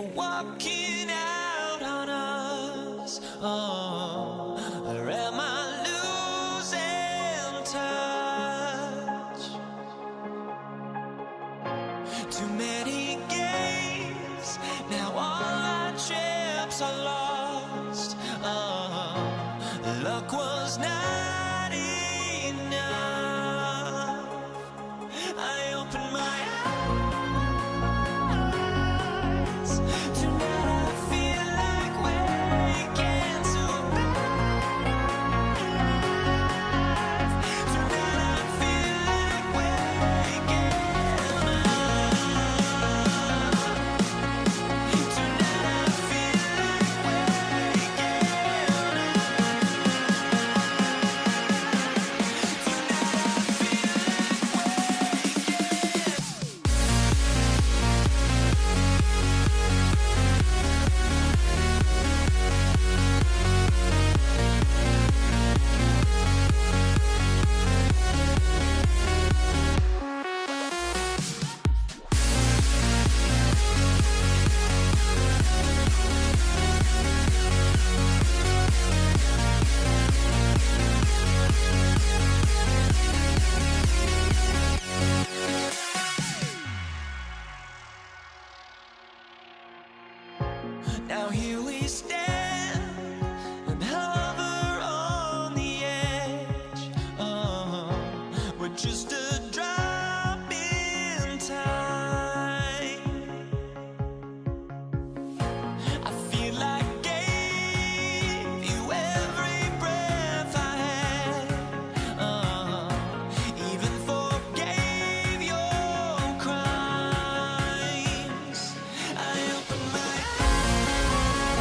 walking out on us. Oh, or am I losing touch? Too many games, now all our chips are lost. Oh, luck was not enough. I opened my eyes. Tonight I feel like waking to life. Tonight I feel like waking up. Tonight I feel like waking now here we stand and hover on the edge. Oh, we're just a drop in time. I feel like I gave you every breath I had. Even forgave your crimes. I opened my eyes.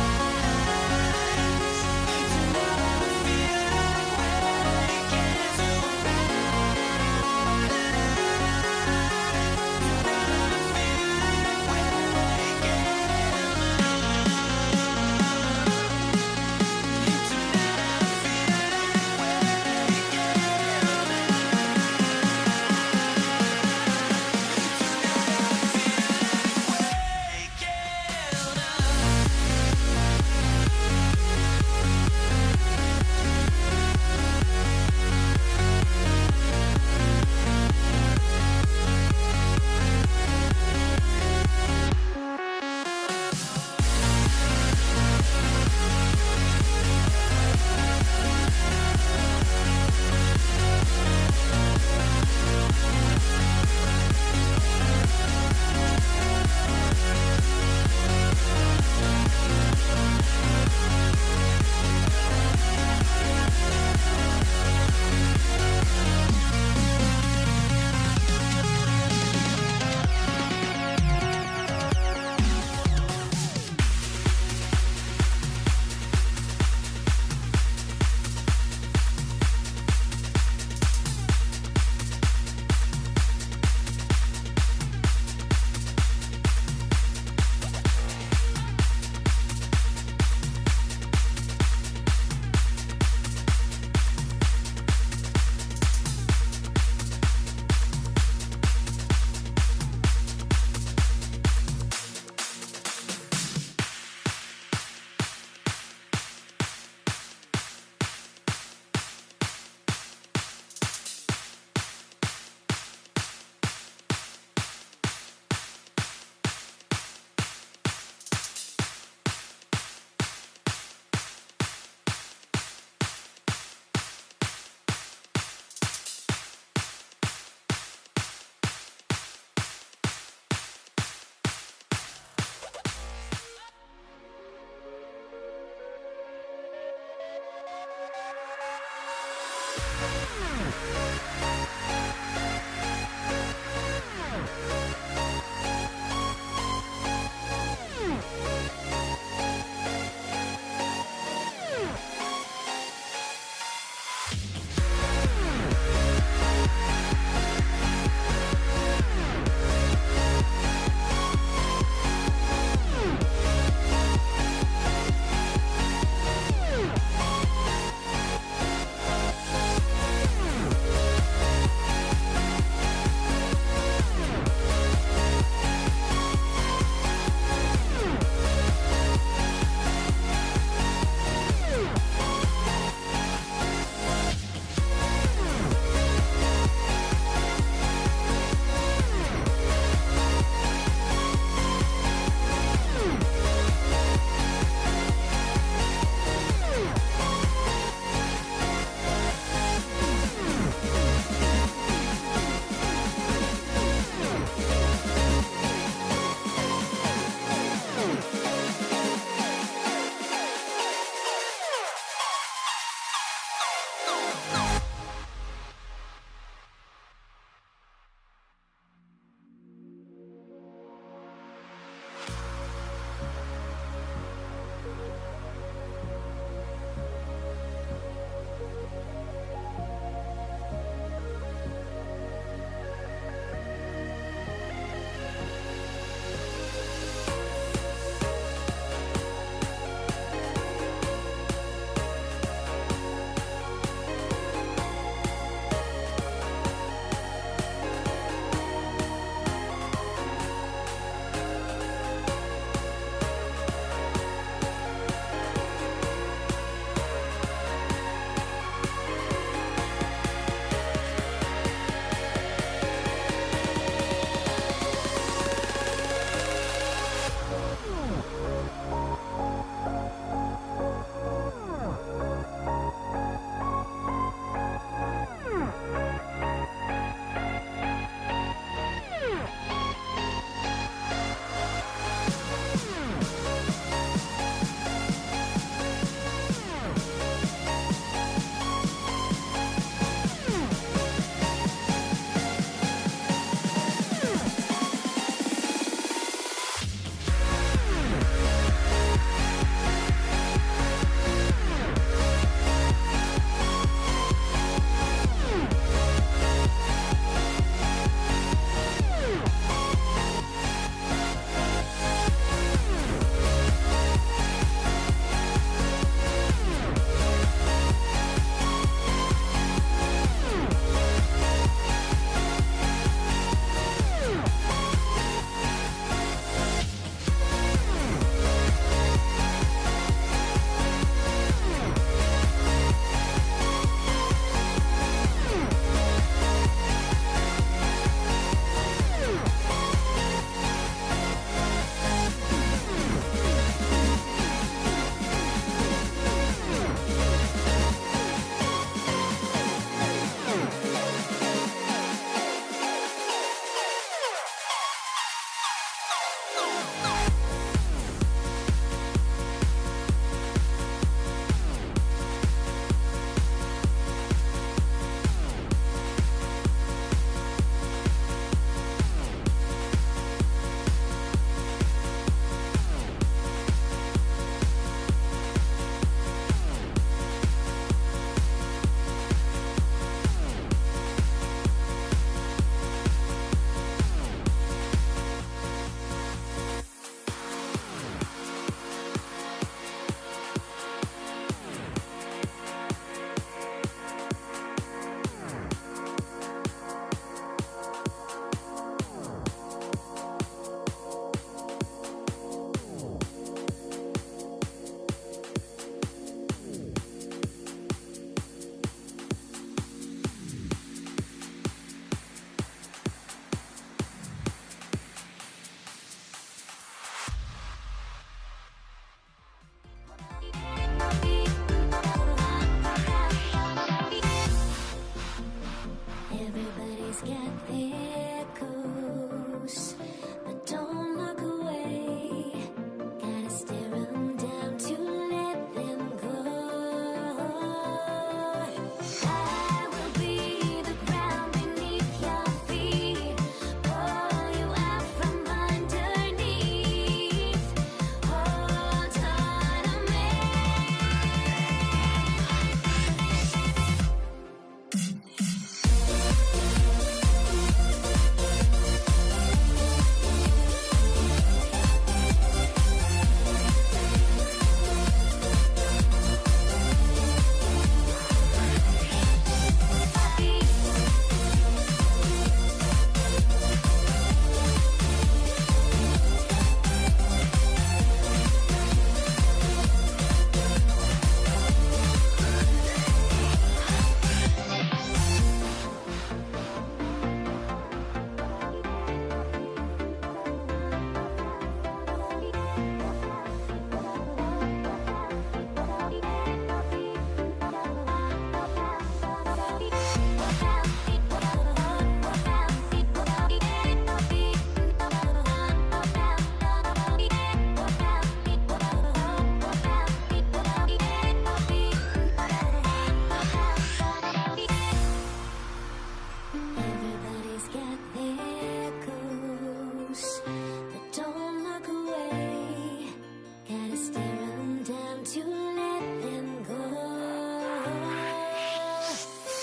you let them go.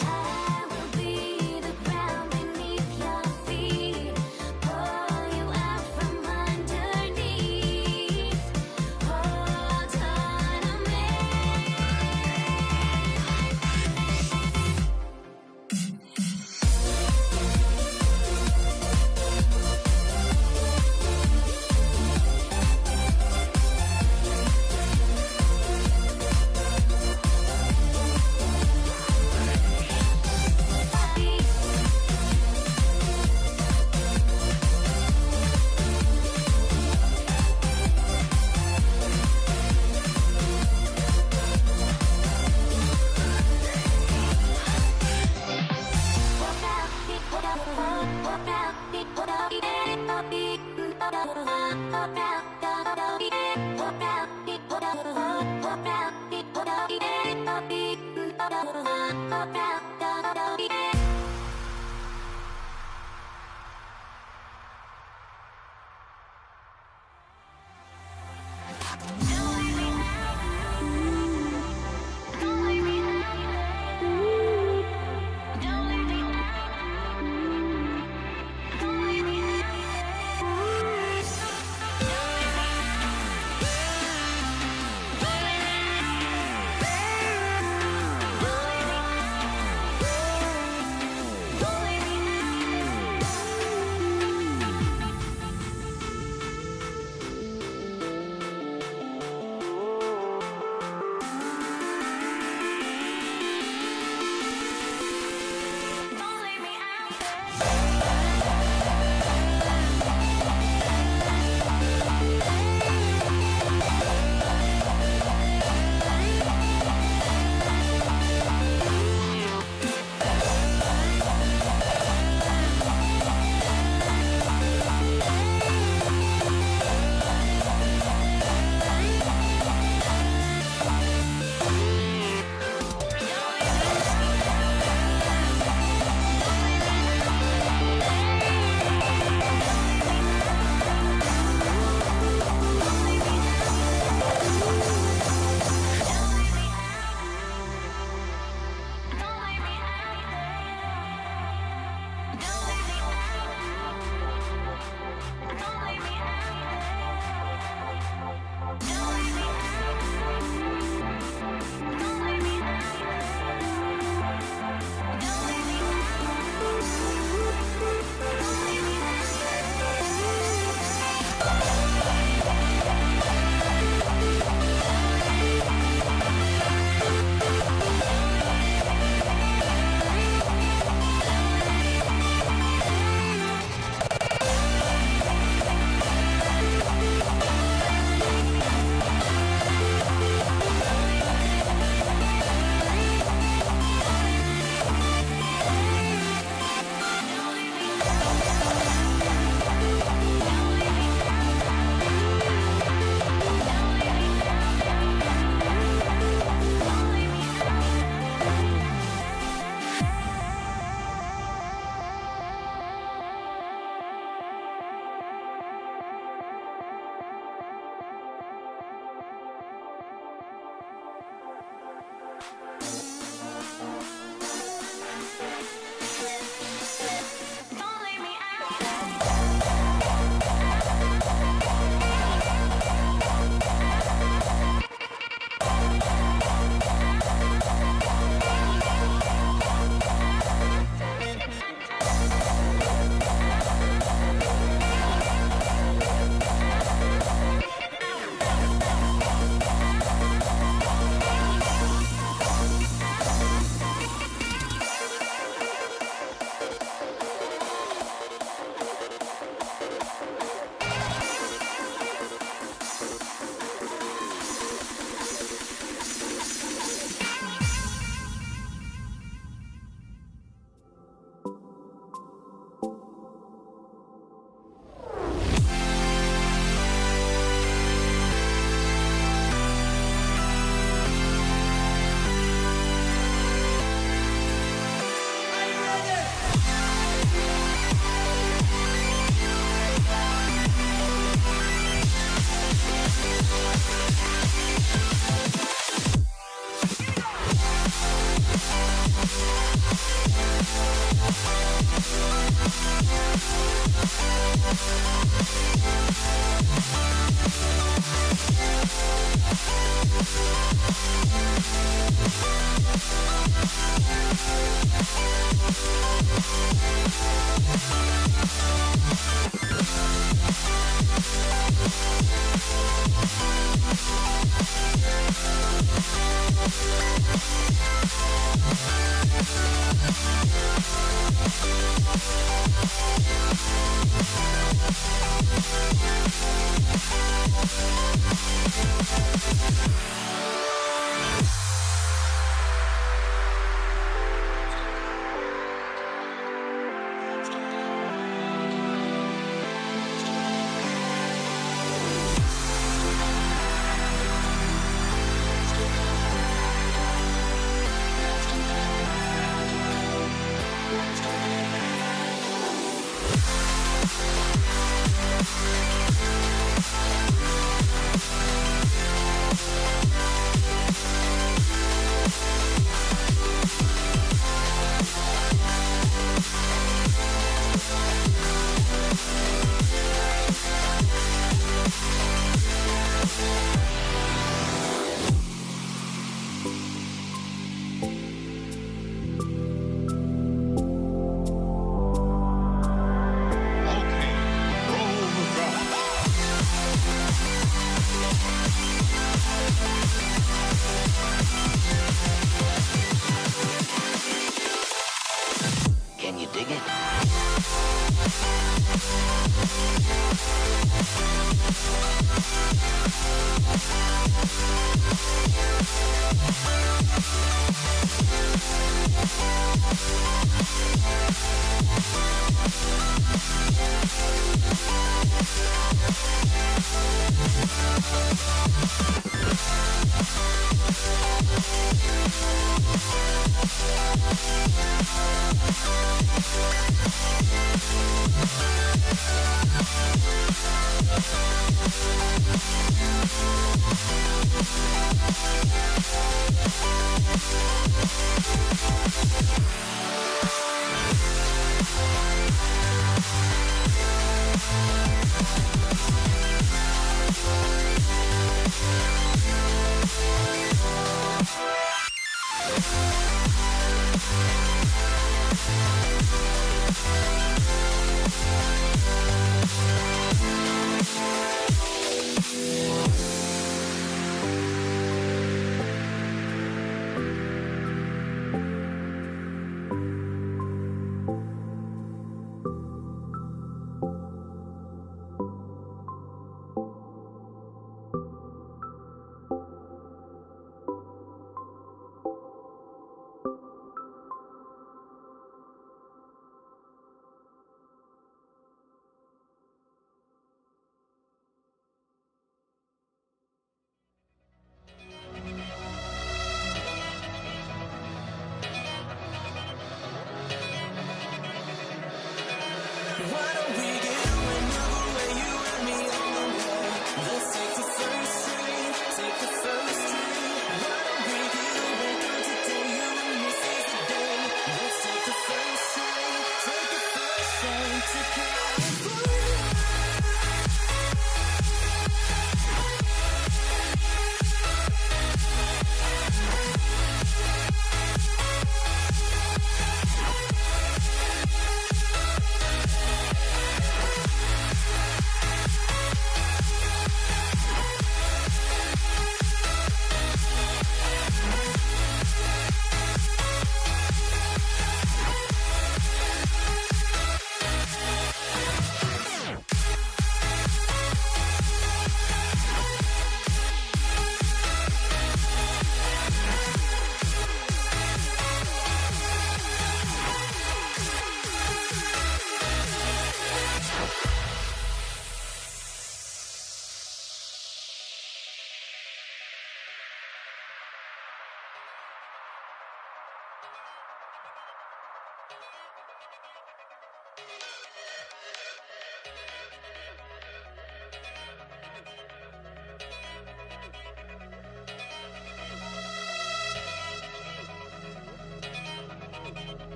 I will be the ground beneath your feet, pull you out from underneath. Hold on to me.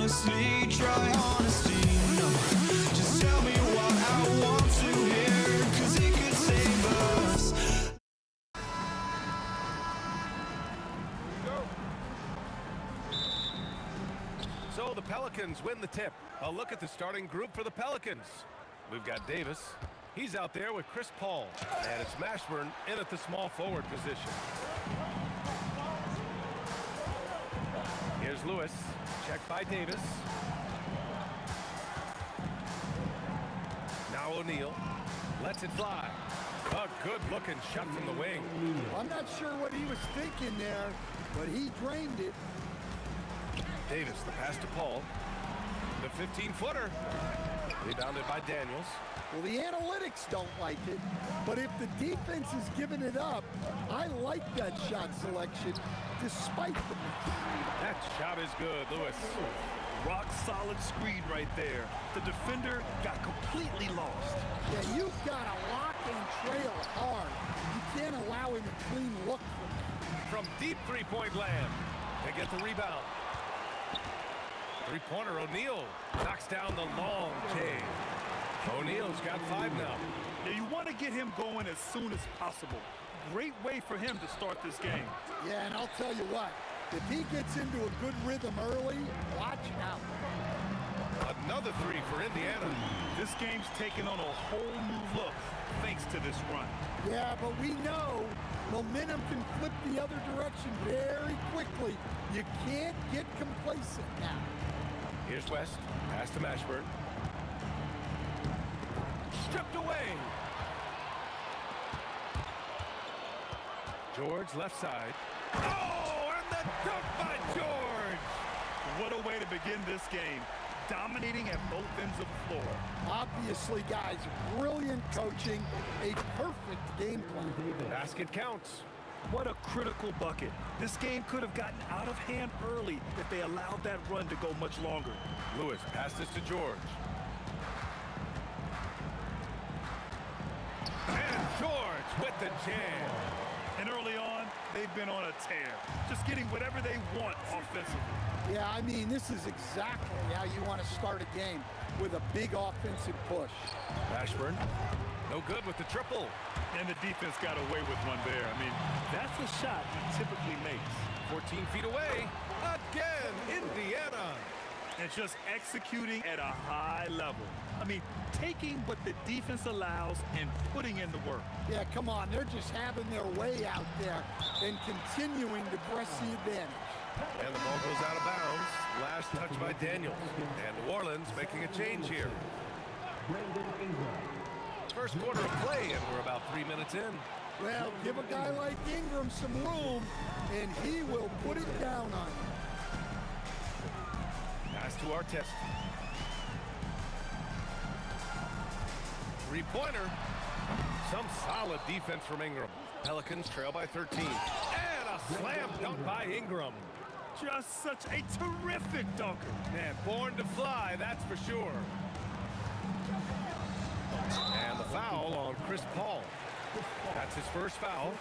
honestly, try honesty. No, just tell me what I want to hear, 'cause it could save us. So the Pelicans win the tip. A look at the starting group for the Pelicans. We've got Davis. He's out there with Chris Paul. And it's Mashburn in at the small forward position. Here's Lewis. Checked by Davis. Now O'Neal. Lets it fly. A good-looking shot from the wing. I'm not sure what he was thinking there, but he drained it. Davis, the pass to Paul. The 15-footer. Rebounded by Daniels. Well, the analytics don't like it, but if the defense is giving it up, I like that shot selection, despite the miss. That shot is good, Lewis. Rock solid screen right there. The defender got completely lost. Yeah, you've got to lock and trail hard. You can't allow him a clean look from that. From deep three-point land. They get the rebound. Three-pointer, O'Neal knocks down the long K. O'Neal's got 5 now. Now you want to get him going as soon as possible. Great way for him to start this game. Yeah, and I'll tell you what, if he gets into a good rhythm early, watch out. Another 3 for Indiana. This game's taken on a whole new look thanks to this run. Yeah, but we know momentum can flip the other direction very quickly. You can't get complacent now. Here's West. Pass to Mashburn. Stripped away. George left side. Oh, and the dunk by George. What a way to begin this game. Dominating at both ends of the floor. Obviously, guys, brilliant coaching, a perfect game plan. Basket counts. What a critical bucket. This game could have gotten out of hand early if they allowed that run to go much longer. Lewis passes to George. And George with the jam. And early on, they've been on a tear. Just getting whatever they want offensively. Yeah, I mean, this is exactly how you want to start a game, with a big offensive push. Mashburn, no good with the triple. And the defense got away with one there. I mean, that's a shot he typically makes. 14 feet away. Again, Indiana. And just executing at a high level. I mean, taking what the defense allows and putting in the work. Yeah, come on, they're just having their way out there and continuing to press the advantage. And the ball goes out of bounds. Last touch by Daniels. And New Orleans making a change here. First quarter of play, and we're about 3 minutes in. Well, give a guy like Ingram some room, and he will put it down on you. Pass to Artest. Three-pointer. Some solid defense from Ingram. Pelicans trail by 13. And a slam dunk by Ingram. Just such a terrific dunker. Man, born to fly, that's for sure. And the foul on Chris Paul. That's his first foul.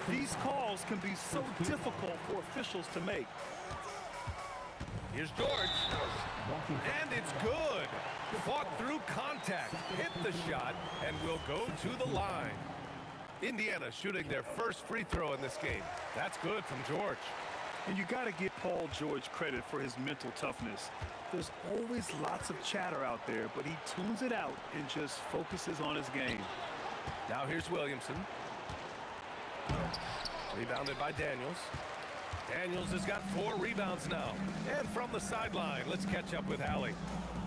These calls can be so difficult for officials to make. Here's George. And it's good. Fought through contact, hit the shot, and will go to the line. Indiana shooting their first free throw in this game. That's good from George. And you got to give Paul George credit for his mental toughness. There's always lots of chatter out there, but he tunes it out and just focuses on his game. Now here's Williamson. Rebounded by Daniels. Daniels has got 4 rebounds now. And from the sideline, let's catch up with Allie.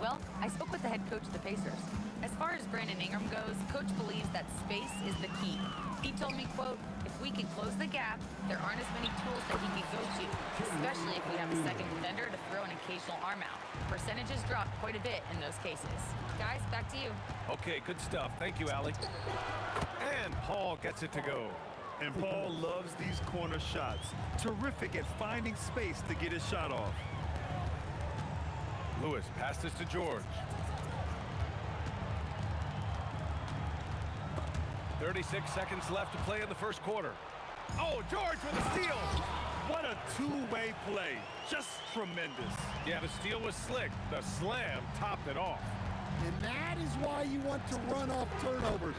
Well, I spoke with the head coach of the Pacers. As far as Brandon Ingram goes, coach believes that space is the key. He told me, quote, if we can close the gap, there aren't as many tools that he can go to, especially if we have a second defender to throw an occasional arm out. Percentages drop quite a bit in those cases. Guys, back to you. Okay, good stuff. Thank you, Allie. And Paul gets it to go. And Paul loves these corner shots. Terrific at finding space to get his shot off. Lewis passes to George. 36 seconds left to play in the first quarter. Oh, George with a steal. What a two-way play. Just tremendous. Yeah, the steal was slick. The slam topped it off. And that is why you want to run off turnovers.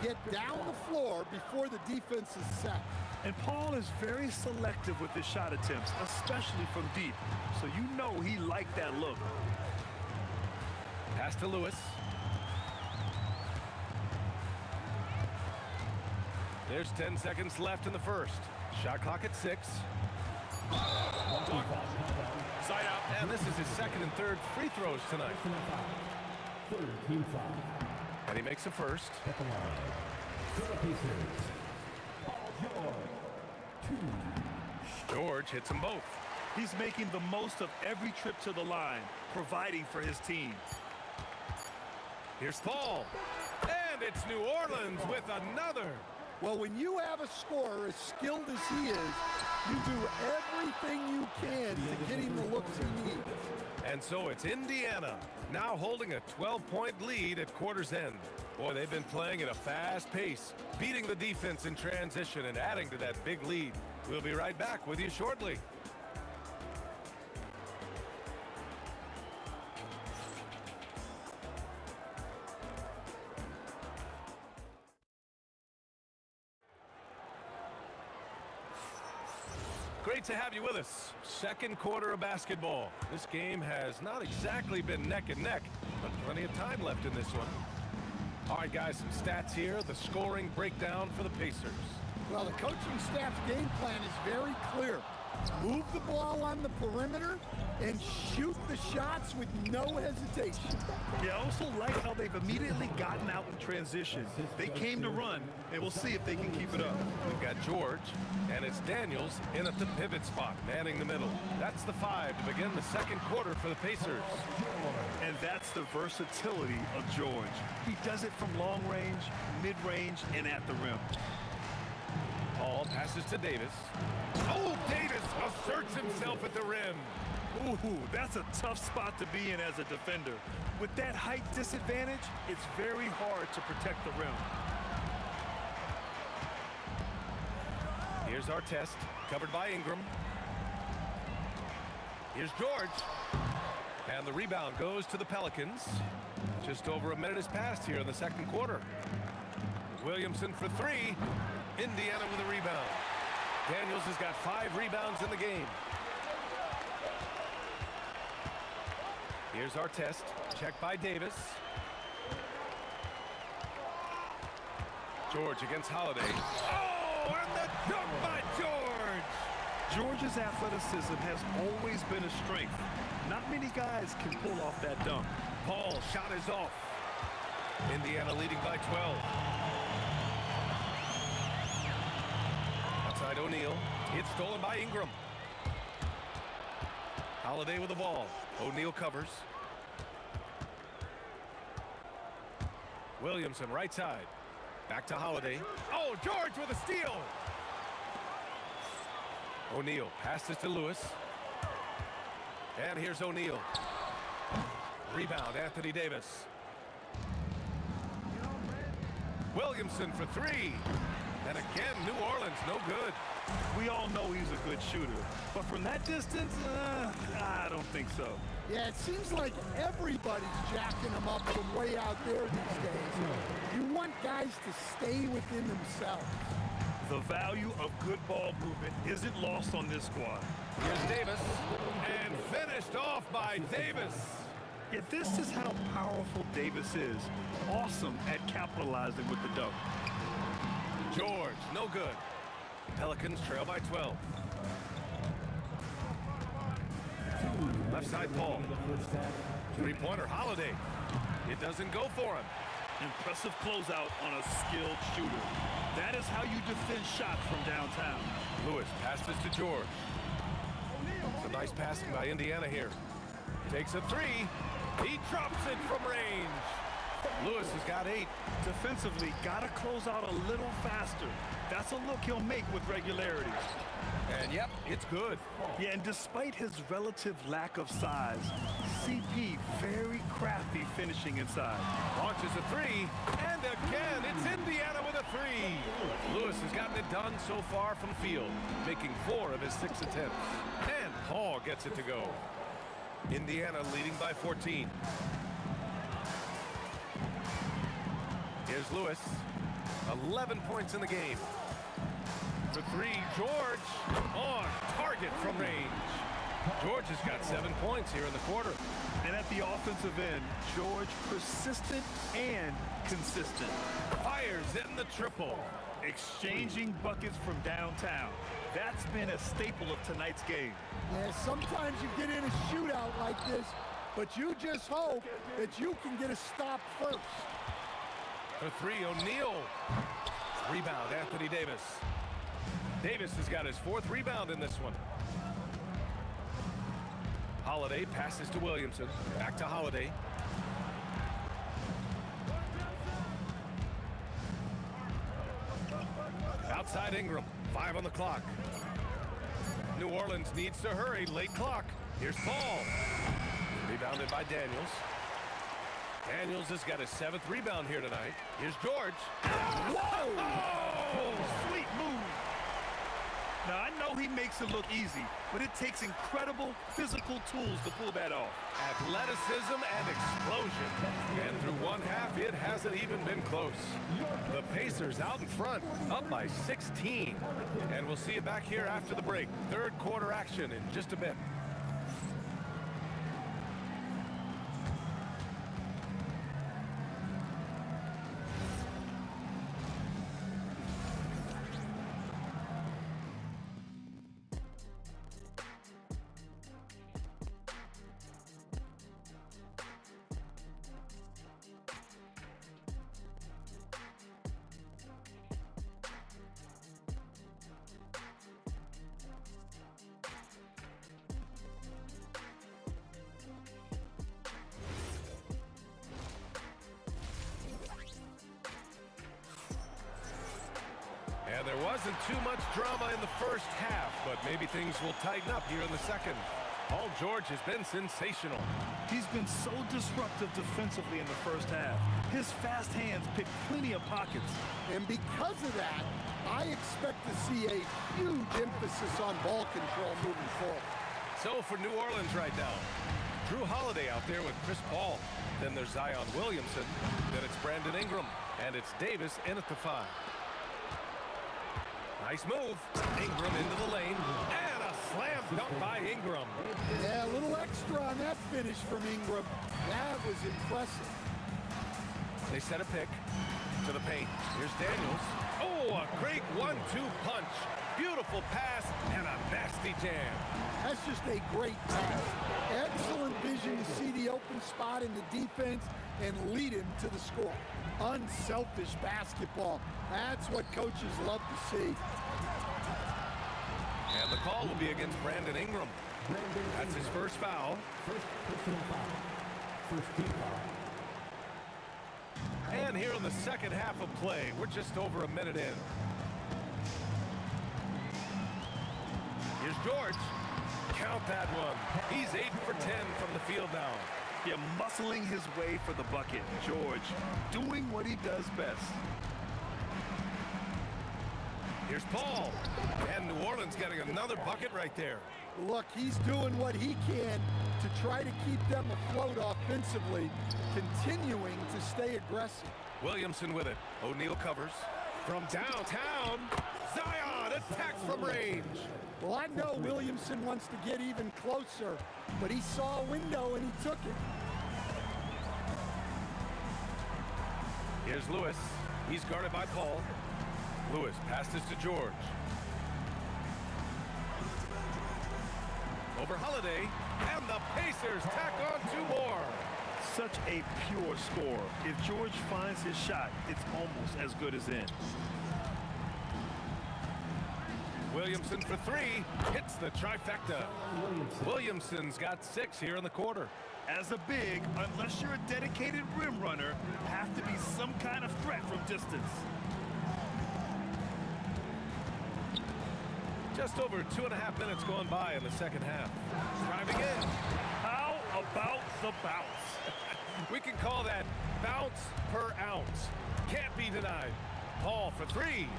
Get down the floor before the defense is set. And Paul is very selective with his shot attempts, especially from deep. So you know he liked that look. Pass to Lewis. There's 10 seconds left in the first. Shot clock at 6. Side out, and this is his second and third free throws tonight. And he makes a first. George hits them both. He's making the most of every trip to the line, providing for his team. Here's Paul. And it's New Orleans with another. Well, when you have a scorer as skilled as he is, you do everything you can to get him the looks he needs. And so it's Indiana, now holding a 12-point lead at quarter's end. Boy, they've been playing at a fast pace, beating the defense in transition and adding to that big lead. We'll be right back with you shortly. Great to have you with us. Second quarter of basketball. This game has not exactly been neck and neck, but plenty of time left in this one. All right, guys, some stats here. The scoring breakdown for the Pacers. Well, the coaching staff's game plan is very clear. Move the ball on the perimeter and shoot the shots with no hesitation. Yeah, I also like how they've immediately gotten out in transition. They came to run, and we'll see if they can keep it up. We've got George, and it's Daniels in at the pivot spot, manning the middle. That's the 5 to begin the second quarter for the Pacers. And that's the versatility of George. He does it from long range, mid-range, and at the rim. Paul passes to Davis. Oh, Davis asserts himself at the rim. Ooh, that's a tough spot to be in as a defender. With that height disadvantage, it's very hard to protect the rim. Here's our test, covered by Ingram. Here's George. And the rebound goes to the Pelicans. Just over a minute has passed here in the second quarter. Williamson for 3. Indiana with a rebound. Daniels has got 5 rebounds in the game. Here's our test. Checked by Davis. George against Holiday. Oh, and the dunk by George! George's athleticism has always been a strength. Not many guys can pull off that dunk. Paul shot is off. Indiana leading by 12. Outside O'Neal. It's stolen by Ingram. Holiday with the ball. O'Neal covers. Williamson right side. Back to Holiday. Oh, George with a steal. O'Neal passes to Lewis. And here's O'Neal. Rebound, Anthony Davis. Williamson for 3. And again, New Orleans, no good. We all know he's a good shooter, but from that distance, I don't think so. Yeah, it seems like everybody's jacking them up from way out there these days. You want guys to stay within themselves. The value of good ball movement isn't lost on this squad. Here's Davis. And finished off by Davis. Yeah, this is how powerful Davis is. Awesome at capitalizing with the dunk. George, no good. Pelicans trail by 12. Left side Paul. Three-pointer Holiday. It doesn't go for him. Impressive closeout on a skilled shooter. That is how you defend shots from downtown. Lewis passes to George. It's a nice passing by Indiana here. Takes a 3. He drops it from range. Lewis has got 8. Defensively, gotta close out a little faster. That's a look he'll make with regularity. And yep, it's good. Yeah, and despite his relative lack of size, CP very crafty finishing inside. Launches a three, and again, it's Indiana with a three. Lewis has gotten it done so far from field, making 4 of his 6 attempts. And Paul gets it to go. Indiana leading by 14. Here's Lewis. 11 points in the game. For 3, George on target from range. George has got 7 points here in the quarter. And at the offensive end, George persistent and consistent. Fires in the triple. Exchanging buckets from downtown. That's been a staple of tonight's game. Yeah, sometimes you get in a shootout like this, but you just hope that you can get a stop first. For 3, O'Neal. Rebound, Anthony Davis. Davis has got his 4th rebound in this one. Holiday passes to Williamson. Back to Holiday. Outside Ingram. 5 on the clock. New Orleans needs to hurry. Late clock. Here's Paul. Rebounded by Daniels. Daniels has got his 7th rebound here tonight. Here's George. Whoa! Oh, sweet move. Now, I know he makes it look easy, but it takes incredible physical tools to pull that off. Athleticism and explosion. And through one half, it hasn't even been close. The Pacers out in front, up by 16. And we'll see you back here after the break. 3rd quarter action in just a bit. And there wasn't too much drama in the first half, but maybe things will tighten up here in the second. Paul George has been sensational. He's been so disruptive defensively in the first half. His fast hands pick plenty of pockets. And because of that, I expect to see a huge emphasis on ball control moving forward. So for New Orleans right now, Drew Holiday out there with Chris Paul. Then there's Zion Williamson. Then it's Brandon Ingram. And it's Davis in at the 5. Nice move. Ingram into the lane. And a slam dunk by Ingram. Yeah, a little extra on that finish from Ingram. That was impressive. They set a pick to the paint. Here's Daniels. Oh, a great 1-2 punch. Beautiful pass and a nasty jam. That's just a great pass. Excellent vision to see the open spot in the defense and lead him to the score. Unselfish basketball. That's what coaches love to see. And the call will be against Brandon Ingram. That's his first foul. And here in the second half of play, we're just over a minute in. Here's George. Count that one. He's 8 for 10 from the field now. Yeah, muscling his way for the bucket. George doing what he does best. Here's Paul. And New Orleans getting another bucket right there. Look, he's doing what he can to try to keep them afloat offensively, continuing to stay aggressive. Williamson with it. O'Neal covers. From downtown, Zion attacks from range. Well, I know Williamson wants to get even closer, but he saw a window and he took it. Here's Lewis. He's guarded by Paul. Lewis passes to George. Over Holiday, and the Pacers tack on 2 more. Such a pure score. If George finds his shot, it's almost as good as in. Williamson for 3, hits the trifecta. Williamson's got 6 here in the quarter. As a big, unless you're a dedicated rim runner, have to be some kind of threat from distance. Just over 2.5 minutes going by in the second half. Driving in. How about the bounce? We can call that bounce per ounce. Can't be denied. Paul for three.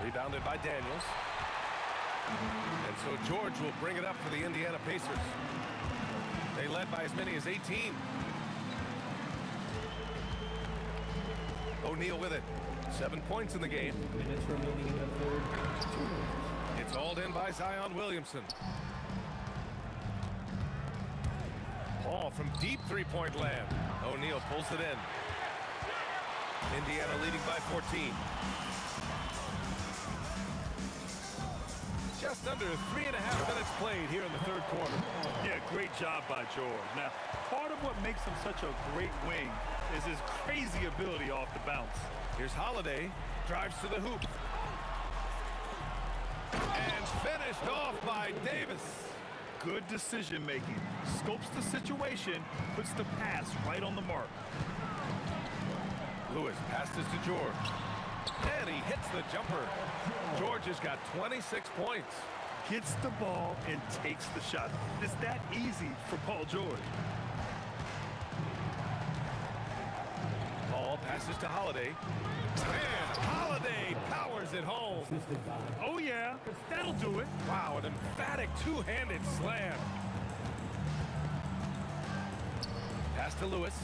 Rebounded by Daniels. And so George will bring it up for the Indiana Pacers. They led by as many as 18. O'Neal with it. 7 points in the game. Minutes remaining in the third. 2 minutes. It's hauled in by Zion Williamson. Paul from deep three-point land. O'Neal pulls it in. Indiana leading by 14. Just under 3.5 minutes played here in the third quarter. Yeah, great job by George. Now, part of what makes him such a great wing is his crazy ability off the bounce. Here's Holiday. Drives to the hoop. And finished off by Davis. Good decision making. Scopes the situation, puts the pass right on the mark. Lewis passes to George. And he hits the jumper. George has got 26 points. Gets the ball and takes the shot. It's that easy for Paul George. Paul passes to Holiday. And Holiday powers it home. Oh yeah, that'll do it. Wow, an emphatic two-handed slam. Pass to Lewis.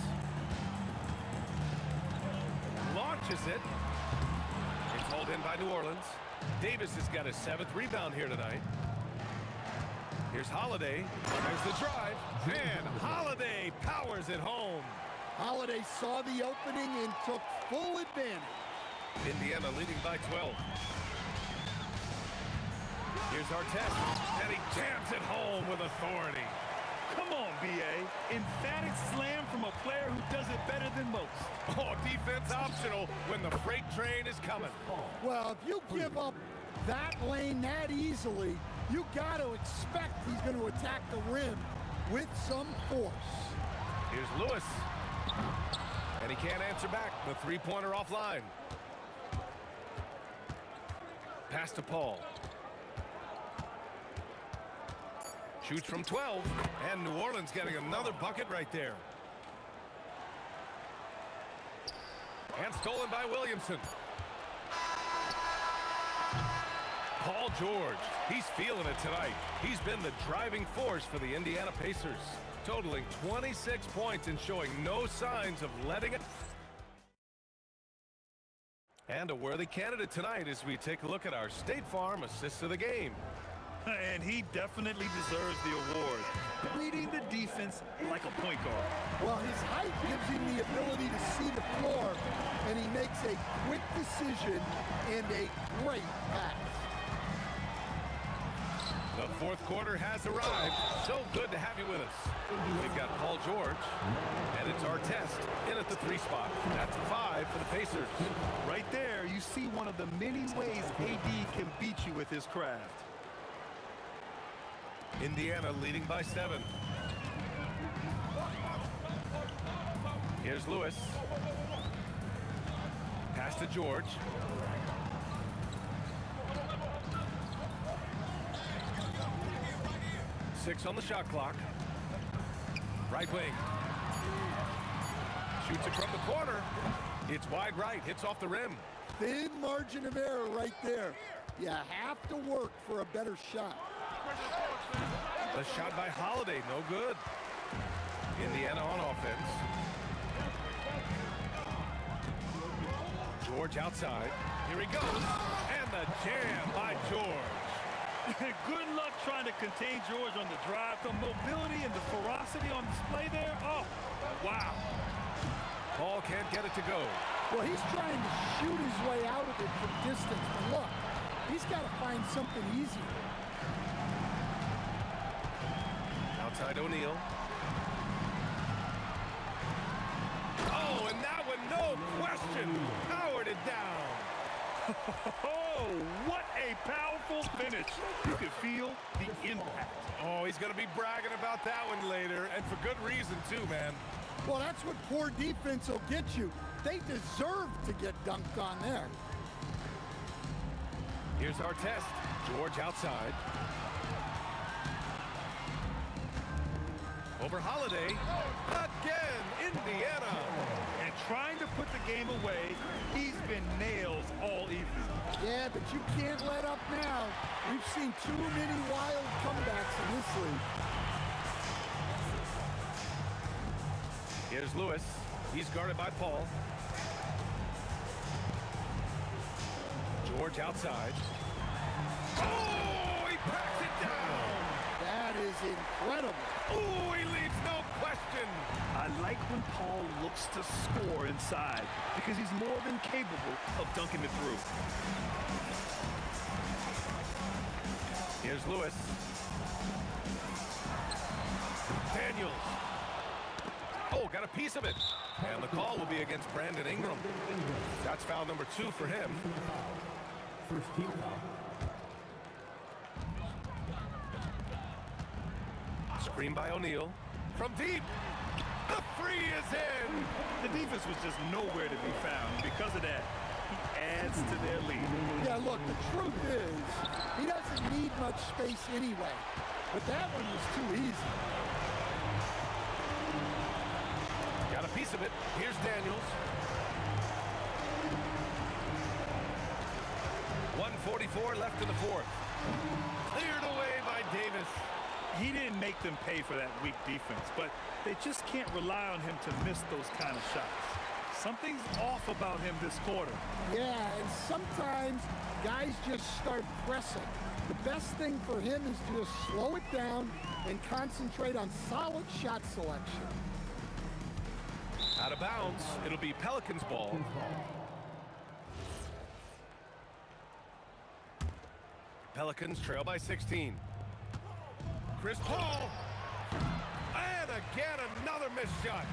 Launches it. It's hauled in by New Orleans. Davis has got his 7th rebound here tonight. Here's Holiday. There's the drive. And Holiday powers it home. Holiday saw the opening and took full advantage. Indiana leading by 12. Here's Artest. And he jams it home with authority. Come on, B.A. Emphatic slam from a player who does it better than most. Oh, defense optional when the freight train is coming. Well, if you give up that lane that easily, you got to expect he's going to attack the rim with some force. Here's Lewis. And he can't answer back. The three-pointer offline. Pass to Paul. Shoots from 12. And New Orleans getting another bucket right there. And stolen by Williamson. Paul George, he's feeling it tonight. He's been the driving force for the Indiana Pacers, totaling 26 points and showing no signs of letting it. And a worthy candidate tonight as we take a look at our State Farm Assists of the Game. And he definitely deserves the award. Reading the defense like a point guard. Well, his height gives him the ability to see the floor, and he makes a quick decision and a great pass. The fourth quarter has arrived. So good to have you with us. We've got Paul George, and it's Artest in at the 3 spot. That's 5 for the Pacers. Right there, you see one of the many ways AD can beat you with his craft. Indiana leading by 7. Here's Lewis. Pass to George. Six on the shot clock. Right wing. Shoots it from the corner. It's wide right. Hits off the rim. Thin margin of error right there. You have to work for a better shot. The shot by Holiday, no good. Indiana on offense. George outside. Here he goes. And the jam by George. Good luck trying to contain George on the drive. The mobility and the ferocity on display there. Oh, wow. Paul can't get it to go. Well, he's trying to shoot his way out of it from distance. But look, he's got to find something easier. Outside O'Neal. Oh, and that one, no question, powered it down. Oh, what a powerful finish. You can feel the impact. Oh, he's going to be bragging about that one later, and for good reason, too, man. Well, that's what poor defense will get you. They deserve to get dunked on there. Here's our test. George outside. Over Holiday. Again, Indiana. And trying to put the game away, he's been nails all evening. Yeah, but you can't let up now. We've seen too many wild comebacks in this league. Here's Lewis. He's guarded by Paul. George outside. Oh, he packs it down. That is incredible. Oh, he leaves no question. I like when Paul looks to score inside because he's more than capable of dunking it through. Here's Lewis. Daniels. Oh, got a piece of it. And the call will be against Brandon Ingram. That's foul number 2 for him. First team foul. Screen by O'Neal. From deep. The three is in. The defense was just nowhere to be found. Because of that, he adds to their lead. Yeah, look, the truth is, he doesn't need much space anyway. But that one was too easy. Got a piece of it. Here's Daniels. 1:44 left in the fourth. Cleared away by Davis. He didn't make them pay for that weak defense, but they just can't rely on him to miss those kind of shots. Something's off about him this quarter. Yeah, and sometimes guys just start pressing. The best thing for him is to just slow it down and concentrate on solid shot selection. Out of bounds. It'll be Pelicans ball. Pelicans trail by 16. Chris Paul. And again, another missed shot.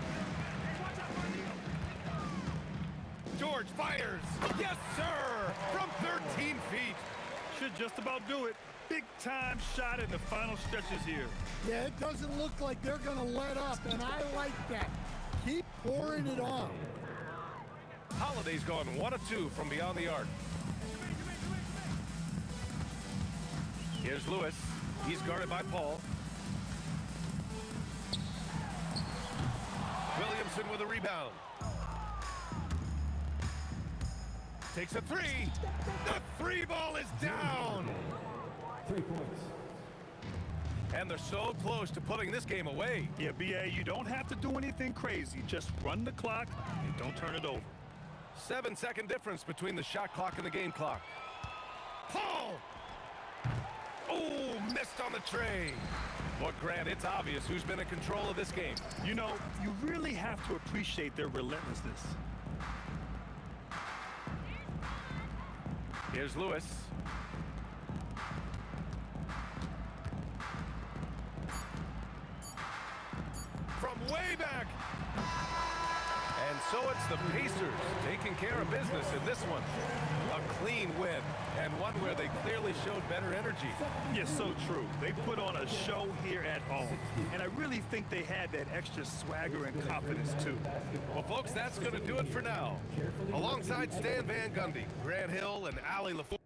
George fires. Yes, sir. From 13 feet. Should just about do it. Big time shot in the final stretches here. Yeah, it doesn't look like they're going to let up, and I like that. Keep pouring it on. Holiday's gone 1 of 2 from beyond the arc. Here's Lewis. He's guarded by Paul. Williamson with a rebound. Takes a three. The three ball is down. 3 points. And they're so close to putting this game away. Yeah, B.A., you don't have to do anything crazy. Just run the clock and don't turn it over. 7-second difference between the shot clock and the game clock. Paul! Oh, missed on the tray. But Grant, it's obvious who's been in control of this game. You know, you really have to appreciate their relentlessness. Here's Lewis. From way back. And so it's the Pacers taking care of business in this one. A clean win, and one where they clearly showed better energy. Yeah, so true. They put on a show here at home. And I really think they had that extra swagger and confidence, too. Well, folks, that's going to do it for now. Alongside Stan Van Gundy, Grant Hill, and Ali LaFleur.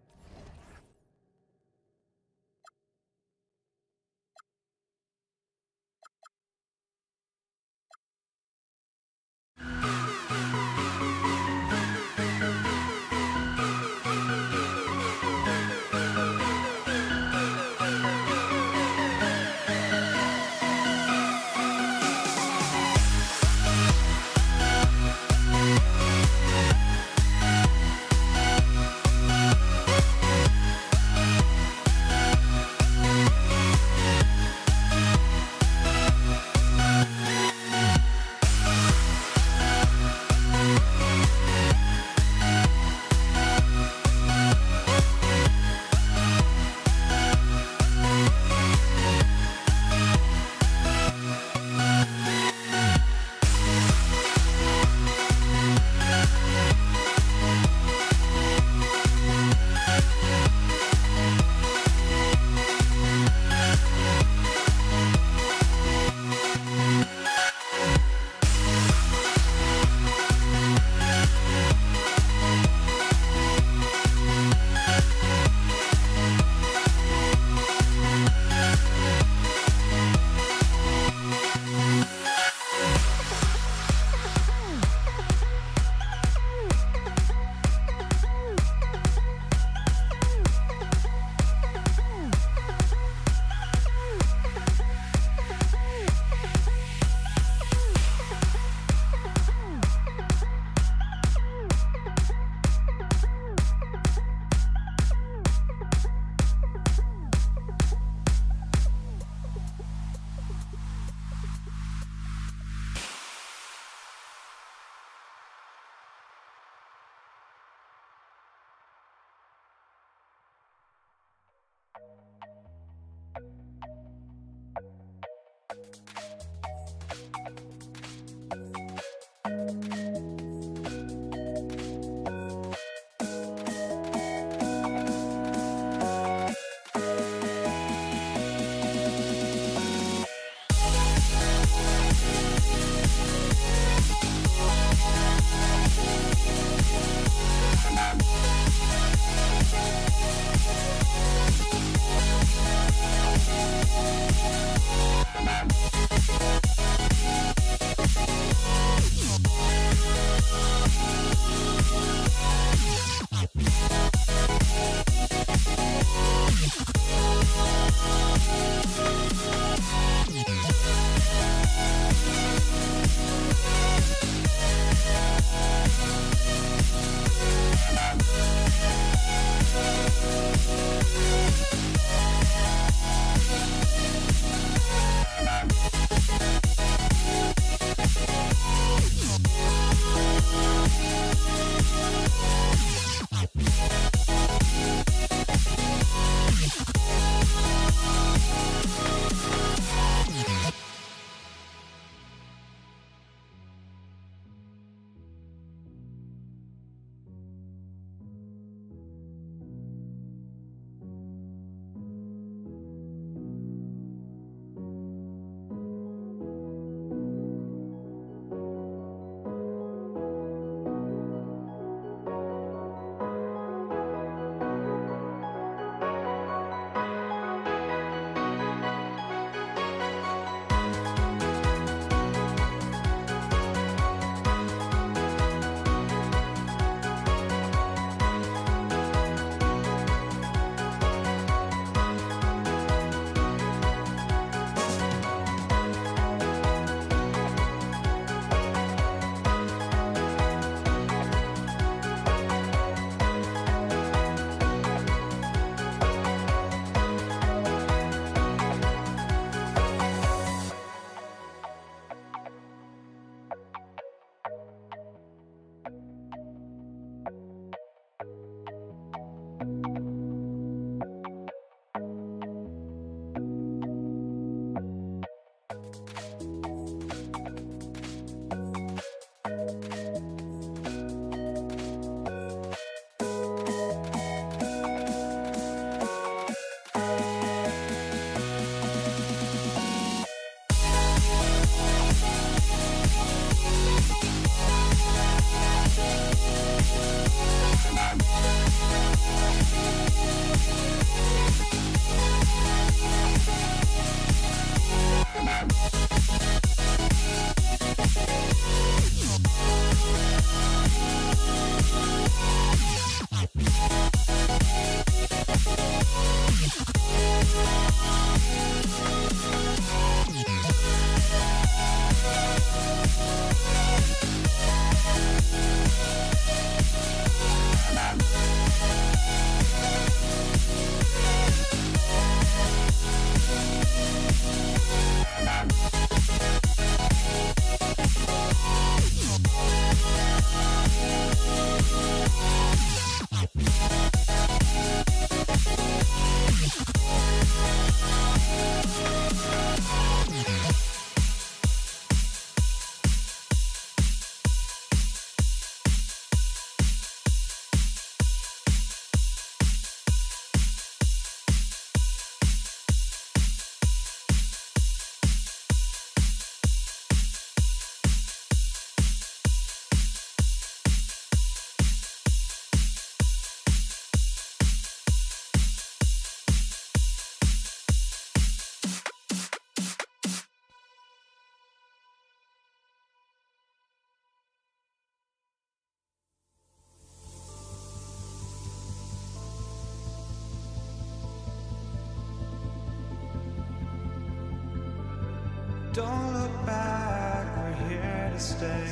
Don't look back, we're here to stay.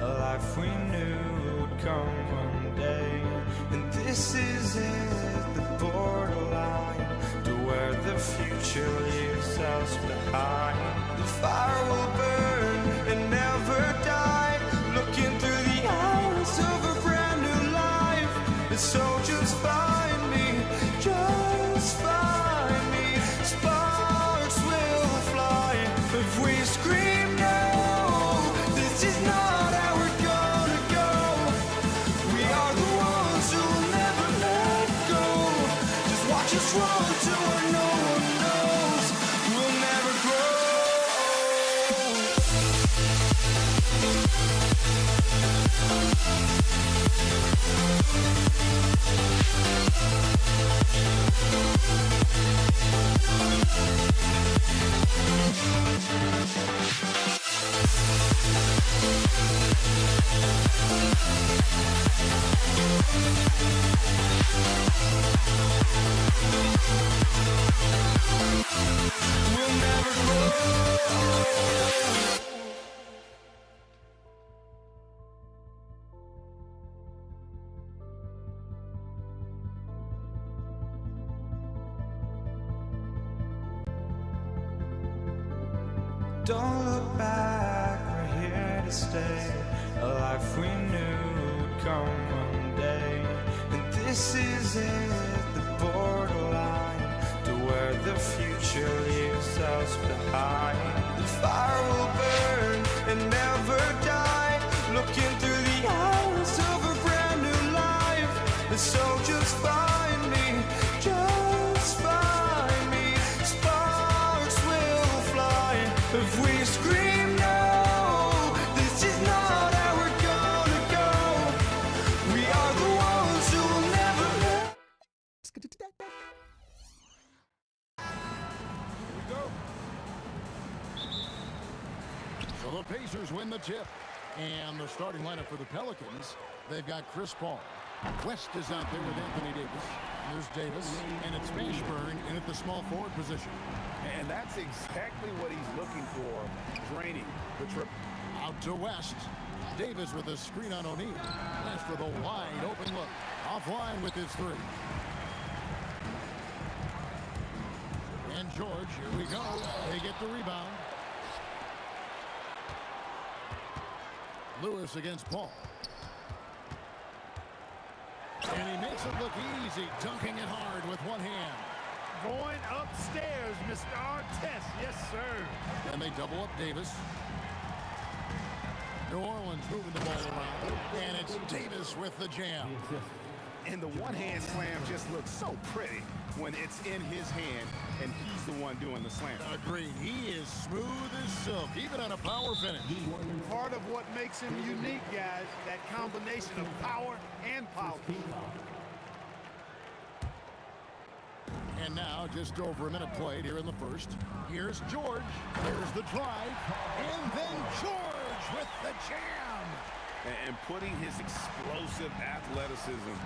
A life we knew would come one day. And this is it, the borderline to where the future leaves us behind. The fire will burn and never die, looking through the eyes of a brand new life. And so just find me, just find me. Sparks will fly if we scream no. This is not how we're gonna go. We are the ones who will never let go. Just watch us run to where no one knows. We'll never grow. We'll never grow. Don't look back, we're here to stay. A life we knew would come one day. And this is it, the borderline to where the future leaves us behind. The fire will burn and never die, looking through the eyes of a brand new life. And so just find me, just find me. Sparks will fly if we scream no. This is not how we're gonna go. We are the ones who will never let. So the Pacers win the tip. And the starting lineup for the Pelicans, they've got Chris Paul. West is out there with Anthony Davis. There's Davis, and it's Mashburn in at the small forward position. And that's exactly what he's looking for, draining the trip. Out to West. Davis with a screen on O'Neal. West with a wide open look. Offline with his three. And George, here we go. They get the rebound. Lewis against Paul. And he makes it look easy, dunking it hard with one hand. Going upstairs, Mr. Artest. Yes, sir. And they double up Davis. New Orleans moving the ball around. And it's Davis with the jam. And the one-hand slam just looks so pretty when it's in his hand and he's the one doing the slam. Agreed. He is smooth as silk, even on a power finish. Part of what makes him unique, guys, that combination of power and power. And now, just over a minute played here in the first. Here's George. There's the drive. And then George with the jam. And putting his explosive athleticism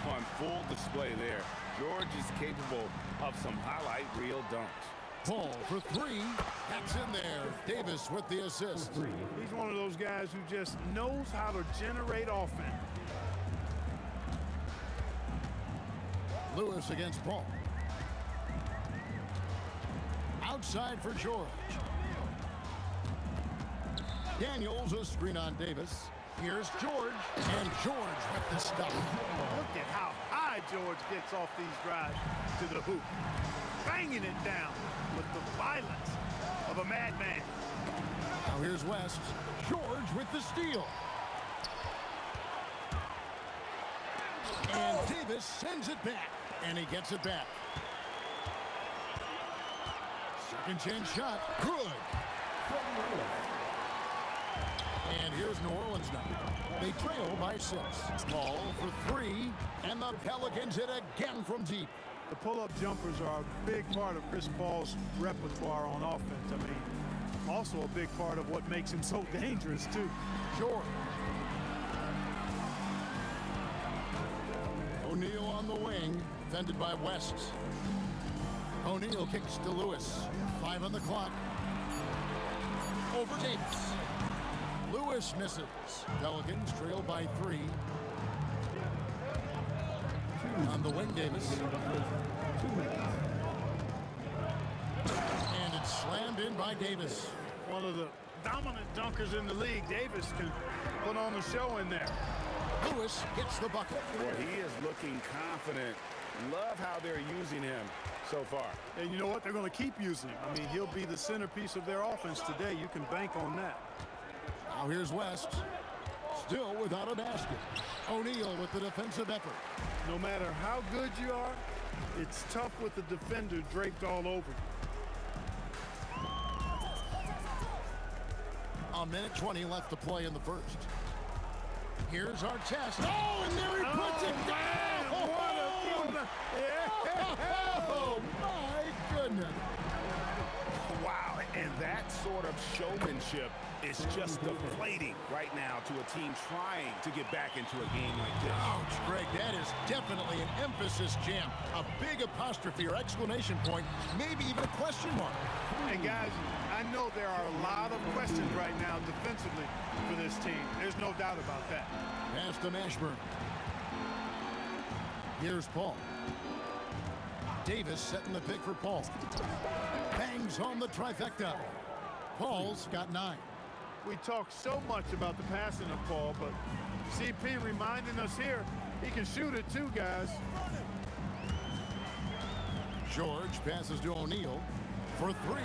on full display there. George is capable of some highlight reel dunks. Paul for three. That's in there. Davis with the assist. He's one of those guys who just knows how to generate offense. Lewis against Paul. Outside for George. Daniels a screen on Davis. Here's George. And George with the stop. Look at how high George gets off these drives to the hoop. Banging it down with the violence of a madman. Now here's West. George with the steal. And Davis sends it back. And he gets it back. Second chance shot. Good. And here's New Orleans now. They trail by 6. Paul for 3. And the Pelicans hit again from deep. The pull-up jumpers are a big part of Chris Paul's repertoire on offense. I mean, also a big part of what makes him so dangerous, too. George. O'Neal on the wing, defended by West. O'Neal kicks to Lewis. 5 on the clock. over Davis. Lewis misses. Pelicans trail by 3. On the wing, Davis. 2 minutes. And it's slammed in by Davis. One of the dominant dunkers in the league. Davis can put on a show in there. Lewis hits the bucket. Boy, he is looking confident. Love how they're using him so far. And you know what? They're going to keep using him. I mean, he'll be the centerpiece of their offense today. You can bank on that. Now here's West. Still without a basket. O'Neal with the defensive effort. No matter how good you are, it's tough with the defender draped all over you. A minute 20 left to play in the first. Here's our test. Oh, and there he puts it down! Oh, my goodness. Wow, and that sort of showmanship is just deflating right now to a team trying to get back into a game like this. Ouch, Greg, that is definitely an emphasis jam. A big apostrophe or exclamation point, maybe even a question mark. And guys, I know there are a lot of questions right now defensively for this team. There's no doubt about that. Pass to Mashburn. Here's Paul. Davis setting the pick for Paul. Bangs home the trifecta. Paul's got 9. We talk so much about the passing of Paul, but CP reminding us here, he can shoot it too, guys. George passes to O'Neal for 3.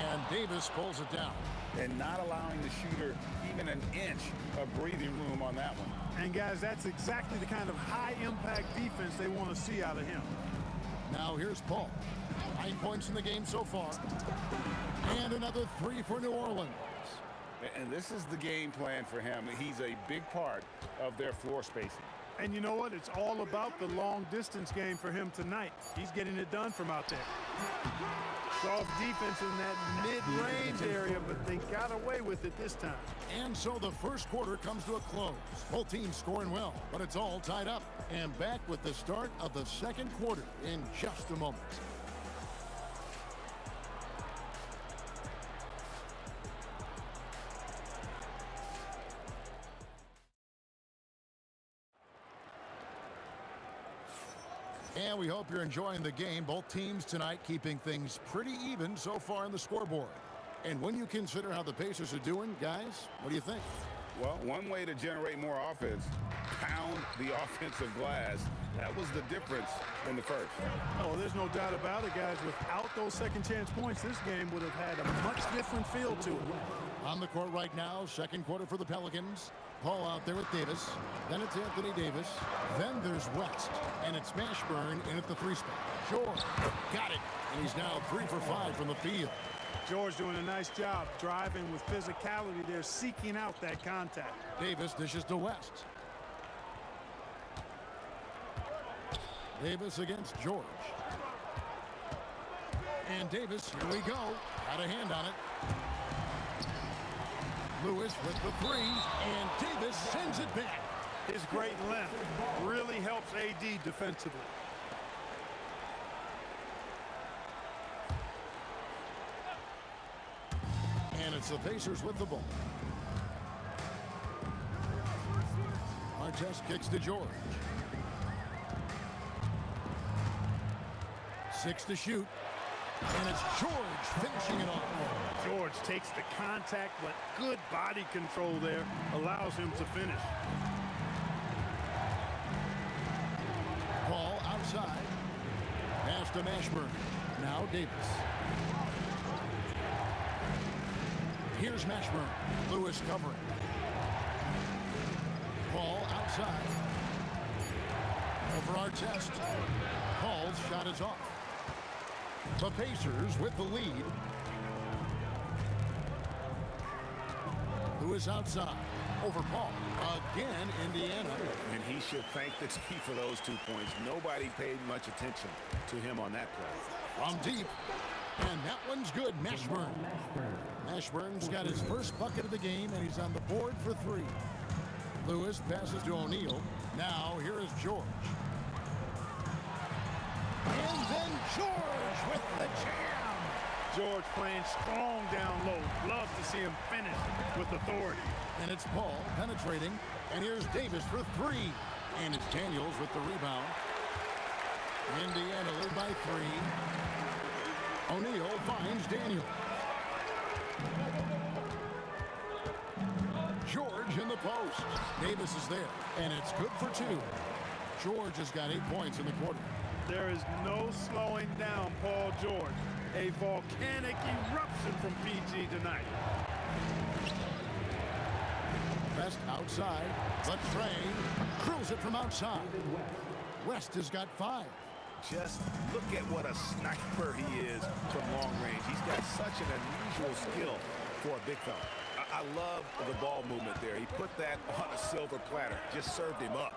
And Davis pulls it down. And not allowing the shooter even an inch of breathing room on that one. And guys, that's exactly the kind of high-impact defense they want to see out of him. Now here's Paul. 9 points in the game so far. And another 3 for New Orleans. And this is the game plan for him. He's a big part of their floor spacing. And you know what? It's all about the long-distance game for him tonight. He's getting it done from out there. Soft defense in that mid-range area, but they got away with it this time. And so the first quarter comes to a close. Both teams scoring well, but it's all tied up. And back with the start of the second quarter in just a moment. And we hope you're enjoying the game. Both teams tonight keeping things pretty even so far on the scoreboard. And when you consider how the Pacers are doing, guys, what do you think? Well, one way to generate more offense, pound the offensive glass. That was the difference in the first. Oh, there's no doubt about it, guys. Without those second chance points, this game would have had a much different feel to it. On the court right now, second quarter for the Pelicans. Paul out there with Davis. Then it's Anthony Davis. Then there's West. And it's Mashburn in at the 3 spot. George got it. And he's now 3 for 5 from the field. George doing a nice job driving with physicality there, seeking out that contact. Davis dishes to West. Davis against George. And Davis, here we go. Got a hand on it. Lewis with the 3, and Davis sends it back. His great length really helps AD defensively. And it's the Pacers with the ball. Artest kicks to George. 6 to shoot. And it's George finishing it off. George takes the contact, but good body control there allows him to finish. Ball outside. Pass to Mashburn. Now Davis. Here's Mashburn. Lewis covering. Ball outside. Over Artest. Paul's shot is off. The Pacers with the lead. Who is outside? Over Paul. Again, Indiana. And he should thank the team for those 2 points. Nobody paid much attention to him on that play. From deep. And that one's good. Mashburn. Mashburn's got his first bucket of the game, and he's on the board for 3. Lewis passes to O'Neal. Now, here is George. And then George with the jam. George playing strong down low. Love to see him finish with authority. And it's Paul penetrating. And here's Davis for three. And it's Daniels with the rebound. Indiana lead by three. O'Neal finds Daniel. George in the post. Davis is there. And it's good for two. George has got 8 points in the quarter. There is no slowing down Paul George. A volcanic eruption from PG tonight. West outside. The train curls it from outside. West has got 5. Just look at what a sniper he is from long range. He's got such an unusual skill for a big fella. I love the ball movement there. He put that on a silver platter. Just served him up.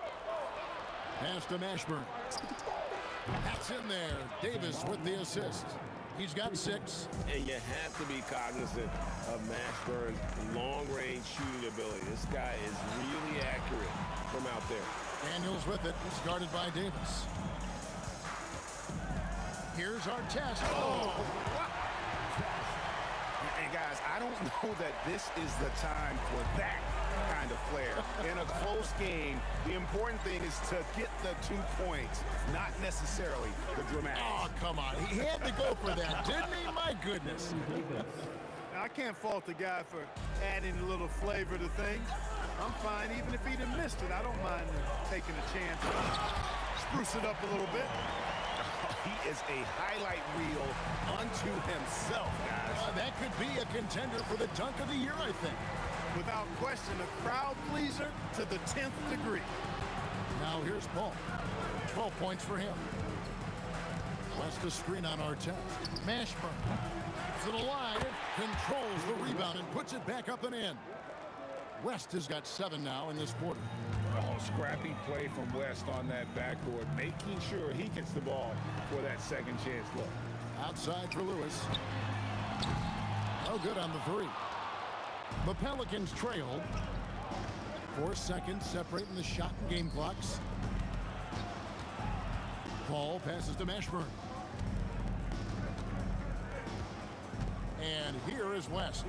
Pass to Mashburn. That's in there. Davis with the assist. He's got 6. And you have to be cognizant of Mashburn's long-range shooting ability. This guy is really accurate from out there. Daniels with it. Started by Davis. Here's our test. Oh! And guys, I don't know that this is the time for that kind of flair. In a close game, the important thing is to get the 2 points, not necessarily the dramatics. Oh, come on. He had to go for that, didn't he? My goodness. Now, I can't fault the guy for adding a little flavor to things. I'm fine even if he'd have missed it. I don't mind taking a chance. Spruce it up a little bit. He is a highlight reel unto himself, guys. That could be a contender for the dunk of the year, I think. Without question, a crowd pleaser to the 10th degree. Now here's Paul. 12 points for him. West a screen on Artest. Mashburn to the line, controls the rebound and puts it back up and in. West has got 7 now in this quarter. Oh, scrappy play from West on that backboard, making sure he gets the ball for that second chance look. Outside for Lewis. No good on the 3. The Pelicans trailed. 4 seconds separating the shot and game clocks. Paul passes to Mashburn. And here is West.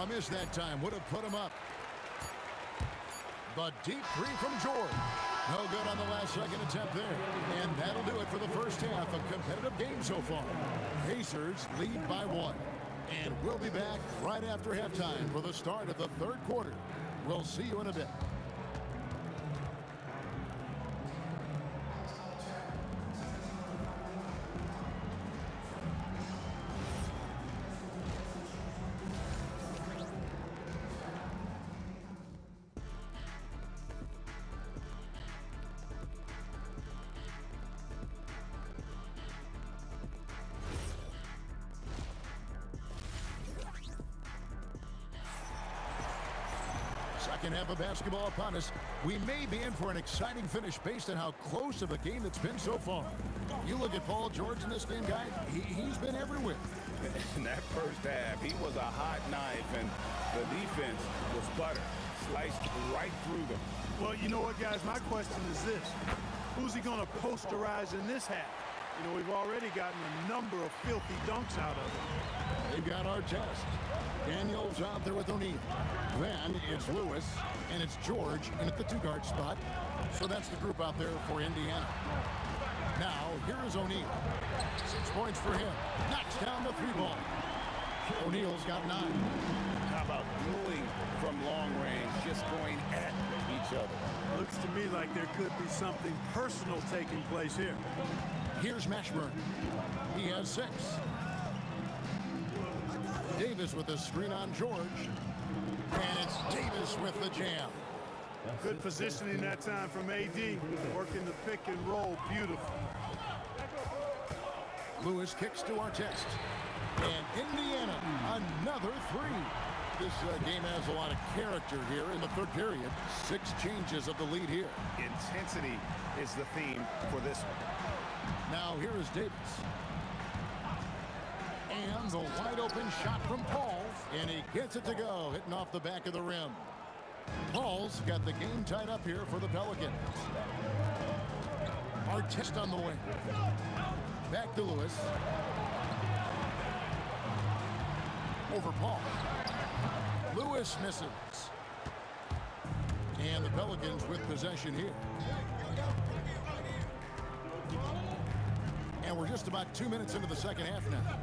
A miss that time would have put him up. The deep 3 from George. No good on the last second attempt there. And that'll do it for the first half. A competitive game so far. Pacers lead by 1. And we'll be back right after halftime for the start of the 3rd quarter. We'll see you in a bit. Second half of basketball upon us. We may be in for an exciting finish based on how close of a game it's been so far. You look at Paul George in this game, guy, he's been everywhere. In that first half, he was a hot knife, and the defense was butter. Sliced right through them. Well, you know what, guys? My question is this. Who's he going to posterize in this half? You know, we've already gotten a number of filthy dunks out of him. They've got our test. Daniels out there with O'Neal. Then it's Lewis, and it's George in at the 2-guard spot. So that's the group out there for Indiana. Now, here is O'Neal. 6 points for him. Knocks down the 3-ball. O'Neal's got 9. How about dueling from long range, just going at each other? Looks to me like there could be something personal taking place here. Here's Mashburn. He has 6. Davis with a screen on George. And it's Davis with the jam. Good positioning that time from AD. Working the pick and roll beautiful. Lewis kicks to Artest. And Indiana, another 3. This game has a lot of character here in the 3rd period. 6 changes of the lead here. Intensity is the theme for this one. Now here is Davis. And the wide open shot from Paul. And he gets it to go, hitting off the back of the rim. Paul's got the game tied up here for the Pelicans. Artest on the wing. Back to Lewis. Over Paul. Lewis misses. And the Pelicans with possession here. And we're just about 2 minutes into the second half now.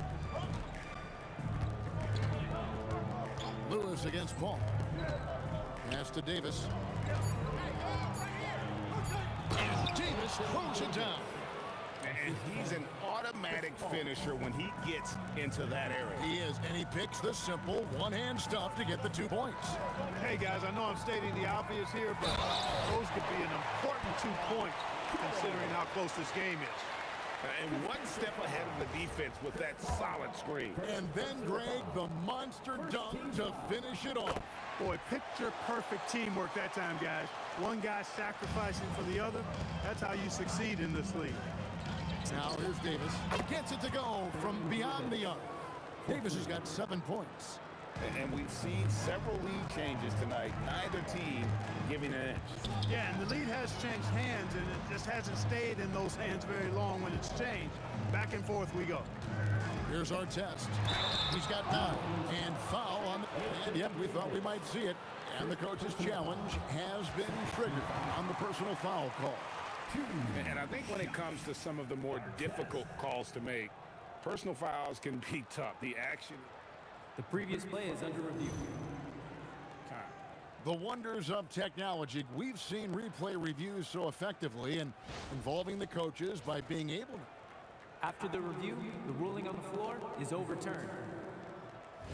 Lewis against Paul. Pass to Davis. And Davis throws it down. And he's an automatic finisher when he gets into that area. He is, and he picks the simple one-hand stuff to get the 2 points. Hey, guys, I know I'm stating the obvious here, but those could be an important 2 points considering how close this game is. And one step ahead of the defense with that solid screen. And then, Greg, the monster dunk to finish it off. Boy, picture-perfect teamwork that time, guys. One guy sacrificing for the other. That's how you succeed in this league. Now here's Davis. Gets it to go from beyond the arc. Davis has got 7 points. And we've seen several lead changes tonight. Neither team giving an inch. Yeah, and the lead has changed hands, and it just hasn't stayed in those hands very long when it's changed. Back and forth we go. Here's our test. He's got 9. And foul on the... And yep, we thought we might see it. And the coach's challenge has been triggered on the personal foul call. And I think when it comes to some of the more difficult calls to make, personal fouls can be tough. The action... The previous play is under review. The wonders of technology. We've seen replay reviews so effectively and involving the coaches by being able to. After the review, the ruling on the floor is overturned.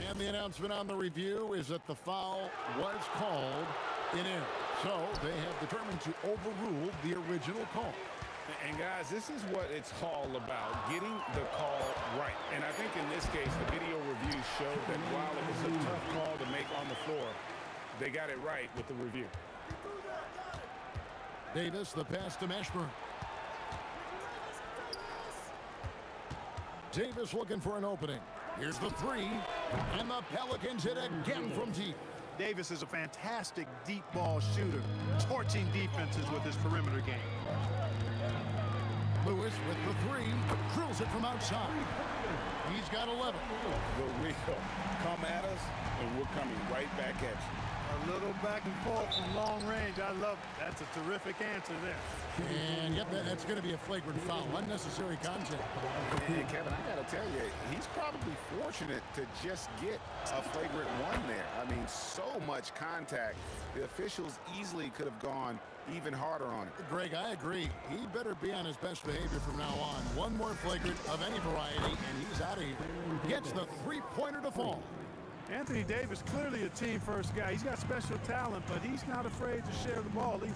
And the announcement on the review is that the foul was called in error. So they have determined to overrule the original call. And guys, this is what it's all about, getting the call right. And I think in this case, the video review showed that while it was a tough call to make on the floor, they got it right with the review. Davis, the pass to Mashburn. Davis looking for an opening. Here's the 3, and the Pelicans hit again from deep. Davis is a fantastic deep ball shooter, torching defenses with his perimeter game. Lewis with the 3, drills it from outside. He's got 11. The real come at us, and we're coming right back at you. A little back and forth from long range. I love it. That's a terrific answer there. And yep, that's going to be a flagrant foul. Unnecessary contact. And Kevin, I got to tell you, he's probably fortunate to just get a flagrant 1 there. I mean, so much contact. The officials easily could have gone even harder on it. Greg, I agree. He better be on his best behavior from now on. One more flagrant of any variety, and he's out of here. Gets the 3-pointer to fall. Anthony Davis, clearly a team-first guy. He's got special talent, but he's not afraid to share the ball either.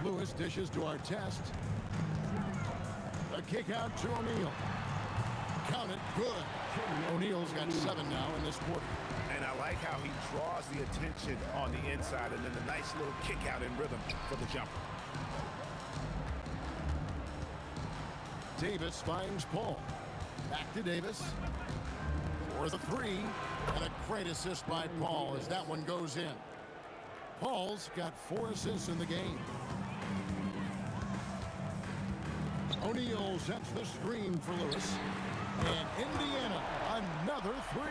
Lewis dishes to our test. A kick out to O'Neal. Count it, good. O'Neal's got 7 now in this quarter. And I like how he draws the attention on the inside and then the nice little kick out in rhythm for the jumper. Davis finds Paul. Back to Davis. For the 3. And a great assist by Paul as that one goes in. Paul's got 4 assists in the game. O'Neal sets the screen for Lewis. And Indiana, another 3.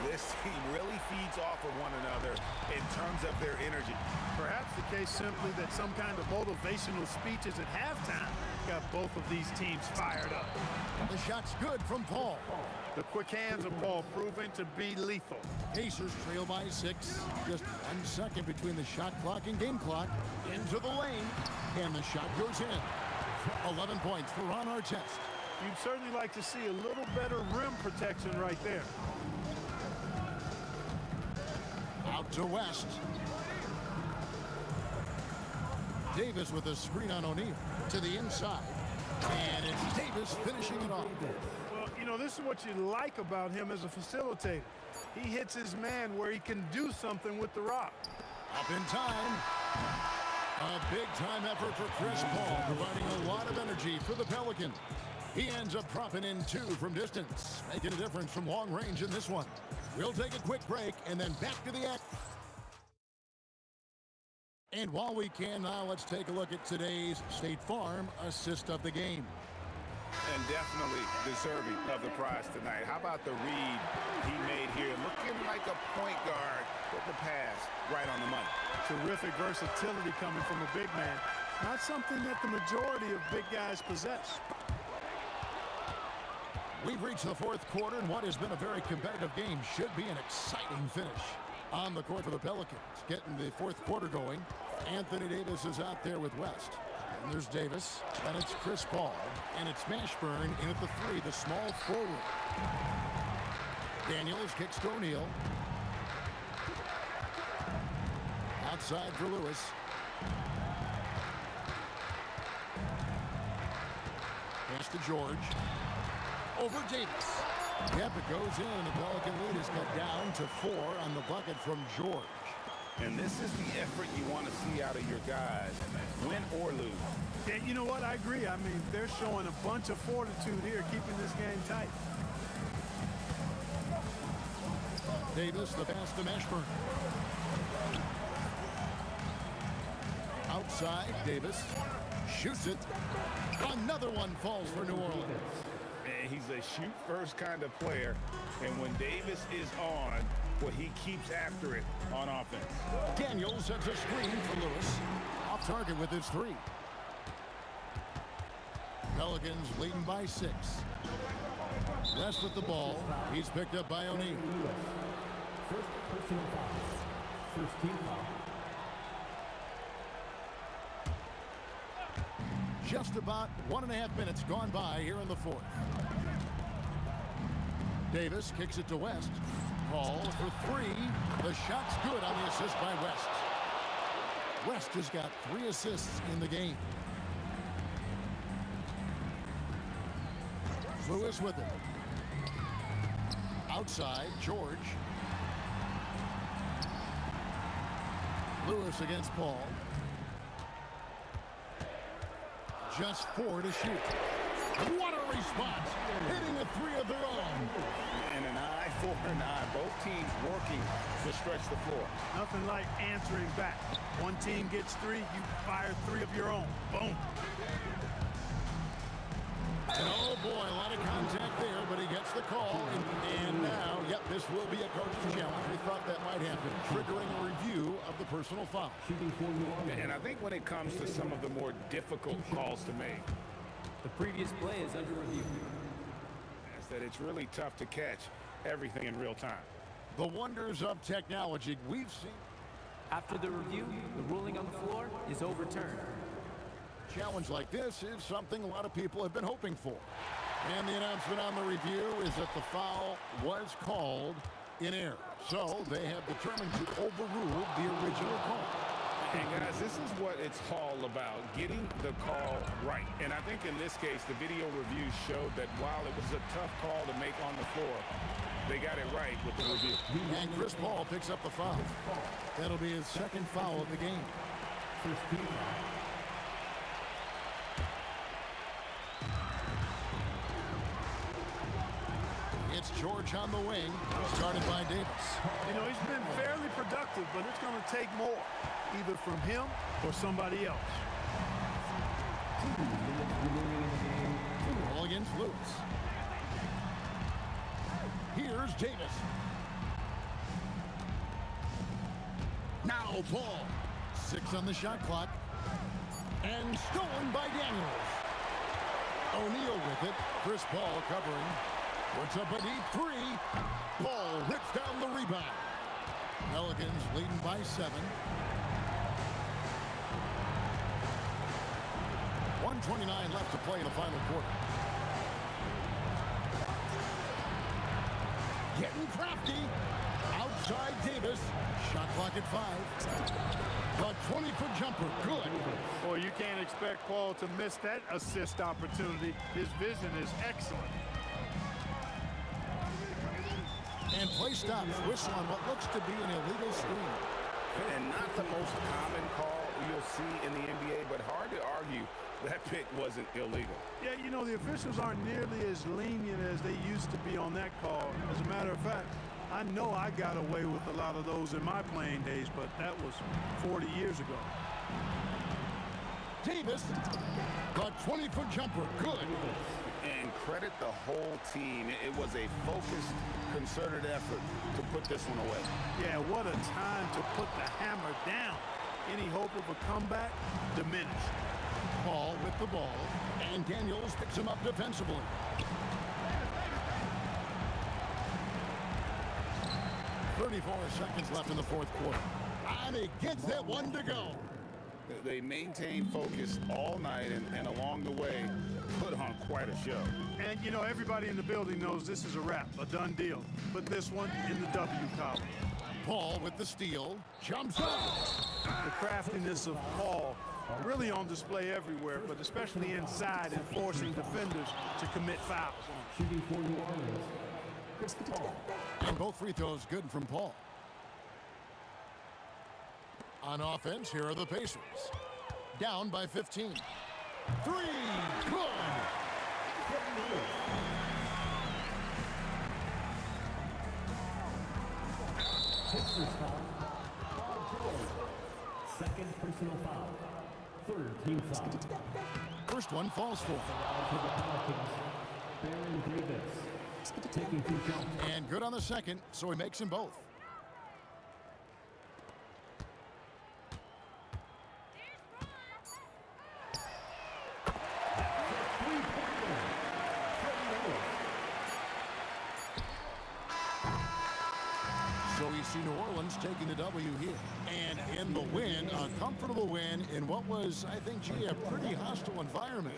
This team really feeds off of one another in terms of their energy. Perhaps the case simply that some kind of motivational speeches at halftime got both of these teams fired up. The shot's good from Paul. The quick hands of Paul proving to be lethal. Pacers trail by 6. Just 1 second between the shot clock and game clock. Into the lane. And the shot goes in. 11 points for Ron Artest. You'd certainly like to see a little better rim protection right there. Out to West. Davis with a screen on O'Neal. To the inside. And it's Davis finishing it off. Well, you know, this is what you like about him as a facilitator. He hits his man where he can do something with the rock. Up in time. A big-time effort for Chris Paul, providing a lot of energy for the Pelicans. He ends up dropping in 2 from distance, making a difference from long range in this one. We'll take a quick break and then back to the act. And while we can now, let's take a look at today's State Farm assist of the game. And definitely deserving of the prize tonight. How about the read he made here? Looking like a point guard with the pass right on the money. Terrific versatility coming from a big man. Not something that the majority of big guys possess. We've reached the fourth quarter, and what has been a very competitive game should be an exciting finish. On the court for the Pelicans, getting the fourth quarter going. Anthony Davis is out there with West. And there's Davis, and it's Chris Paul, and it's Mashburn in at the three, the small forward. Daniels kicks to O'Neal. Outside for Lewis. Pass to George. Over Davis. Yep, it goes in, and the Pelican lead is cut down to 4 on the bucket from George. And this is the effort you want to see out of your guys, win or lose. Yeah, you know what? I agree. I mean, they're showing a bunch of fortitude here, keeping this game tight. Davis, the pass to Mashburn. Outside, Davis shoots it. Another one falls for New Orleans. Man, he's a shoot-first kind of player, and when Davis is on, well, he keeps after it on offense. Daniels sets a screen for Lewis. Off target with his three. Pelicans leading by 6. West with the ball. He's picked up by O'Neal. First personal foul. First team foul. Just about 1.5 minutes gone by here in the fourth. Davis kicks it to West. Paul for 3. The shot's good on the assist by West. West has got 3 assists in the game. Lewis with it. Outside, George. Lewis against Paul. Just 4 to shoot. What a response! Hitting a 3 of their own. And an eye for an eye. Both teams working to stretch the floor. Nothing like answering back. One team gets 3, you fire 3 of your own. Boom. And oh boy, a lot of contact there, but he gets the call. And now, yep, this will be a coaching challenge. We thought that might happen, triggering a review of the personal foul. And I think when it comes to some of the more difficult calls to make, The previous play is under review. is that it's really tough to catch everything in real time. The wonders of technology we've seen. After the review, the ruling on the floor is overturned. Challenge like this is something a lot of people have been hoping for. And the announcement on the review is that the foul was called in error. So they have determined to overrule the original call. And guys, this is what it's all about, getting the call right. And I think in this case, the video review showed that while it was a tough call to make on the floor, they got it right with the review. And Chris Paul picks up the foul. That'll be his second foul of the game. First team foul. It's George on the wing, started by Davis. You know, he's been fairly productive, but it's going to take more, either from him or somebody else. Ball against Lewis. Here's Davis. Now Paul. 6 on the shot clock. And stolen by Daniels. O'Neal with it. Chris Paul covering. Puts up a deep 3. Paul rips down the rebound. Pelicans leading by 7. 1:29 left to play in the final quarter. Getting crafty. Outside Davis. Shot clock at 5. The 20-foot jumper. Good. Boy, you can't expect Paul to miss that assist opportunity. His vision is excellent. And play stops. Whistle on what looks to be an illegal screen. And not the most common call you'll see in the NBA, but hard to argue that pick wasn't illegal. Yeah, you know, the officials aren't nearly as lenient as they used to be on that call. As a matter of fact, I know I got away with a lot of those in my playing days, but that was 40 years ago. Davis, the 20-foot jumper, good. And credit the whole team. It was a focused, concerted effort to put this one away. Yeah, what a time to put the hammer down. Any hope of a comeback? Diminished. Paul with the ball, and Daniels picks him up defensively. .34 left in the fourth quarter. And he gets that one to go. They maintained focus all night and along the way put on quite a show. And, you know, everybody in the building knows this is a wrap, a done deal. Put this one in the W column. Paul with the steal, jumps up. The craftiness of Paul really on display everywhere, but especially inside and forcing defenders to commit fouls. Shooting for New Orleans, Chris Paul. And both free throws good from Paul. On offense, here are the Pacers. Down by 15. Three, good. Pacers foul. Second personal foul. Third team foul. First one falls for. For the Pelicans, Baron Davis taking 2 shots. And good on the second, so he makes them both. So you see New Orleans taking the W here. And in the win, a comfortable win in what was, I think, gee, a pretty hostile environment.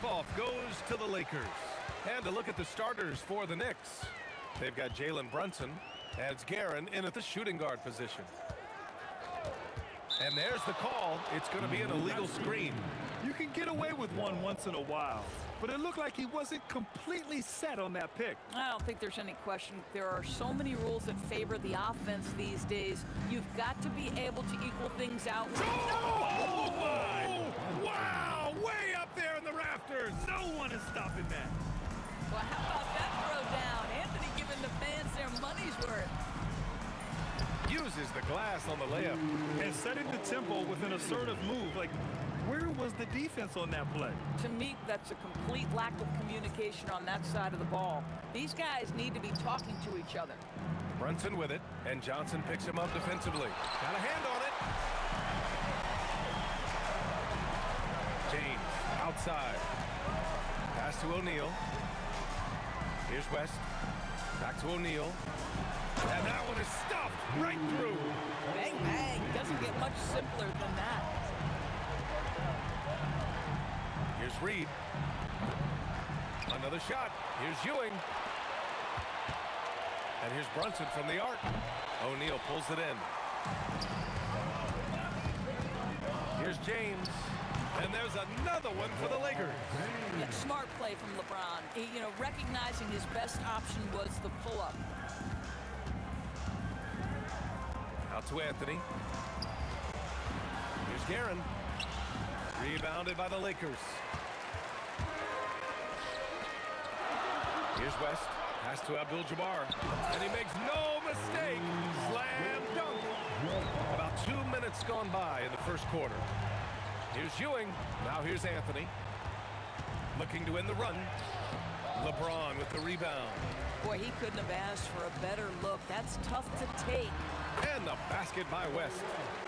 tip-off goes to the Lakers. And to look at the starters for the Knicks. They've got Jalen Brunson. Adds Guerin in at the shooting guard position. And there's the call. It's going to be an illegal screen. You can get away with one once in a while, but it looked like he wasn't completely set on that pick. I don't think there's any question. There are so many rules that favor the offense these days. You've got to be able to equal things out. Oh, my! Wow! Way up there in the rafters. No one is stopping that. Well, how about that throw down? Anthony giving the fans their money's worth. Uses the glass on the layup. And setting the tempo with an assertive move. Like, where was the defense on that play? To me, that's a complete lack of communication on that side of the ball. These guys need to be talking to each other. Brunson with it, and Johnson picks him up defensively. Got a hand on it. James outside. Pass to O'Neal. Here's West. Back to O'Neal. And that one is stuffed right through. Bang, bang. Doesn't get much simpler than that. Here's Reed. Another shot. Here's Ewing. And here's Brunson from the arc. O'Neal pulls it in. Here's James. And there's another one for the Lakers. Yeah, smart play from LeBron. Recognizing his best option was the pull-up. Out to Anthony. Here's Guerin. Rebounded by the Lakers. Here's West. Pass to Abdul-Jabbar. And he makes no mistake. Slam dunk. About 2 minutes gone by in the first quarter. Here's Ewing. Now here's Anthony. Looking to win the run. LeBron with the rebound. Boy, he couldn't have asked for a better look. That's tough to take. And the basket by West.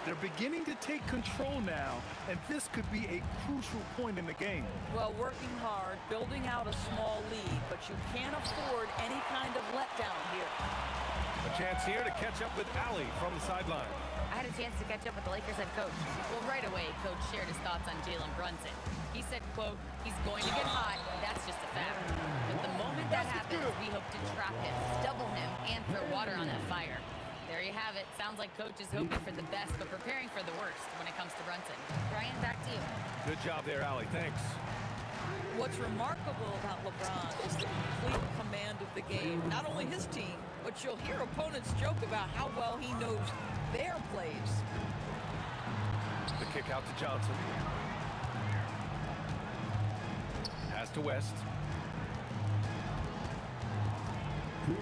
They're beginning to take control now, and this could be a crucial point in the game. Well, working hard, building out a small lead, but you can't afford any kind of letdown here. A chance here to catch up with Allie from the sideline. I had a chance to catch up with the Lakers head coach. Well, right away, coach shared his thoughts on Jalen Brunson. He said, quote, he's going to get hot, that's just a fact. But the moment that happens, we hope to trap him, double him, and throw water on that fire. There you have it. Sounds like coach is hoping for the best, but preparing for the worst when it comes to Brunson. Brian, back to you. Good job there, Allie. Thanks. What's remarkable about LeBron is the complete command of the game. Not only his team, but you'll hear opponents joke about how well he knows their plays. The kick out to Johnson. Pass to West.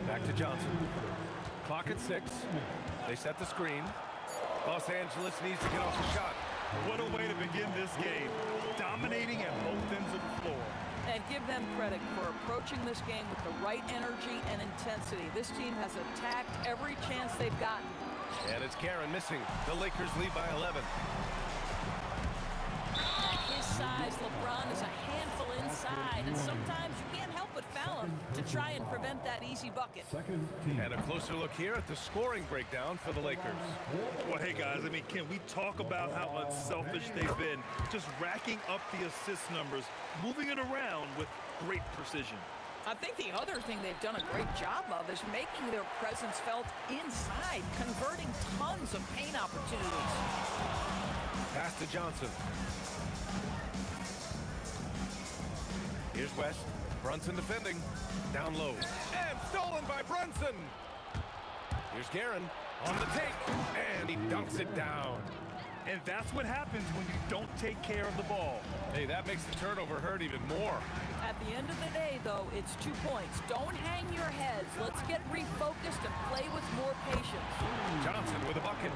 Back to Johnson. Clock at 6. They set the screen. Los Angeles needs to get off the shot. What a way to begin this game. Dominating at both ends of the floor. And give them credit for approaching this game with the right energy and intensity. This team has attacked every chance they've gotten. And it's Guerin missing. The Lakers lead by 11. At his size, LeBron is a handful inside, and sometimes you can't help but foul him to try and prevent that easy bucket. And a closer look here at the scoring breakdown for the Lakers. Well, hey, guys, I mean, can we talk about how unselfish they've been? Just racking up the assist numbers, moving it around with great precision. I think the other thing they've done a great job of is making their presence felt inside, converting tons of paint opportunities. Pass to Johnson. Here's West. Brunson defending. Down low. And stolen by Brunson. Here's Guerin on the take. And he dunks it down. And that's what happens when you don't take care of the ball. Hey, that makes the turnover hurt even more. At the end of the day, though, it's 2 points. Don't hang your heads. Let's get refocused and play with more patience. Johnson with a bucket.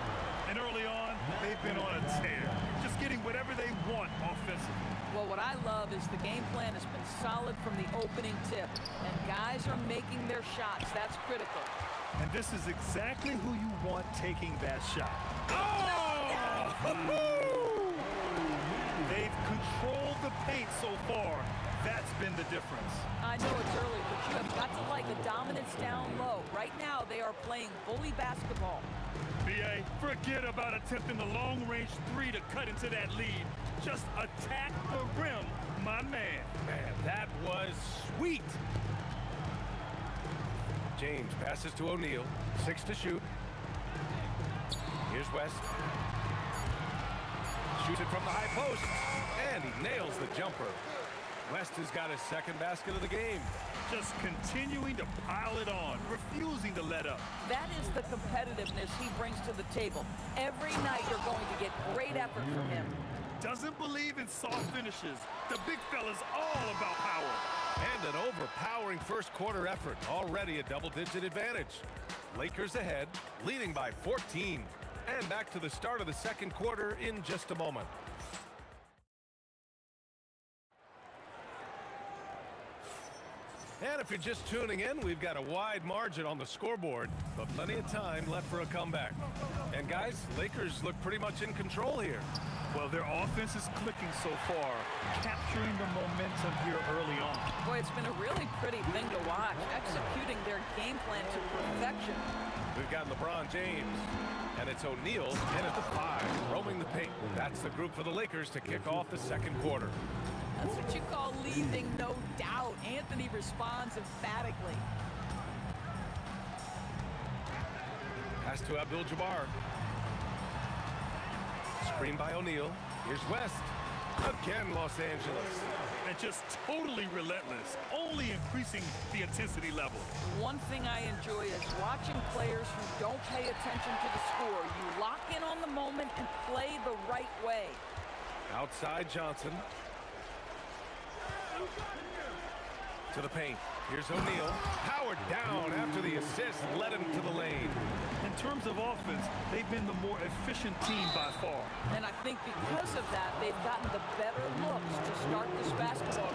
And early on, they've been on a tear. Just getting whatever they want offensively. Well, what I love is the game plan has been solid from the opening tip, and guys are making their shots. That's critical. And this is exactly who you want taking that shot. Oh! They've controlled the paint so far. That's been the difference. I know it's early, but you have got to like the dominance down low. Right now, they are playing bully basketball. NBA, forget about attempting the long-range three to cut into that lead. Just attack the rim, my man. Man, that was sweet. James passes to O'Neal. 6 to shoot. Here's West. Shoots it from the high post. And he nails the jumper. West has got his second basket of the game. Just continuing to pile it on, refusing to let up. That is the competitiveness he brings to the table. Every night you're going to get great effort from him. Doesn't believe in soft finishes. The big fella's all about power. And an overpowering first quarter effort. Already a double-digit advantage. Lakers ahead, leading by 14. And back to the start of the second quarter in just a moment. And if you're just tuning in, we've got a wide margin on the scoreboard, but plenty of time left for a comeback. And guys, Lakers look pretty much in control here. Well, their offense is clicking so far, capturing the momentum here early on. Boy, it's been a really pretty thing to watch, executing their game plan to perfection. We've got LeBron James, and it's O'Neal in at the 5, roaming the paint. That's the group for the Lakers to kick off the second quarter. That's what you call leaving no doubt. Anthony responds emphatically. Pass to Abdul-Jabbar. Screen by O'Neal. Here's West. Again, Los Angeles. And just totally relentless, only increasing the intensity level. One thing I enjoy is watching players who don't pay attention to the score. You lock in on the moment and play the right way. Outside Johnson. To the paint. Here's O'Neal. Powered down after the assist led him to the lane. In terms of offense, they've been the more efficient team by far. And I think because of that, they've gotten the better looks to start this basketball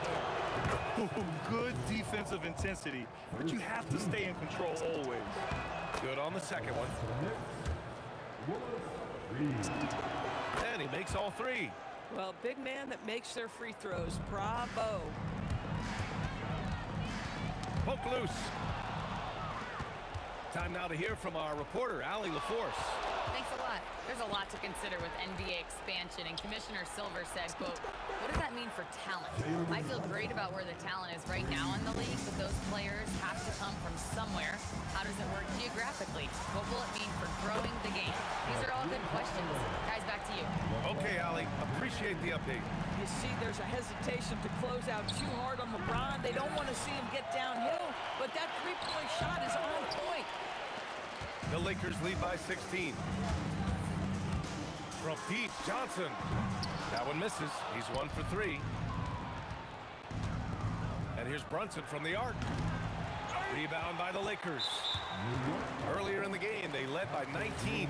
game. Good defensive intensity, but you have to stay in control always. Good on the second one. And he makes all 3. Well, big man that makes their free throws. Bravo. Poke loose. Time now to hear from our reporter, Allie LaForce. Thanks a lot. There's a lot to consider with NBA expansion, and Commissioner Silver said, quote, what does that mean for talent? I feel great about where the talent is right now in the league, but those players have to come from somewhere. How does it work geographically? What will it mean for growing the game? These are all good questions. Guys, back to you. Okay, Allie. Appreciate the update. You see there's a hesitation to close out too hard on LeBron. They don't want to see him get downhill, but that three-point shot is on point. The Lakers lead by 16. From deep, Johnson. That one misses. He's 1 for 3. And here's Brunson from the arc. Rebound by the Lakers. Earlier in the game, they led by 19.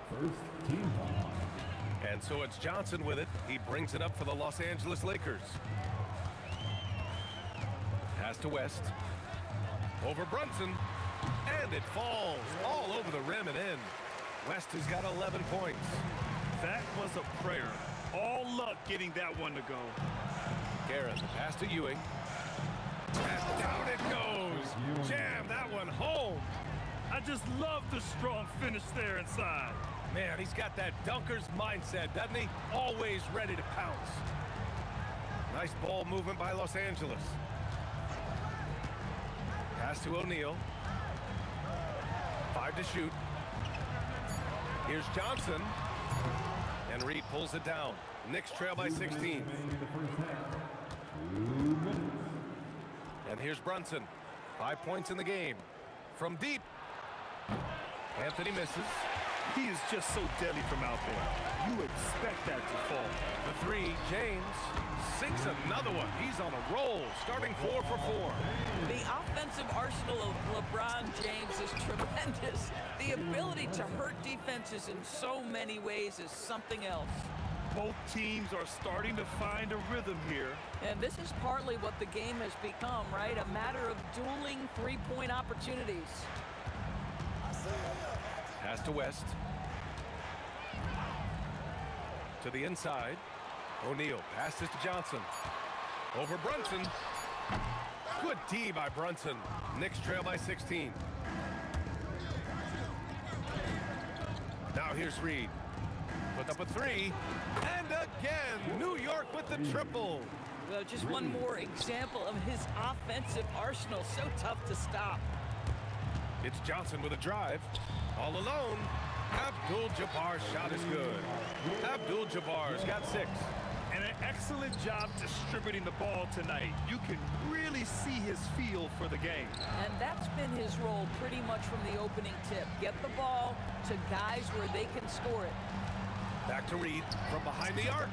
First team foul. And so it's Johnson with it. He brings it up for the Los Angeles Lakers. Pass to West. Over Brunson. And it falls all over the rim and in. West has got 11 points. That was a prayer. All luck getting that one to go. Garrett, pass to Ewing. And down it goes. Jam that one home. I just love the strong finish there inside. Man, he's got that dunker's mindset, doesn't he? Always ready to pounce. Nice ball movement by Los Angeles. Pass to O'Neal. 5 to shoot. Here's Johnson. And Reed pulls it down. Knicks trail by 16. And here's Brunson. 5 points in the game. From deep. Anthony misses. He is just so deadly from out there. You expect that to fall. The 3, James sinks another one. He's on a roll, starting 4 for 4. The offensive arsenal of LeBron James is tremendous. The ability to hurt defenses in so many ways is something else. Both teams are starting to find a rhythm here. And this is partly what the game has become, right? A matter of dueling three-point opportunities. Pass to West. To the inside. O'Neal passes to Johnson. Over Brunson. Good D by Brunson. Knicks trail by 16. Now here's Reed. Put up a three. And again, New York with the triple. Well, just one more example of his offensive arsenal. So tough to stop. It's Johnson with a drive. All alone. Abdul-Jabbar's shot is good. Abdul-Jabbar's got 6. And an excellent job distributing the ball tonight. You can really see his feel for the game. And that's been his role pretty much from the opening tip. Get the ball to guys where they can score it. Back to Reed from behind the arc.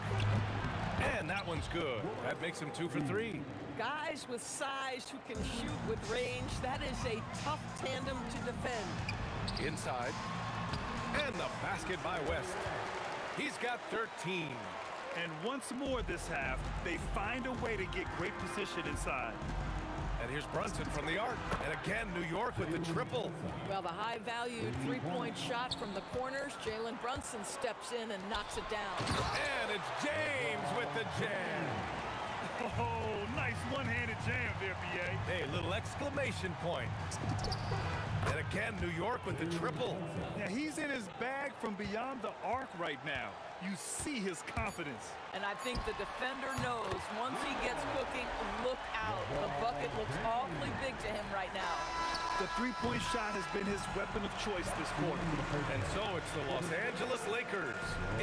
And that one's good. That makes him 2 for 3. Guys with size who can shoot with range, that is a tough tandem to defend. Inside. And the basket by West. He's got 13. And once more this half, they find a way to get great position inside. And here's Brunson from the arc. And again, New York with the triple. Well, the high-valued three-point shot from the corners. Jalen Brunson steps in and knocks it down. And it's James with the jam. Oh, nice one-handed jam there, B.A. Hey, little exclamation point. And again, New York with the triple. Yeah, he's in his bag from beyond the arc right now. You see his confidence. And I think the defender knows once he gets cooking, look out. The bucket looks awfully big to him right now. The three-point shot has been his weapon of choice this quarter. And so it's the Los Angeles Lakers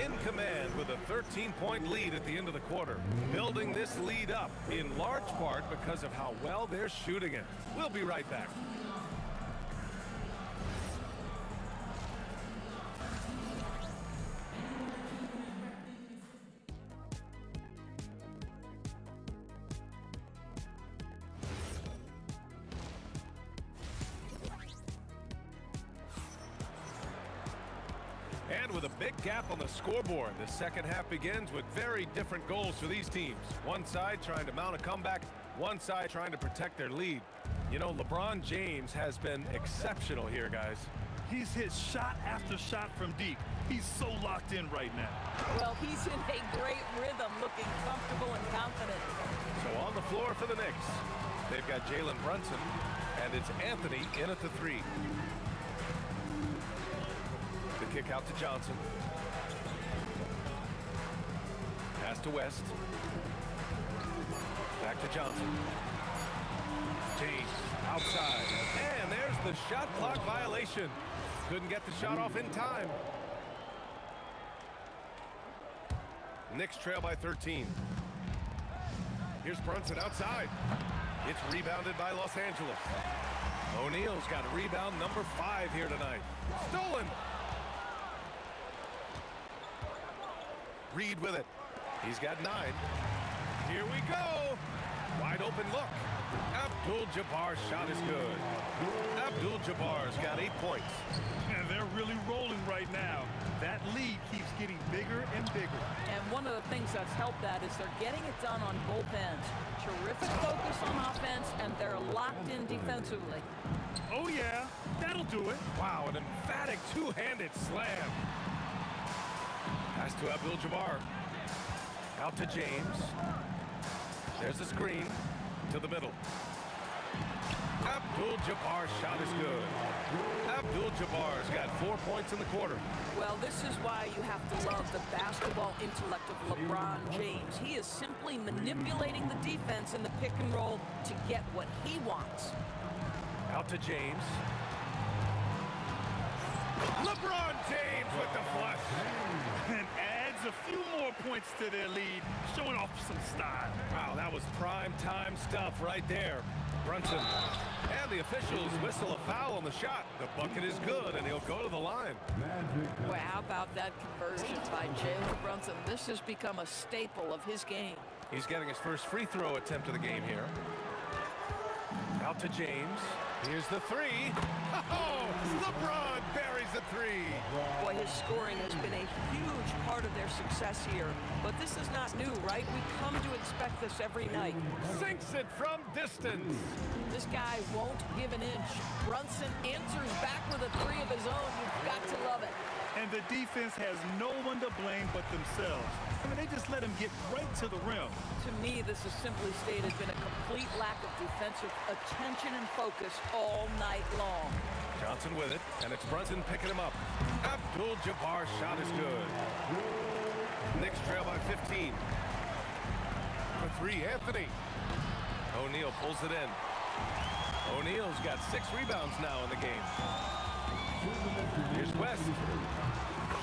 in command with a 13-point lead at the end of the quarter. Building this lead up in large part because of how well they're shooting it. We'll be right back. And with a big gap on the scoreboard, the second half begins with very different goals for these teams. One side trying to mount a comeback, one side trying to protect their lead. You know, LeBron James has been exceptional here, guys. He's hit shot after shot from deep. He's so locked in right now. Well, he's in a great rhythm, looking comfortable and confident. So on the floor for the Knicks, they've got Jalen Brunson, and it's Anthony in at the 3. The kick out to Johnson. Pass to West. Back to Johnson. James outside. And there's the shot clock violation. Couldn't get the shot off in time. Knicks trail by 13. Here's Brunson outside. It's rebounded by Los Angeles. O'Neal's got rebound number 5 here tonight. Stolen. Reed with it. He's got 9. Here we go. Wide open look. Abdul-Jabbar's shot is good. Abdul-Jabbar's got 8 points. And they're really rolling right now. That lead keeps getting bigger and bigger. And one of the things that's helped that is they're getting it done on both ends. Terrific focus on offense, and they're locked in defensively. Oh, yeah. That'll do it. Wow, an emphatic two-handed slam. Pass to Abdul-Jabbar. Out to James. There's the screen. To the middle. Abdul-Jabbar's shot is good. Abdul-Jabbar's got 4 points in the quarter. Well, this is why you have to love the basketball intellect of LeBron James. He is simply manipulating the defense in the pick and roll to get what he wants. Out to James. LeBron James with the flush. And adds a few more points to their lead, showing off some style. Wow, that was prime time stuff right there. Brunson. And the officials whistle a foul on the shot. The bucket is good, and he'll go to the line. Well, how about that conversion by Jalen Brunson? This has become a staple of his game. He's getting his first free throw attempt of the game here. Out to James. Here's the 3. Oh, LeBron buries the 3. Boy, his scoring has been a huge part of their success here. But this is not new, right? We come to expect this every night. Sinks it from distance. This guy won't give an inch. Brunson answers back with a 3 of his own. You've got to love it. And the defense has no one to blame but themselves. I mean, they just let him get right to the rim. To me, this is simply stated been a complete lack of defensive attention and focus all night long. Johnson with it. And it's Brunson picking him up. Abdul-Jabbar's shot is good. Knicks trail by 15. For three, Anthony. O'Neal pulls it in. O'Neal's got 6 rebounds now in the game. Here's West.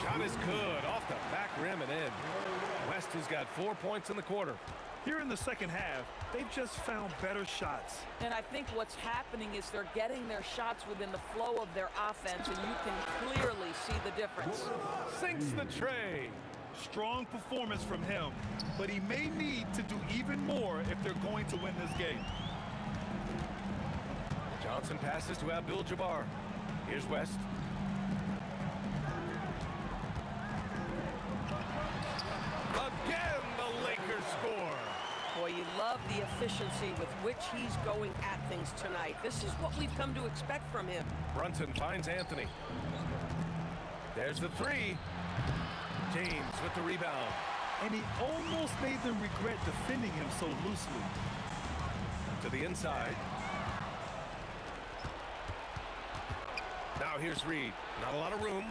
Shot is good. Off the back rim and in. West has got 4 points in the quarter. Here in the second half, they've just found better shots. And I think what's happening is they're getting their shots within the flow of their offense, and you can clearly see the difference. Sinks the tray. Strong performance from him, but he may need to do even more if they're going to win this game. Johnson passes to Abdul-Jabbar. Here's West. Again, the Lakers score. Boy, you love the efficiency with which he's going at things tonight. This is what we've come to expect from him. Brunson finds Anthony. There's the three. James with the rebound. And he almost made them regret defending him so loosely. To the inside. Now here's Reed. Not a lot of room.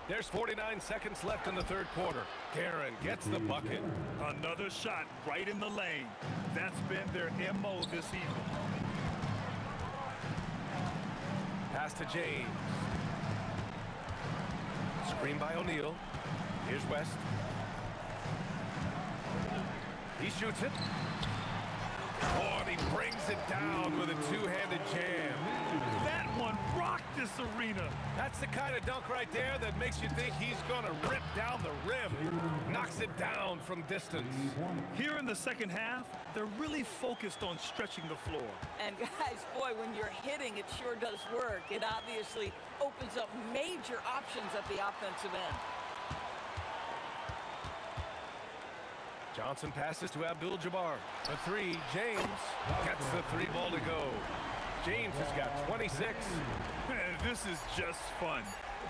There's 49 seconds left in the third quarter. Guerin gets the bucket. Another shot right in the lane. That's been their MO this evening. Pass to James. Screen by O'Neal. Here's West. He shoots it. Oh, and he brings it down with a two-handed jam. That one rocked this arena. That's the kind of dunk right there that makes you think he's going to rip down the rim. Knocks it down from distance. Here in the second half, they're really focused on stretching the floor. And guys, boy, when you're hitting, it sure does work. It obviously opens up major options at the offensive end. Johnson passes to Abdul-Jabbar. A three. James gets the three ball to go. James has got 26. Man, this is just fun.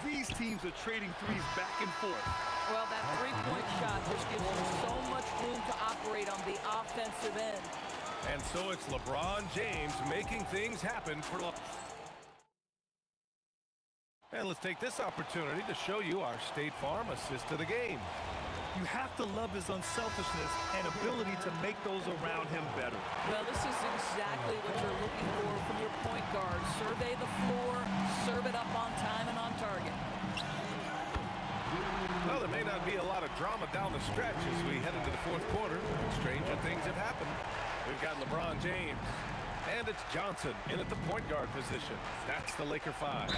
These teams are trading threes back and forth. Well, that three-point shot just gives them so much room to operate on the offensive end. And so it's LeBron James making things happen for And let's take this opportunity to show you our State Farm assist to the game. You have to love his unselfishness and ability to make those around him better. Well, this is exactly what you're looking for from your point guard. Survey the floor, serve it up on time and on target. Well, there may not be a lot of drama down the stretch as we head into the fourth quarter. Stranger things have happened. We've got LeBron James. And it's Johnson in at the point guard position. That's the Laker 5.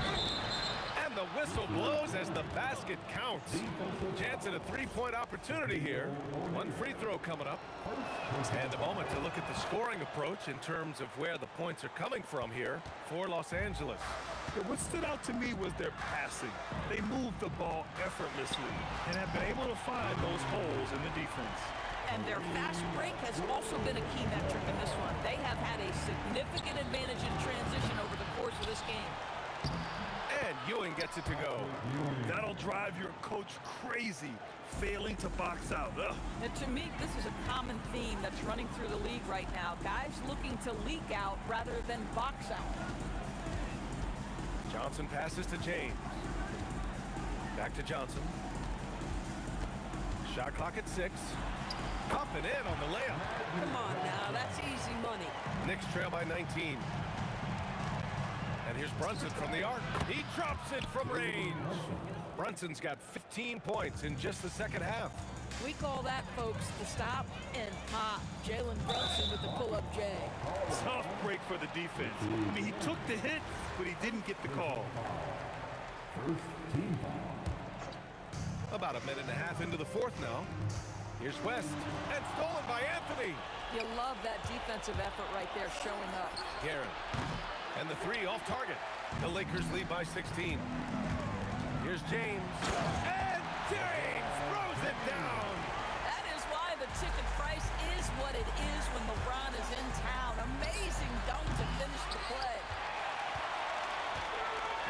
And the whistle blows as the basket counts. Chance at a three-point opportunity here. One free throw coming up. And a moment to look at the scoring approach in terms of where the points are coming from here for Los Angeles. What stood out to me was their passing. They moved the ball effortlessly and have been able to find those holes in the defense. And their fast break has also been a key metric in this one. They have had a significant advantage in transition over the course of this game. And Ewing gets it to go. That'll drive your coach crazy, failing to box out. Ugh. And to me, this is a common theme that's running through the league right now. Guys looking to leak out rather than box out. Johnson passes to James. Back to Johnson. Shot clock at 6. Up and in on the layup. Come on now, that's easy money. Knicks trail by 19. And here's Brunson from the arc. He drops it from range. Brunson's got 15 points in just the second half. We call that, folks, the stop and pop. Jalen Brunson with the pull-up J. Tough break for the defense. I mean, he took the hit, but he didn't get the call. First team foul. About a minute and a half into the fourth now. Here's West, and stolen by Anthony. You love that defensive effort right there showing up. Guerin, and the three off target. The Lakers lead by 16. Here's James, and James throws it down. That is why the ticket price is what it is when LeBron is in town. Amazing dunk to finish the play.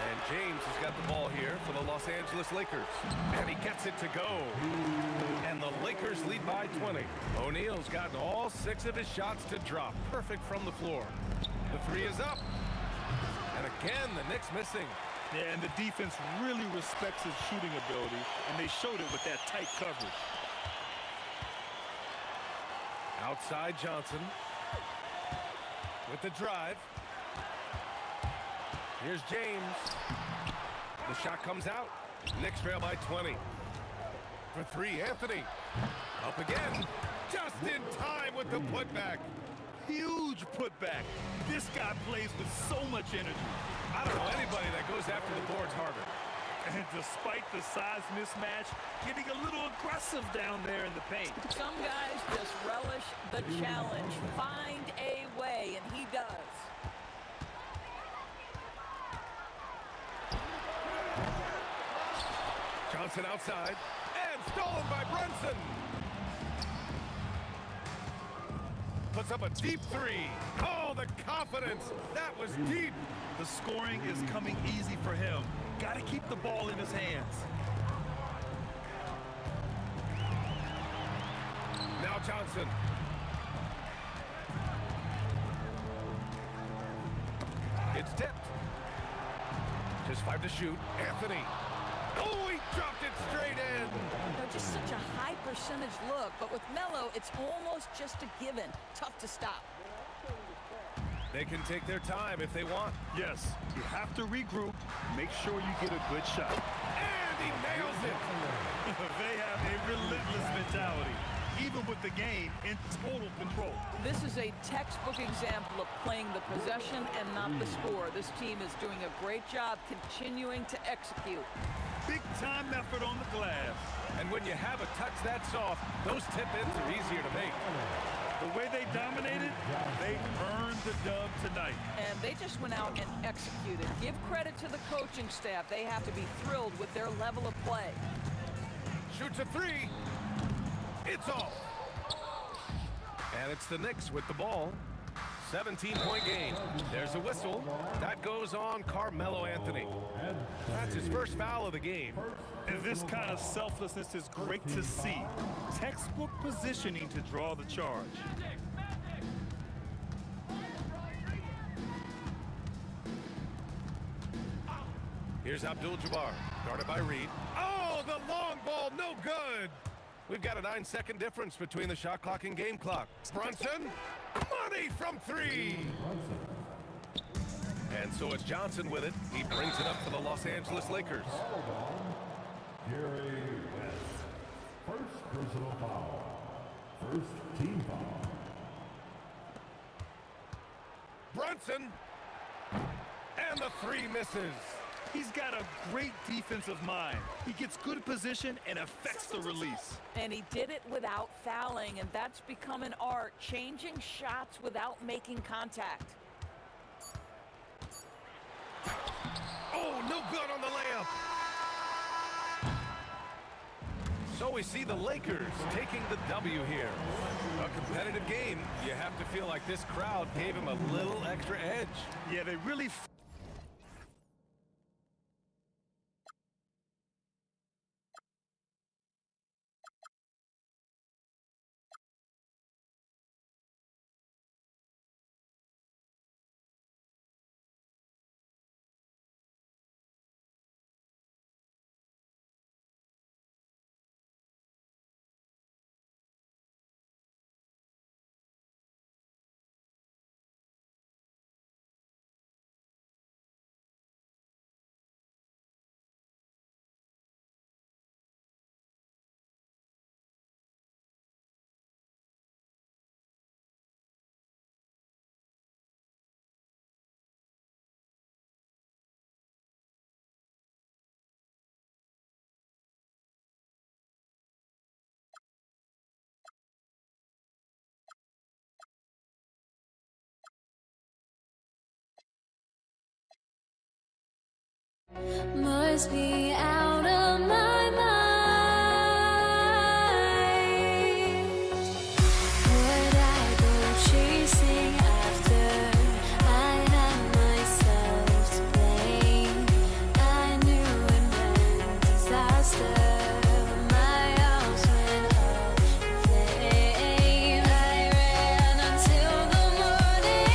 And James has got the ball here for the Los Angeles Lakers. And he gets it to go. And the Lakers lead by 20. O'Neal's gotten all 6 of his shots to drop. Perfect from the floor. The three is up. And again, the Knicks missing. Yeah, and the defense really respects his shooting ability, and they showed it with that tight coverage. Outside Johnson with the drive. Here's James. The shot comes out. Knicks trail by 20. For three, Anthony. Up again. Just in time with the putback. Huge putback. This guy plays with so much energy. I don't know anybody that goes after the boards harder. And despite the size mismatch, getting a little aggressive down there in the paint. Some guys just relish the challenge. Find a way, and he does. Johnson outside. And stolen by Brunson. Puts up a deep three. Oh, the confidence. That was deep. The scoring is coming easy for him. Got to keep the ball in his hands. Now Johnson. It's tipped. Just 5 to shoot. Anthony. Oh, he dropped it straight in. Just such a high percentage look, but with Melo, it's almost just a given. Tough to stop. They can take their time if they want. Yes, you have to regroup. Make sure you get a good shot. And he nails it. They have a relentless mentality, even with the game in total control. This is a textbook example of playing the possession and not the score. This team is doing a great job continuing to execute. Big time effort on the glass. And when you have a touch that soft, those tip-ins are easier to make. The way they dominated, they earned the dub tonight. And they just went out and executed. Give credit to the coaching staff. They have to be thrilled with their level of play. Shoots a three. It's off. And it's the Knicks with the ball. 17-point game. There's a whistle. That goes on Carmelo Anthony. That's his first foul of the game. And this kind of selflessness is great to see. Textbook positioning to draw the charge. Here's Abdul-Jabbar, guarded by Reed. Oh, the long ball, no good. We've got a 9-second difference between the shot clock and game clock. Brunson, money from three. And so it's Johnson with it. He brings it up for the Los Angeles Lakers. Gary West. First personal foul. First team foul. Brunson. And the three misses. He's got a great defensive mind. He gets good position and affects the release. And he did it without fouling, and that's become an art, changing shots without making contact. Oh, no good on the layup. So we see the Lakers taking the W here. A competitive game. You have to feel like this crowd gave him a little extra edge. Yeah, they really... Must be out of my mind. Would I go chasing after? I had myself to blame. I knew it meant disaster. My house went up in flame. I ran until the morning.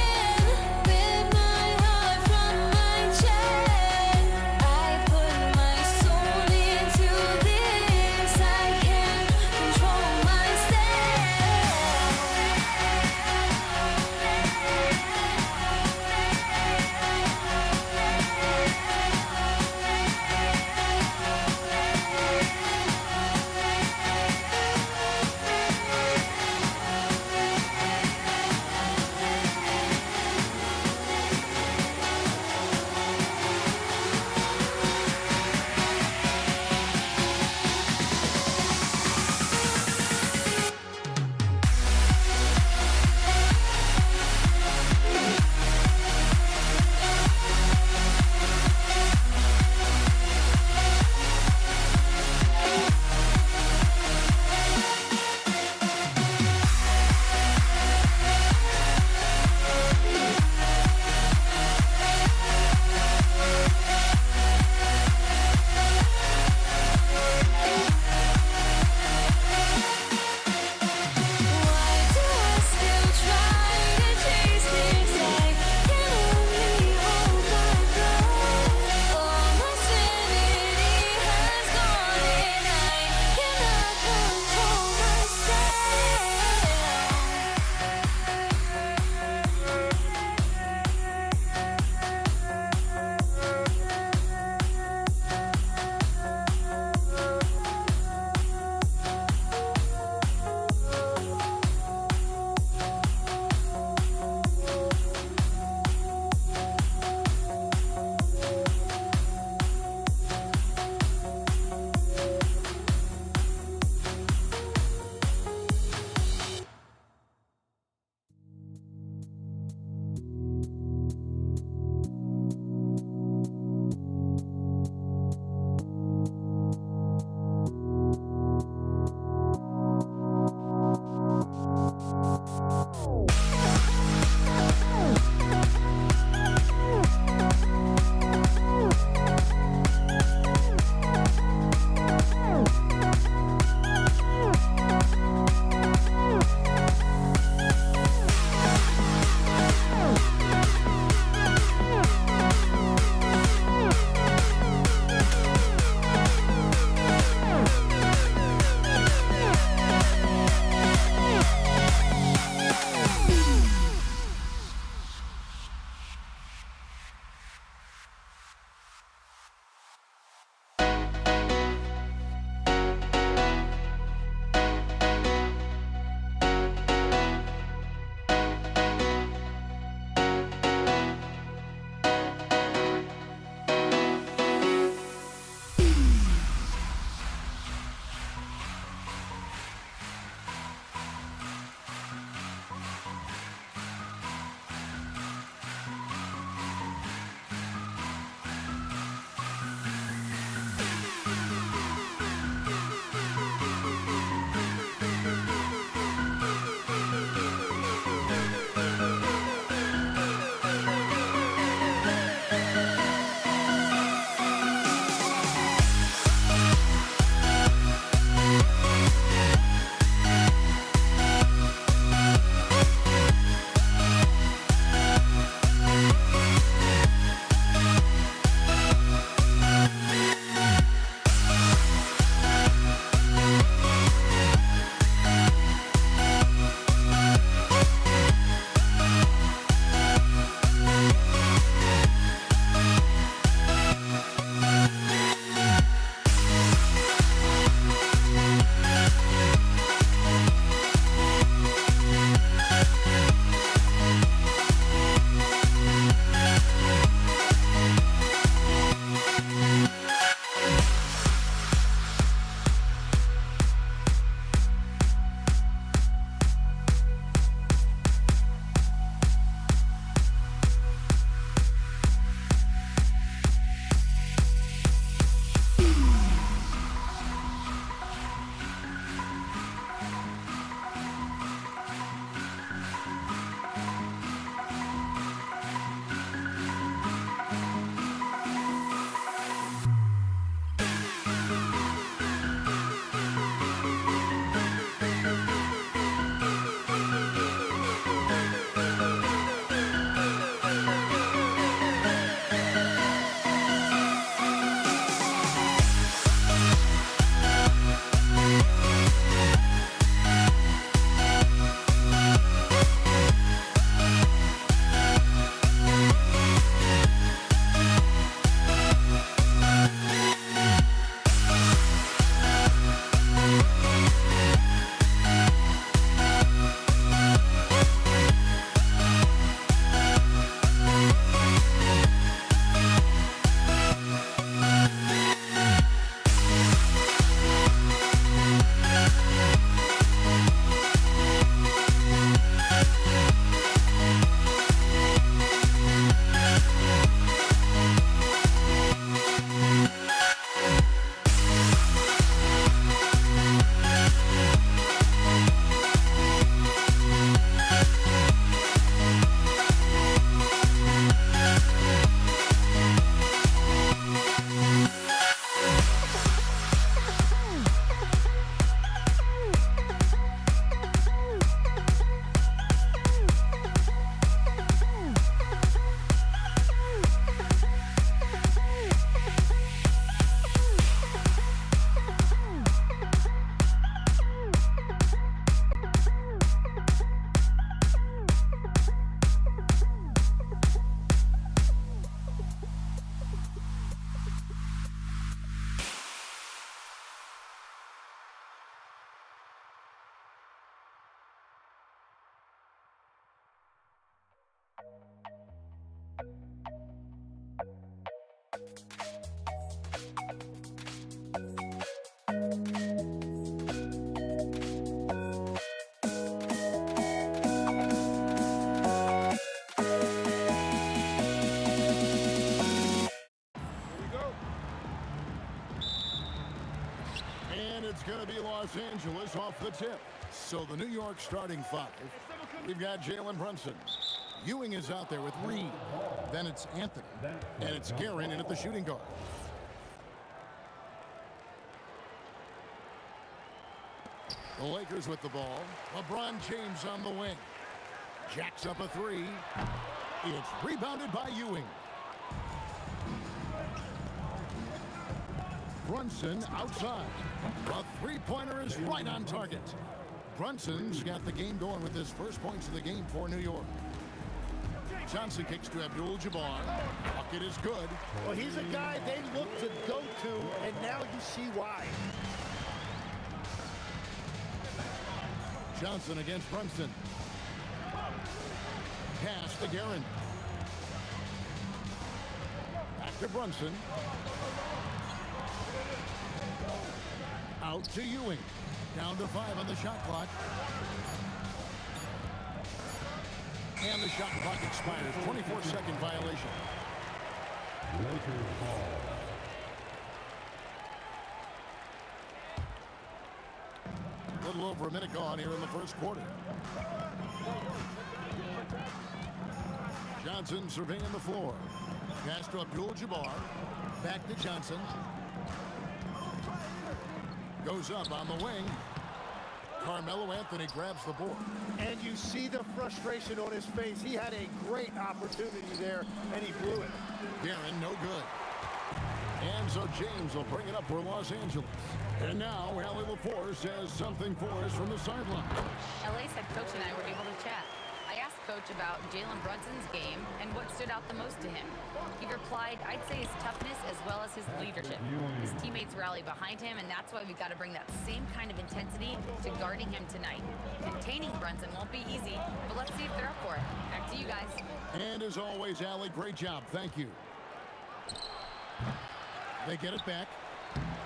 And it's going to be Los Angeles off the tip. So the New York starting five. We've got Jalen Brunson. Ewing is out there with Reed. Then it's Anthony. And it's Guerin in at the shooting guard. The Lakers with the ball. LeBron James on the wing. Jacks up a three. It's rebounded by Ewing. Brunson outside. A three-pointer is right on target. Brunson's got the game going with his first points of the game for New York. Johnson kicks to Abdul-Jabbar. Bucket is good. Well, he's a guy they look to go to, and now you see why. Johnson against Brunson. Pass to Guerin. Back to Brunson. Out to Ewing. Down to 5 on the shot clock. And the shot clock expires. 24-second violation. Lakers ball. A little over a minute gone here in the first quarter. Johnson surveying the floor. Pass to Abdul-Jabbar. Back to Johnson. Goes up on the wing. Carmelo Anthony grabs the board. And you see the frustration on his face. He had a great opportunity there, and he blew it. Guerin, no good. And so James will bring it up for Los Angeles. And now Allie LaForce has something for us from the sideline. LA's head coach and I were able to chat. I asked Coach about Jalen Brunson's game and what stood out the most to him. He replied, I'd say his toughness as well as his leadership. His teammates rally behind him, and that's why we've got to bring that same kind of intensity to guarding him tonight. Containing Brunson won't be easy, but let's see if they're up for it. Back to you guys. And as always, Allie, great job. Thank you. They get it back.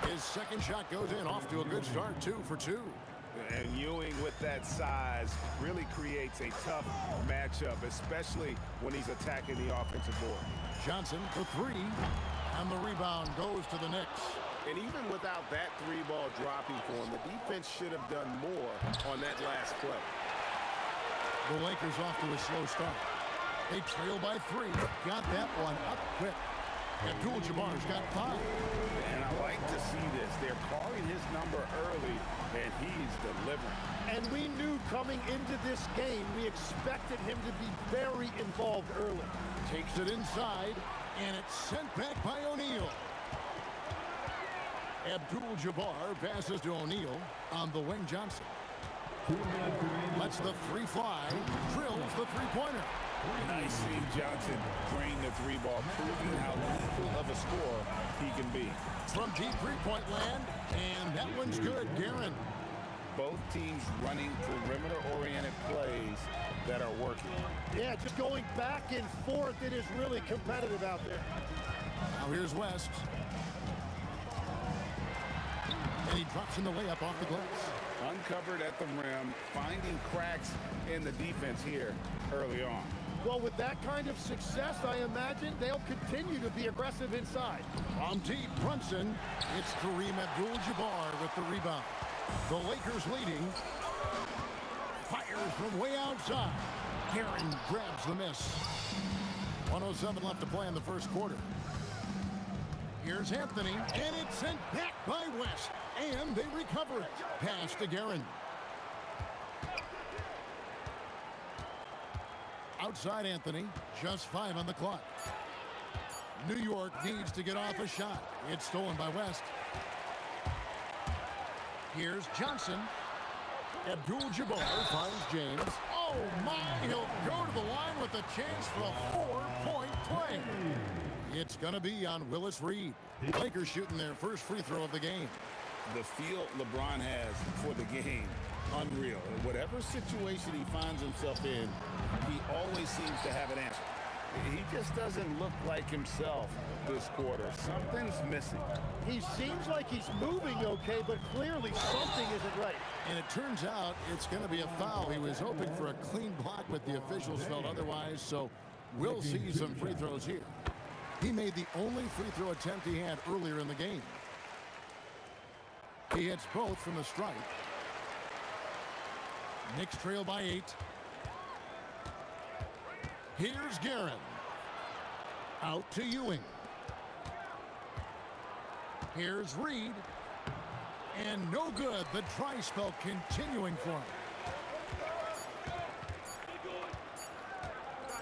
His second shot goes in, off to a good start, 2 for 2. And Ewing with that size really creates a tough matchup, especially when he's attacking the offensive board. Johnson for 3, and the rebound goes to the Knicks. And even without that three-ball dropping for him, the defense should have done more on that last play. The Lakers off to a slow start. They trail by 3. Got that one up quick. Abdul-Jabbar's got 5. And I like to see this. They're calling his number early, and he's delivering. And we knew coming into this game, we expected him to be very involved early. Takes it inside, and it's sent back by O'Neal. Abdul-Jabbar passes to O'Neal on the wing. Johnson lets the 3 fly, drills the three-pointer. Nice seeing Johnson drain the 3-ball, proving how lethal of a scorer he can be. From deep three-point land, and that one's good. Guerin. Both teams running perimeter-oriented plays that are working. Yeah, just going back and forth. It is really competitive out there. Now here's West. And he drops in the layup off the glass. Uncovered at the rim, finding cracks in the defense here early on. Well, with that kind of success, I imagine they'll continue to be aggressive inside. From deep, Brunson. It's Kareem Abdul-Jabbar with the rebound. The Lakers leading. Fires from way outside. Guerin grabs the miss. 1:07 left to play in the first quarter. Here's Anthony, and it's sent back by West. And they recover it. Pass to Guerin. Outside Anthony, just 5 on the clock. New York needs to get off a shot. It's stolen by West. Here's Johnson. Abdul-Jabbar finds James. Oh my, he'll go to the line with a chance for a 4-point play. It's gonna be on Willis Reed. Lakers shooting their first free throw of the game. The feel LeBron has for the game, unreal. Whatever situation he finds himself in, he always seems to have an answer. He just doesn't look like himself this quarter. Something's missing. He seems like he's moving okay, but clearly something isn't right. And it turns out it's going to be a foul. He was hoping for a clean block, but the officials felt otherwise, so we'll see some free throws here. He made the only free throw attempt he had earlier in the game. He hits both from the stripe. Knicks trail by 8. Here's Guerin. Out to Ewing. Here's Reed. And no good. The dry spell continuing for him.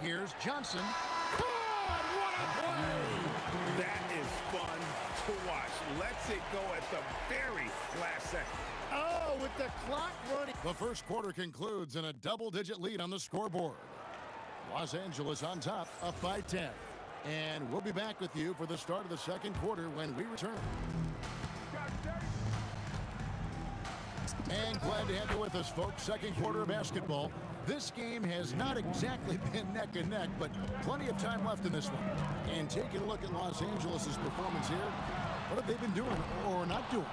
Here's Johnson. God, what a play! That is fun to watch. Lets it go at the very last second. Oh, with the clock running. The first quarter concludes in a double-digit lead on the scoreboard. Los Angeles on top, up by 10. And we'll be back with you for the start of the second quarter when we return. And glad to have you with us, folks. Second quarter of basketball. This game has not exactly been neck and neck, but plenty of time left in this one. And taking a look at Los Angeles' performance here, what have they been doing or not doing?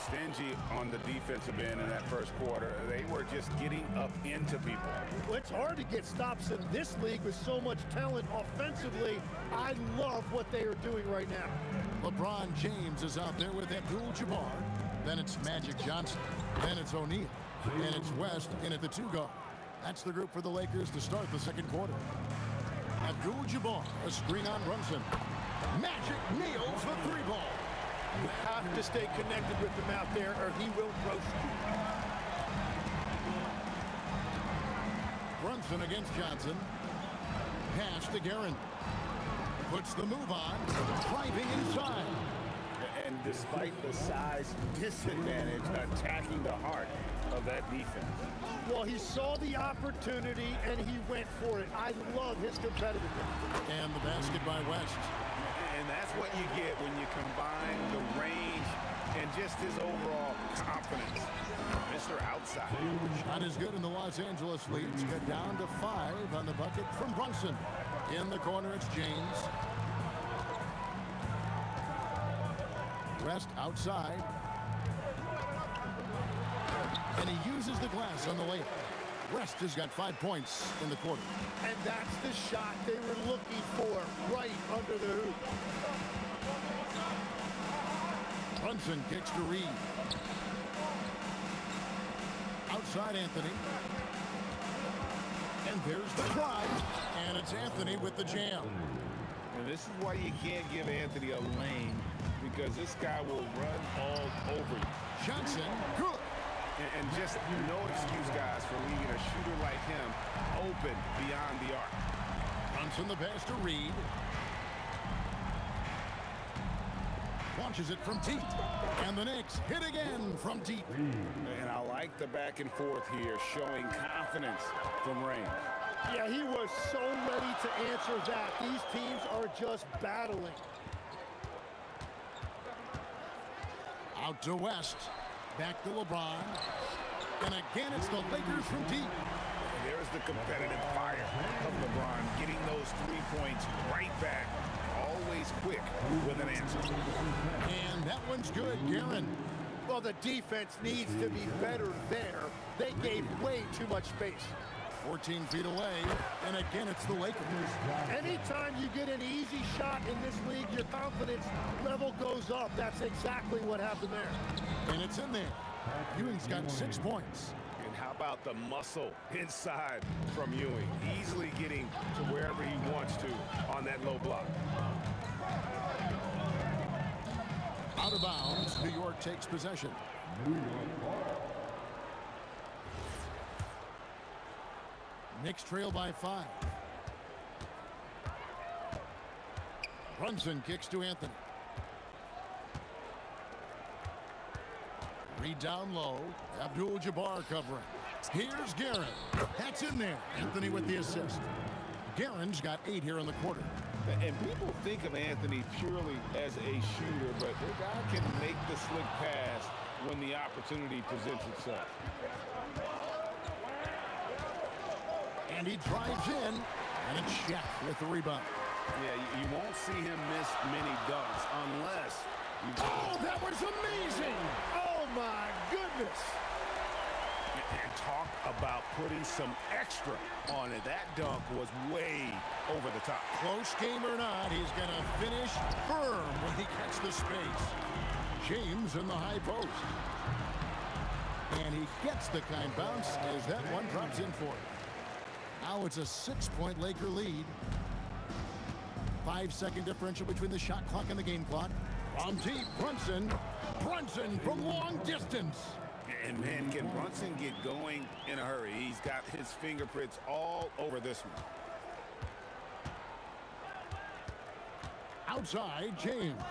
Stingy on the defensive end in that first quarter. They were just getting up into people. Well, it's hard to get stops in this league with so much talent offensively. I love what they are doing right now. LeBron James is out there with Abdul-Jabbar. Then it's Magic Johnson. Then it's O'Neal. And it's West in at the 2-guard. That's the group for the Lakers to start the second quarter. Abdul-Jabbar, a screen on Brunson. Magic nails the 3-ball. You have to stay connected with him out there or he will roast you. Brunson against Johnson. Pass to Guerin. Puts the move on. Driving inside. And despite the size disadvantage, attacking the heart of that defense. Well, he saw the opportunity and he went for it. I love his competitiveness. And the basket by West. And that's what you get when you combine the range and just his overall confidence. Mr. Outside. Shot is good in the Los Angeles lead. It's cut down to 5 on the bucket from Brunson. In the corner, it's James. West outside. And he uses the glass on the layup. West has got 5 points in the quarter. And that's the shot they were looking for, right under the hoop. Brunson kicks to Reed. Outside Anthony. And there's the drive. And it's Anthony with the jam. And this is why you can't give Anthony a lane, because this guy will run all over you. Johnson, good. And just no excuse, guys, for leaving a shooter like him open beyond the arc. Brunson the pass to Reed. Launches it from deep. And the Knicks hit again from deep. And I like the back and forth here, showing confidence from range. Yeah, he was so ready to answer that. These teams are just battling. Out to West. Back to LeBron. And again, it's the Lakers from deep. There's the competitive fire of LeBron, getting those 3 points right back. Always quick with an answer. And that one's good, Guerin. Well, the defense needs to be better there. They gave way too much space. 14 feet away, and again, it's the Lakers. Anytime you get an easy shot in this league, your confidence level goes up. That's exactly what happened there. And it's in there. Ewing's got 6 points. And how about the muscle inside from Ewing? Easily getting to wherever he wants to on that low block. Out of bounds, New York takes possession. Knicks trail by 5. Brunson kicks to Anthony. Reed down low. Abdul-Jabbar covering. Here's Guerin. That's in there. Anthony with the assist. Guerin's got 8 here in the quarter. And people think of Anthony purely as a shooter, but the guy can make the slick pass when the opportunity presents itself. And he drives in, And it's Shaq with the rebound. Yeah, you won't see him miss many dunks unless you... Oh, that was amazing! Oh, my goodness. And talk about putting some extra on it. That dunk was way over the top. Close game or not, he's going to finish firm when he gets the space. James in the high post. And he gets the kind bounce as that one drops in for him. Now it's a 6-point Laker lead. 5-second differential between the shot clock and the game clock. From deep, Brunson. Brunson from long distance. And man, can Brunson get going in a hurry? He's got his fingerprints all over this one. Outside, James.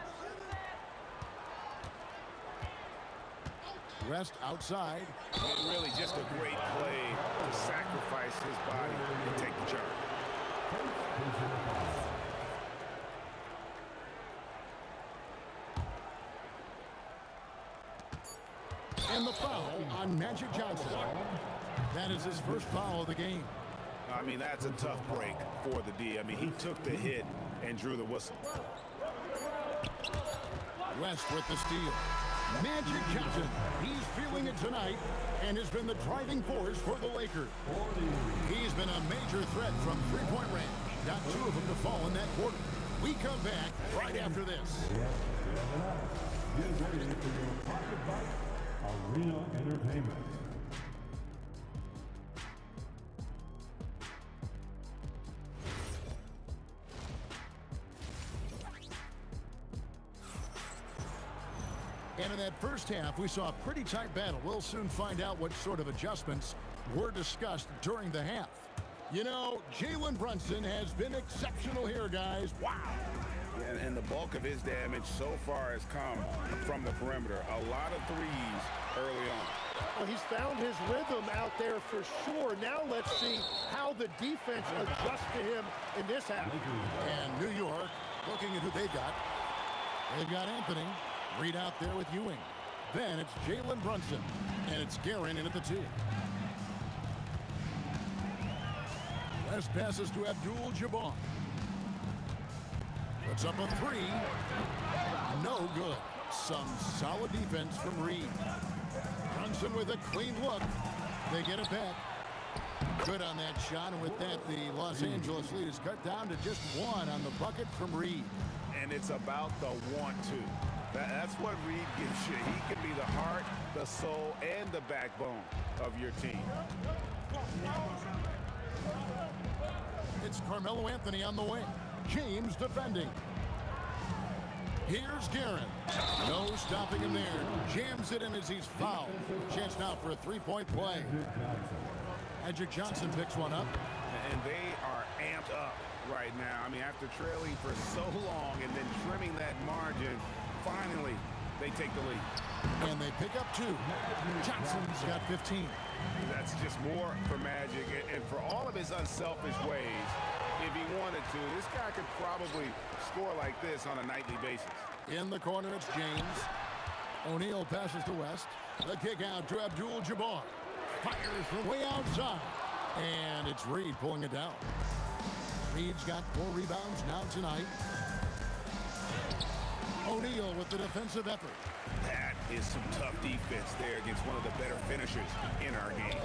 West outside. And really just a great play to sacrifice his body and take the charge. And the foul on Magic Johnson. That is his first foul of the game. I mean, that's a tough break for the D. I mean, he took the hit and drew the whistle. West with the steal. Magic Johnson, he's feeling it tonight and has been the driving force for the Lakers. He's been a major threat from three-point range. Got 2 of them to fall in that quarter. We come back right after this. Get ready for your Pocket Bite Arena Entertainment. And in that first half, we saw a pretty tight battle. We'll soon find out what sort of adjustments were discussed during the half. You know, Jalen Brunson has been exceptional here, guys. Wow. And the bulk of his damage so far has come from the perimeter. A lot of threes early on. Well, he's found his rhythm out there for sure. Now let's see how the defense adjusts to him in this half. And New York, looking at who they've got. They've got Anthony. Reed out there with Ewing. Then it's Jalen Brunson. And it's Guerin in at the 2. West passes to Abdul-Jabbar. Puts up a 3. No good. Some solid defense from Reed. Brunson with a clean look. They get it back. Good on that shot. And with that, the Los Angeles lead is cut down to just 1 on the bucket from Reed. And it's about the want-to. That's what Reed gives you. He can be the heart, the soul, and the backbone of your team. It's Carmelo Anthony on the wing. James defending. Here's Guerin. No stopping him there. Jams it in as he's fouled. Chance now for a 3-point play. Magic Johnson picks one up. And they are amped up right now. I mean, after trailing for so long and then trimming that margin, finally, they take the lead. And they pick up 2. Johnson's got 15. That's just more for Magic. And for all of his unselfish ways, if he wanted to, this guy could probably score like this on a nightly basis. In the corner, it's James. O'Neal passes to West. The kick out to Abdul-Jabbar. Fires from way outside. And it's Reed pulling it down. Reed's got 4 rebounds now tonight. O'Neal with the defensive effort. That is some tough defense there against one of the better finishers in our game.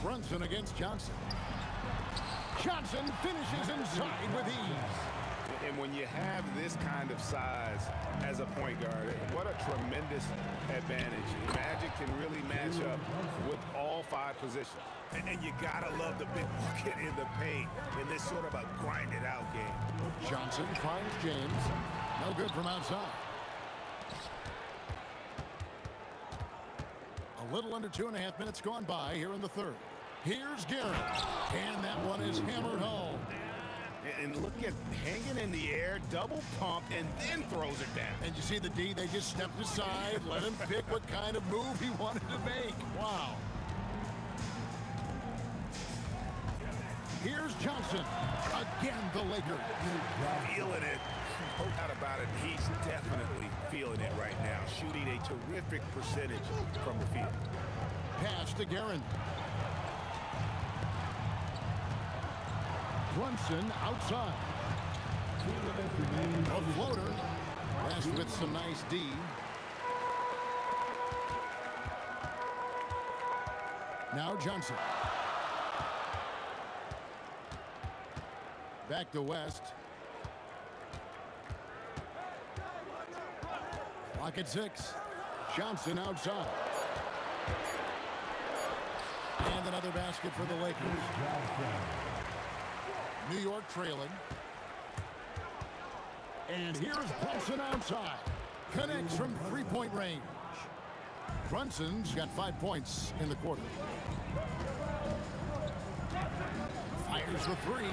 Brunson against Johnson. Johnson finishes inside with ease. And when you have this kind of size as a point guard, what a tremendous advantage. Magic can really match up with all 5 positions. And you gotta love the big bucket in the paint in this sort of a grinded-out game. Johnson finds James. No good from outside. A little under 2.5 minutes gone by here in the third. Here's Guerin. And that one is hammered home. And look at hanging in the air, double pump, and then throws it down. And you see the D, they just stepped aside, let him pick what kind of move he wanted to make. Wow. Here's Johnson. Again, the Lakers. Feeling it. No doubt about it. He's definitely feeling it right now. Shooting a terrific percentage from the field. Pass to Guerin. Brunson outside. A floater. West with some nice D. Now Johnson. Back to West. Clock at 6. Johnson outside. And another basket for the Lakers. New York trailing. And here's Brunson outside. Connects from three-point range. Brunson's got 5 points in the quarter. Fires the three,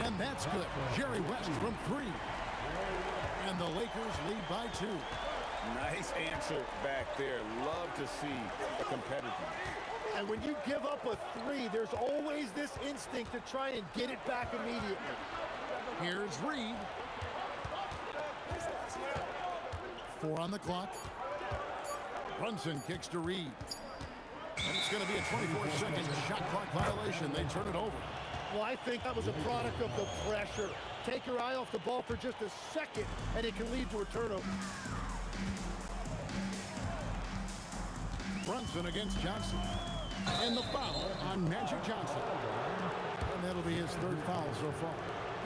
and that's good. Jerry West from 3. And the Lakers lead by 2. Nice answer back there. Love to see the competitor. And when you give up a 3, there's always this instinct to try and get it back immediately. Here's Reed. 4 on the clock. Brunson kicks to Reed. And it's going to be a 24-second shot clock violation. They turn it over. Well, I think that was a product of the pressure. Take your eye off the ball for just a second, and it can lead to a turnover. Brunson against Johnson. And the foul on Magic Johnson. And that'll be his 3rd foul so far.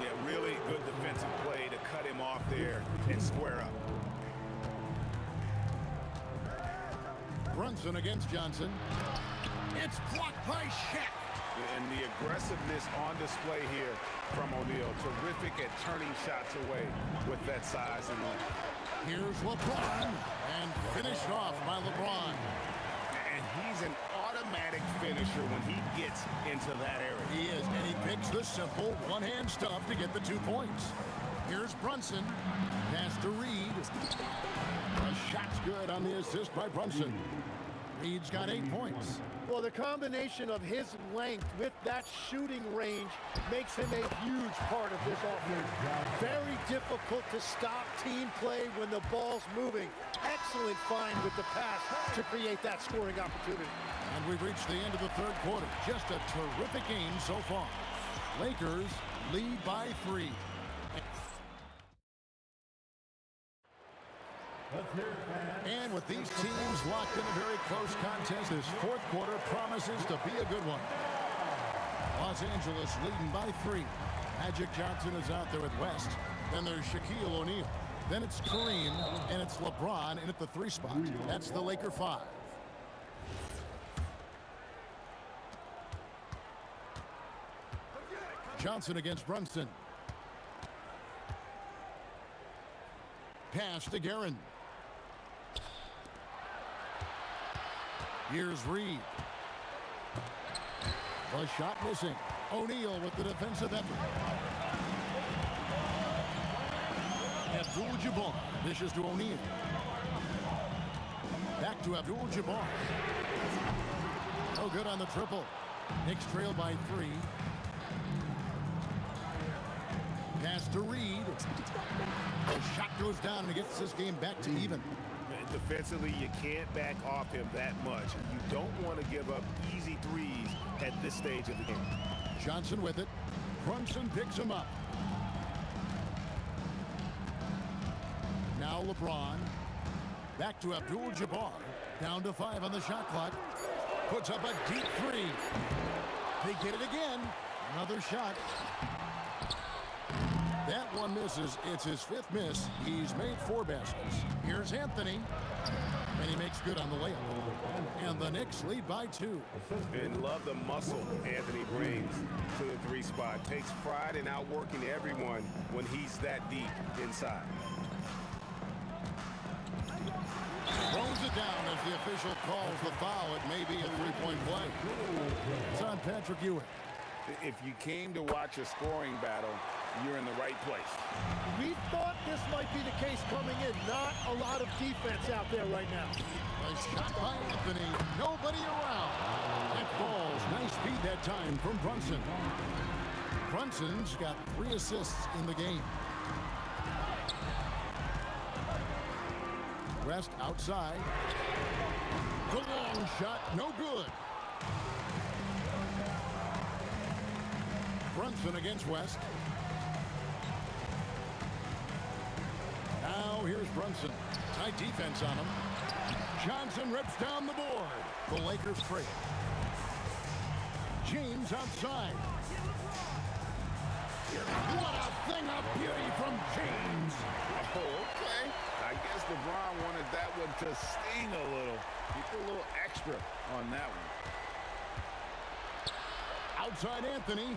Yeah, really good defensive play to cut him off there and square up. Brunson against Johnson. It's blocked by Shaq. And the aggressiveness on display here from O'Neal. Terrific at turning shots away with that size and length. Here's LeBron. And finished off by LeBron. And he's an automatic finisher when he gets into that area. He is, and he picks the simple one-hand stuff to get the 2 points. Here's Brunson. Pass to Reed. The shot's good on the assist by Brunson. Reed's got 8 points. Well, the combination of his length with that shooting range makes him a huge part of this offense. Very difficult to stop team play when the ball's moving. Excellent find with the pass to create that scoring opportunity. And we've reached the end of the 3rd quarter. Just a terrific game so far. Lakers lead by 3. And with these teams locked in a very close contest, this 4th quarter promises to be a good one. Los Angeles leading by 3. Magic Johnson is out there with West. Then there's Shaquille O'Neal. Then it's Kareem, and it's LeBron in at the 3 spot. That's the Laker 5. Johnson against Brunson. Pass to Guerin. Here's Reed. The shot missing. O'Neal with the defensive effort. Abdul-Jabbar dishes to O'Neal. Back to Abdul-Jabbar. No good on the triple. Knicks trail by 3. Pass to Reed. The shot goes down and gets this game back to even. Defensively, you can't back off him that much. You don't want to give up easy threes at this stage of the game. Johnson with it. Brunson picks him up. Now LeBron. Back to Abdul-Jabbar. Down to 5 on the shot clock. Puts up a deep 3. They get it again. Another shot. That one misses. It's his 5th miss. He's made 4 baskets. Here's Anthony. And he makes good on the layup. And the Knicks lead by 2. And love the muscle Anthony brings to the 3 spot. Takes pride in outworking everyone when he's that deep inside. Throws it down as the official calls the foul. It may be a 3-point play. It's on Patrick Ewing. If you came to watch a scoring battle, you're in the right place. We thought this might be the case coming in. Not a lot of defense out there right now. Nice shot by Anthony. Nobody around. That falls. Nice speed that time from Brunson. Brunson's got 3 assists in the game. West outside. The long shot, no good. Brunson against West. Now here's Brunson. Tight defense on him. Johnson rips down the board. The Lakers trade. James outside. What a thing of beauty from James. Oh, okay. I guess LeBron wanted that one to sting a little. He put a little extra on that one. Outside Anthony.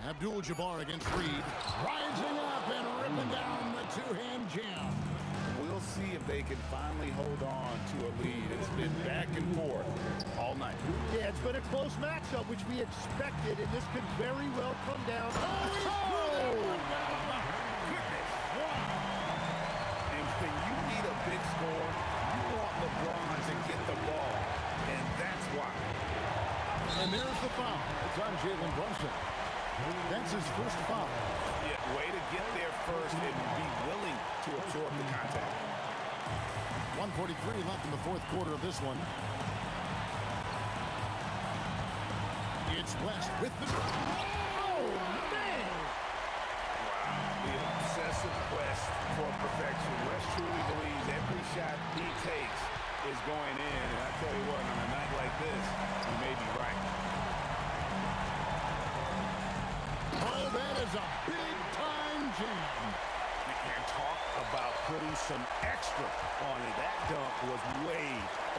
Abdul-Jabbar against Reed. Rising up and ripping down the two-hand jam. We'll see if they can finally hold on to a lead. It's been back and forth all night. Yeah, it's been a close matchup, which we expected, and this could very well come down. And when you need a big score, you want LeBron to get the ball, and that's why. And there's the foul. It's on Jalen Brunson. That's his first foul. Yeah, way to get there first and be willing to absorb the contact. 1:43 left in the fourth quarter of this one. It's West with the... Oh, man! Wow, the obsessive quest for perfection. West truly believes every shot he takes is going in. And I tell you what, on a night like this, he may be right. Oh, that is a big-time jam. And talk about putting some extra on it. That dunk was way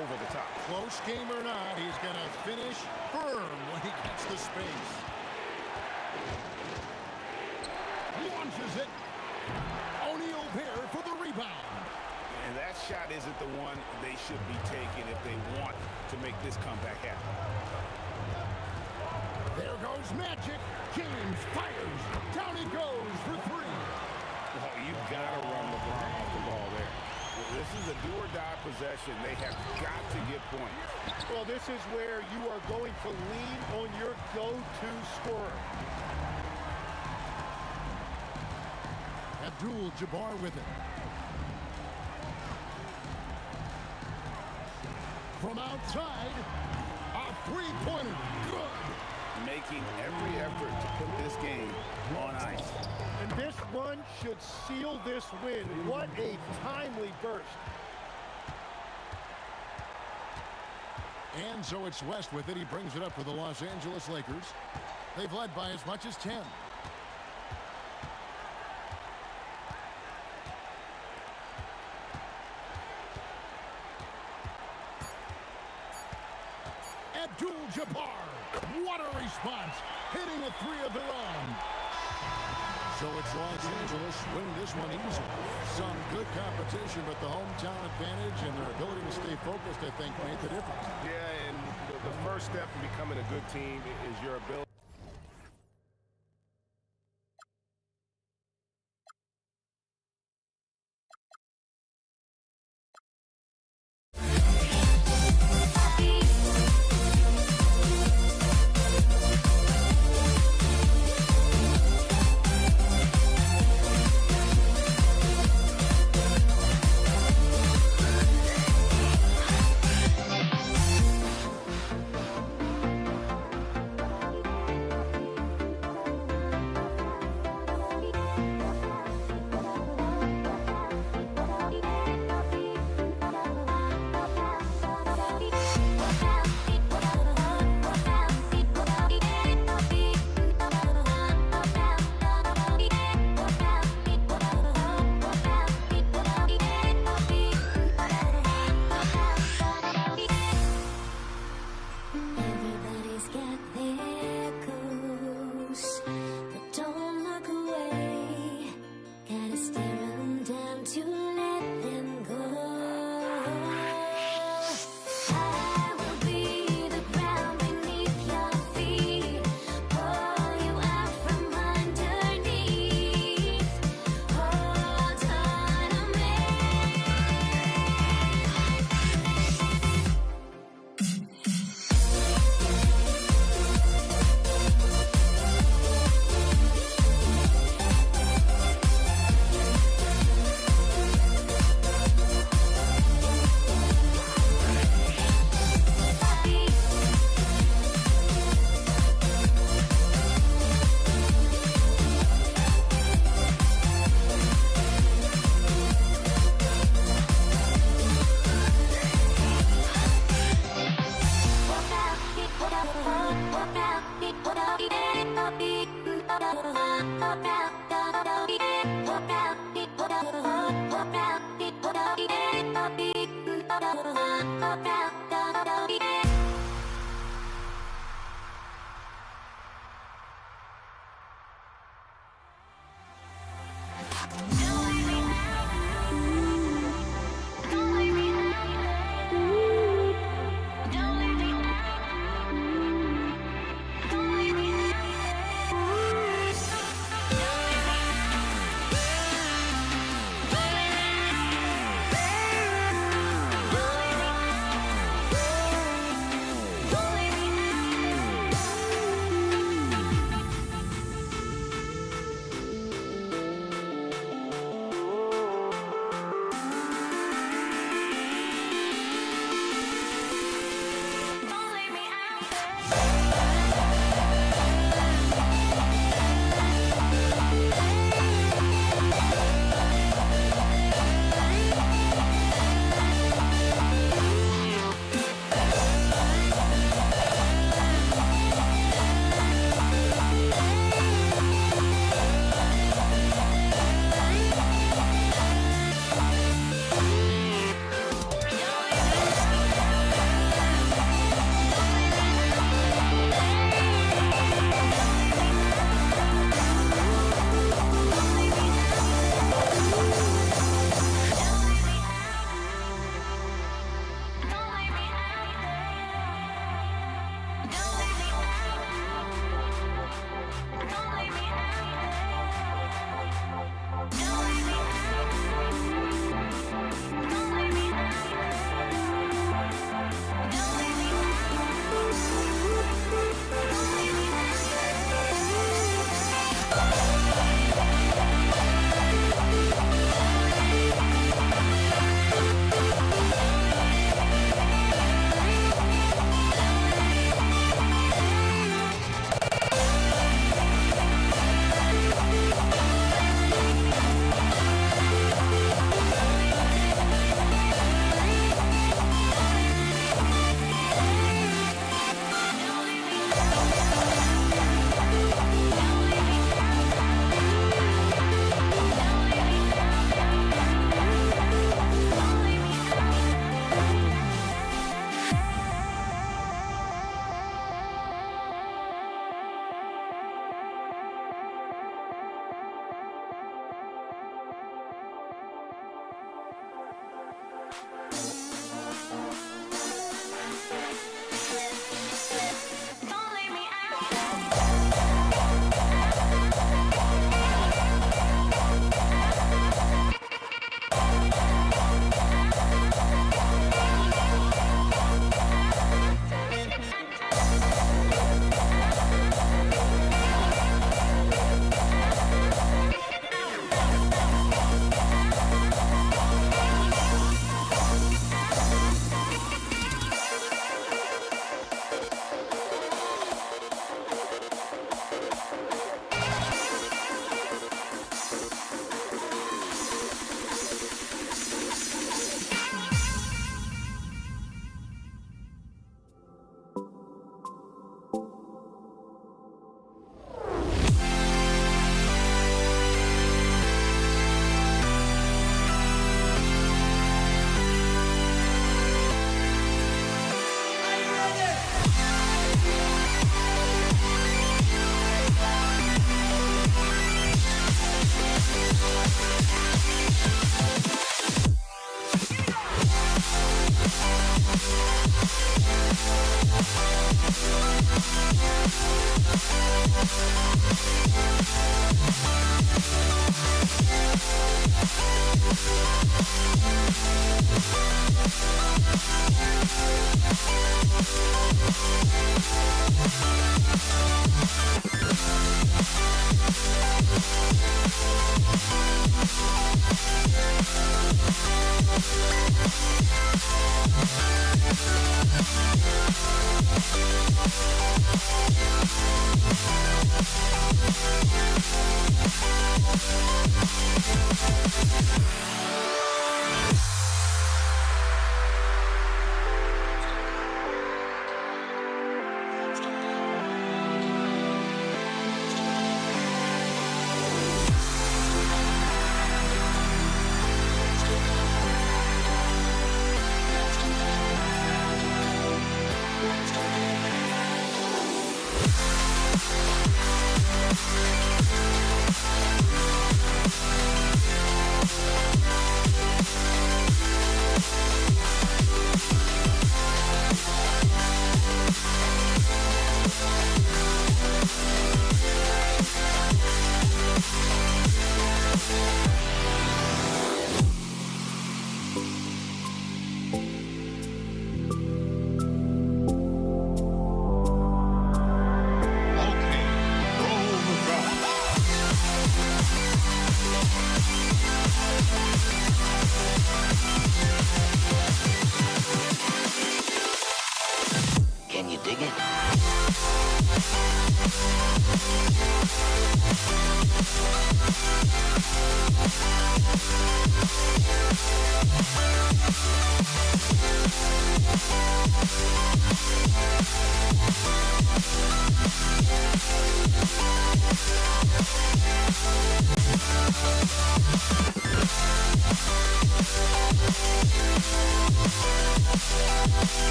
over the top. Close game or not, he's going to finish firm when he gets the space. Launches it. O'Neal there for the rebound. And that shot isn't the one they should be taking if they want to make this comeback happen. There goes Magic. James fires. Down he goes for three. Well, you've got to run LeBron off the ball there. This is a do-or-die possession. They have got to get points. Well, this is where you are going to lean on your go-to scorer. Abdul-Jabbar with it. From outside, a three-pointer. Good. Making every effort to put this game on ice. And this run should seal this win. What a timely burst. And so it's West with it. He brings it up for the Los Angeles Lakers. They've led by as much as 10. Abdul-Jabbar. What a response. Hitting a three of their own. So it's Los Angeles win this one easily. Some good competition, but the hometown advantage and their ability to stay focused, I think, made the difference. Yeah, and the first step in becoming a good team is your ability. Everybody's got their goals, but don't look away. Gotta stare 'em down to let them go. I will be the ground beneath your feet, pull you out from underneath. Hold on to me.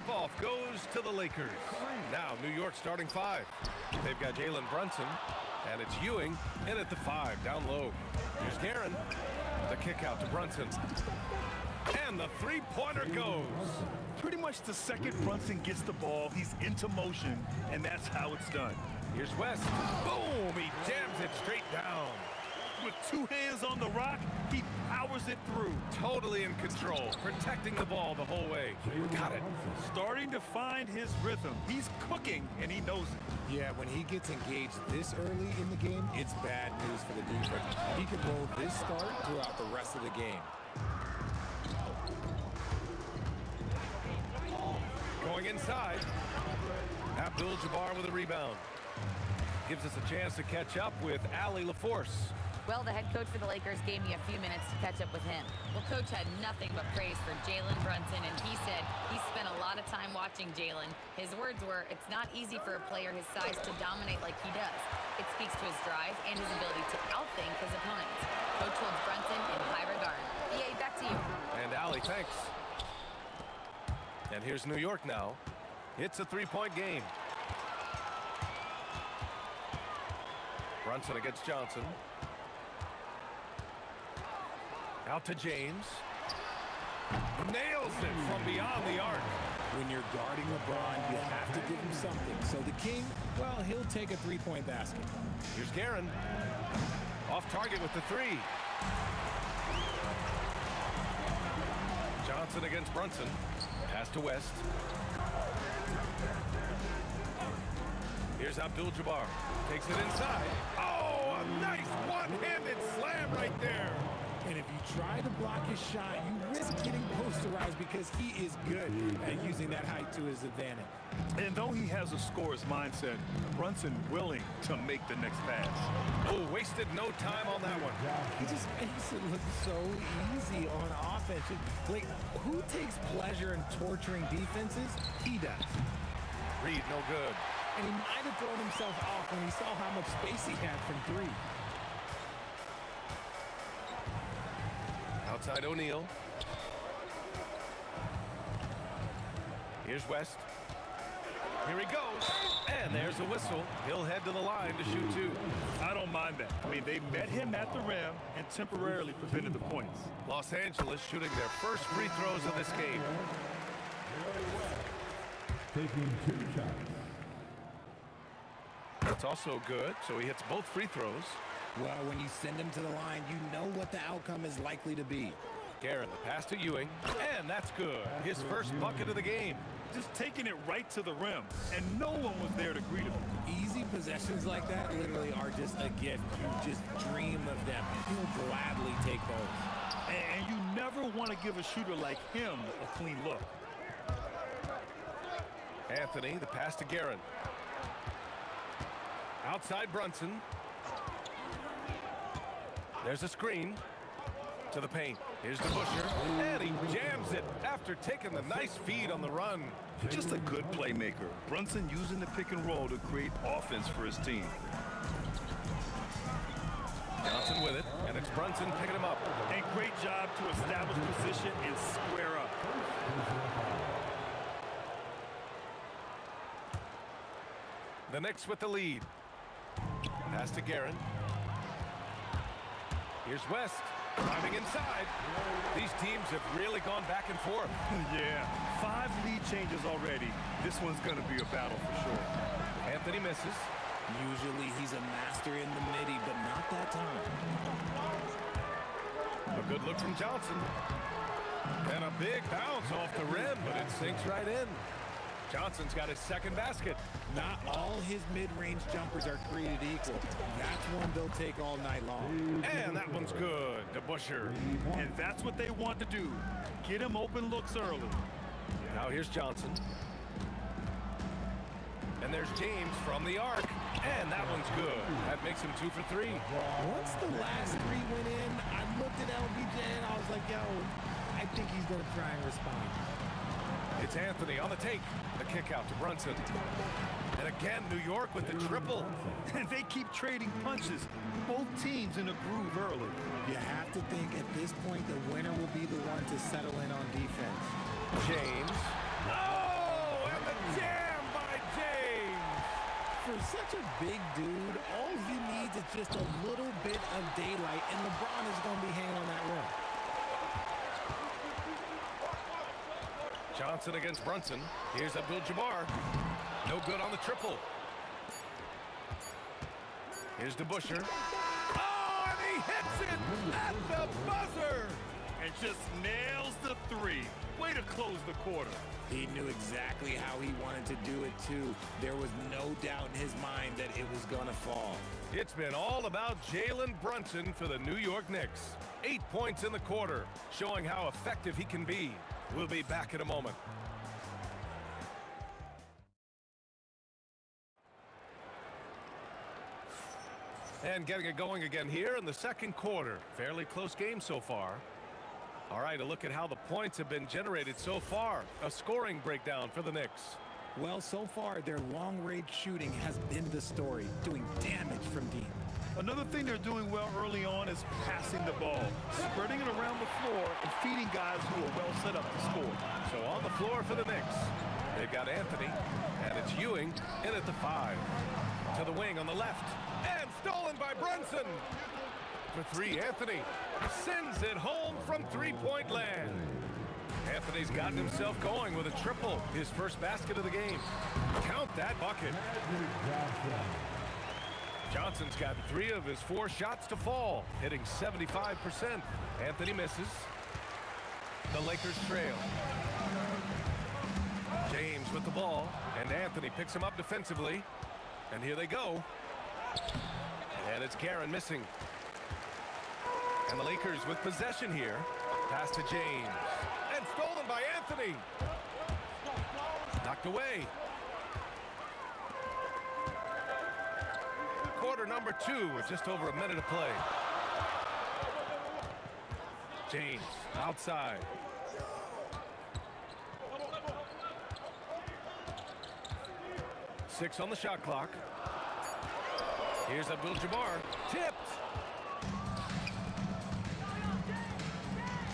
tip-off goes to the Lakers. Now, New York starting 5. They've got Jalen Brunson, and it's Ewing in at the 5, down low. Here's Guerin. The kick out to Brunson. And the three-pointer goes. Pretty much the second Brunson gets the ball, he's into motion, and that's how it's done. Here's West. Boom! He jams it straight down. With 2 hands on the rock, he powers it through. Totally in control, protecting the ball the whole way. Got it. Starting to find his rhythm. He's cooking, and he knows it. Yeah, when he gets engaged this early in the game, it's bad news for the defense. He can roll this start throughout the rest of the game. Going inside. Abdul-Jabbar with a rebound. Gives us a chance to catch up with Allie LaForce. Well, the head coach for the Lakers gave me a few minutes to catch up with him. Well, Coach had nothing but praise for Jalen Brunson, and he said he spent a lot of time watching Jalen. His words were, it's not easy for a player his size to dominate like he does. It speaks to his drive and his ability to outthink his opponents. Coach holds Brunson in high regard. EA, back to you. And Allie, thanks. And here's New York now. It's a three-point game. Brunson against Johnson. Out to James. Nails it from beyond the arc. When you're guarding LeBron, you have to give him something. So the King, well, he'll take a three-point basket. Here's Guerin. Off target with the 3. Johnson against Brunson. Pass to West. Here's Abdul-Jabbar. Takes it inside. Oh, a nice one-handed slam right there. And if you try to block his shot, you risk getting posterized because he is good at using that height to his advantage. And though he has a scorer's mindset, Brunson willing to make the next pass. Oh, wasted no time on that one. He just makes it look so easy on offense. Like, who takes pleasure in torturing defenses? He does. Reed, no good. And he might have thrown himself off when he saw how much space he had from 3. Outside O'Neal. Here's West. Here he goes. And there's a whistle. He'll head to the line to shoot 2. I don't mind that. I mean, they met him at the rim and temporarily prevented the points. Los Angeles shooting their first free throws of this game. Taking 2 shots. That's also good, so he hits both free throws. Well, when you send him to the line, you know what the outcome is likely to be. Guerin, the pass to Ewing, and that's good. His first bucket of the game. Just taking it right to the rim, and no one was there to greet him. Easy possessions like that literally are just a gift. You just dream of them. He'll gladly take those. And you never want to give a shooter like him a clean look. Anthony, the pass to Guerin. Outside Brunson. There's a screen to the paint. Here's DeBusschere, and he jams it after taking the nice feed on the run. Just a good playmaker. Brunson using the pick and roll to create offense for his team. Johnson with it, and it's Brunson picking him up. And great job to establish position and square up. The Knicks with the lead. Pass to Guerin. Here's West, driving inside. These teams have really gone back and forth. Yeah, 5 lead changes already. This one's going to be a battle for sure. Anthony misses. Usually he's a master in the midi, but not that time. A good look from Johnson. And a big bounce off the rim, but it sinks right in. Johnson's got his second basket. Not all his mid-range jumpers are created equal. That's one they'll take all night long. And that one's good. DeBusschere. And that's what they want to do. Get him open looks early. Now here's Johnson. And there's James from the arc. And that one's good. That makes him 2 for 3. Once the last 3 went in, I looked at LBJ and I was like, yo, I think he's going to try and respond. It's Anthony on the take. The kick out to Brunson. And again, New York with the triple. And they keep trading punches. Both teams in a groove early. You have to think at this point the winner will be the one to settle in on defense. James. Oh! such a big dude. All he needs is just a little bit of daylight, and LeBron is going to be hanging on that rim. Johnson against Brunson. Here's Abdul-Jabbar. No good on the triple. Here's DeBuscher. Oh, and he hits it at the buzzer! And just nails the three. Way to close the quarter. He knew exactly how he wanted to do it, too. There was no doubt in his mind that it was going to fall. It's been all about Jalen Brunson for the New York Knicks. 8 points in the quarter, showing how effective he can be. We'll be back in a moment. And getting it going again here in the second quarter. Fairly close game so far. All right, a look at how the points have been generated so far. A scoring breakdown for the Knicks. Well, so far, their long-range shooting has been the story, doing damage from deep. Another thing they're doing well early on is passing the ball, spreading it around the floor and feeding guys who are well set up to score. So on the floor for the Knicks, they've got Anthony, and it's Ewing in at the 5. To the wing on the left, and stolen by Brunson. For 3, Anthony sends it home from three-point land. Anthony's gotten himself going with a triple, his first basket of the game. Count that bucket. Johnson's got 3 of his 4 shots to fall, hitting 75%. Anthony misses. The Lakers trail. James with the ball, and Anthony picks him up defensively. And here they go. And it's Guerin missing. And the Lakers with possession here. Pass to James. And stolen by Anthony. Knocked away. Quarter number 2 with just over a minute to play. James outside. Six on the shot clock. Here's Abdul-Jabbar. Tipped.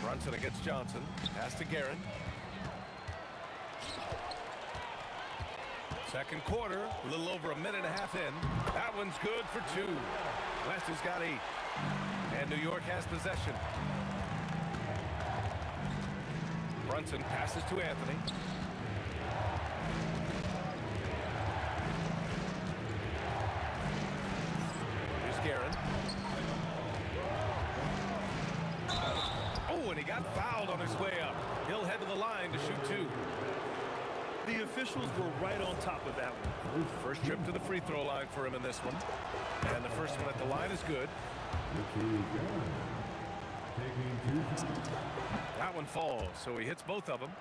Brunson against Johnson. Pass to Guerin. Second quarter, a little over a minute and a half in. That one's good for 2. West has got 8. And New York has possession. Brunson passes to Anthony. Here's Guerin. Oh, and he got fouled on his way up. He'll head to the line to shoot 2. The officials were right on top of that one. First trip to the free throw line for him in this one. And the first one at the line is good. That one falls, so he hits both of them.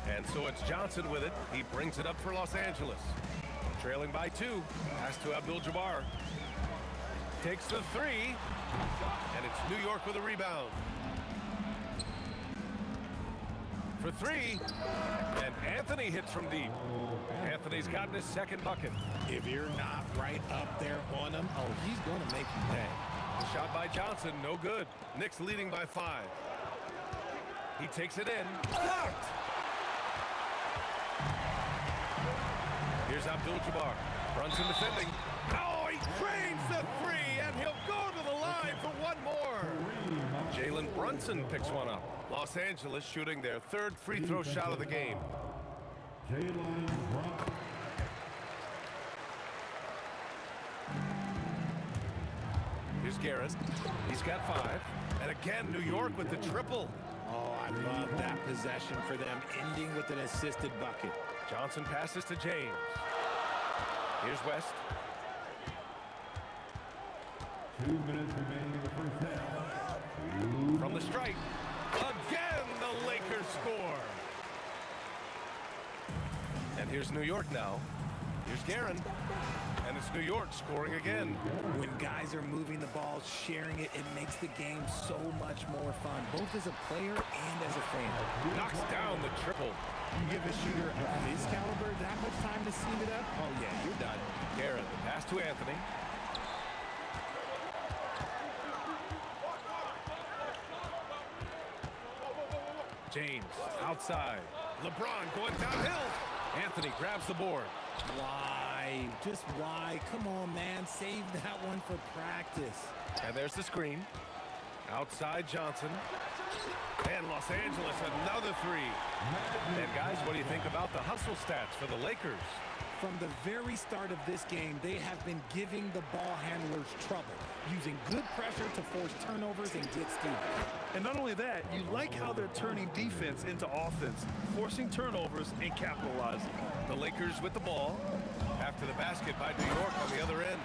And so it's Johnson with it. He brings it up for Los Angeles. Trailing by 2. Pass to Abdul-Jabbar. Takes the 3. And it's New York with a rebound. For 3. And Anthony hits from deep. Anthony's gotten his second bucket. If you're not right up there on him, oh, he's going to make you pay. The shot by Johnson, no good. Knicks leading by 5. He takes it in. Blocked! Here's Abdul-Jabbar. Brunson defending. Oh, he drains the 3, and he'll go to the line for one more. Jalen Brunson picks one up. Los Angeles shooting their 3rd free throw shot of the game. Jalen Brunson. Here's Guerin. He's got 5. And again, New York with the triple. Oh, I love that possession for them, ending with an assisted bucket. Johnson passes to James. Here's West. 2 minutes remaining in the first half. From the strike. Again, the Lakers score. And here's New York now. Here's Guerin. And it's New York scoring again. When guys are moving the ball, sharing it, it makes the game so much more fun, both as a player and as a fan. Knocks down the triple. You give a shooter of his caliber that much time to seam it up, oh yeah, you're done. Guerin, the pass to Anthony. James outside. LeBron going downhill. Anthony grabs the board. Why? Just why? Come on, man. Save that one for practice. And there's the screen. Outside Johnson. And Los Angeles, another three. And guys, what do you think about the hustle stats for the Lakers? From the very start of this game, they have been giving the ball handlers trouble, using good pressure to force turnovers and get steals. And not only that, you like how they're turning defense into offense, forcing turnovers and capitalizing. The Lakers with the ball. After the basket by New York on the other end.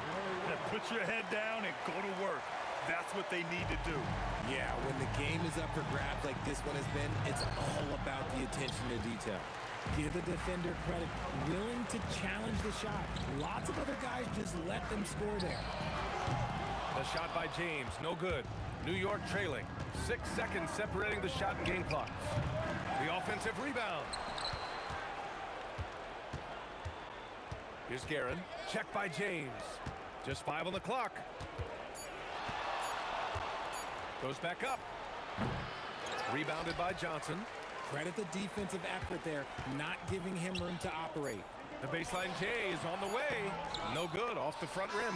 Put your head down and go to work. That's what they need to do. Yeah, when the game is up for grabs like this one has been, it's all about the attention to detail. Give the defender credit, willing to challenge the shot. Lots of other guys just let them score there. The shot by James, no good. New York trailing. 6 seconds separating the shot and game clocks. The offensive rebound. Here's Guerin. Check by James. Just 5 on the clock. Goes back up. Rebounded by Johnson. Credit the defensive effort there, not giving him room to operate. The baseline J is on the way. No good, off the front rim.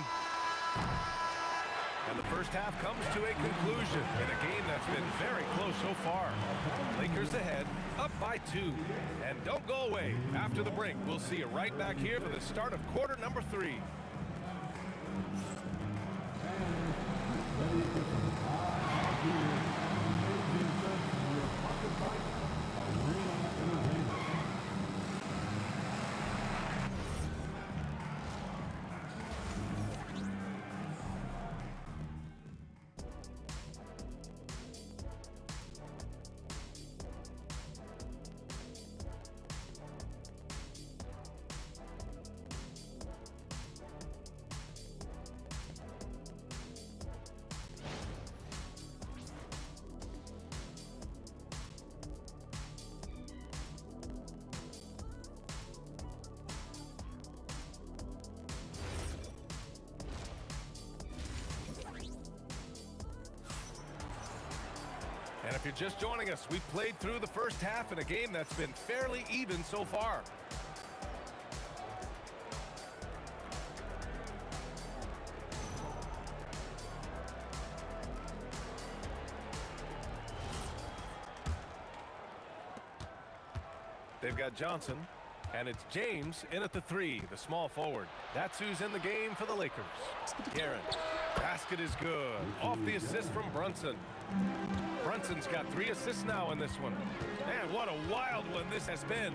And the first half comes to a conclusion in a game that's been very close so far. Lakers ahead, up by 2. And don't go away. After the break, we'll see you right back here for the start of quarter number 3. And if you're just joining us, we've played through the first half in a game that's been fairly even so far. They've got Johnson, and it's James in at the 3, the small forward. That's who's in the game for the Lakers. Guerin. Basket is good. Off the assist from Brunson. Brunson's got 3 assists now in this one. Man, what a wild one this has been.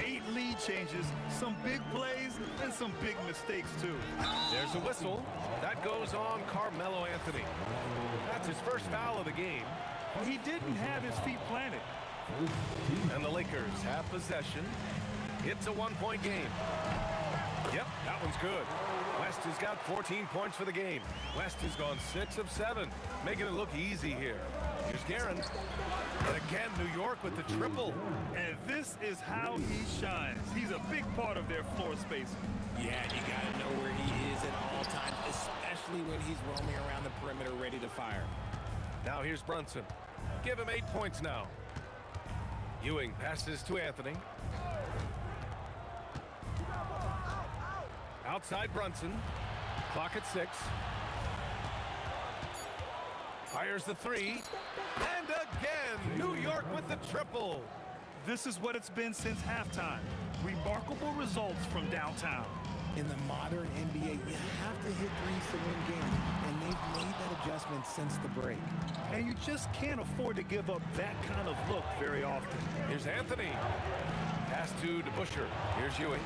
8 lead changes, some big plays, and some big mistakes, too. There's a whistle. That goes on Carmelo Anthony. That's his first foul of the game. He didn't have his feet planted. And the Lakers have possession. It's a 1-point game. Yep, that one's good. West has got 14 points for the game. West has gone 6 of 7, making it look easy here. Here's Guerin. And again, New York with the triple. And this is how he shines. He's a big part of their floor spacing. Yeah, you got to know where he is at all times, especially when he's roaming around the perimeter ready to fire. Now here's Brunson. Give him 8 points now. Ewing passes to Anthony. Outside Brunson. Clock at 6. Fires the 3. And again, New York with the triple. This is what it's been since halftime. Remarkable results from downtown. In the modern NBA, you have to hit threes to win games, and they've made that adjustment since the break. And you just can't afford to give up that kind of look very often. Here's Anthony. Pass to DeBusschere. Here's Ewing.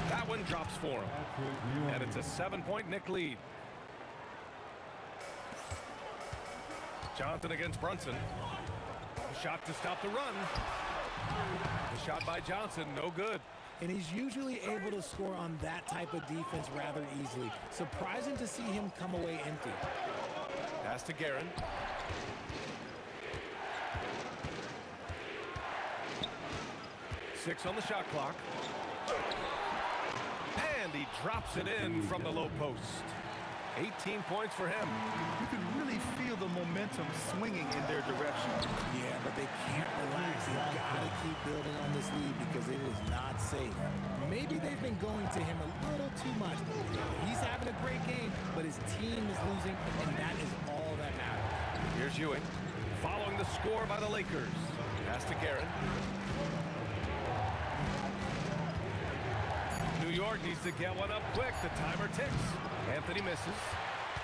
That one drops for him. And it's a 7-point Knick lead. Johnson against Brunson. Shot to stop the run. The shot by Johnson, no good. And he's usually able to score on that type of defense rather easily. Surprising to see him come away empty. Pass to Guerin. Six on the shot clock. And he drops it in from the low post. 18 points for him. You can really feel the momentum swinging in their direction. Yeah, but they can't relax. They've got to keep building on this lead because it is not safe. going to him a little too much. He's having a great game, but his team is losing, and that is all that matters. Here's Ewing, following the score by the Lakers. Pass to Guerin. New York needs to get one up quick. The timer ticks. Anthony misses.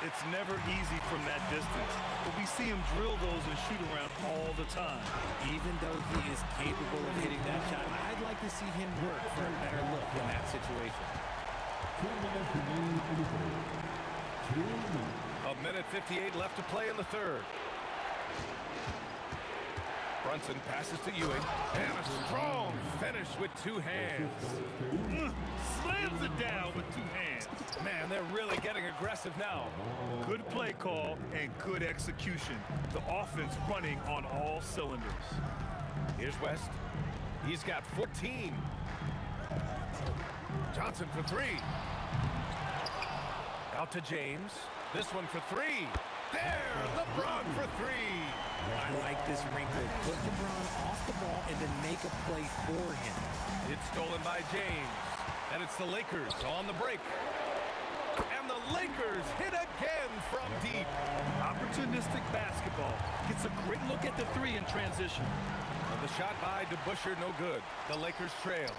It's never easy from that distance, but we see him drill those and shoot around all the time. Even though he is capable of hitting that shot, I'd like to see him work for a better look in that situation. 2 minutes remaining in the third. 2 minutes. A minute 58 left to play in the third. Brunson passes to Ewing, and a strong finish with two hands. Slams it down with two hands. Man, they're really getting aggressive now. Good play call and good execution. The offense running on all cylinders. Here's West. He's got 14. Johnson for three. Out to James. This one for three. There, LeBron for three. I like this wrinkle. Put LeBron off the ball and then make a play for him. It's stolen by James. And it's the Lakers on the break. And the Lakers hit again from deep. Opportunistic basketball. Gets a great look at the three in transition. And the shot by DeBusschere, no good. The Lakers trail.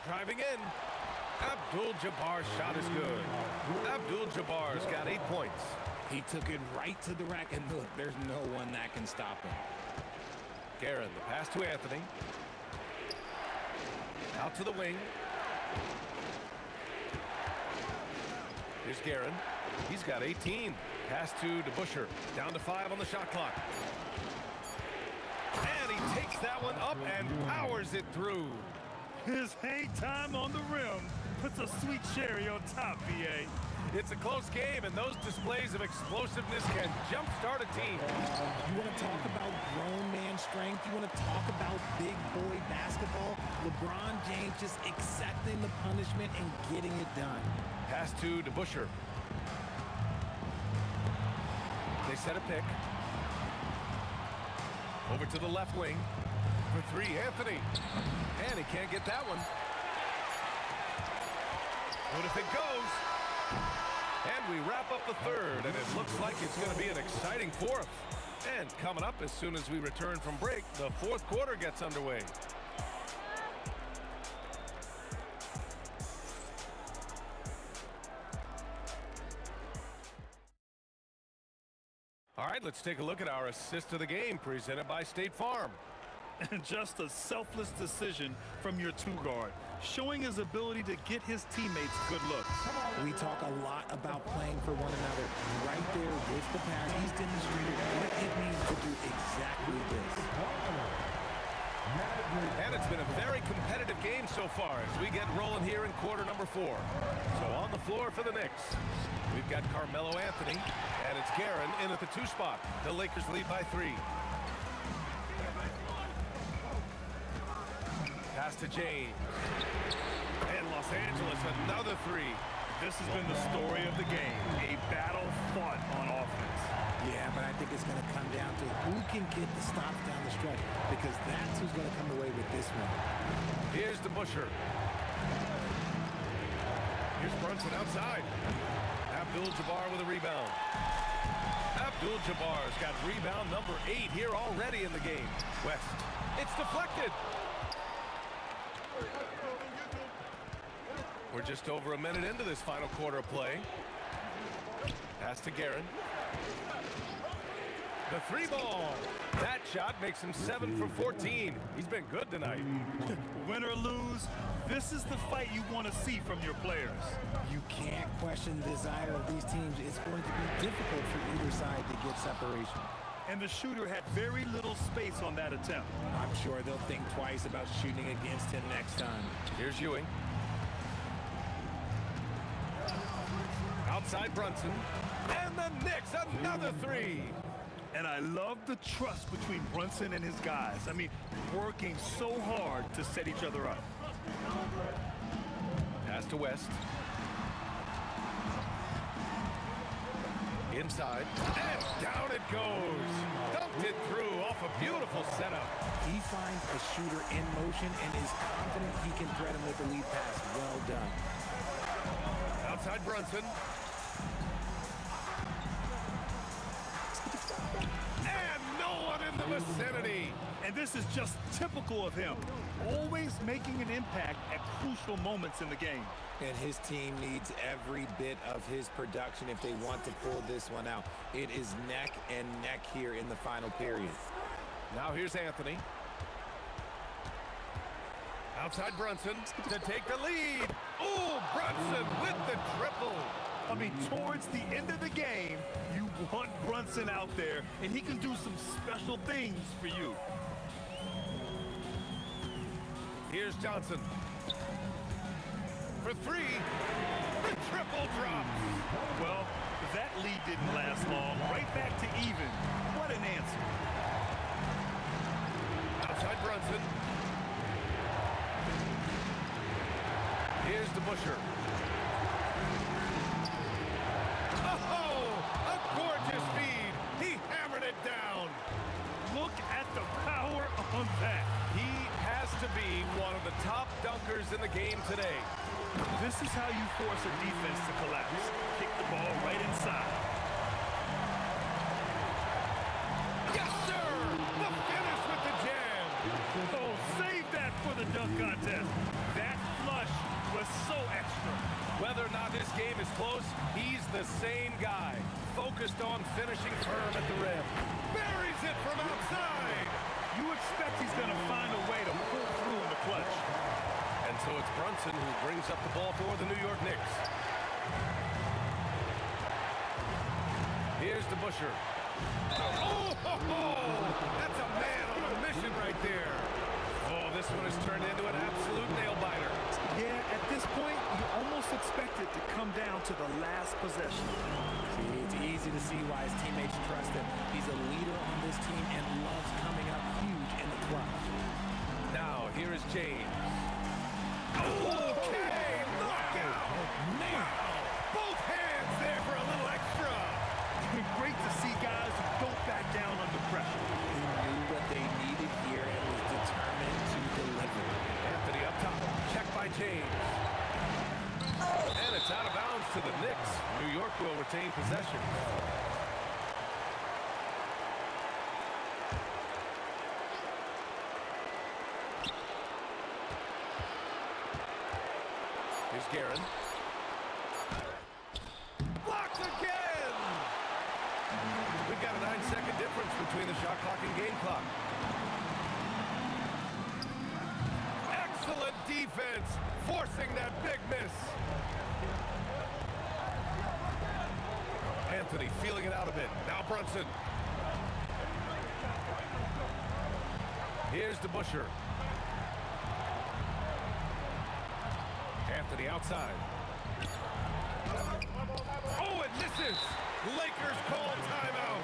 Driving in. Abdul-Jabbar's shot is good. Abdul-Jabbar's got 8 points. He took it right to the rack, and look, there's no one that can stop him. Guerin, the pass to Anthony. Out to the wing. Here's Guerin. He's got 18. Pass to DeBusschere. Down to 5 on the shot clock. And he takes that one up and powers it through. His hang time on the rim puts a sweet cherry on top, VA. It's a close game, and those displays of explosiveness can jumpstart a team. You want to talk about grown man strength? You want to talk about big boy basketball? LeBron James just accepting the punishment and getting it done. Pass to DeBusschere. They set a pick. Over to the left wing. For three, Anthony. And he can't get that one. What if it goes? And we wrap up the third, and it looks like it's going to be an exciting fourth. And coming up as soon as we return from break, the fourth quarter gets underway. All right, let's take a look at our assist of the game presented by State Farm. And just a selfless decision from your two-guard, showing his ability to get his teammates good looks. We talk a lot about playing for one another. Right there with the pass, he's demonstrated what it means to do exactly this. And it's been a very competitive game so far as we get rolling here in quarter number 4. So on the floor for the Knicks, we've got Carmelo Anthony, and it's Guerin in at the 2 spot. The Lakers lead by 3. Pass to James. And Los Angeles, another 3. This has been the story of the game, a battle fought on offense. Yeah, but I think it's going to come down to who can get the stops down the stretch, because that's who's going to come away with this one. Here's DeBusschere. Here's Brunson outside. Abdul-Jabbar with a rebound. Abdul-Jabbar's got rebound number 8 here already in the game. West. It's deflected. We're just over a minute into this final quarter of play. Pass to Guerin. The 3 ball. That shot makes him 7 for 14. He's been good tonight. Win or lose, this is the fight you want to see from your players. You can't question the desire of these teams. It's going to be difficult for either side to get separation. And the shooter had very little space on that attempt. I'm sure they'll think twice about shooting against him next time. Here's Ewing. Outside Brunson. And the Knicks, another 3. And I love the trust between Brunson and his guys. I mean, working so hard to set each other up. Pass to West. Inside. And down it goes. Dumped it through off a beautiful setup. He finds a shooter in motion and is confident he can thread him with the lead pass. Well done. Outside Brunson. And no one in the vicinity. And this is just typical of him. Always making an impact at crucial moments in the game. And his team needs every bit of his production if they want to pull this one out. It is neck and neck here in the final period. Now here's Anthony. Outside Brunson to take the lead. Oh, Brunson with the triple. I mean, towards the end of the game, you want Brunson out there, and he can do some special things for you. Here's Johnson. For three, the triple drops. Well, that lead didn't last long. Right back to even. What an answer. Outside Brunson. Here's the Busher. Oh, a gorgeous feed. He hammered it down. Look at the power on that. He has to be one of the top dunkers in the game today. This is how you force a defense to collapse. Kick the ball right inside. Yes, sir! The finish with the jam. Oh, save that for the dunk contest. That flush was so extra. Whether or not this game is close, he's the same guy. Focused on finishing firm at the rim. Buries it from outside. You expect he's going to find a way to pull through in the clutch. And so it's Brunson who brings up the ball for the New York Knicks. Here's the Busher. Oh, that's a man on a mission right there. Oh, this one has turned into an absolute nail-biter. Yeah, at this point, you almost expect it to come down to the last possession. See, it's easy to see why his teammates trust him. He's a leader on this team and loves coming up huge in the clutch. Now, here is James. Okay, knockout! Man! Both hands there for a little extra. Great to see guys who don't back down under pressure. He knew what they needed here and was determined to deliver. Anthony up top, checked by James. And it's out of bounds to the Knicks. New York will retain possession. Here's Guerin. Blocked again! We've got a 9-second difference between the shot clock and game clock. Excellent defense, forcing that big miss. Anthony feeling it out a bit. Now Brunson. Here's the Busher. Anthony outside. Oh, it misses! Lakers call timeout.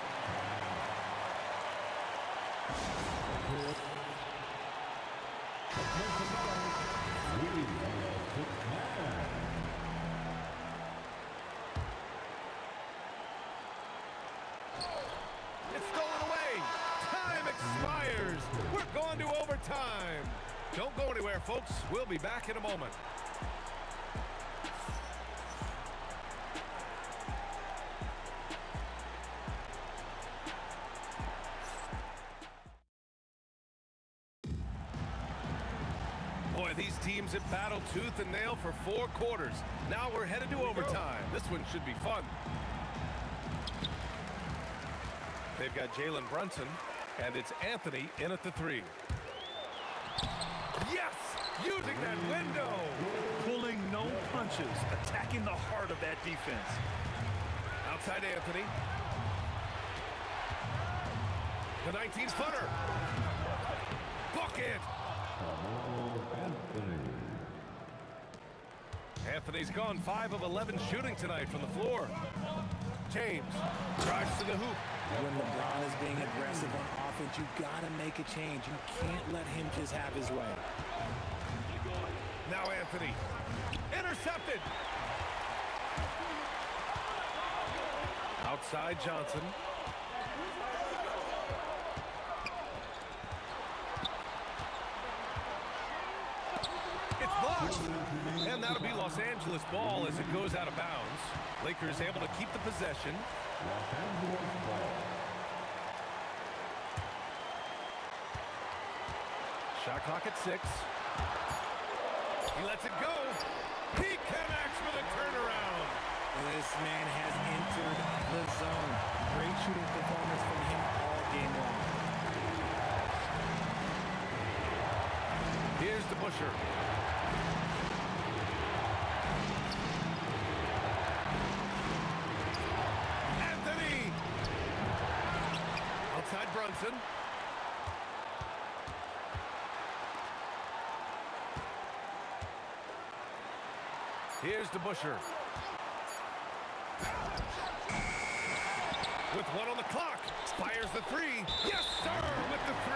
It's stolen away. Time expires. We're going to overtime. Don't go anywhere, folks. We'll be back in a moment. Boy, these teams have battled tooth and nail for 4 quarters. Now we're headed to overtime. This one should be fun. They've got Jalen Brunson, and it's Anthony in at the 3. Yes! Using that window! Pulling no punches, attacking the heart of that defense. Outside Anthony. The 19-footer. Bucket! Anthony's gone 5 of 11 shooting tonight from the floor. James drives to the hoop. When LeBron is being aggressive on offense, you gotta make a change. You can't let him just have his way. Now Anthony. Intercepted. Outside Johnson. Los Angeles ball as it goes out of bounds. Lakers able to keep the possession. Los Angeles ball. Shot clock at 6. He lets it go. He connects with a turnaround. This man has entered the zone. Great shooting performance from him all game long. Here's the Busher. Anthony! Outside Brunson. Here's the Busher. With 1 on the clock. Fires the 3. Yes, sir, with the 3.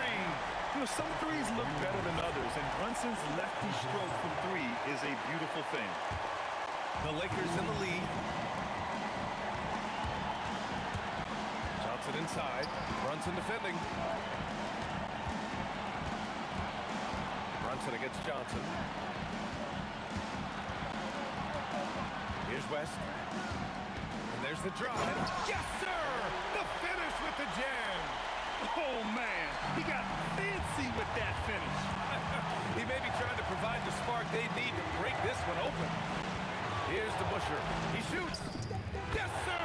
You know, some threes look better than others, and Brunson's lefty stroke from 3 is a beautiful thing. The Lakers in the lead. Johnson inside. Brunson defending. Brunson against Johnson. Here's West. And there's the drive. Yes, sir! The finish with the jam. Oh, man. He got fancy with that finish. He may be trying to provide the spark they need to break this one open. Here's the Busher. He shoots. Yes, sir!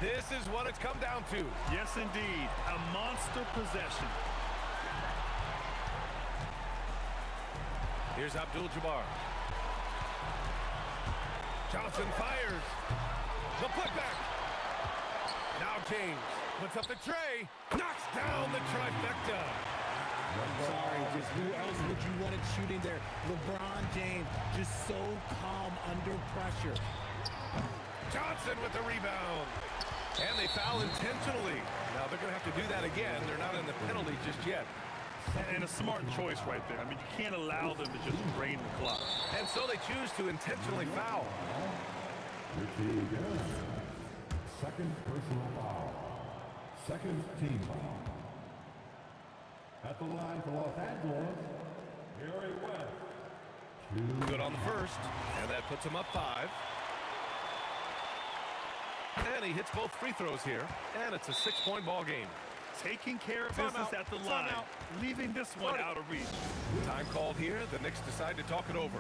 This is what it's come down to. Yes, indeed. A monster possession. Here's Abdul-Jabbar. Johnson fires. The putback. Now James puts up the tray. Knocks down the trifecta. I'm sorry, just who else would you want it shooting there? LeBron James, just so calm under pressure. Johnson with the rebound. And they foul intentionally. Now they're going to have to do that again. They're not in the penalty just yet. And a smart choice right there. I mean, you can't allow them to just drain the clock. And so they choose to intentionally foul. Second personal foul. Second team foul. At the line for Los Angeles, Gary West. Good on the first, and that puts him up 5. And he hits both free throws here, and it's a 6-point ball game. Taking care of business at the line, leaving this one out of reach. Time called here. The Knicks decide to talk it over.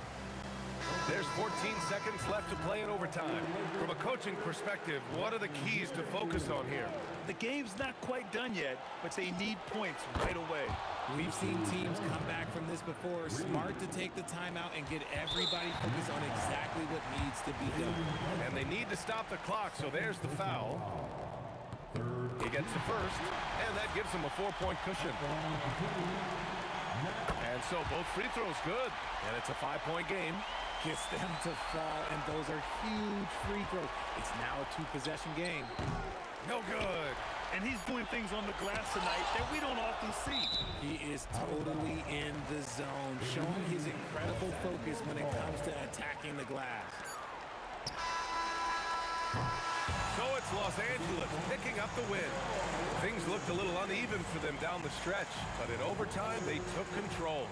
There's 14 seconds left to play in overtime. From a coaching perspective, what are the keys to focus on here? The game's not quite done yet, but they need points right away. We've seen teams come back from this before. Smart to take the timeout and get everybody focused on exactly what needs to be done. And they need to stop the clock, so there's the foul. He gets the first, and that gives him a 4-point cushion. And so both free throws good, and it's a 5-point game. Gets them to fall, and those are huge free throws. It's now a 2-possession game. No good. And he's doing things on the glass tonight that we don't often see. He is totally in the zone, showing his incredible focus when it comes to attacking the glass. So it's Los Angeles picking up the win. Things looked a little uneven for them down the stretch, but in overtime, they took control.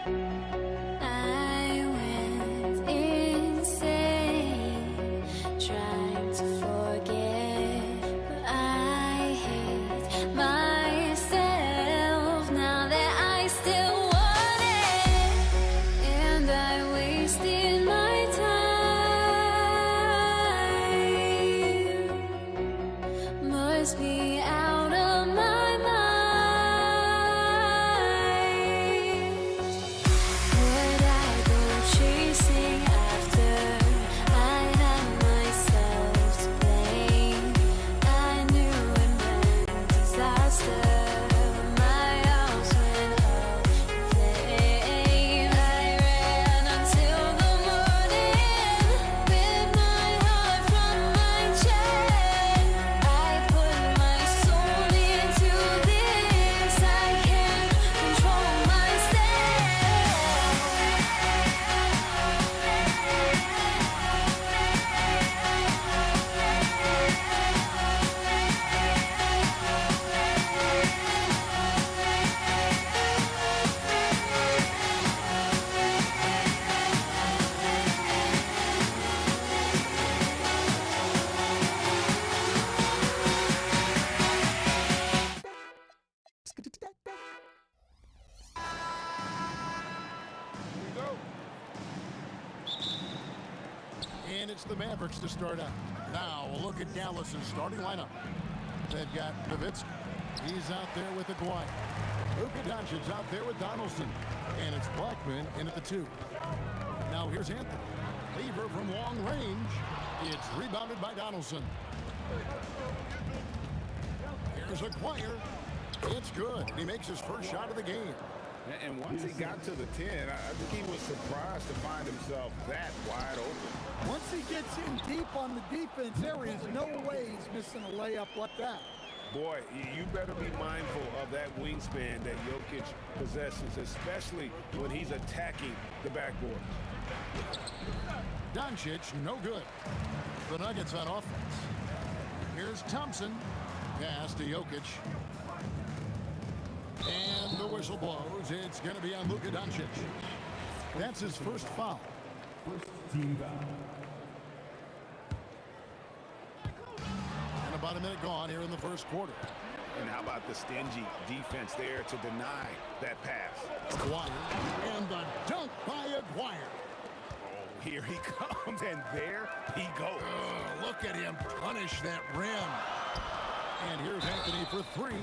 I went insane trying to forget, but I hate myself now that I still want it, and I wasted my time. Must be out of my mind. Would I go chasing after? I had myself to blame. I knew it meant disaster. My house went up in flames. I ran until the morning with my heart from my chest. I put my soul into this. I can't control myself. And it's the Mavericks to start out. Now, a look at Dallas' starting lineup. They've got Nowitzki. He's out there with Aguirre. Luka Doncic's out there with Donaldson. And it's Blackman in at the 2. Now, here's Anthony. Lever from long range. It's rebounded by Donaldson. Here's Aguirre. It's good. He makes his first shot of the game. And once he got to the 10, I think he was surprised to find himself that wide open. Once he gets in deep on the defense, there is no way he's missing a layup like that. Boy, you better be mindful of that wingspan that Jokic possesses, especially when he's attacking the backboard. Doncic, no good. The Nuggets on offense. Here's Thompson. Pass to Jokic. And the whistle blows. It's going to be on Luka Doncic. That's his first foul. First team foul. And about a minute gone here in the first quarter. And how about the stingy defense there to deny that pass? Aguirre. And the dunk by Aguirre. Oh, here he comes, and there he goes. Look at him punish that rim. And here's Anthony for 3.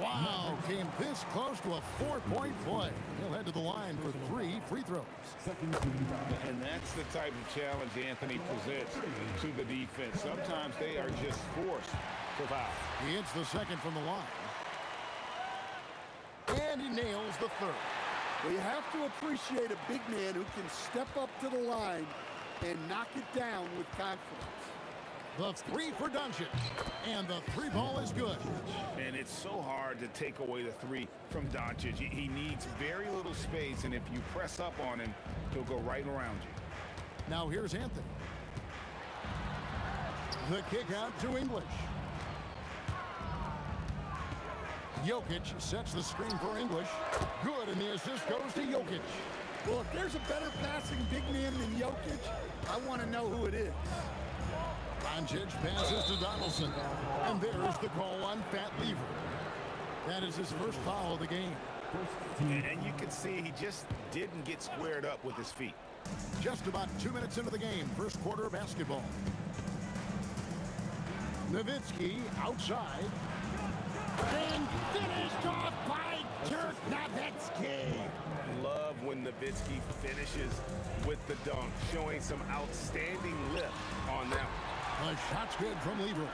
Wow, came this close to a 4-point play. He'll head to the line for 3 free throws. Second team foul. And that's the type of challenge Anthony presents to the defense. Sometimes they are just forced to foul. He hits the second from the line. And he nails the third. Well, you have to appreciate a big man who can step up to the line and knock it down with confidence. The 3 for Doncic. And the 3 ball is good. And it's so hard to take away the 3 from Doncic. He needs very little space, and if you press up on him, he'll go right around you. Now here's Anthony. The kick out to English. Jokic sets the screen for English. Good, and the assist goes to Jokic. Well, if there's a better passing big man than Jokic, I want to know who it is. Doncic passes to Donaldson. And there's the call on Fat Lever. That is his first foul of the game. And you can see he just didn't get squared up with his feet. Just about 2 minutes into the game, first quarter of basketball. Nowitzki outside. And finished off by Dirk Nowitzki. Love when Nowitzki finishes with the dunk, showing some outstanding lift on them. The shot's good from Lever.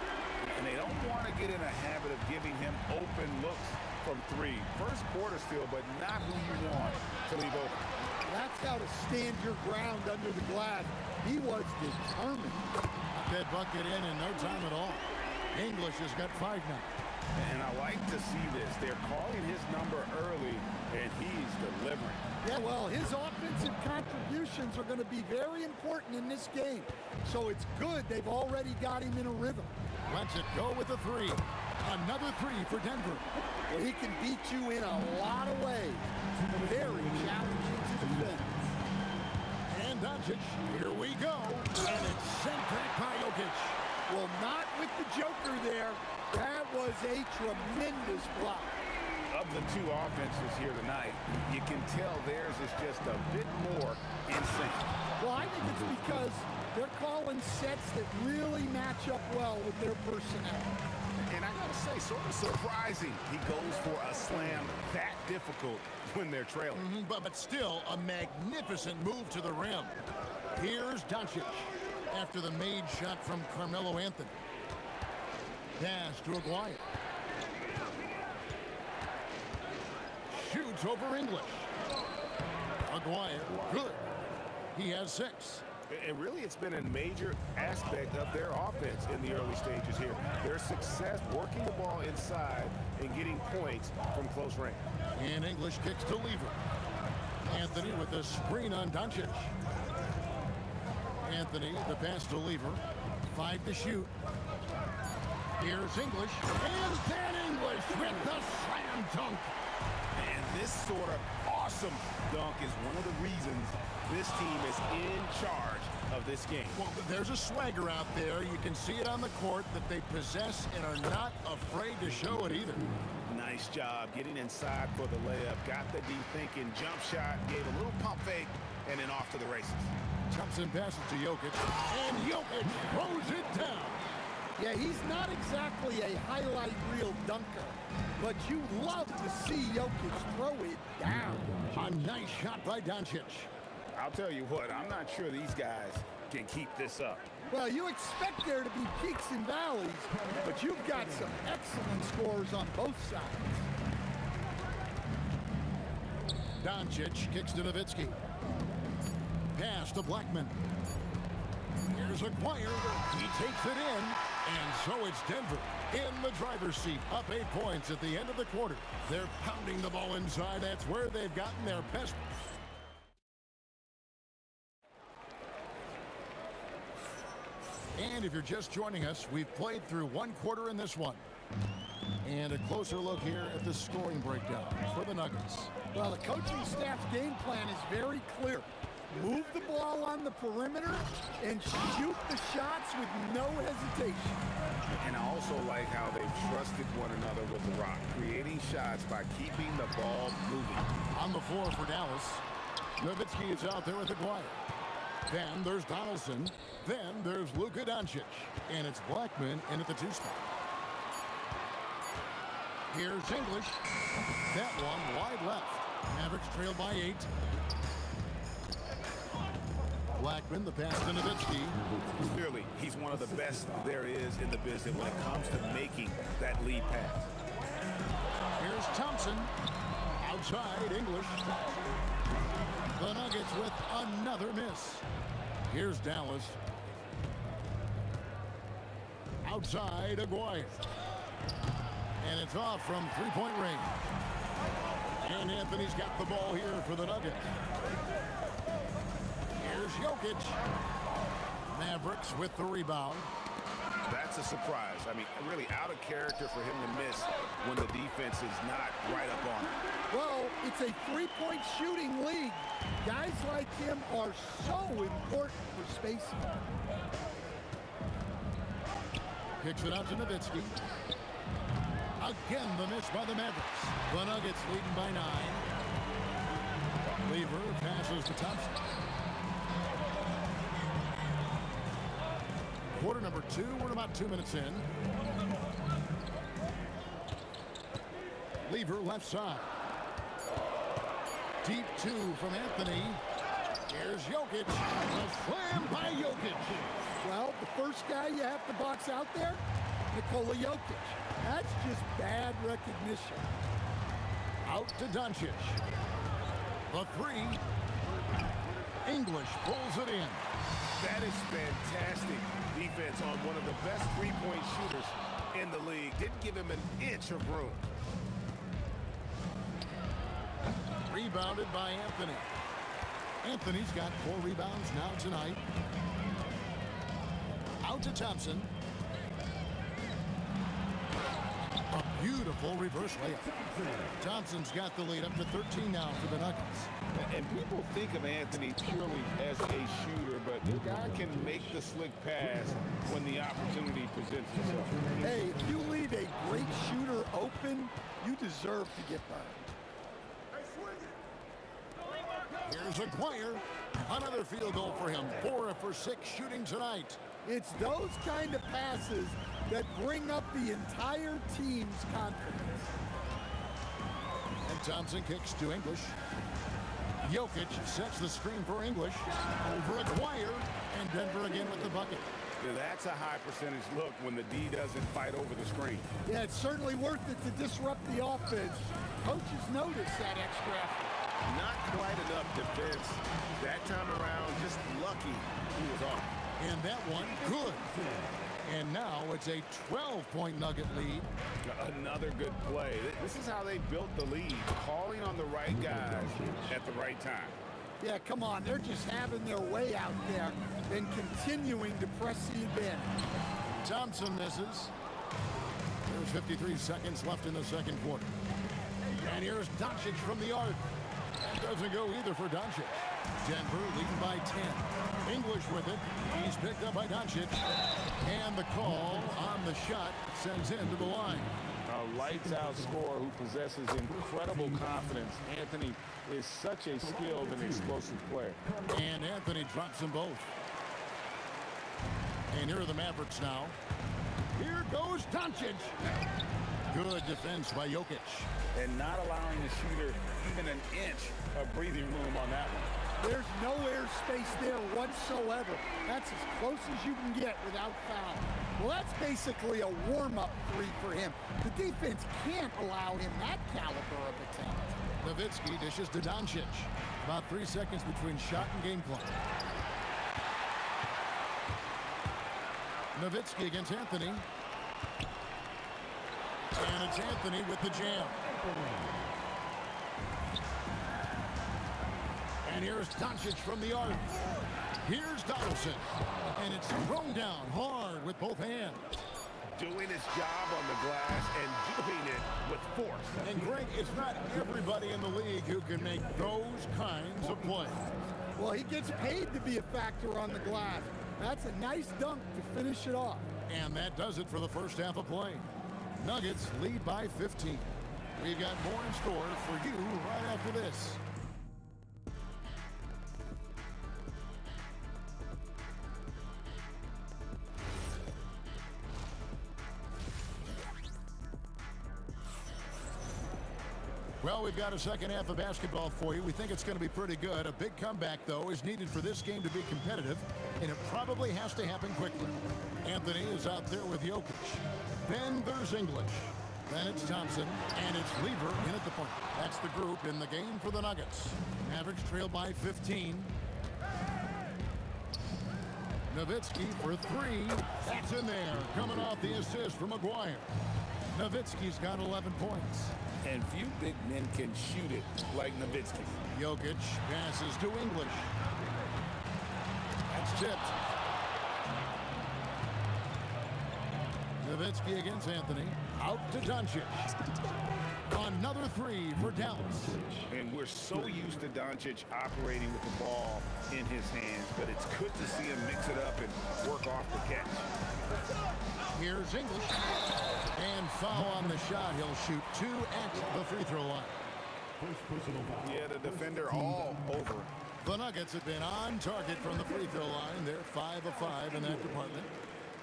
And they don't want to get in a habit of giving him open looks from 3. First quarter still, but not who you want to leave open. That's how to stand your ground under the glass. He was determined. Got that bucket in no time at all. English has got 5 now. And I like to see this. They're calling his number early, and he's delivering. Yeah, well, his offensive contributions are going to be very important in this game. So it's good they've already got him in a rhythm. Lets it go with the 3. Another 3 for Denver. Well, he can beat you in a lot of ways. Very challenging to tremendous block. Of the two offenses here tonight, you can tell theirs is just a bit more insane. Well, I think it's because they're calling sets that really match up well with their personnel. And I gotta say, sort of surprising he goes for a slam that difficult when they're trailing. But still, a magnificent move to the rim. Here's Doncic after the made shot from Carmelo Anthony. Pass to Aguirre. Shoots over English. Aguirre, good. He has 6. And really, it's been a major aspect of their offense in the early stages here. Their success working the ball inside and getting points from close range. And English kicks to Lever. Anthony with the screen on Doncic. Anthony, the pass to Lever. 5 to shoot. Here's English. And then English with the slam dunk. And this sort of awesome dunk is one of the reasons this team is in charge of this game. Well, there's a swagger out there. You can see it on the court that they possess and are not afraid to show it either. Nice job getting inside for the layup. Got the deep thinking jump shot, gave a little pump fake, and then off to the races. Thompson passes to Jokic, and Jokic throws it down. Yeah, he's not exactly a highlight reel dunker, but you love to see Jokic throw it down. A nice shot by Doncic. I'll tell you what, I'm not sure these guys can keep this up. Well, you expect there to be peaks and valleys, but you've got some excellent scores on both sides. Doncic kicks to Nowitzki. Pass to Blackman. Here's Aguirre. He takes it in, and so it's Denver in the driver's seat, up 8 points at the end of the quarter. They're pounding the ball inside. That's where they've gotten their best. And if you're just joining us, we've played through 1 quarter in this one. And a closer look here at the scoring breakdown for the Nuggets. Well, the coaching staff's game plan is very clear. Move the ball on the perimeter and shoot the shots with no hesitation. And I also like how they've trusted one another with the rock, creating shots by keeping the ball moving. On the floor for Dallas, Nowitzki is out there with Aguirre. Then there's Donaldson. Then there's Luka Doncic. And it's Blackman in at the 2 spot. Here's English. That one wide left. Mavericks trailed by 8. Blackman, the pass to Nowitzki. Clearly, he's one of the best there is in the business when it comes to making that lead pass. Here's Thompson. Outside, English. The Nuggets with another miss. Here's Dallas. Outside, Aguirre. And it's off from 3-point range. And Anthony's got the ball here for the Nuggets. Here's Jokic. Mavericks with the rebound. That's a surprise. I mean, really out of character for him to miss when the defense is not right up on him. Well, it's a 3-point shooting league. Guys like him are so important for spacing. Kicks it out to Nowitzki. Again, the miss by the Mavericks. The Nuggets leading by 9. Lever passes to Thompson. Quarter number 2. We're about 2 minutes in. Lever left side. Deep 2 from Anthony. Here's Jokic. A slam by Jokic. Well, the first guy you have to box out there, Nikola Jokic. That's just bad recognition. Out to Doncic. The 3. English pulls it in. That is fantastic defense on one of the best 3-point shooters in the league. Didn't give him an inch of room. Rebounded by Anthony. Anthony's got 4 rebounds now tonight. Out to Thompson. A Beautiful reverse layup. Thompson's got the lead up to 13 now for the Nuggets. And people think of Anthony purely as a shooter, but the guy can make the slick pass when the opportunity presents itself. Hey, if you leave a great shooter open, you deserve to get burned. Here's Aguirre. Another field goal for him. 4 for 6 shooting tonight. It's those kind of passes that bring up the entire team's confidence. And Thompson kicks to English. Jokic sets the screen for English. Over Aguirre. And Denver again with the bucket. That's a high percentage look when the D doesn't fight over the screen. Yeah, it's certainly worth it to disrupt the offense. Coaches notice that extra effort. Not quite enough defense that time around. Just lucky he was off. And that one, good. And now it's a 12-point Nugget lead. Another good play. This is how they built the lead, calling on the right guys at the right time. Yeah, come on. They're just having their way out there and continuing to press the advantage. Thompson misses. There's 53 seconds left in the second quarter. And here's Doncic from the arc. That doesn't go either for Doncic. Denver leading by 10. English with it. He's picked up by Doncic. And the call on the shot sends him to the line. A lights-out scorer who possesses incredible confidence. Anthony is such a skilled and explosive player. And Anthony drops them both. And here are the Mavericks now. Here goes Doncic. Good defense by Jokic. And not allowing the shooter even an inch of breathing room on that one. There's no airspace there whatsoever. That's as close as you can get without foul. Well, that's basically a warm-up three for him. The defense can't allow him that caliber of attempt. Nowitzki dishes to Doncic. About 3 seconds between shot and game clock. Nowitzki against Anthony. And it's Anthony with the jam. And here's Doncic from the arc. Here's Donaldson. And it's thrown down hard with both hands. Doing his job on the glass and doing it with force. And Greg, it's not everybody in the league who can make those kinds of plays. Well, he gets paid to be a factor on the glass. That's a nice dunk to finish it off. And that does it for the first half of play. Nuggets lead by 15. We've got more in store for you right after this. Well, we've got a second half of basketball for you. We think it's going to be pretty good. A big comeback, though, is needed for this game to be competitive, and it probably has to happen quickly. Anthony is out there with Jokic. Then there's English. Then it's Thompson, and it's Lever in at the point. That's the group in the game for the Nuggets. Mavericks trail by 15. Nowitzki for 3. That's in there, coming off the assist from Aguirre. Nowitzki's got 11 points. And few big men can shoot it like Nowitzki. Jokic passes to English. That's tipped. Nowitzki against Anthony. Out to Doncic. Another 3 for Dallas. And we're so used to Doncic operating with the ball in his hands, but it's good to see him mix it up and work off the catch. Here's English. And foul on the shot. He'll shoot 2 at the free throw line. Yeah, the defender all over. The Nuggets have been on target from the free throw line. They're 5 of 5 in that department.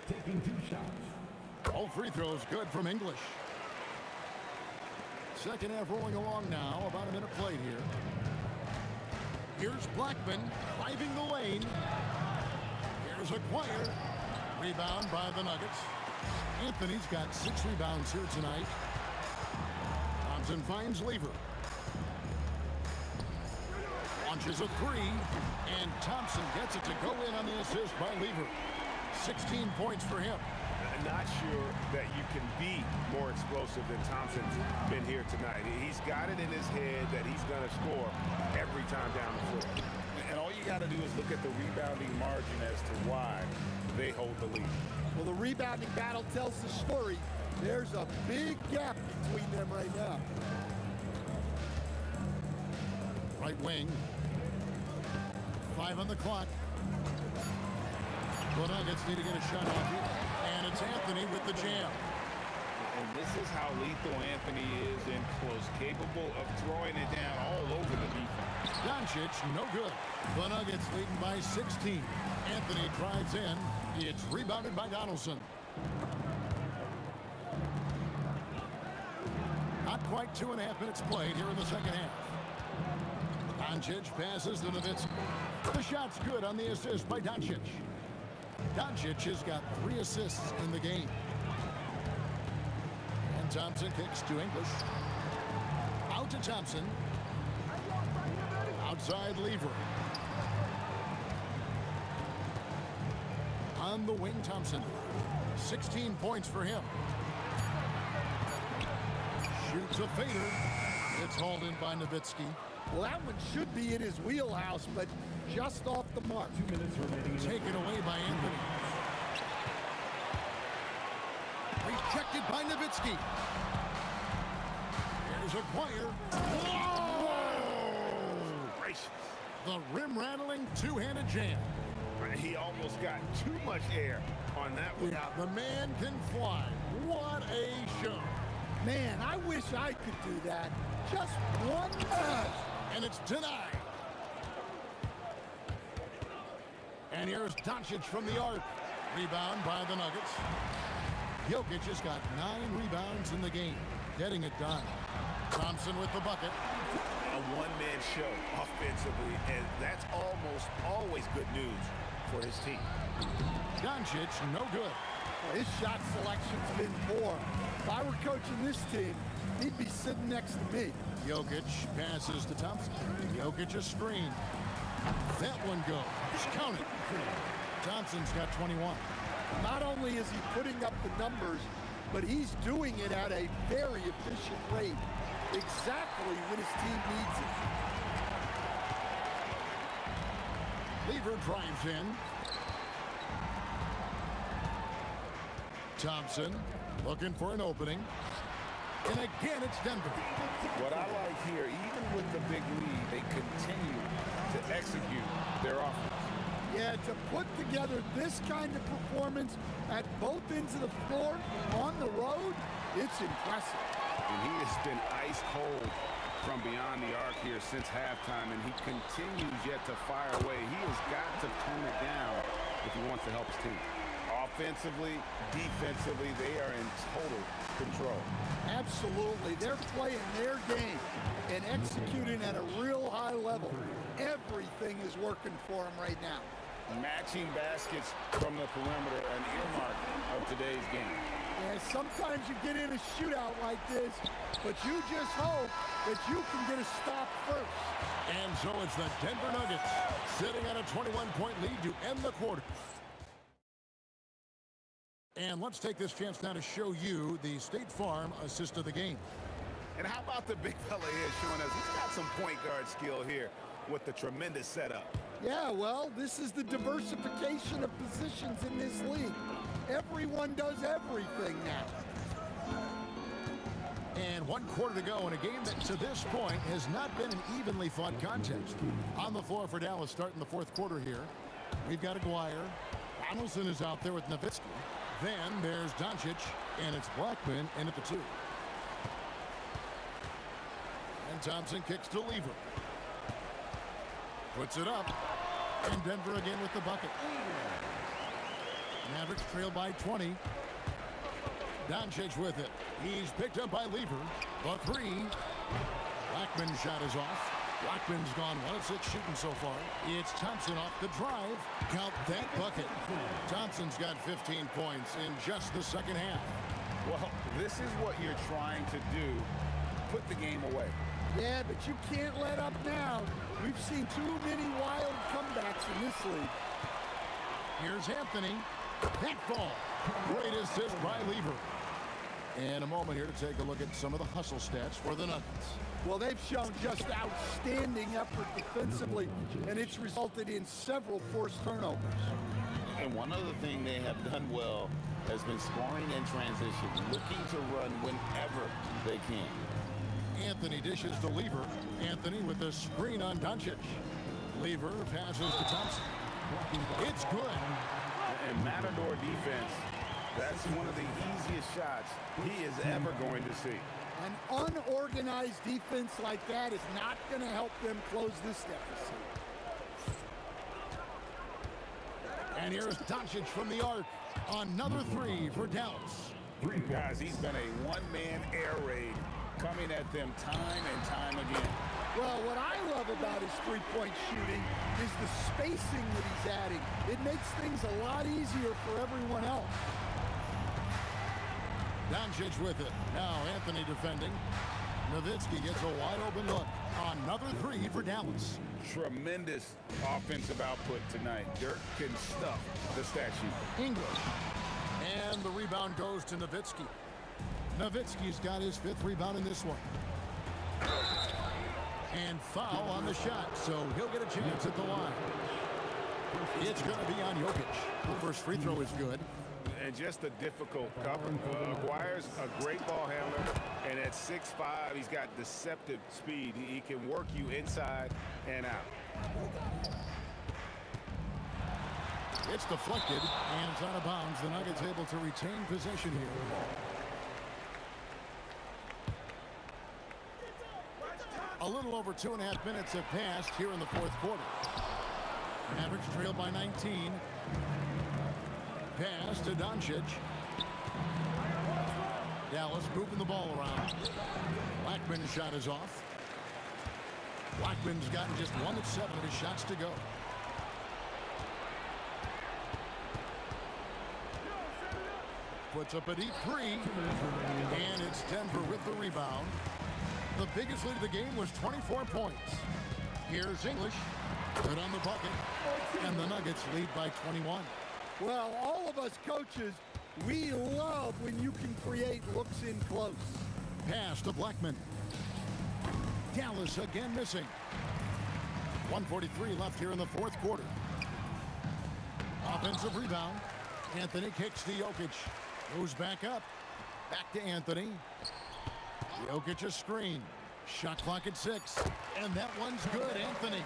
Taking 2 shots. All free throws good from English. Second half rolling along now. About a minute played here. Here's Blackman driving the lane. Here's Aguirre. Rebound by the Nuggets. Anthony's got 6 rebounds here tonight. Thompson finds Lever. Launches a 3. And Thompson gets it to go in on the assist by Lever. 16 points for him. Not sure that you can be more explosive than Thompson's been here tonight. He's got it in his head that he's going to score every time down the floor. And all you got to do is look at the rebounding margin as to why they hold the lead. Well, the rebounding battle tells the story. There's a big gap between them right now. Right wing. 5 on the clock. The Nuggets need to get a shot off here. And it's Anthony with the jam. And this is how lethal Anthony is in close, capable of throwing it down all over the defense. Doncic, no good. The Nuggets leading by 16. Anthony drives in. It's rebounded by Donaldson. Not quite 2.5 minutes played here in the second half. Doncic passes to Nowitzki. The shot's good on the assist by Doncic. Doncic has got 3 assists in the game. And Thompson kicks to English. Out to Thompson. Outside Lever. On the wing, Thompson. 16 points for him. Shoots a fader. It's hauled in by Nowitzki. Well, that one should be in his wheelhouse, but just off the mark. 2 minutes remaining. Taken away by Anthony. Rejected by Nowitzki. Here's Aguirre. Whoa! Gracious. The rim-rattling two-handed jam. He almost got too much air on that one. Yeah, the man can fly. What a show. Man, I wish I could do that. Just one time. And it's denied. And here's Doncic from the arc. Rebound by the Nuggets. Jokic has got 9 rebounds in the game. Getting it done. Thompson with the bucket. A one-man show offensively, and that's almost always good news for his team. Doncic, no good. Well, his shot selection's been poor. If I were coaching this team, he'd be sitting next to me. Jokic passes to Thompson. Jokic a screen. That one goes. Count it. Thompson's got 21. Not only is he putting up the numbers, but he's doing it at a very efficient rate. Exactly when his team needs it. Lever drives in. Thompson looking for an opening. And again, it's Denver. What I like here, even with the big lead, they continue to execute their offense. Yeah, to put together this kind of performance at both ends of the floor on the road, it's impressive. And he has been ice cold from beyond the arc here since halftime, and he continues yet to fire away. He has got to tone it down if he wants to help his team. Offensively, defensively, they are in total control. Absolutely. They're playing their game and executing at a real high level. Everything is working for them right now. Matching baskets from the perimeter, an earmark of today's game. Yeah, sometimes you get in a shootout like this, but you just hope that you can get a stop first. And so it's the Denver Nuggets sitting at a 21-point lead to end the quarter. And let's take this chance now to show you the State Farm assist of the game. And how about the big fella here showing us he's got some point guard skill here with the tremendous setup. Yeah, well, this is the diversification of positions in this league. Everyone does everything now. And 1 quarter to go in a game that to this point has not been an evenly fought contest. On the floor for Dallas starting the 4th quarter here. We've got Aguirre. Donaldson is out there with Nowitzki. Then there's Doncic, and it's Blackman in at the 2. And Thompson kicks to Lever. Puts it up. And Denver again with the bucket. Mavericks trail by 20. Doncic with it. He's picked up by Lever. The 3. Blackman's shot is off. Blackman's gone 1 of 6 shooting so far. It's Thompson off the drive. Count that bucket. Thompson's got 15 points in just the second half. Well, this is what you're trying to do. Put the game away. Yeah, but you can't let up now. We've seen too many wild comebacks in this league. Here's Anthony. That ball. Great assist by Lever. And a moment here to take a look at some of the hustle stats for the Nuggets. Well, they've shown just outstanding effort defensively, and it's resulted in several forced turnovers. And one other thing they have done well has been scoring in transition, looking to run whenever they can. Anthony dishes to Lever. Anthony with the screen on Doncic. Lever passes to Thompson. It's good. And Matador defense, that's one of the easiest shots he is ever going to see. An unorganized defense like that is not going to help them close this deficit. And here's Doncic from the arc. Another three for Dallas. Guys, he's been a one-man air raid coming at them time and time again. Well, what I love about his three-point shooting is the spacing that he's adding. It makes things a lot easier for everyone else. Doncic with it. Now Anthony defending. Nowitzki gets a wide-open look. Another three for Dallas. Tremendous offensive output tonight. Dirk can stuff the stat sheet. English. And the rebound goes to Nowitzki. Nowitzki's got his fifth rebound in this one. And foul on the shot, so he'll get a chance at the line. It's going to be on Jokic. The first free throw is good. And just a difficult cover. Aguirre's a great ball handler, and at 6'5", he's got deceptive speed. He can work you inside and out. It's deflected, and it's out of bounds. The Nuggets able to retain possession here. A little over 2.5 minutes have passed here in the fourth quarter. Mavericks trail by 19. Pass to Doncic. Dallas moving the ball around. Blackman's shot is off. Blackman's gotten just 1 of 7 of his shots to go. Puts up a deep three. And it's Denver with the rebound. The biggest lead of the game was 24 points. Here's English. Good on the bucket. And the Nuggets lead by 21. Well, all of us coaches, we love when you can create looks in close. Pass to Blackman. Dallas again missing. 1:43 left here in the fourth quarter. Offensive rebound. Anthony kicks to Jokic. Goes back up. Back to Anthony. Jokic a screen. Shot clock at 6. And that one's good, Anthony.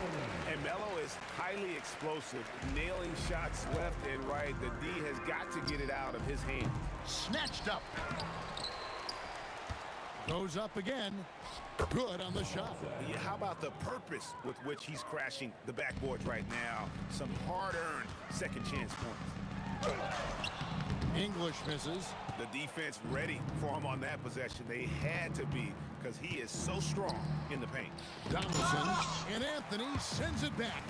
And Melo is highly explosive, nailing shots left and right. The D has got to get it out of his hand. Snatched up. Goes up again. Good on the shot. Yeah, how about the purpose with which he's crashing the backboards right now? Some hard-earned second chance points. English misses. The defense ready for him on that possession. They had to be, because he is so strong in the paint. Donaldson and Anthony sends it back.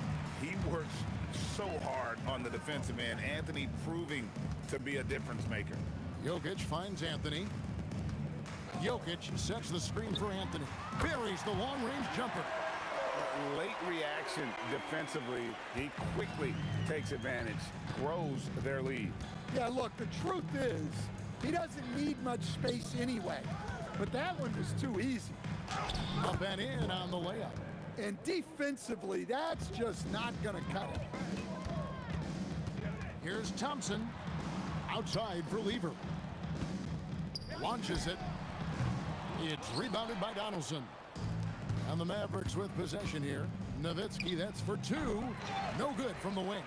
He works so hard on the defensive end. Anthony proving to be a difference maker. Jokic finds Anthony. Jokic sets the screen for Anthony. Buries the long-range jumper. Late reaction defensively. He quickly takes advantage, grows their lead. Yeah, look, the truth is, he doesn't need much space anyway. But that one was too easy. Up and in on the layup. And defensively, that's just not going to cut it. Here's Thompson. Outside for Lever. Launches it. It's rebounded by Donaldson. And the Mavericks with possession here. Nowitzki, that's for 2. No good from the wing.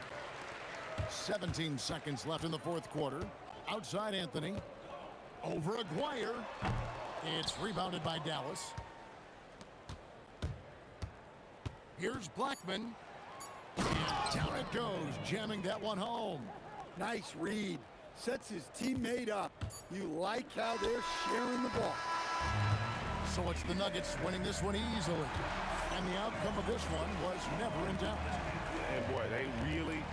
17 seconds left in the fourth quarter. Outside Anthony. Over Aguirre. It's rebounded by Dallas. Here's Blackman. And down it goes, jamming that one home. Nice read. Sets his teammate up. You like how they're sharing the ball. So it's the Nuggets winning this one easily. And the outcome of this one was never in doubt. And boy, they really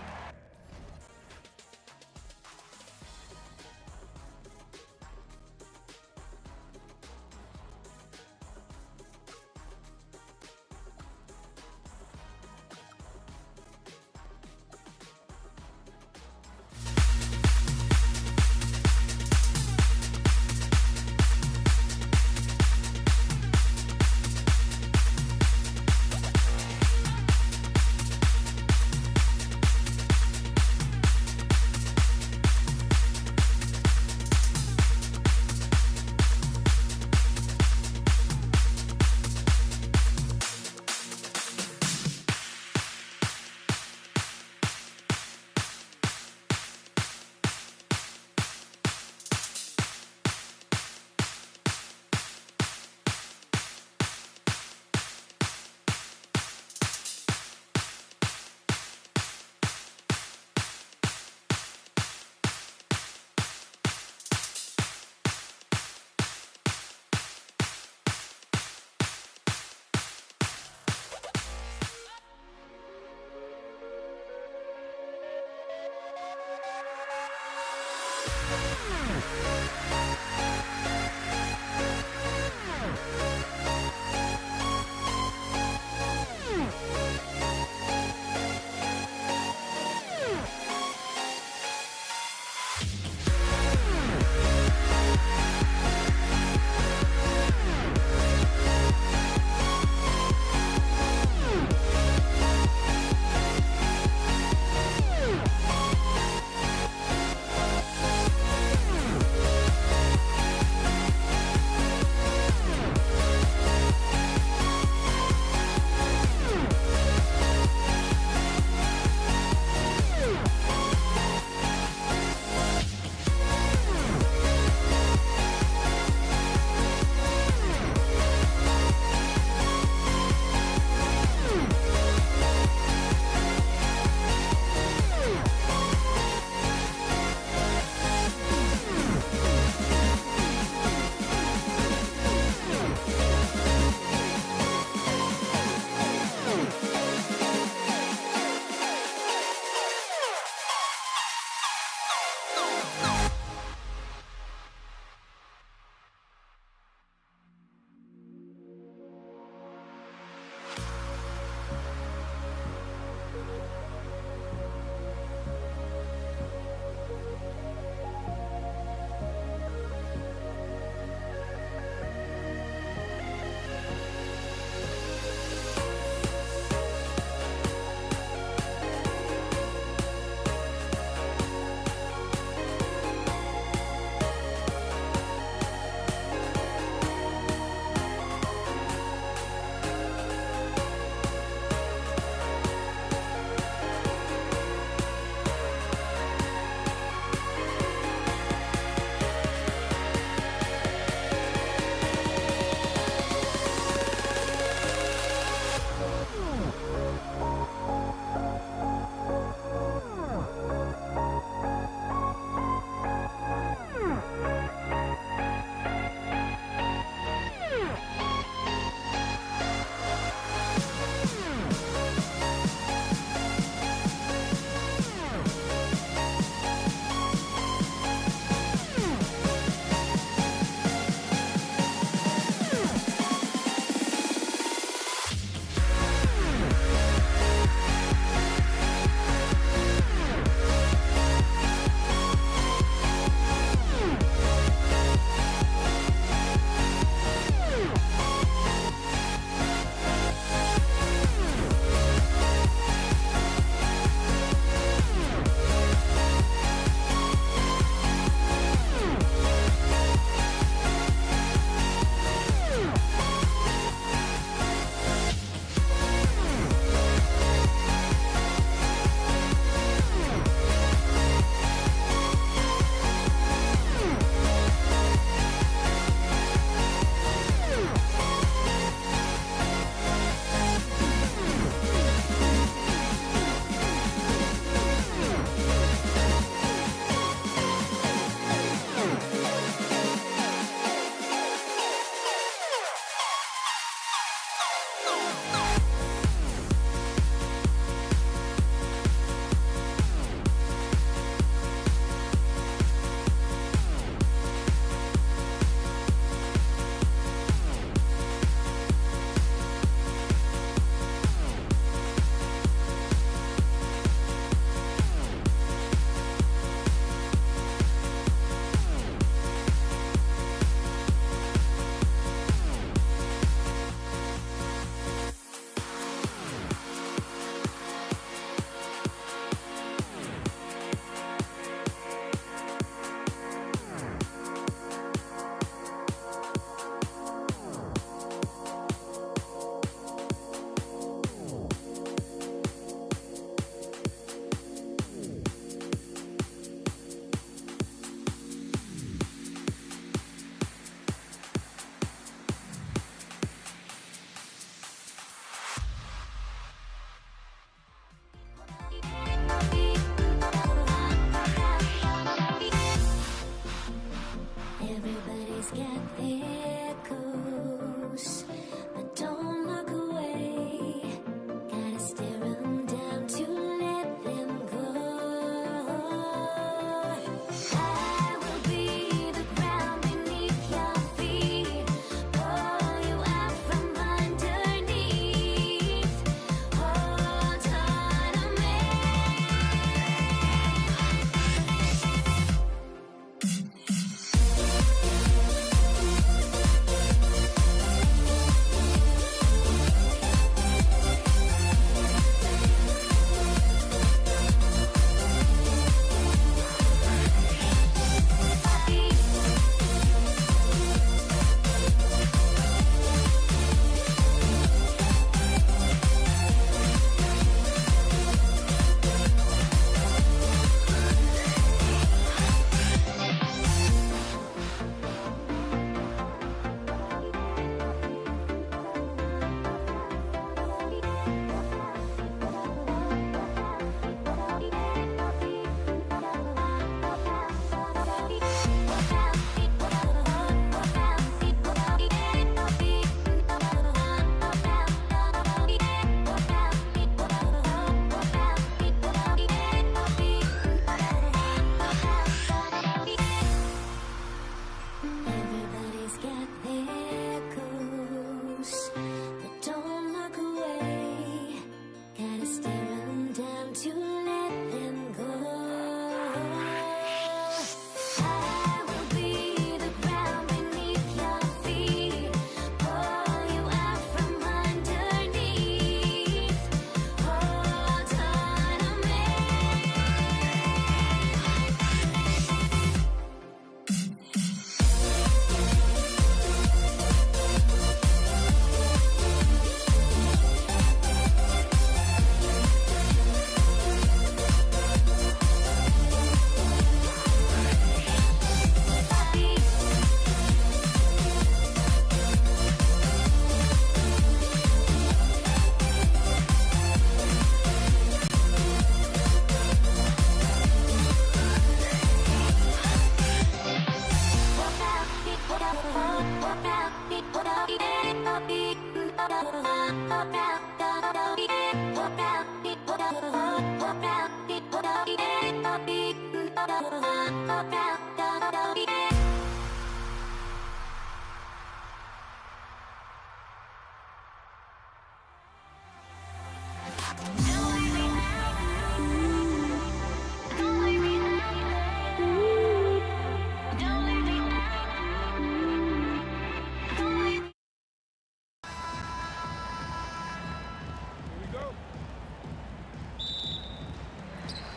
to let them go.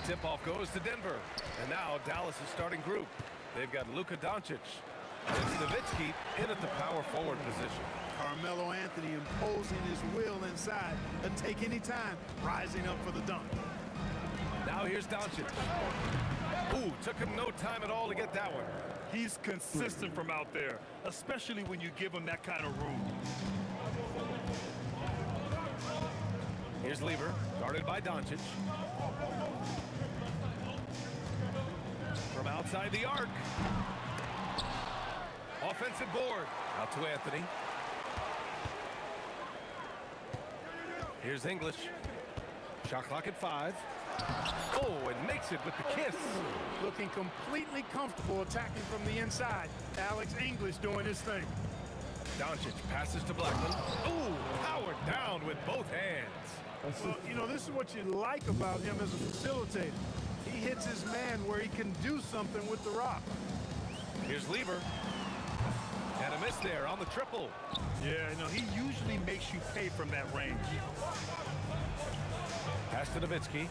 Tip-off goes to Denver. And now Dallas' starting group. They've got Luka Doncic and Nowitzki in at the power forward position. Carmelo Anthony imposing his will inside. Doesn't take any time, rising up for the dunk. Now here's Doncic. Ooh, took him no time at all to get that one. He's consistent from out there, especially when you give him that kind of room. Here's Lever, guarded by Doncic. From outside the arc. Offensive board. Out to Anthony. Here's English. Shot clock at 5. Oh, and makes it with the kiss. Looking completely comfortable attacking from the inside. Alex English doing his thing. Doncic passes to Blackman. Ooh, powered down with both hands. Well, you know, this is what you like about him as a facilitator. He hits his man where he can do something with the rock. Here's Lever. And a miss there on the triple. Yeah, no, he usually makes you pay from that range. Pass to Nowitzki.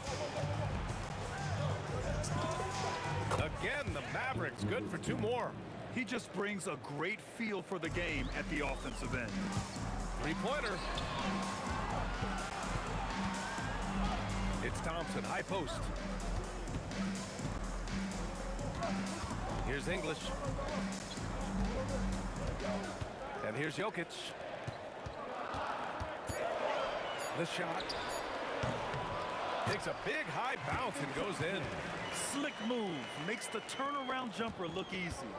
Again, the Mavericks good for 2 more. He just brings a great feel for the game at the offensive end. 3-pointer. It's Thompson, high post. Here's English. And here's Jokic. The shot. Takes a big high bounce and goes in. Slick move. Makes the turnaround jumper look easy.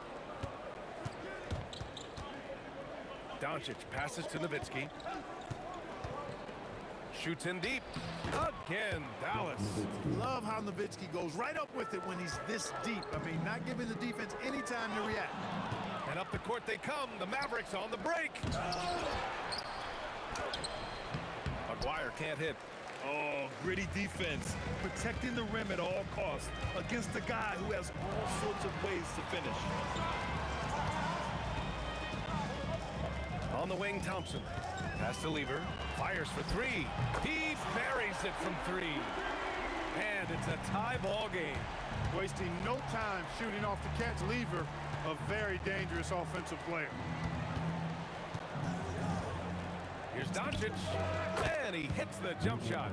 Doncic passes to Nowitzki. Shoots in deep. Again, Dallas. Love how Nowitzki goes right up with it when he's this deep. I mean, not giving the defense any time to react. And up the court they come. The Mavericks on the break. McGuire can't hit. Oh, gritty defense. Protecting the rim at all costs against a guy who has all sorts of ways to finish. On the wing, Thompson. Pass to Lever. Fires for 3. He buries it from 3. And it's a tie ball game. Wasting no time shooting off the catch. Lever, a very dangerous offensive player. Here's Doncic. And he hits the jump shot.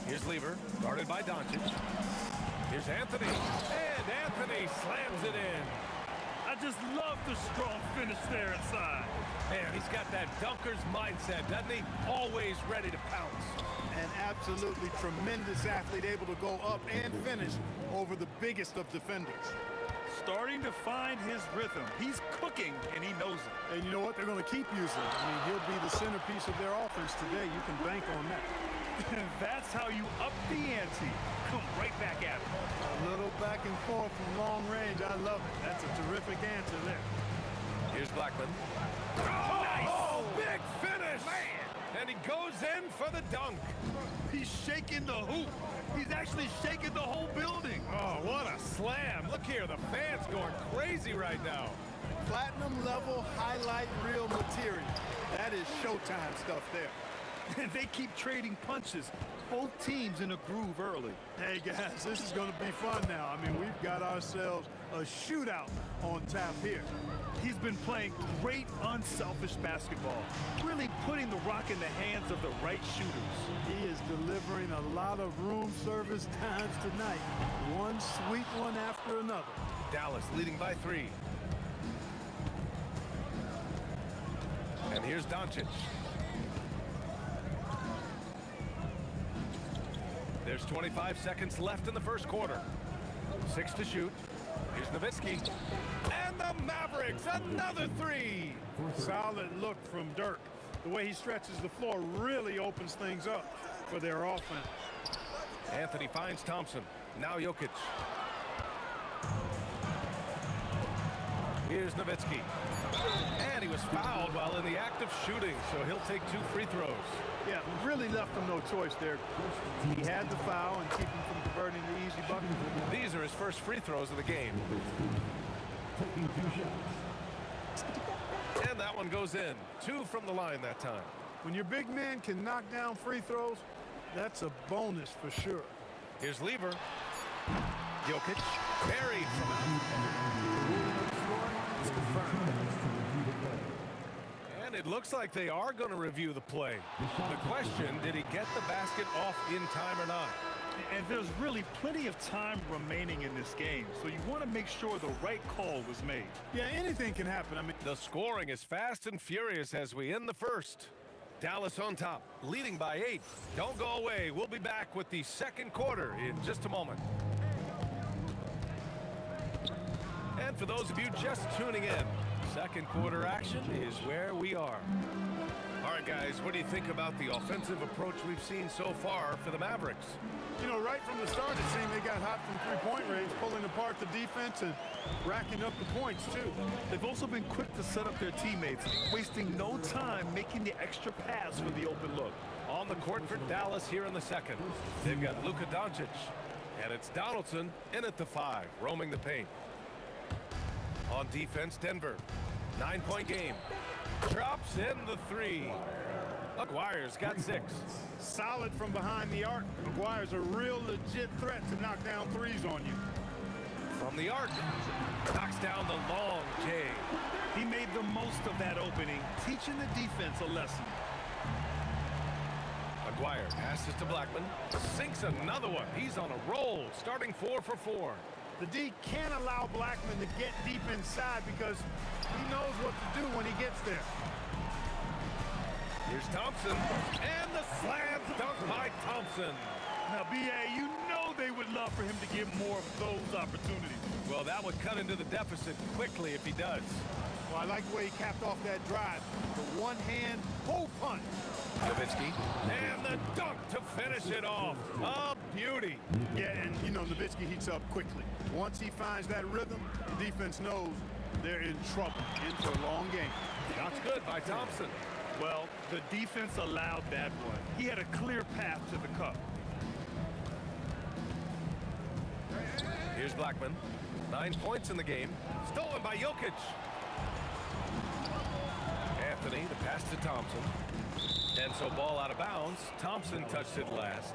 Here's Lever, guarded by Doncic. Here's Anthony. And Anthony slams it in. I just love the strong finish there inside. Man, he's got that dunker's mindset, doesn't he? Always ready to pounce. An absolutely tremendous athlete, able to go up and finish over the biggest of defenders. Starting to find his rhythm. He's cooking, and he knows it. And you know what? They're going to keep using him. I mean, he'll be the centerpiece of their offense today. You can bank on that. That's how you up the ante. Come right back at it. A little back and forth from long range. I love it. That's a terrific answer there. Here's Blackman. Oh, nice! Oh, big finish! Man! And he goes in for the dunk. He's shaking the hoop. He's actually shaking the whole building. Oh, what a slam. Look here, the fans going crazy right now. Platinum level highlight reel material. That is Showtime stuff there. And they keep trading punches. Both teams in a groove early. Hey guys, this is going to be fun now. I mean, we've got ourselves a shootout on tap here. He's been playing great unselfish basketball, really putting the rock in the hands of the right shooters. He is delivering a lot of room service times tonight. One sweet one after another. Dallas leading by 3. And here's Doncic. There's 25 seconds left in the first quarter. 6 to shoot. Here's Nowitzki. And the Mavericks, another 3. Solid look from Dirk. The way he stretches the floor really opens things up for their offense. Anthony finds Thompson. Now Jokic. Here's Nowitzki. And he was fouled while in the act of shooting, so he'll take 2 free throws. Yeah, really left him no choice there. He had the foul and keep him from converting the easy bucket. These are his first free throws of the game. And that one goes in. 2 from the line that time. When your big man can knock down free throws, that's a bonus for sure. Here's Lever. Jokic buried from out. And it looks like they are going to review the play. The question, did he get the basket off in time or not? And there's really plenty of time remaining in this game, so you want to make sure the right call was made. Yeah, anything can happen. I mean, the scoring is fast and furious as we end the first. Dallas on top, leading by 8. Don't go away. We'll be back with the second quarter in just a moment. And for those of you just tuning in, second quarter action is where we are. All right, guys, what do you think about the offensive approach we've seen so far for the Mavericks? You know, right from the start, it seemed they got hot from three-point range, pulling apart the defense and racking up the points, too. They've also been quick to set up their teammates, wasting no time making the extra pass for the open look. On the court for Dallas here in the second. They've got Luka Doncic, and it's Donaldson in at the 5, roaming the paint. On defense, Denver. 9-point game. Drops in the 3. McGuire's got 6. Solid from behind the arc. McGuire's a real legit threat to knock down threes on you. From the arc. Knocks down the long J. He made the most of that opening, teaching the defense a lesson. McGuire passes to Blackman. Sinks another one. He's on a roll, starting 4 for 4. The D can't allow Blackman to get deep inside because he knows what to do when he gets there. Here's Thompson, and the slam dunk by Thompson. Now, B.A., you know they would love for him to get more of those opportunities. Well, that would cut into the deficit quickly if he does. Well, I like the way he capped off that drive. The one-hand pull punch. Nowitzki, and the dunk to finish it off. A beauty. Yeah, and, you know, Nowitzki heats up quickly. Once he finds that rhythm, the defense knows they're in trouble, in for a long game. Shots good by Thompson. Well, the defense allowed that one. He had a clear path to the cup. Here's Blackman. 9 points in the game. Stolen by Jokic. Anthony, the pass to Thompson. And so ball out of bounds. Thompson touched it last.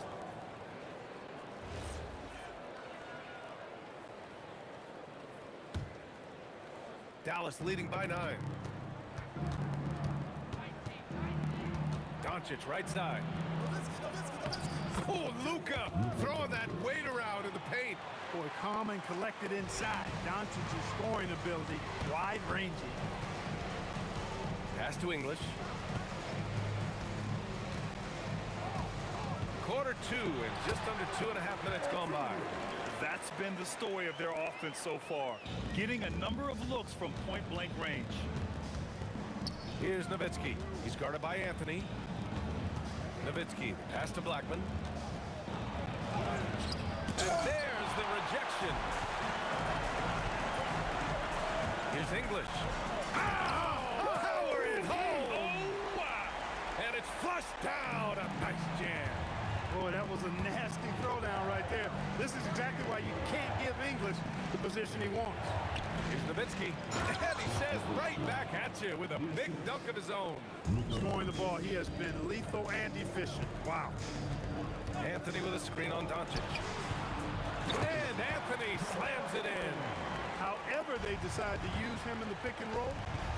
Dallas leading by 9. Doncic right side. Oh, Luka throwing that weight around in the paint. Boy, calm and collected inside. Doncic's scoring ability, wide-ranging. Pass to English. Quarter 2 and just under 2.5 minutes gone by. That's been the story of their offense so far, getting a number of looks from point-blank range. Here's Nowitzki. He's guarded by Anthony. Nowitzki, pass to Blackman. And there's the rejection. Here's English. Power it home! Oh, wow. And it's flushed down. A nice jam. Boy, that was a nasty throwdown right there. This is exactly why you can't give English the position he wants. Here's Nowitzki, and he says right back at you with a big dunk of his own. Scoring the ball, he has been lethal and efficient. Wow. Anthony with a screen on Doncic. And Anthony slams it in. However they decide to use him in the pick and roll,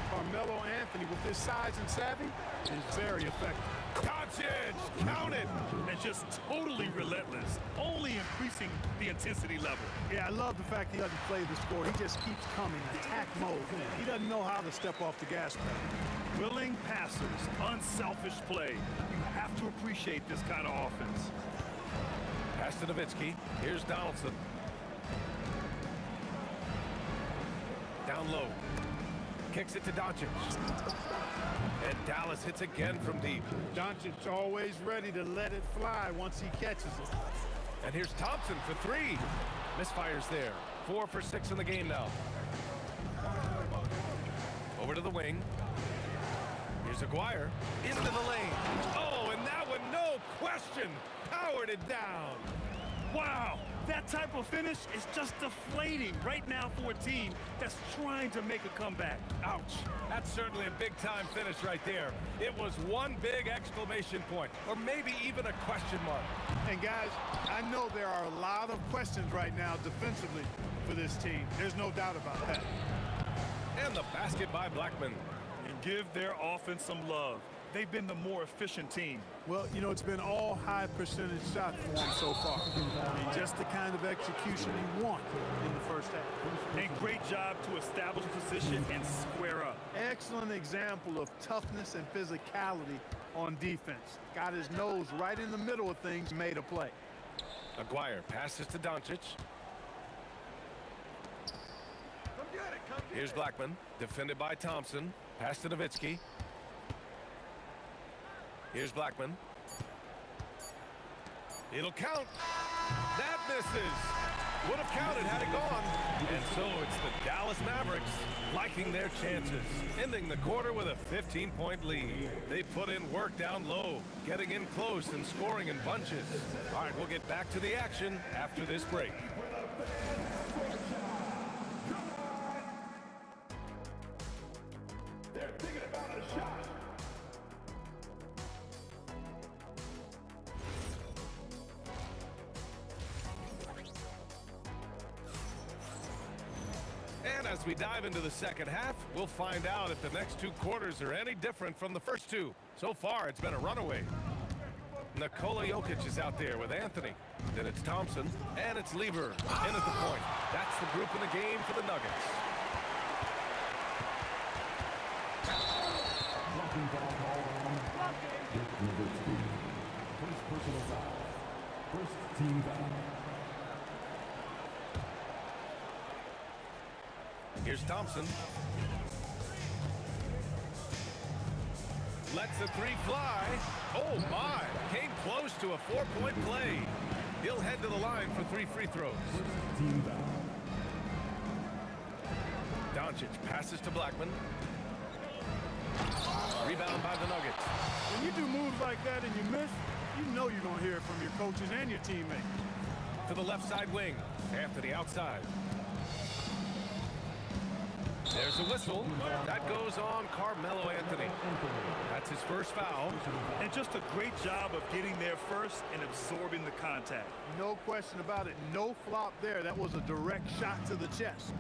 Carmelo Anthony, with his size and savvy, is very effective. Doncic, count it. And just totally relentless, only increasing the intensity level. Yeah, I love the fact he doesn't play the score. He just keeps coming, attack mode. He doesn't know how to step off the gas pedal. Willing passers, unselfish play. You have to appreciate this kind of offense. Pass to Nowitzki. Here's Donaldson. Down low. Kicks it to Doncic. And Dallas hits again from deep. Doncic always ready to let it fly once he catches it. And here's Thompson for three. Misfires there. 4 for 6 in the game now. Over to the wing. Here's Aguirre. Into the lane. Oh, and that one, no question, powered it down. Wow, that type of finish is just deflating right now for a team that's trying to make a comeback. Ouch. That's certainly a big-time finish right there. It was one big exclamation point, or maybe even a question mark. And guys, I know there are a lot of questions right now defensively for this team. There's no doubt about that. And the basket by Blackman. And give their offense some love. They've been the more efficient team. Well, you know, it's been all high percentage shots for him so far. I mean, just the kind of execution you want in the first half. And great job to establish position and square up. Excellent example of toughness and physicality on defense. Got his nose right in the middle of things, made a play. Aguirre passes to Doncic. Here's Blackman, defended by Thompson. Pass to Nowitzki. Here's Blackman. It'll count. That misses. Would have counted had it gone. And so it's the Dallas Mavericks liking their chances, ending the quarter with a 15-point lead. They put in work down low, getting in close and scoring in bunches. All right, we'll get back to the action after this break. They're thinking about a shot. And as we dive into the second half, we'll find out if the next 2 quarters are any different from the first 2. So far, it's been a runaway. Nikola Jokic is out there with Anthony. Then it's Thompson, and it's Lever in at the point. That's the group in the game for the Nuggets. Blocking foul call on Nowitzki. First personal foul. First team foul. Here's Thompson. Lets the 3 fly. Oh my, came close to a 4-point play. He'll head to the line for 3 free throws. Team foul. Doncic passes to Blackman. Rebound by the Nuggets. When you do moves like that and you miss, you know you're going to hear it from your coaches and your teammates. To the left side wing. Anthony outside. There's a whistle. That goes on Carmelo Anthony. That's his first foul. And just a great job of getting there first and absorbing the contact. No question about it. No flop there. That was a direct shot to the chest.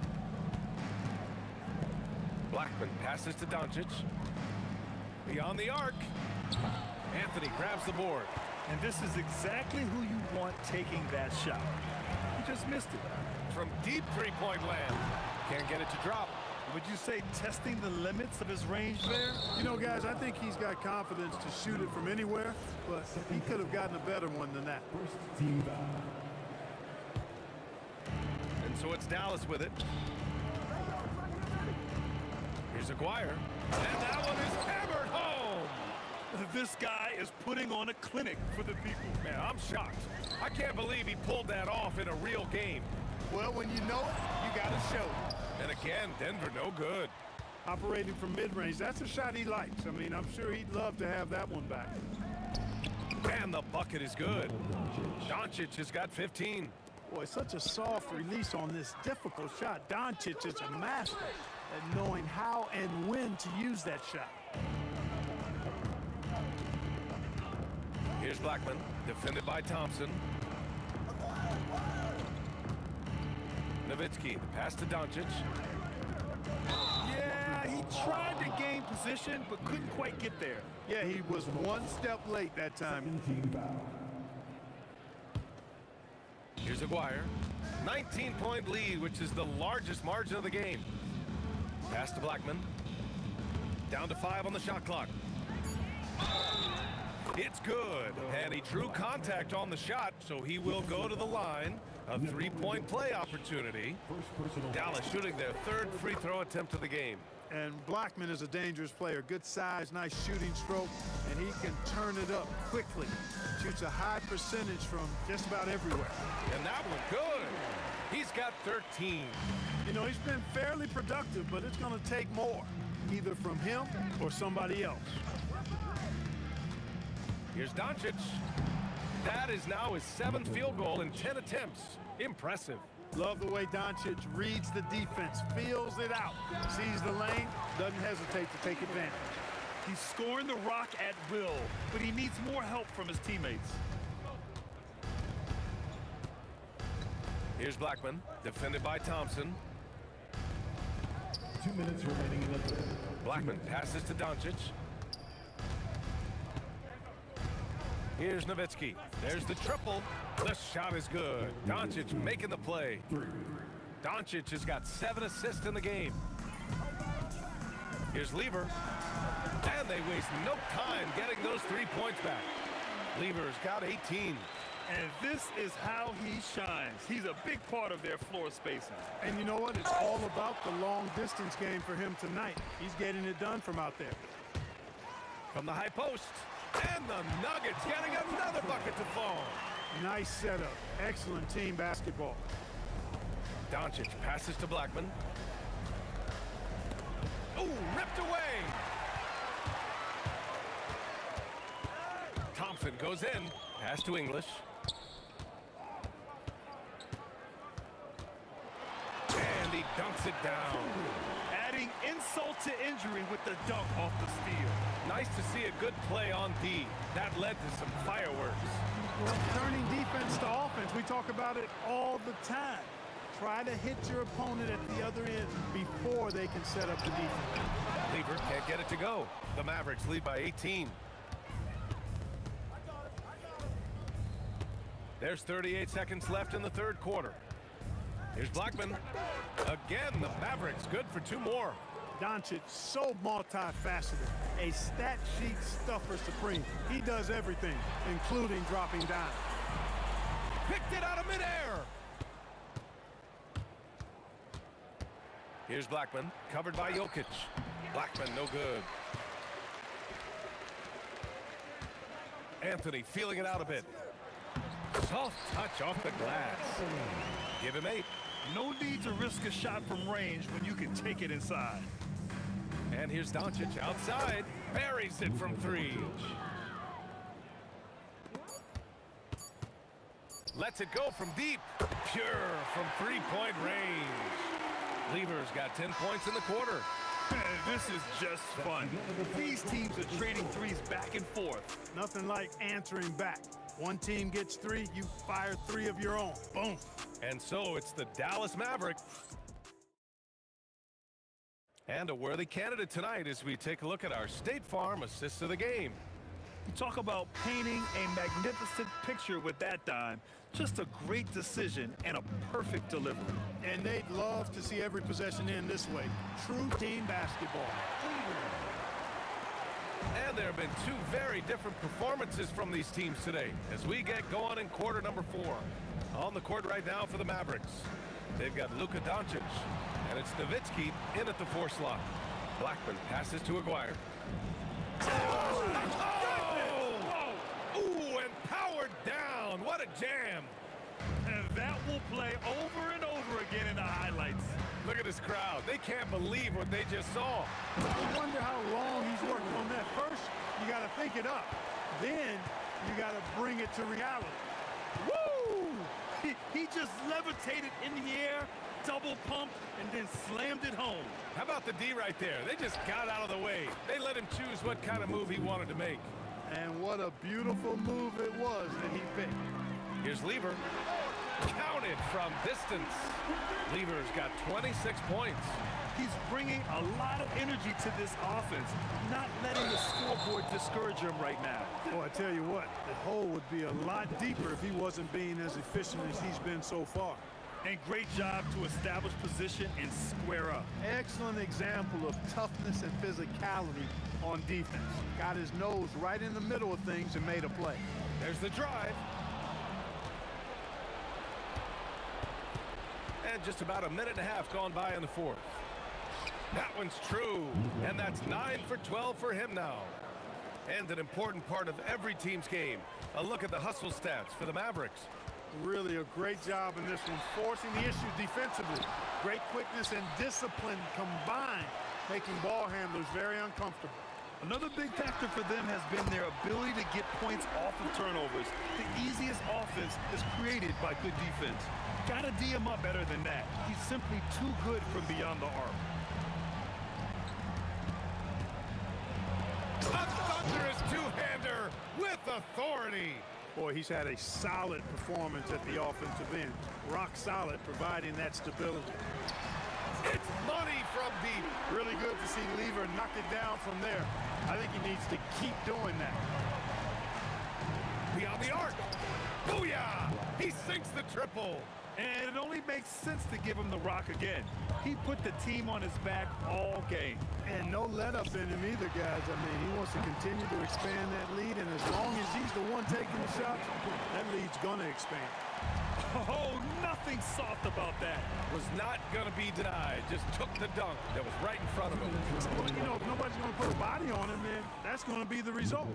Blackman passes to Doncic. Beyond the arc. Anthony grabs the board. And this is exactly who you want taking that shot. He just missed it. From deep 3-point land. Can't get it to drop. Would you say testing the limits of his range there? You know, guys, I think he's got confidence to shoot it from anywhere, but he could have gotten a better one than that. First team foul. And so it's Dallas with it. Here's Aguirre. And that one is hammered home. This guy is putting on a clinic for the people. Man, I'm shocked. I can't believe he pulled that off in a real game. Well, when you know it, you got to show it. And again, Denver no good. Operating from mid-range, that's a shot he likes. I mean, I'm sure he'd love to have that one back. And the bucket is good. Doncic has got 15. Boy, such a soft release on this difficult shot. Doncic is a master at knowing how and when to use that shot. Here's Blackman, defended by Thompson. Nowitzki, the pass to Doncic. Yeah, he tried to gain position, but couldn't quite get there. Yeah, he was one step late that time. Here's Aguirre. 19-point lead, which is the largest margin of the game. Pass to Blackman. Down to 5 on the shot clock. It's good, and he drew contact on the shot, so he will go to the line. A 3-point play opportunity. Dallas shooting their 3rd free throw attempt of the game. And Blackman is a dangerous player. Good size, nice shooting stroke, and he can turn it up quickly. Shoots a high percentage from just about everywhere. And that one good. He's got 13. You know, he's been fairly productive, but it's going to take more, either from him or somebody else. Here's Doncic. That is now his 7th field goal in 10 attempts. Impressive. Love the way Doncic reads the defense, feels it out, sees the lane, doesn't hesitate to take advantage. He's scoring the rock at will, but he needs more help from his teammates. Here's Blackman, defended by Thompson. 2 minutes remaining in the third. Blackman passes to Doncic. Here's Nowitzki. There's the triple. The shot is good. Doncic making the play. Doncic has got 7 assists in the game. Here's Lever. And they waste no time getting those 3 points back. Lever's got 18. And this is how he shines. He's a big part of their floor spacing. And you know what? It's all about the long distance game for him tonight. He's getting it done from out there. From the high post. And the Nuggets getting another bucket to fall. Nice setup. Excellent team basketball. Doncic passes to Blackman. Ooh, ripped away. Thompson goes in. Pass to English. And he dunks it down. Adding insult to injury with the dunk off the steal. Nice to see a good play on D. That led to some fireworks. Well, turning defense to offense, we talk about it all the time. Try to hit your opponent at the other end before they can set up the defense. Lever can't get it to go. The Mavericks lead by 18. There's 38 seconds left in the 3rd quarter. Here's Blackman. Again, the Mavericks good for 2 more. Doncic, so multifaceted. A stat sheet stuffer supreme. He does everything, including dropping down. Picked it out of midair. Here's Blackman, covered by Jokic. Blackman, no good. Anthony feeling it out a bit. Soft touch off the glass. Give him 8. No need to risk a shot from range when you can take it inside. And here's Doncic outside. Buries it from 3. Lets it go from deep. Pure from 3-point range. Lever's got 10 points in the quarter. This is just fun. These teams are trading threes back and forth. Nothing like answering back. One team gets 3, you fire 3 of your own. Boom. And so it's the Dallas Mavericks. And a worthy candidate tonight as we take a look at our State Farm assists of the game. You talk about painting a magnificent picture with that dime. Just a great decision and a perfect delivery. And they'd love to see every possession end this way. True team basketball. And there have been 2 very different performances from these teams today as we get going in quarter number 4. On the court right now for the Mavericks, they've got Luka Doncic, and it's Nowitzki in at the 4 slot. Blackman passes to Aguirre. Ooh, and powered down. What a jam. And that will play over and over again in the highlights. Look at this crowd. They can't believe what they just saw. I wonder how long he's working on that. First, you got to think it up. Then, you got to bring it to reality. Woo! He just levitated in the air, double pumped, and then slammed it home. How about the D right there? They just got out of the way. They let him choose what kind of move he wanted to make. And what a beautiful move it was that he picked. Here's Lever. Counted from distance. Lever's got 26 points. He's bringing a lot of energy to this offense, not letting the scoreboard discourage him right now. Boy, I tell you what, the hole would be a lot deeper if he wasn't being as efficient as he's been so far. And great job to establish position and square up. Excellent example of toughness and physicality on defense. Got his nose right in the middle of things and made a play. There's the drive. And just about a minute and a half gone by in the fourth. That one's true. And that's 9 for 12 for him now. And an important part of every team's game. A look at the hustle stats for the Mavericks. Really a great job in this one, forcing the issue defensively. Great quickness and discipline combined, making ball handlers very uncomfortable. Another big factor for them has been their ability to get points off of turnovers. The easiest offense is created by good defense. Gotta D him up better than that. He's simply too good from beyond the arc. A thunderous two-hander with authority. Boy, he's had a solid performance at the offensive end. Rock solid, providing that stability. It's money from deep. Really good to see Lever knock it down from there. I think he needs to keep doing that. Beyond the arc. Booyah! He sinks the triple. And it only makes sense to give him the rock again. He put the team on his back all game. And no let-up in him either, guys. I mean, he wants to continue to expand that lead, and as long as he's the one taking the shots, that lead's going to expand. Oh, nothing soft about that. Was not going to be denied. Just took the dunk that was right in front of him. Well, you know, if nobody's going to put a body on him, then that's going to be the result.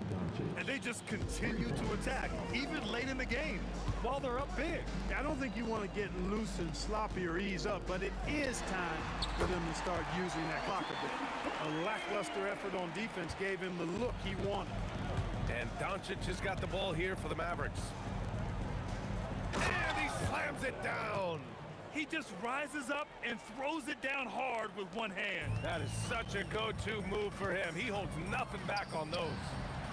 And they just continue to attack, even late in the game, while they're up big. I don't think you want to get loose and sloppy or ease up, but it is time for them to start using that clock a bit. A lackluster effort on defense gave him the look he wanted. And Doncic has got the ball here for the Mavericks. And he slams it down. He just rises up and throws it down hard with one hand. That is such a go-to move for him. He holds nothing back on those.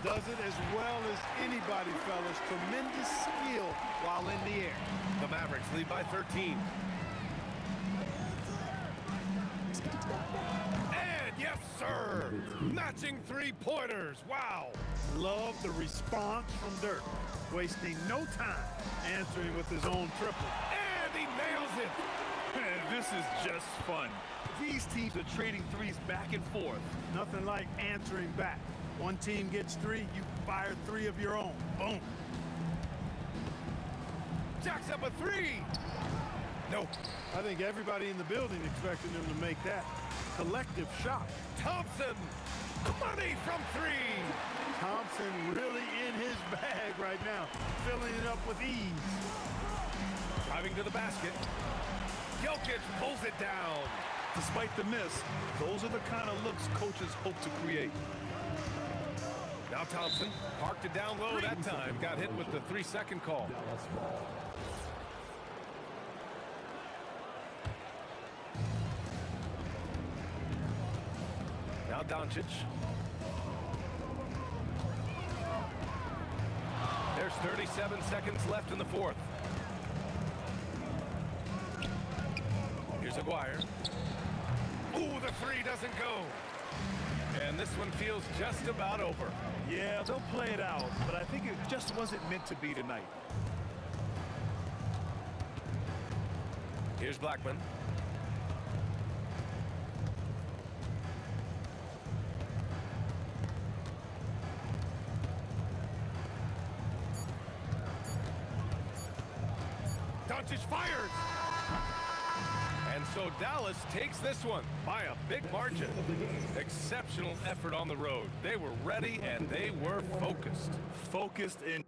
Does it as well as anybody, fellas. Tremendous skill while in the air. The Mavericks lead by 13. And yes, sir. Matching three-pointers. Wow. Love the response from Dirk. Wasting no time answering with his own triple. And he nails it. And this is just fun. These teams are trading threes back and forth. Nothing like answering back. One team gets three, you fire three of your own. Boom. Jacks up a three. Nope. I think everybody in the building expected him to make that collective shot. Thompson. Money from three. Thompson really in his bag right now, filling it up with ease. Driving to the basket. Jokic pulls it down. Despite the miss, those are the kind of looks coaches hope to create. Now Thompson parked it down low that time. Got hit with the 3-second call. Now Doncic. There's 37 seconds left in the fourth. Here's Aguirre. Ooh, the three doesn't go. And this one feels just about over. Yeah, they'll play it out, but I think it just wasn't meant to be tonight. Here's Blackman. Doncic fires! And so Dallas takes this one by a big margin. Exceptional effort on the road. They were ready and they were focused. Focused in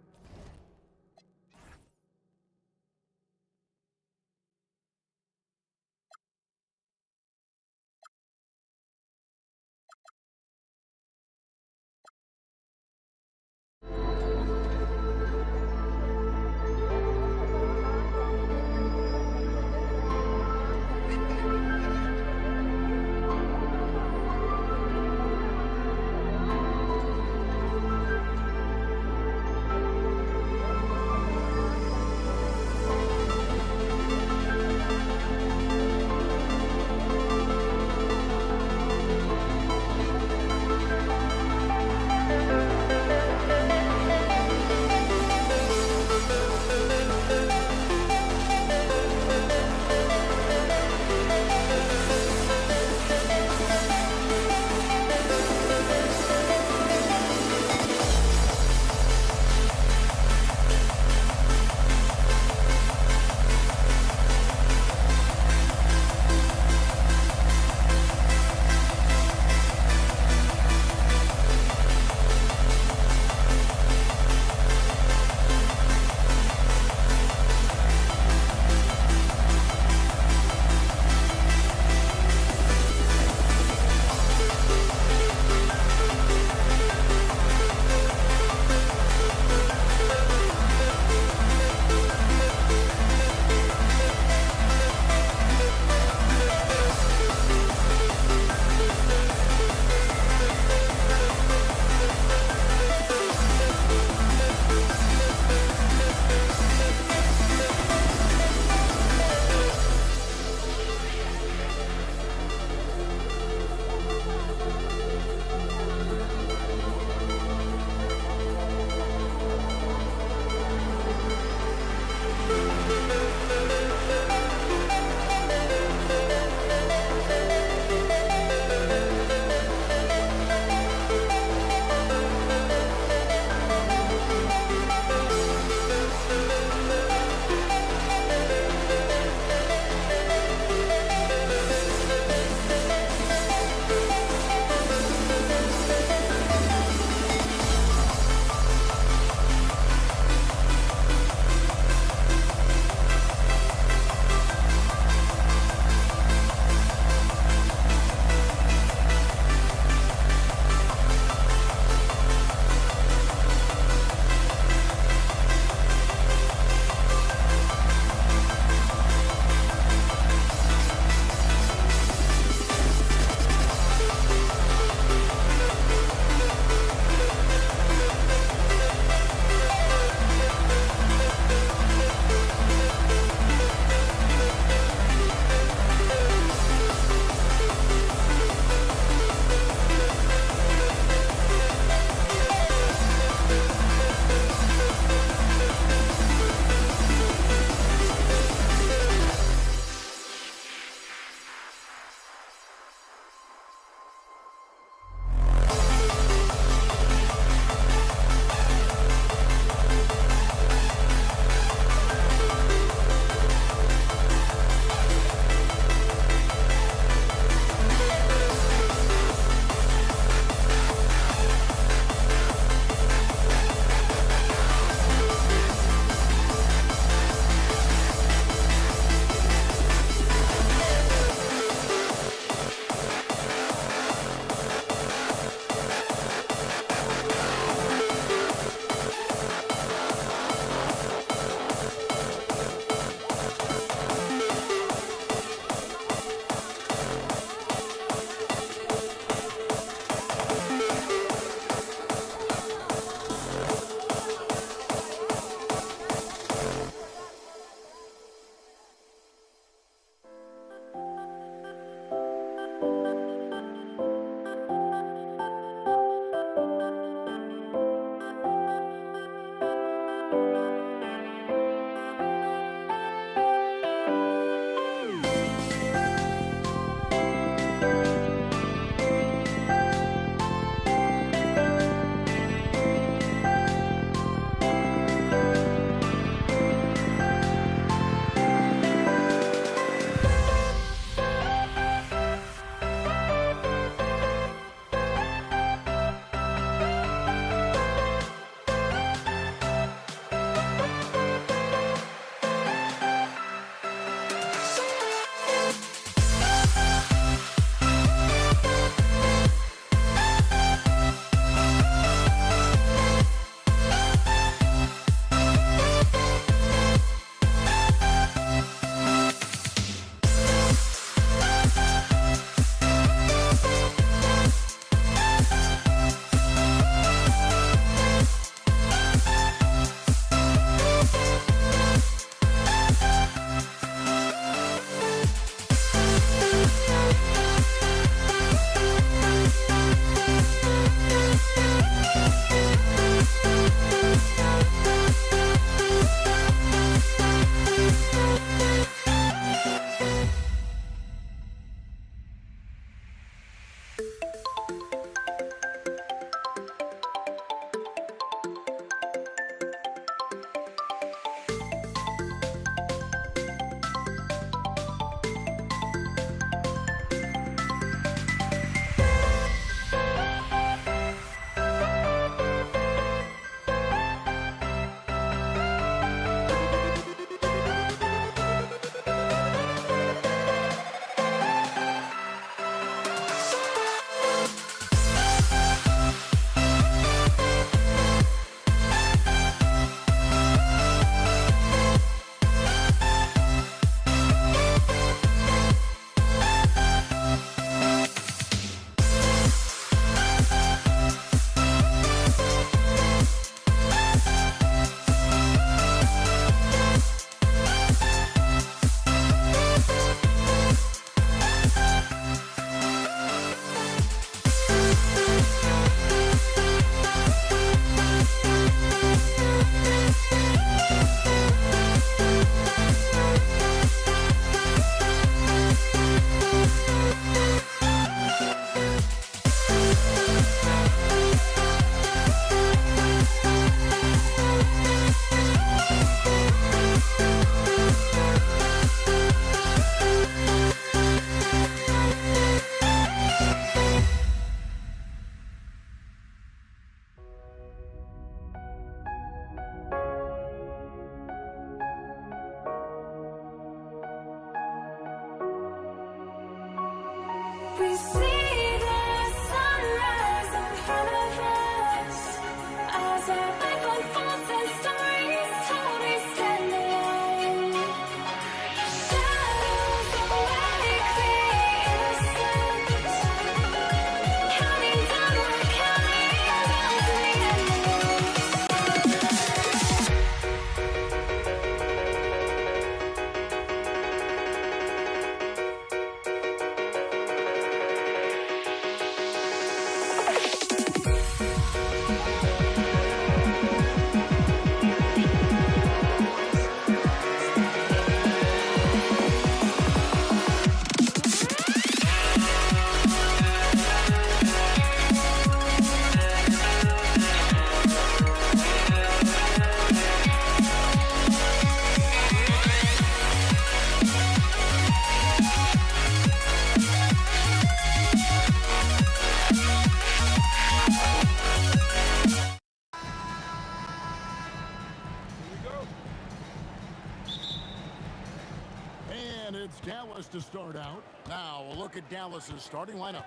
And it's Dallas to start out. Now, a look at Dallas's starting lineup.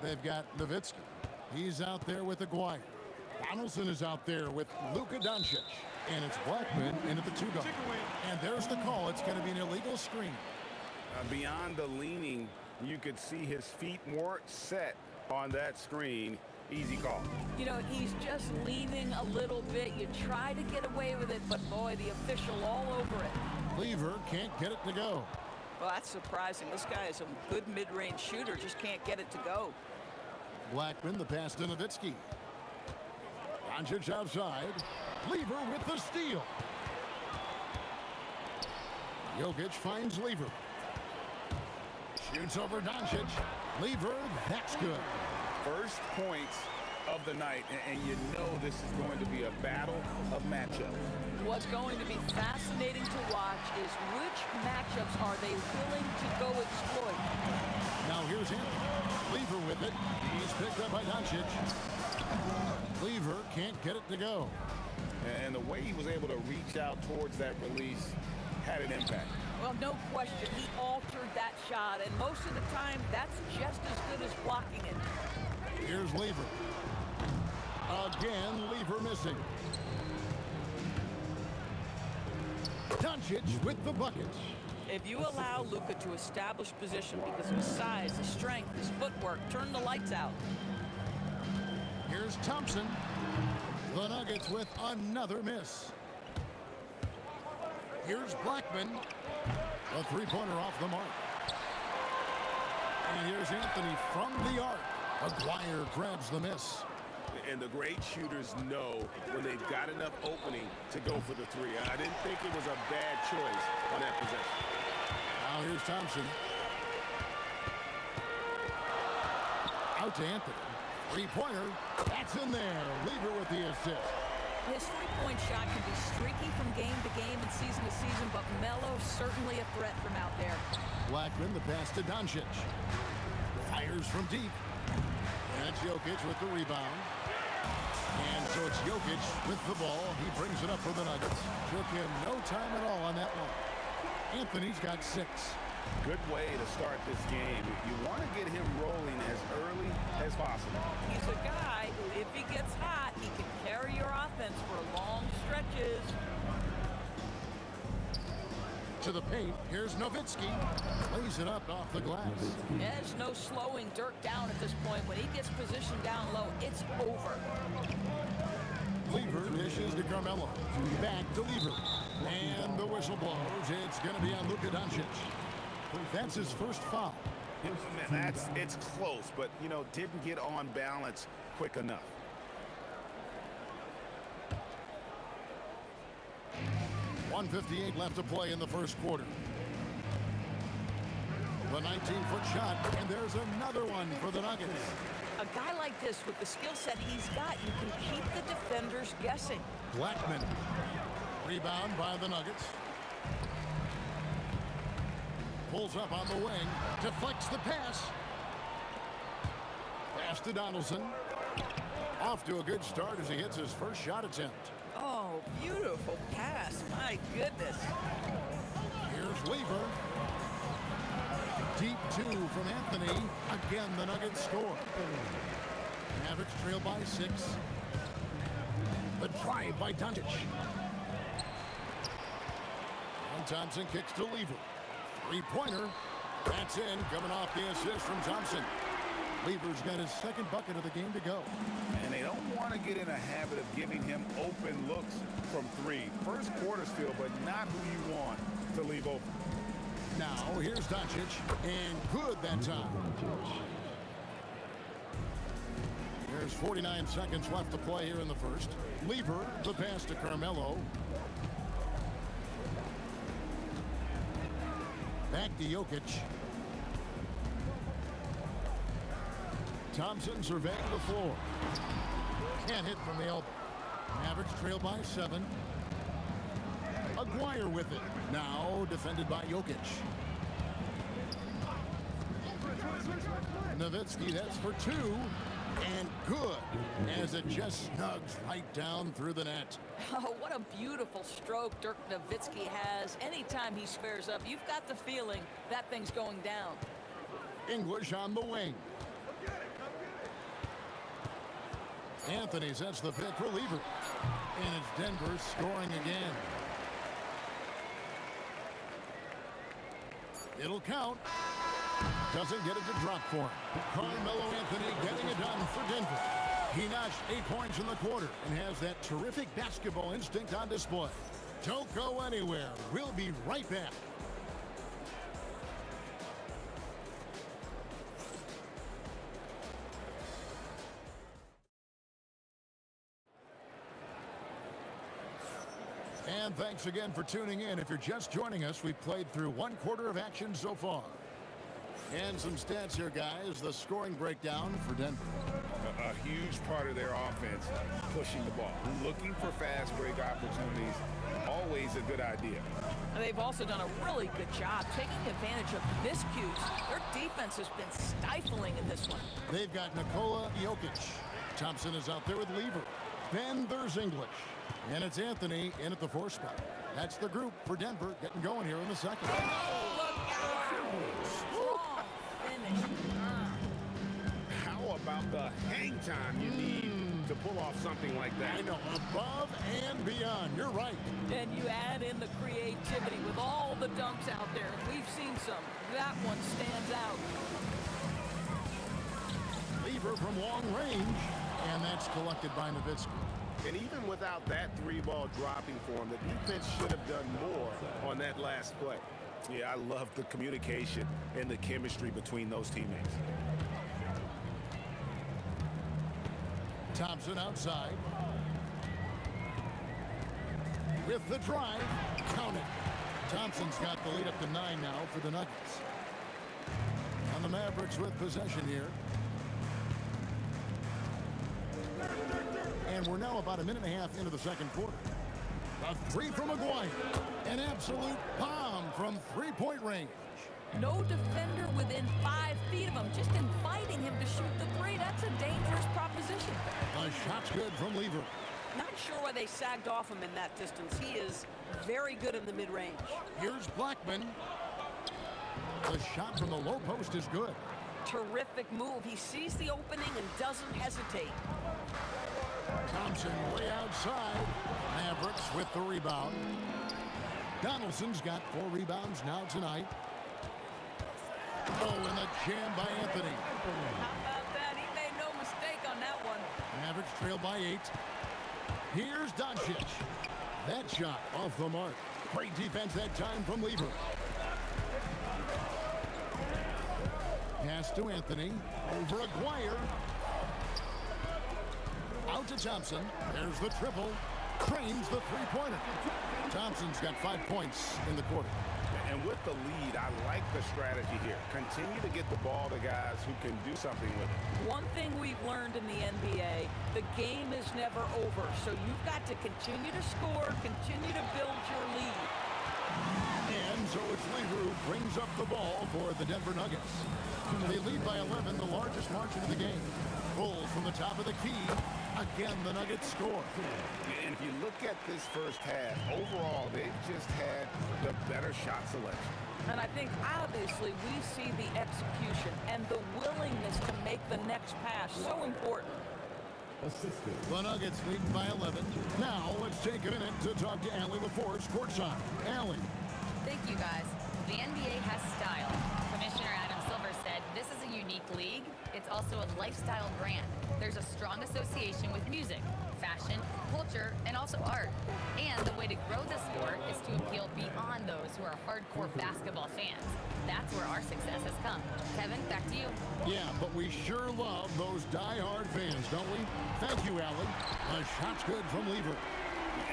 They've got Nowitzki. He's out there with Aguirre. Donaldson is out there with Luka Doncic. And it's Blackman into the two-guard. And there's the call. It's going to be an illegal screen. Beyond the leaning, you could see his feet weren't set on that screen. Easy call. You know, he's just leaning a little bit. You try to get away with it, but boy, the official all over it. Lever can't get it to go. Well, that's surprising. This guy is a good mid-range shooter, just can't get it to go. Blackman, the pass to Nowitzki. Doncic outside. Lever with the steal. Jokic finds Lever. Shoots over Doncic. Lever, that's good. First points of the night, and you know this is going to be a battle of matchups. What's going to be fascinating to watch is which matchups are they willing to go exploit. Now here's Anthony. Lever with it. He's picked up by Doncic. Lever can't get it to go. And the way he was able to reach out towards that release had an impact. Well, no question. He altered that shot, and most of the time, that's just as good as blocking it. Here's Lever. Again, Lever missing. Doncic with the buckets. If you allow Luka to establish position because of his size, his strength, his footwork, turn the lights out. Here's Thompson. The Nuggets with another miss. Here's Blackman. A three-pointer off the mark. And here's Anthony from the arc. Aguirre grabs the miss. And the great shooters know when they've got enough opening to go for the three. I didn't think it was a bad choice on that possession. Now here's Thompson. Out to Anthony. Three-pointer. That's in there. Lever with the assist. His three-point shot can be streaky from game to game and season to season, but Melo's certainly a threat from out there. Blackman, the pass to Doncic. Fires from deep. And it's Jokic with the rebound. And so it's Jokic with the ball. He brings it up for the Nuggets. Took him no time at all on that one. Anthony's got 6. Good way to start this game. You want to get him rolling as early as possible. He's a guy who, if he gets hot, he can carry your offense for long stretches. To the paint, here's Nowitzki. Lays it up off the glass. There's no slowing Dirk down at this point. When he gets positioned down low, it's over. Lever dishes to Carmelo. Back to Lever. And the whistle blows. It's going to be on Luka Doncic. That's his first foul. It's close, but, you know, didn't get on balance quick enough. .158 left to play in the first quarter. The 19-foot shot, and there's another one for the Nuggets. A guy like this, with the skill set he's got, you can keep the defenders guessing. Blackman. Rebound by the Nuggets. Pulls up on the wing. Deflects the pass. Pass to Donaldson. Off to a good start as he hits his first shot attempt. Oh, beautiful pass. My goodness. Here's Lever. Deep 2 from Anthony. Again, the Nuggets score. Mavericks trail by 6. The drive by Doncic. And Thompson kicks to Lever. Three-pointer. That's in. Coming off the assist from Thompson. Lever's got his second bucket of the game to go. And they don't want to get in a habit of giving him open looks from 3. First quarter still, but not who you want to leave open. Now, here's Doncic. And good that time. There's 49 seconds left to play here in the first. Lever, the pass to Carmelo. Back to Jokic. Thompson surveying the floor. Can't hit from the elbow. Mavericks trail by 7. Aguirre with it. Now defended by Jokic. Nowitzki, that's for 2. And good, as it just snugs right down through the net. Oh, what a beautiful stroke Dirk Nowitzki has. Anytime he squares up, you've got the feeling that thing's going down. English on the wing. Anthony sets the pick for Lever. And it's Denver scoring again. It'll count. Doesn't get it to drop for him. Carmelo Anthony getting it done for Denver. He notched 8 points in the quarter and has that terrific basketball instinct on display. Don't go anywhere. We'll be right back. And thanks again for tuning in. If you're just joining us, we've played through 1 quarter of action so far. And some stats here, guys. The scoring breakdown for Denver. A huge part of their offense, pushing the ball. Looking for fast break opportunities, always a good idea. And they've also done a really good job taking advantage of miscues. Their defense has been stifling in this one. They've got Nikola Jokic. Thompson is out there with Lever. Then there's English. And it's Anthony in at the 4 spot. That's the group for Denver getting going here in the second. Oh, look out! Strong finish. How about the hang time you need to pull off something like that? I know, above and beyond. You're right. And you add in the creativity with all the dunks out there. We've seen some. That one stands out. Lever from long range, and that's collected by Nowitzki. And even without that 3-ball dropping for him, the defense should have done more on that last play. Yeah, I love the communication and the chemistry between those teammates. Thompson outside. With the drive, count it. Thompson's got the lead up to 9 now for the Nuggets. And the Mavericks with possession here. And we're now about a minute and a half into the second quarter. A 3 from Maguire. An absolute bomb from 3-point range. No defender within 5 feet of him, just inviting him to shoot the 3. That's a dangerous proposition. The shot's good from Lever. Not sure why they sagged off him in that distance. He is very good in the mid-range. Here's Blackman. The shot from the low post is good. Terrific move. He sees the opening and doesn't hesitate. Thompson way outside. Mavericks with the rebound. Donaldson's got 4 rebounds now tonight. Oh, and a jam by Anthony. How about that? He made no mistake on that one. Mavericks trail by 8. Here's Doncic. That shot off the mark. Great defense that time from Lever. Pass to Anthony. Over Aguirre. Out to Thompson. There's the triple. Cranes the 3-pointer. Thompson's got 5 points in the quarter. And with the lead, I like the strategy here. Continue to get the ball to guys who can do something with it. One thing we've learned in the NBA, the game is never over. So you've got to continue to score, continue to build your lead. And so it's Lever who brings up the ball for the Denver Nuggets. They lead by 11, the largest margin of the game. Pull from the top of the key. Again, the Nuggets score. And if you look at this first half, overall, they've just had the better shot selection. And I think, obviously, we see the execution and the willingness to make the next pass so important. The Nuggets lead by 11. Now, let's take a minute to talk to Allie LaForce courtside. Allie. Thank you, guys. The NBA has style. Commissioner Adam Silver said this is a unique league. It's also a lifestyle brand. There's a strong association with music, fashion, culture, and also art. And the way to grow the sport is to appeal beyond those who are hardcore basketball fans. That's where our success has come. Kevin, back to you. Yeah, but we sure love those die-hard fans, don't we? Thank you, Allie. A shot's good from Lever.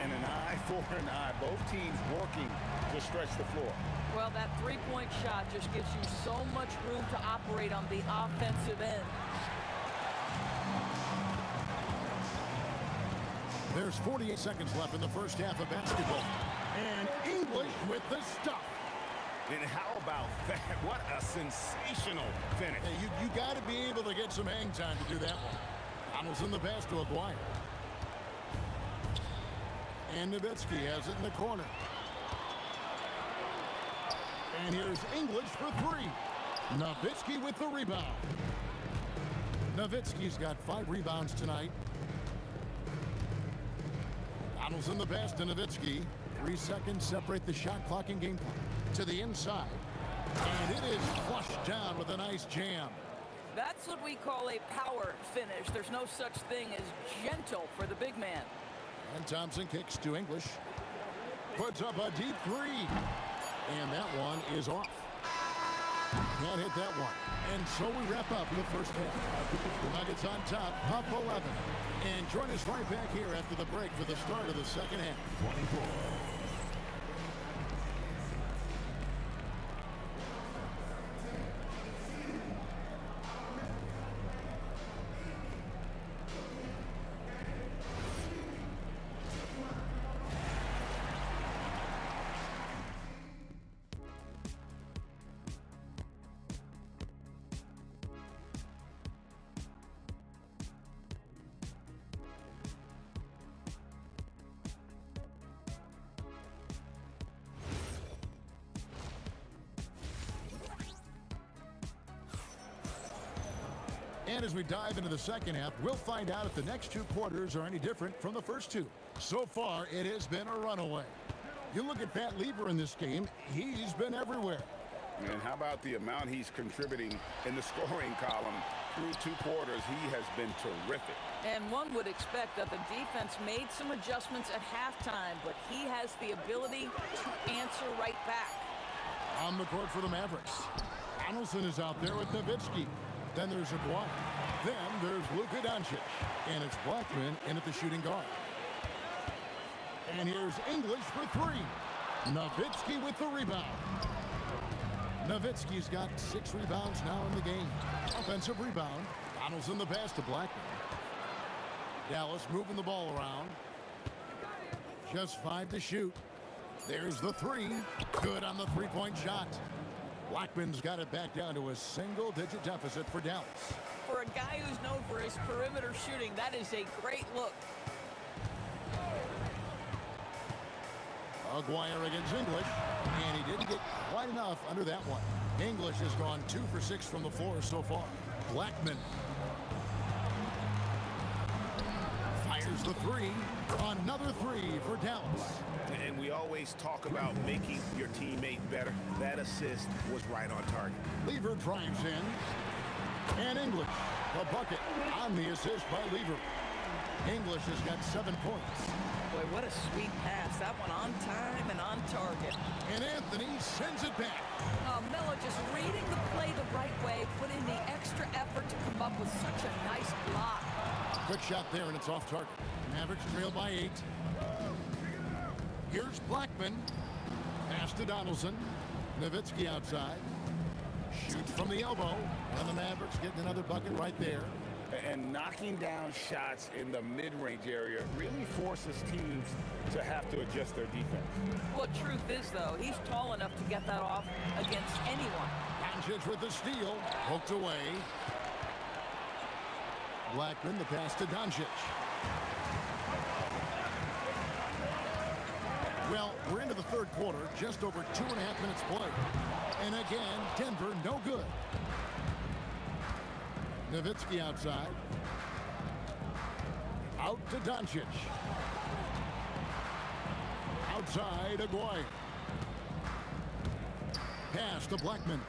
And an eye for an eye. Both teams working to stretch the floor. Well, that 3-point shot just gives you so much room to operate on the offensive end. There's 48 seconds left in the first half of basketball. And English with the stuff. And how about that? What a sensational finish. Hey, you got to be able to get some hang time to do that one. Donaldson the pass to Aguirre. And Nowitzki has it in the corner. And here's English for three. Nowitzki with the rebound. Nowitzki's got 5 rebounds tonight. Donaldson the pass to Nowitzki. 3 seconds separate the shot clock and game clock. To the inside. And it is flushed down with a nice jam. That's what we call a power finish. There's no such thing as gentle for the big man. And Thompson kicks to English. Puts up a deep 3. And that one is off. Can't hit that one. And so we wrap up the first half. The Nuggets on top, up 11. And join us right back here after the break for the start of the second half. 24. And as we dive into the second half, we'll find out if the next 2 quarters are any different from the first 2. So far, it has been a runaway. You look at Pat Lever in this game, he's been everywhere. And how about the amount he's contributing in the scoring column? Through 2 quarters, he has been terrific. And one would expect that the defense made some adjustments at halftime, but he has the ability to answer right back. On the court for the Mavericks. Donaldson is out there with Nowitzki. Then there's Aguirre. Then there's Luka Doncic. And it's Blackman in at the shooting guard. And here's English for 3. Nowitzki with the rebound. Nowitzki's got 6 rebounds now in the game. Offensive rebound. Donaldson the pass to Blackman. Dallas moving the ball around. Just 5 to shoot. There's the 3. Good on the 3-point shot. Blackman's got it back down to a single-digit deficit for Dallas. For a guy who's known for his perimeter shooting, that is a great look. Aguirre against English, and he didn't get quite enough under that one. English has gone 2 for 6 from the floor so far. Blackman fires the 3. Another 3 for Dallas. And we always talk about making your teammate better. That assist was right on target. Lever drives in. And English, the bucket on the assist by Lever. English has got 7 points. Boy, what a sweet pass. That one on time and on target. And Anthony sends it back. Melo just reading the play the right way, put in the extra effort to come up with such a nice block. Quick shot there, and it's off target. Mavericks trail by 8. Here's Blackman. Pass to Donaldson. Nowitzki outside. Shoots from the elbow. And the Mavericks getting another bucket right there. And knocking down shots in the mid-range area really forces teams to have to adjust their defense. Well, truth is, though, he's tall enough to get that off against anyone. Doncic with the steal. Poked away. Blackman, the pass to Doncic. Well, we're into the third quarter, just over 2.5 minutes played. And again, Denver no good. Nowitzki outside. Out to Doncic. Outside, Aguirre. Pass to Blackman.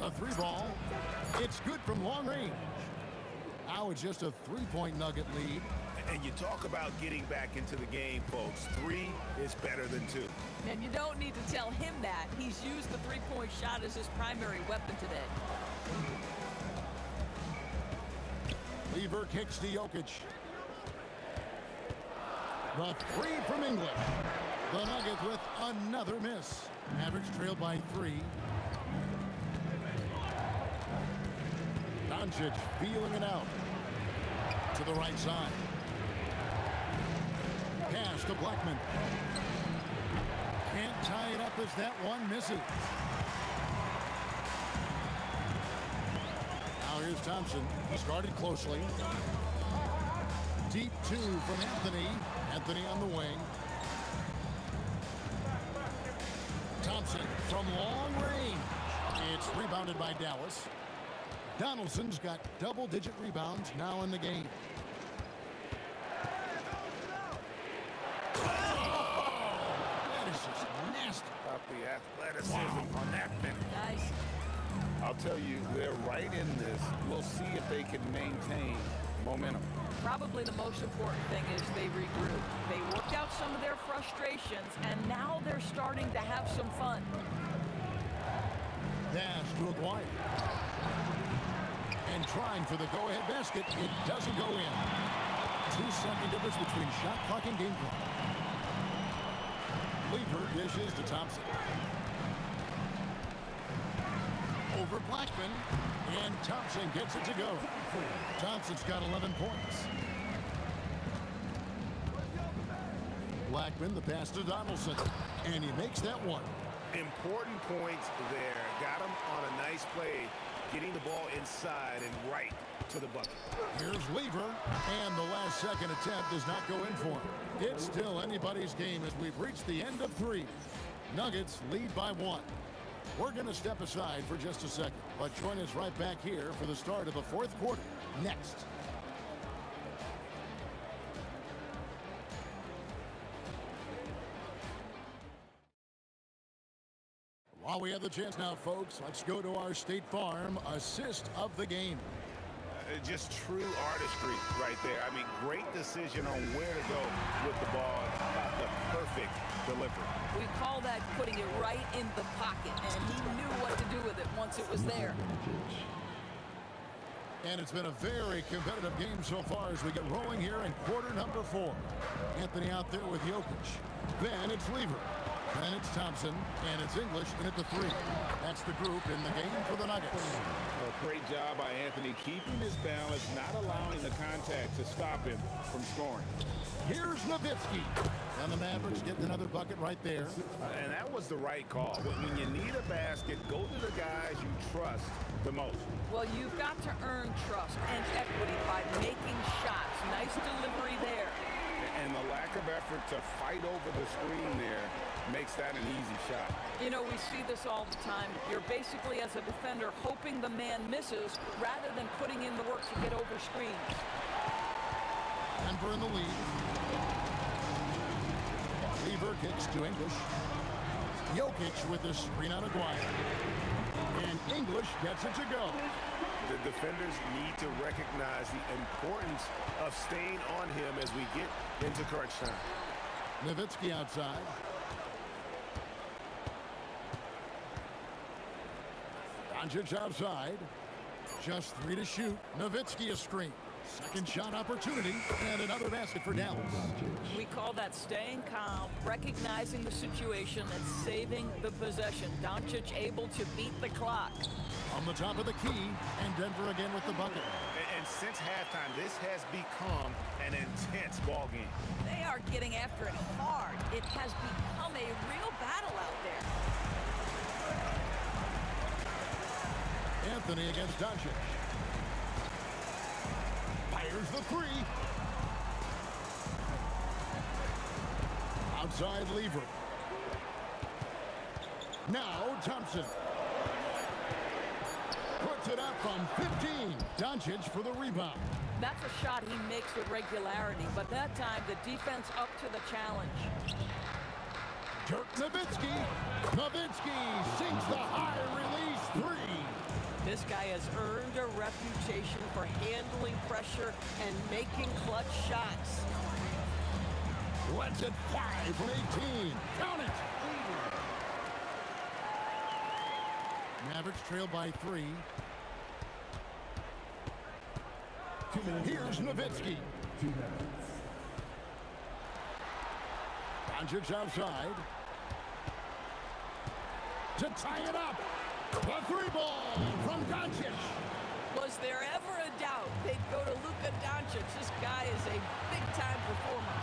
A 3 ball. It's good from long range. Now it's just a 3-point Nugget lead. And you talk about getting back into the game, folks. 3 is better than 2. And you don't need to tell him that. He's used the 3-point shot as his primary weapon today. Lever kicks to Jokic. The 3 from English. The Nuggets with another miss. Mavericks trail by 3. Doncic feeling it out. To the right side. Pass to Blackman. Can't tie it up as that one misses. Now here's Thompson. Started closely. Deep two from Anthony. Anthony on the wing. Thompson from long range. It's rebounded by Dallas. Donaldson's got double-digit rebounds now in the game. That is just nasty. About the athleticism on that finish. Nice. I'll tell you, they're right in this. We'll see if they can maintain momentum. Probably the most important thing is they regroup. They worked out some of their frustrations, and now they're starting to have some fun. Dash to Aguirre. And trying for the go-ahead basket. It doesn't go in. 2-second difference between shot clock and game clock. Lever dishes to Thompson. Over Blackman. And Thompson gets it to go. Thompson's got 11 points. Blackman, the pass to Donaldson. And he makes that one. Important points there. Got him on a nice play, getting the ball inside and right to the bucket. Here's Lever, and the last second attempt does not go in for him. It's still anybody's game as we've reached the end of 3. Nuggets lead by 1. We're going to step aside for just a second, but join us right back here for the start of the 4th quarter next. While we have the chance now, folks, let's go to our State Farm assist of the game. Just true artistry right there. I mean, great decision on where to go with the ball. The perfect delivery. We call that putting it right in the pocket, and he knew what to do with it once it was there. And it's been a very competitive game so far as we get rolling here in quarter number 4. Anthony out there with Jokic. Then it's Lever. Then it's Thompson, and it's English in at the 3. That's the group in the game for the Nuggets. A great job by Anthony keeping his balance, not allowing the contact to stop him from scoring. Here's Nowitzki. And the Mavericks getting another bucket right there. And that was the right call. When you need a basket, go to the guys you trust the most. Well, you've got to earn trust and equity by making shots. Nice delivery there. And the lack of effort to fight over the screen there makes that an easy shot. You know, we see this all the time. You're basically, as a defender, hoping the man misses rather than putting in the work to get over screens. Denver in the lead. Lever kicks to English. Jokic with the screen on Aguirre. And English gets it to go. The defenders need to recognize the importance of staying on him as we get into crunch time. Nowitzki outside. Doncic outside. Just 3 to shoot. Nowitzki a screen. Second shot opportunity, and another basket for Dallas. We call that staying calm, recognizing the situation, and saving the possession. Doncic able to beat the clock. On the top of the key, and Denver again with the bucket. And since halftime, this has become an intense ball game. They are getting after it hard. It has become a real battle out there. Anthony against Doncic. Fires the 3. Outside Lever. Now Thompson. Puts it up from 15. Doncic for the rebound. That's a shot he makes with regularity, but that time the defense up to the challenge. Dirk Nowitzki. Nowitzki sinks the high release 3. This guy has earned a reputation for handling pressure and making clutch shots. Let's it 5 from 18. Count it. Mavericks trail by 3. Here's Nowitzki. Doncic outside. To tie it up. The 3 ball from Doncic. Was there ever a doubt they'd go to Luka Doncic? This guy is a big-time performer.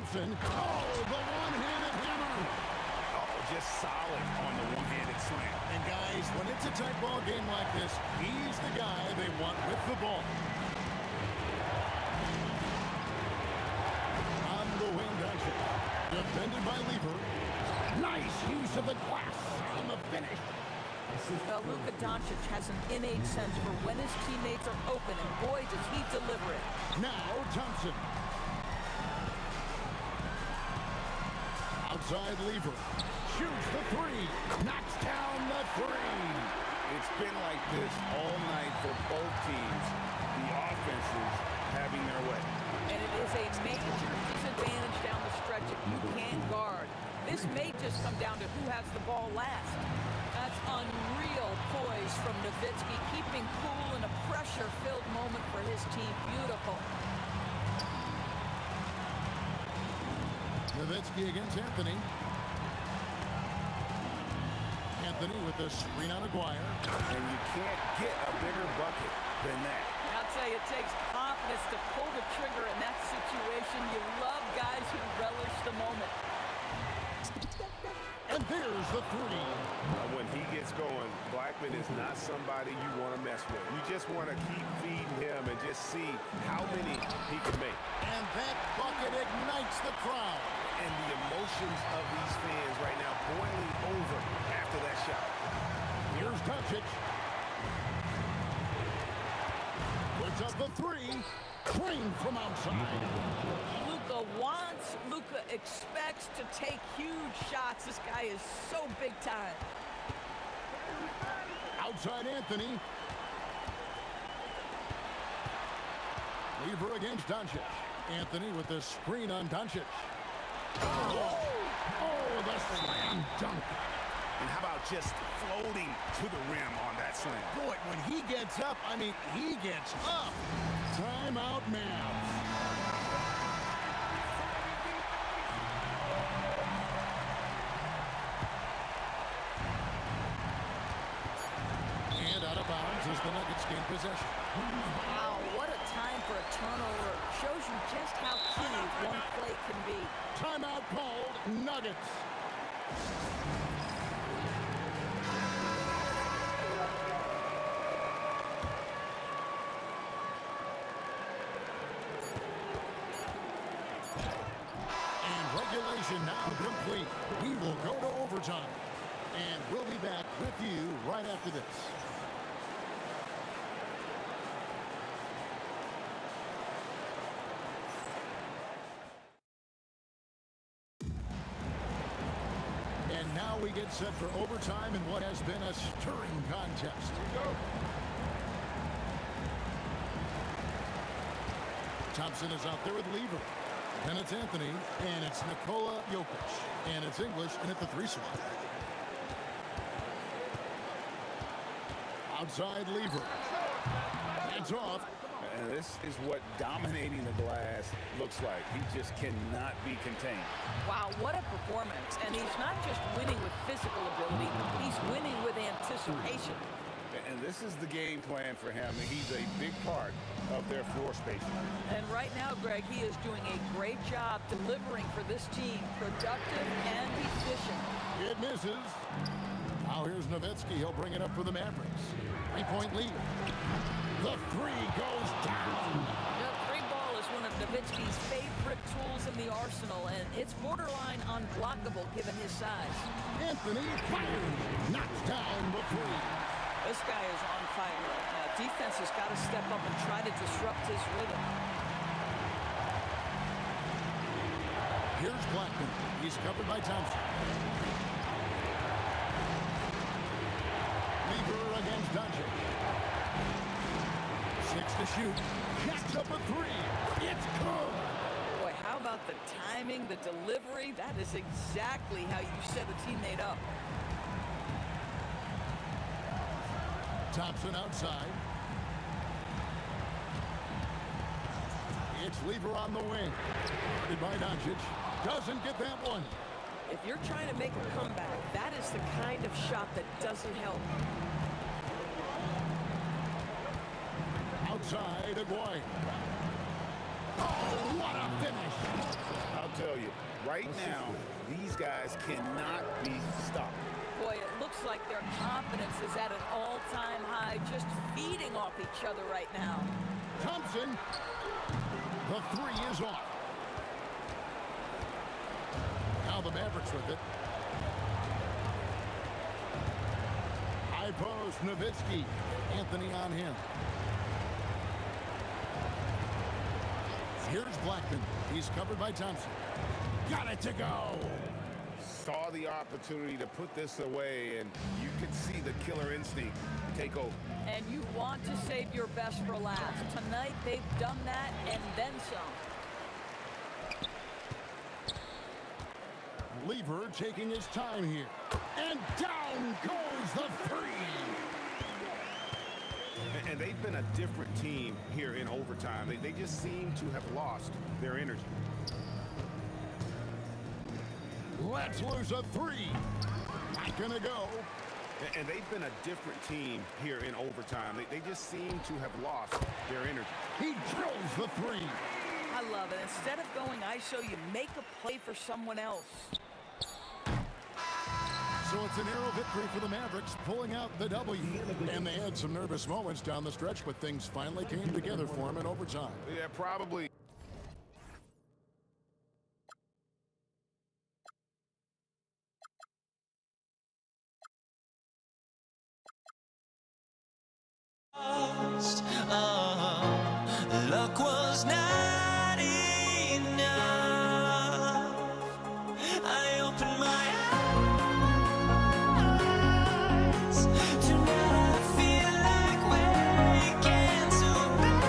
Thompson. Oh, the one-handed hammer. Oh, just solid on the one-handed slam. And guys, when it's a tight ball game like this, he's the guy they want with the ball. On the wing, Dyson. Defended by Lever. Nice use of the glass on the finish. Well, Luka Doncic has an innate sense for when his teammates are open, and boy, does he deliver it. Now, Thompson. Outside Lever. Shoots the three. Knocks down the three. It's been like this all night for both teams. The offenses having their way. And it is a major disadvantage down the stretch if you can't guard. This may just come down to who has the ball last. That's unreal poise from Nowitzki, keeping cool in a pressure-filled moment for his team. Beautiful. Nowitzki against Anthony. Anthony with the screen on Aguirre. And you can't get a bigger bucket than that. I'll tell you, it takes confidence to pull the trigger in that situation. You love guys who relish the moment. And there's the three. When he gets going, Blackman is not somebody you want to mess with. You just want to keep feeding him and just see how many he can make. And that bucket ignites the crowd. And the emotions of these fans right now boiling over after that shot. Here's Doncic. Puts up the three. Clean from outside. Luka wants, Luka expects to take huge shots. This guy is so big time. Outside Anthony. Lever against Doncic. Anthony with the screen on Doncic. Oh, the slam dunk. And how about just floating to the rim on that slam? Boy, when he gets up, I mean, he gets up. Timeout, Mavs. And out of bounds as the Nuggets gain possession. Wow, what a time for a turnover. Shows you just how key one play can be. Timeout called, Nuggets. And regulation now complete. We will go to overtime. And we'll be back with you right after this. And now we get set for overtime in what has been a stirring contest. Thompson is out there with Lever. Then it's Anthony, and it's Nikola Jokic. And it's English, and at the three slot. Outside Lever. Hands off. And this is what dominating the glass looks like. He just cannot be contained. Wow, what a performance. And he's not just winning with physical ability, he's winning with anticipation. And this is the game plan for him. He's a big part of their floor spacing. And right now, Greg, he is doing a great job delivering for this team. Productive and efficient. It misses. Now here's Nowitzki. He'll bring it up for the Mavericks. 3-point lead. The three goes down. The three ball is one of Nowitzki's favorite tools in the arsenal, and it's borderline unblockable given his size. Anthony fires. Knocks down the three. This guy is on fire right now. Defense has got to step up and try to disrupt his rhythm. Here's Blackman. He's covered by Thompson. Lever against Doncic. 6 to shoot. Jacks up a three. It's good. Boy, how about the timing, the delivery? That is exactly how you set a teammate up. Thompson outside. It's Lever on the wing. Guarded by Doncic. Doesn't get that one. If you're trying to make a comeback, that is the kind of shot that doesn't help. Outside Aguirre. Oh, what a finish. I'll tell you, right now, these guys cannot be stopped. Boy, it looks like their confidence is at an all-time high, just feeding off each other right now. Thompson, the three is off. Now the Mavericks with it. High post, Nowitzki. Anthony on him. Here's Blackman. He's covered by Thompson. Got it to go. Saw the opportunity to put this away, and you could see the killer instinct take over. And you want to save your best for last. Tonight, they've done that and then some. Lever taking his time here. And down goes the three. And they've been a different team here in overtime. They just seem to have lost their energy. Let's lose a three. Not gonna go. And they've been a different team here in overtime. They just seem to have lost their energy. He drills the three. I love it. Instead of going ISO, you make a play for someone else. So it's a narrow victory for the Mavericks, pulling out the W. And they had some nervous moments down the stretch, but things finally came together for them in overtime. Yeah, probably. Luck was not enough. I opened my eyes. Tonight I feel like waking so bad.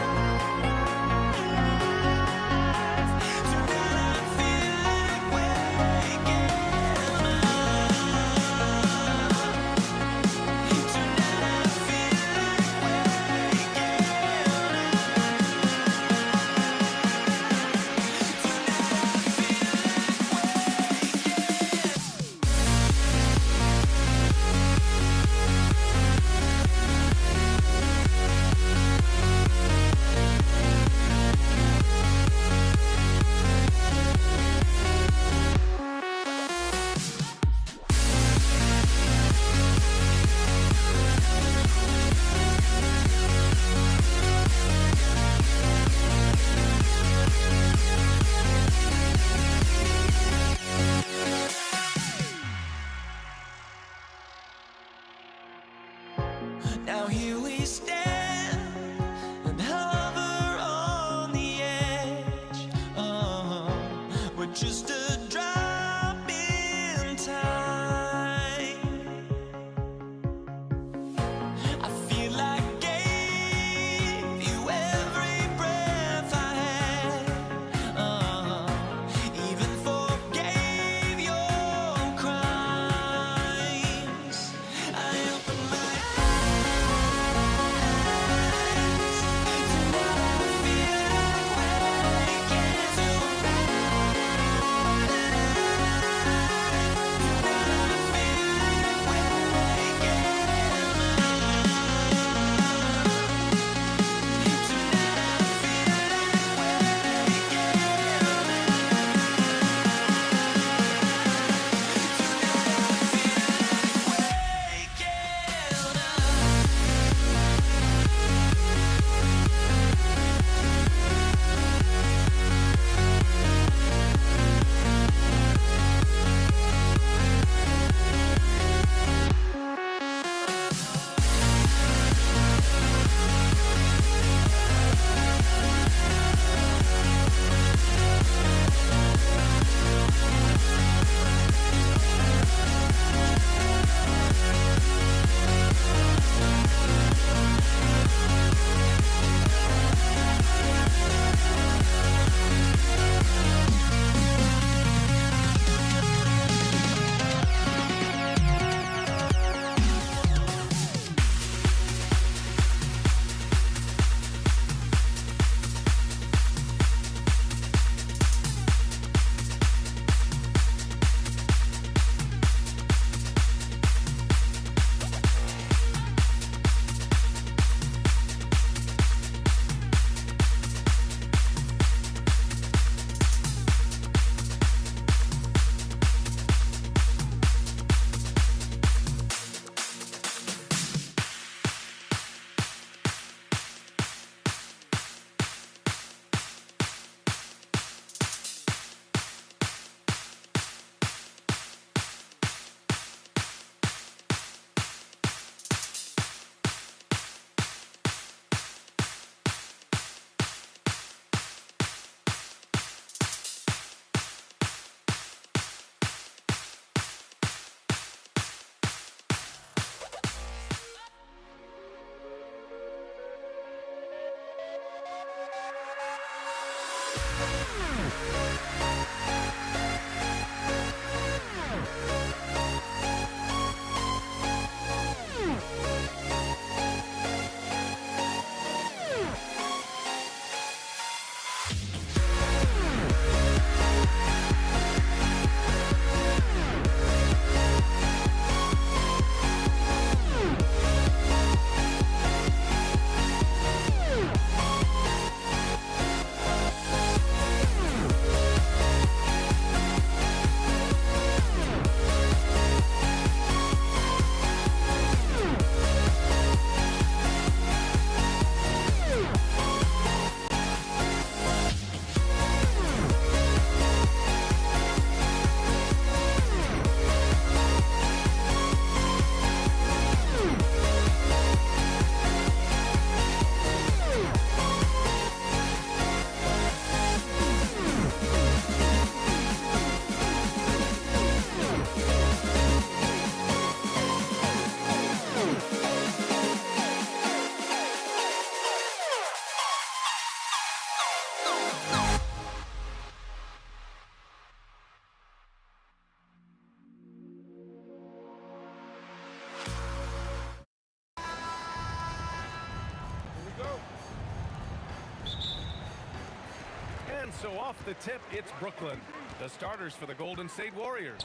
And so off the tip, it's Brooklyn. The starters for the Golden State Warriors.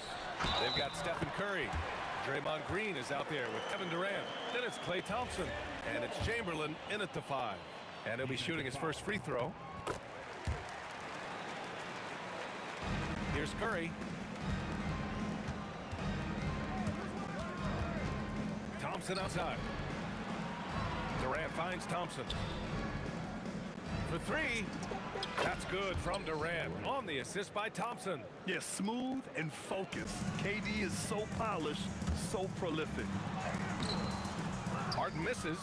They've got Stephen Curry. Draymond Green is out there with Kevin Durant. Then it's Klay Thompson. And it's Chamberlain in at the 5. And he'll be shooting his first free throw. Here's Curry. Thompson outside. Durant finds Thompson. For 3. That's good from Durant on the assist by Thompson. Yeah, smooth and focused. KD is so polished, so prolific. Harden misses.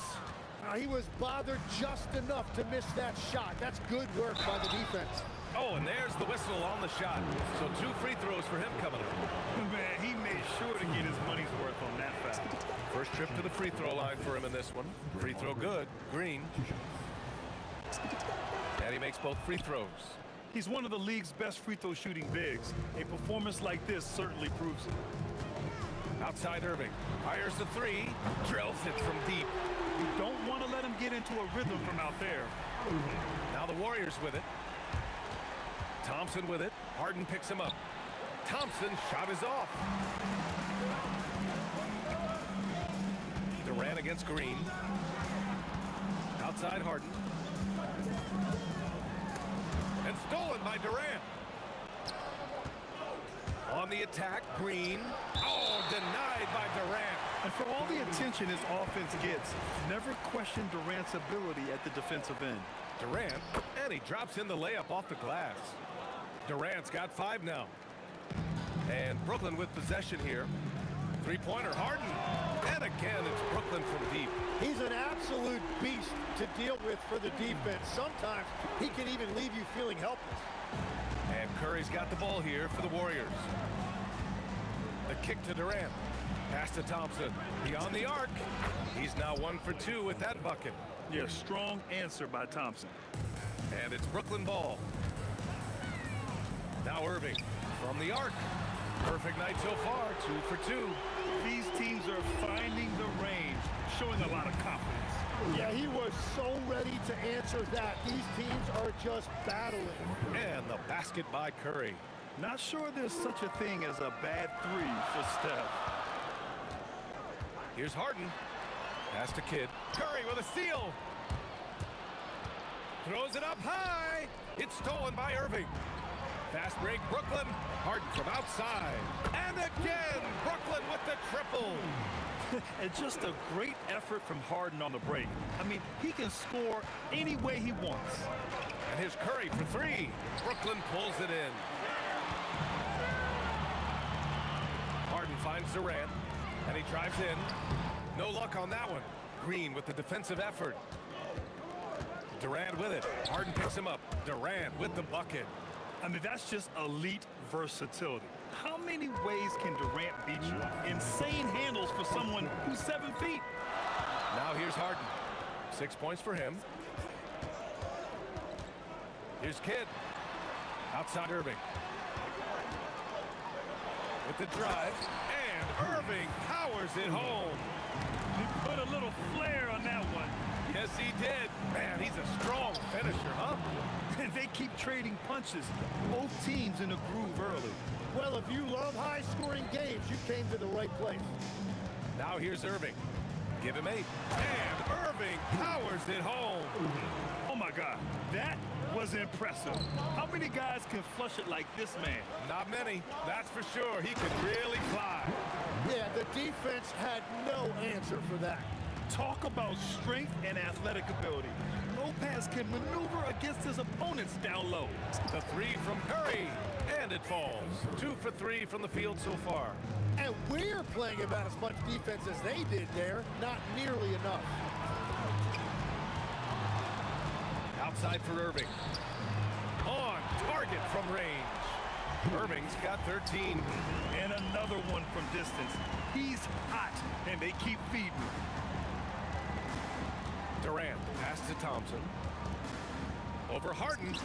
He was bothered just enough to miss that shot. That's good work by the defense. Oh, and there's the whistle on the shot. So 2 free throws for him coming up. Man, he made sure to get his money's worth on that foul. First trip to the free throw line for him in this one. Free throw good. Green. And he makes both free throws. He's one of the league's best free throw shooting bigs. A performance like this certainly proves it. Outside Irving. Fires the 3. Drills it from deep. You don't want to let him get into a rhythm from out there. Now the Warriors with it. Thompson with it. Harden picks him up. Thompson's shot is off. Durant against Green. Outside Harden. And stolen by Durant. On the attack, Green. Oh, denied by Durant. And for all the attention his offense gets, never question Durant's ability at the defensive end. Durant, and he drops in the layup off the glass. Durant's got 5 now. And Brooklyn with possession here. Three-pointer, Harden. And again, it's Brooklyn from deep. He's an absolute beast to deal with for the defense. Sometimes he can even leave you feeling helpless. And Curry's got the ball here for the Warriors. The kick to Durant. Pass to Thompson. Beyond the arc. He's now 1 for 2 with that bucket. Yeah, strong answer by Thompson. And it's Brooklyn ball. Now Irving from the arc. Perfect night so far, 2 for 2. These teams are finding the range, showing a lot of confidence. Yeah, he was so ready to answer that. These teams are just battling. And the basket by Curry. Not sure there's such a thing as a bad 3 for Steph. Here's Harden. Pass to Kidd. Curry with a steal. Throws it up high. It's stolen by Irving. Fast break, Brooklyn. Harden from outside. And again, Brooklyn with the triple. And just a great effort from Harden on the break. I mean, he can score any way he wants. And here's Curry for 3. Brooklyn pulls it in. Harden finds Durant, and he drives in. No luck on that one. Green with the defensive effort. Durant with it. Harden picks him up. Durant with the bucket. I mean, that's just elite versatility. How many ways can Durant beat you? Insane handles for someone who's 7 feet. Now here's Harden. 6 points for him. Here's Kidd. Outside Irving. With the drive, and Irving powers it home. He put a little flair on that one. Yes, he did. Man, he's a strong finisher, huh? And they keep trading punches. Both teams in a groove early. Well, if you love high-scoring games, you came to the right place. Now here's Irving. Give him 8. And Irving powers it home. Oh, my God. That was impressive. How many guys can flush it like this man? Not many. That's for sure. He could really fly. Yeah, the defense had no answer for that. Talk about strength and athletic ability. Lopez can maneuver against his opponents down low. The 3 from Curry, and it falls. 2 for 3 from the field so far. And we're playing about as much defense as they did there. Not nearly enough. Outside for Irving. On target from range. Irving's got 13. And another one from distance. He's hot, and they keep feeding. Durant pass to Thompson. Over Harden.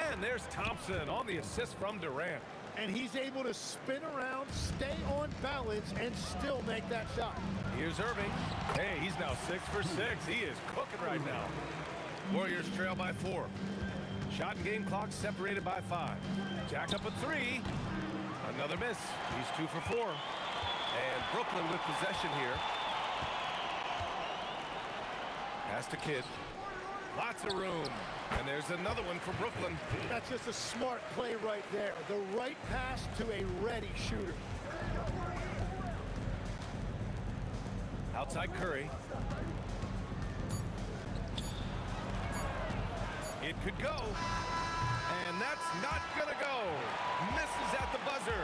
And there's Thompson on the assist from Durant. And he's able to spin around, stay on balance, and still make that shot. Here's Irving. Hey, he's now 6 for 6. He is cooking right now. Warriors trail by 4. Shot and game clock separated by 5. Jack up a 3. Another miss. He's 2 for 4. And Brooklyn with possession here. Pass to Kidd. Lots of room. And there's another one for Brooklyn. That's just a smart play right there. The right pass to a ready shooter. Outside Curry. It could go. And that's not going to go. Misses at the buzzer.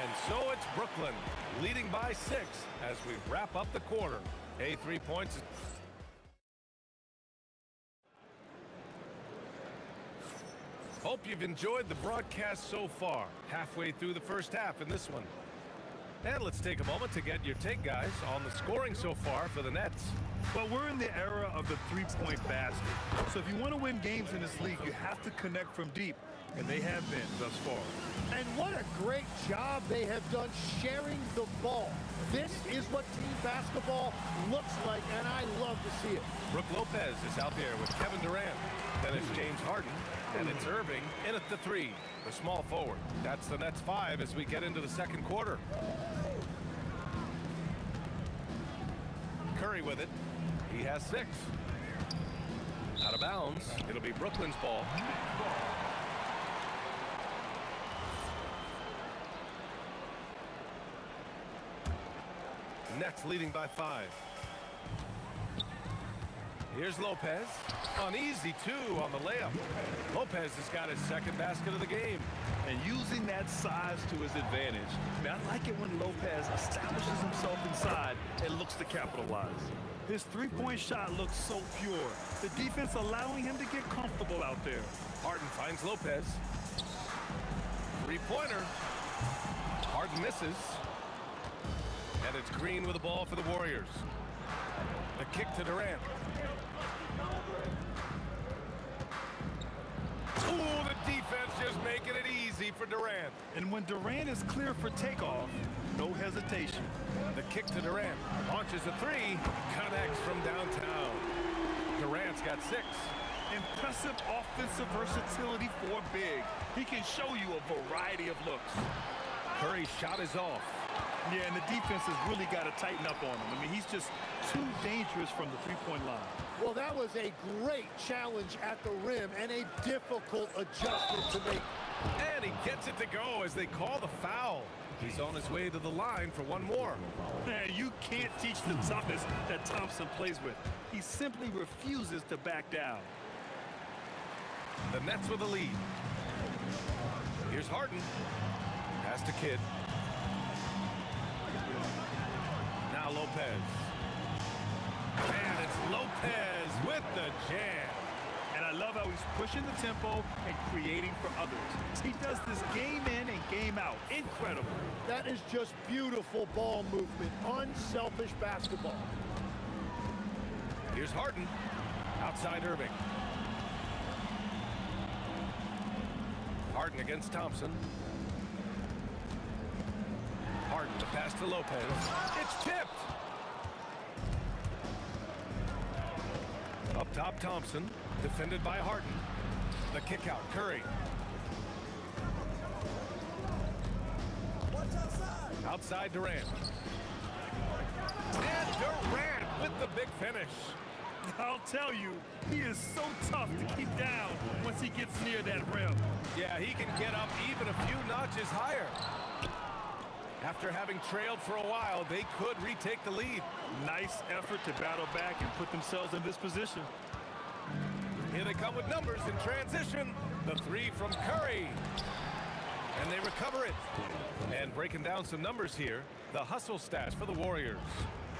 And so it's Brooklyn leading by 6 as we wrap up the quarter. 3 points. Hope you've enjoyed the broadcast so far. Halfway through the first half in this one. And let's take a moment to get your take, guys, on the scoring so far for the Nets. Well, we're in the era of the three-point basket. So if you want to win games in this league, you have to connect from deep. And they have been thus far. And what a great job they have done sharing the ball. This is what team basketball looks like, and I love to see it. Brook Lopez is out there with Kevin Durant. Then it's James Harden, and it's Irving in at the 3, the small forward. That's the Nets 5 as we get into the second quarter. Curry with it. He has 6. Out of bounds. It'll be Brooklyn's ball. Nets leading by 5. Here's Lopez. An easy 2 on the layup. Lopez has got his second basket of the game. And using that size to his advantage. I like it when Lopez establishes himself inside and looks to capitalize. His three-point shot looks so pure. The defense allowing him to get comfortable out there. Harden finds Lopez. Three-pointer. Harden misses. And it's Green with the ball for the Warriors. The kick to Durant. Ooh, the defense just making it easy for Durant. And when Durant is clear for takeoff, no hesitation. The kick to Durant. Launches a 3. Connects from downtown. Durant's got 6. Impressive offensive versatility for big. He can show you a variety of looks. Curry's shot is off. Yeah, and the defense has really got to tighten up on him. I mean, he's just too dangerous from the three-point line. Well, that was a great challenge at the rim and a difficult adjustment to make. And he gets it to go as they call the foul. He's on his way to the line for one more. Man, you can't teach the toughness that Thompson plays with. He simply refuses to back down. The Nets with the lead. Here's Harden. Pass to Kidd. Now Lopez. And it's Lopez with the jam. And I love how he's pushing the tempo and creating for others. He does this game in and game out. Incredible. That is just beautiful ball movement. Unselfish basketball. Here's Harden. Outside Irving. Harden against Thompson. Harden, the pass to Lopez. It's tipped. Up top, Thompson, defended by Harden. The kick out, Curry. Outside Durant. And Durant with the big finish. I'll tell you, he is so tough to keep down once he gets near that rim. Yeah, he can get up even a few notches higher. After having trailed for a while, they could retake the lead. Nice effort to battle back and put themselves in this position. Here they come with numbers in transition. The three from Curry. And they recover it. And breaking down some numbers here, the hustle stats for the Warriors.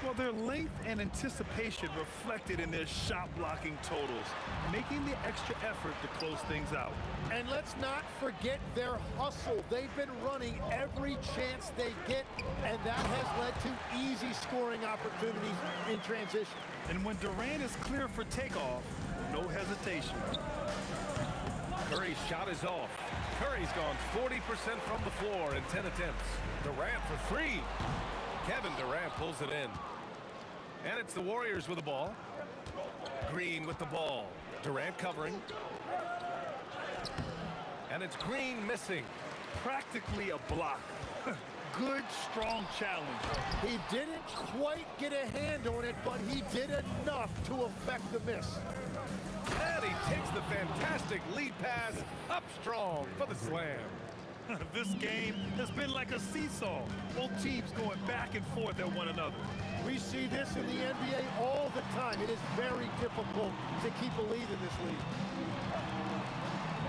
Well, their length and anticipation reflected in their shot blocking totals, making the extra effort to close things out. And let's not forget their hustle. They've been running every chance they get, and that has led to easy scoring opportunities in transition. And when Durant is clear for takeoff, no hesitation. Curry's shot is off. Curry's gone 40% from the floor in 10 attempts. Durant for three. Kevin Durant pulls it in. And it's the Warriors with the ball. Green with the ball. Durant covering. And it's Green missing. Practically a block. Good, strong challenge. He didn't quite get a hand on it, but he did enough to affect the miss. And he takes the fantastic lead pass up strong for the slam. This game has been like a seesaw. Both teams going back and forth at one another. We see this in the NBA all the time. It is very difficult to keep a lead in this league.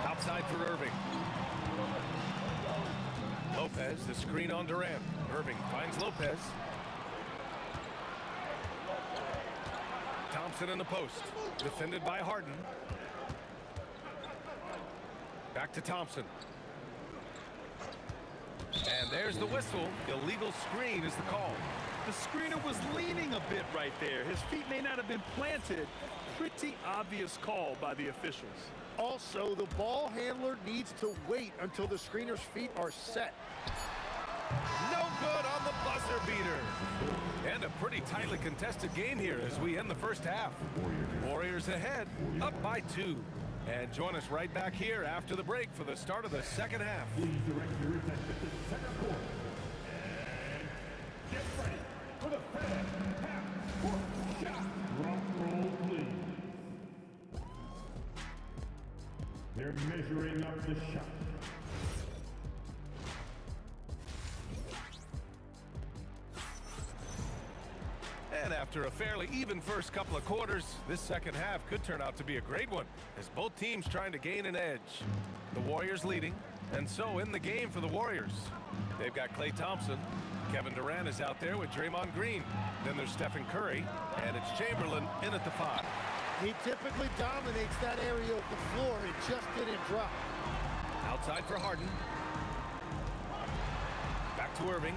Outside for Irving. Lopez, the screen on Durant. Irving finds Lopez. Thompson in the post. Defended by Harden. Back to Thompson. And there's the whistle. Illegal screen is the call. The screener was leaning a bit right there. His feet may not have been planted. Pretty obvious call by the officials. Also, the ball handler needs to wait until the screener's feet are set. No good on the buzzer beater. And a pretty tightly contested game here as we end the first half. Warriors ahead, up by 2. And join us right back here after the break for the start of the second half. Please direct your attention to the center court. And get ready for the first half court shot. Drum roll, please. They're measuring up the shot. And after a fairly even first couple of quarters, this second half could turn out to be a great one as both teams trying to gain an edge. The Warriors leading, and so in the game for the Warriors. They've got Klay Thompson. Kevin Durant is out there with Draymond Green. Then there's Stephen Curry, and it's Chamberlain in at the 5. He typically dominates that area of the floor. It just didn't drop. Outside for Harden. Back to Irving.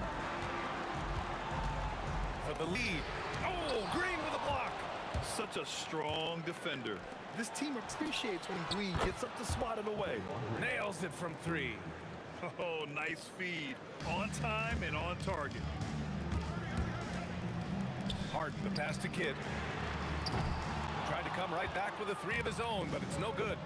For the lead. Oh, Green with a block. Such a strong defender. This team appreciates when Green gets up to swat it away. Nails it from 3. Oh, nice feed. On time and on target. Harden, the pass to Kidd. Tried to come right back with a 3 of his own, but it's no good.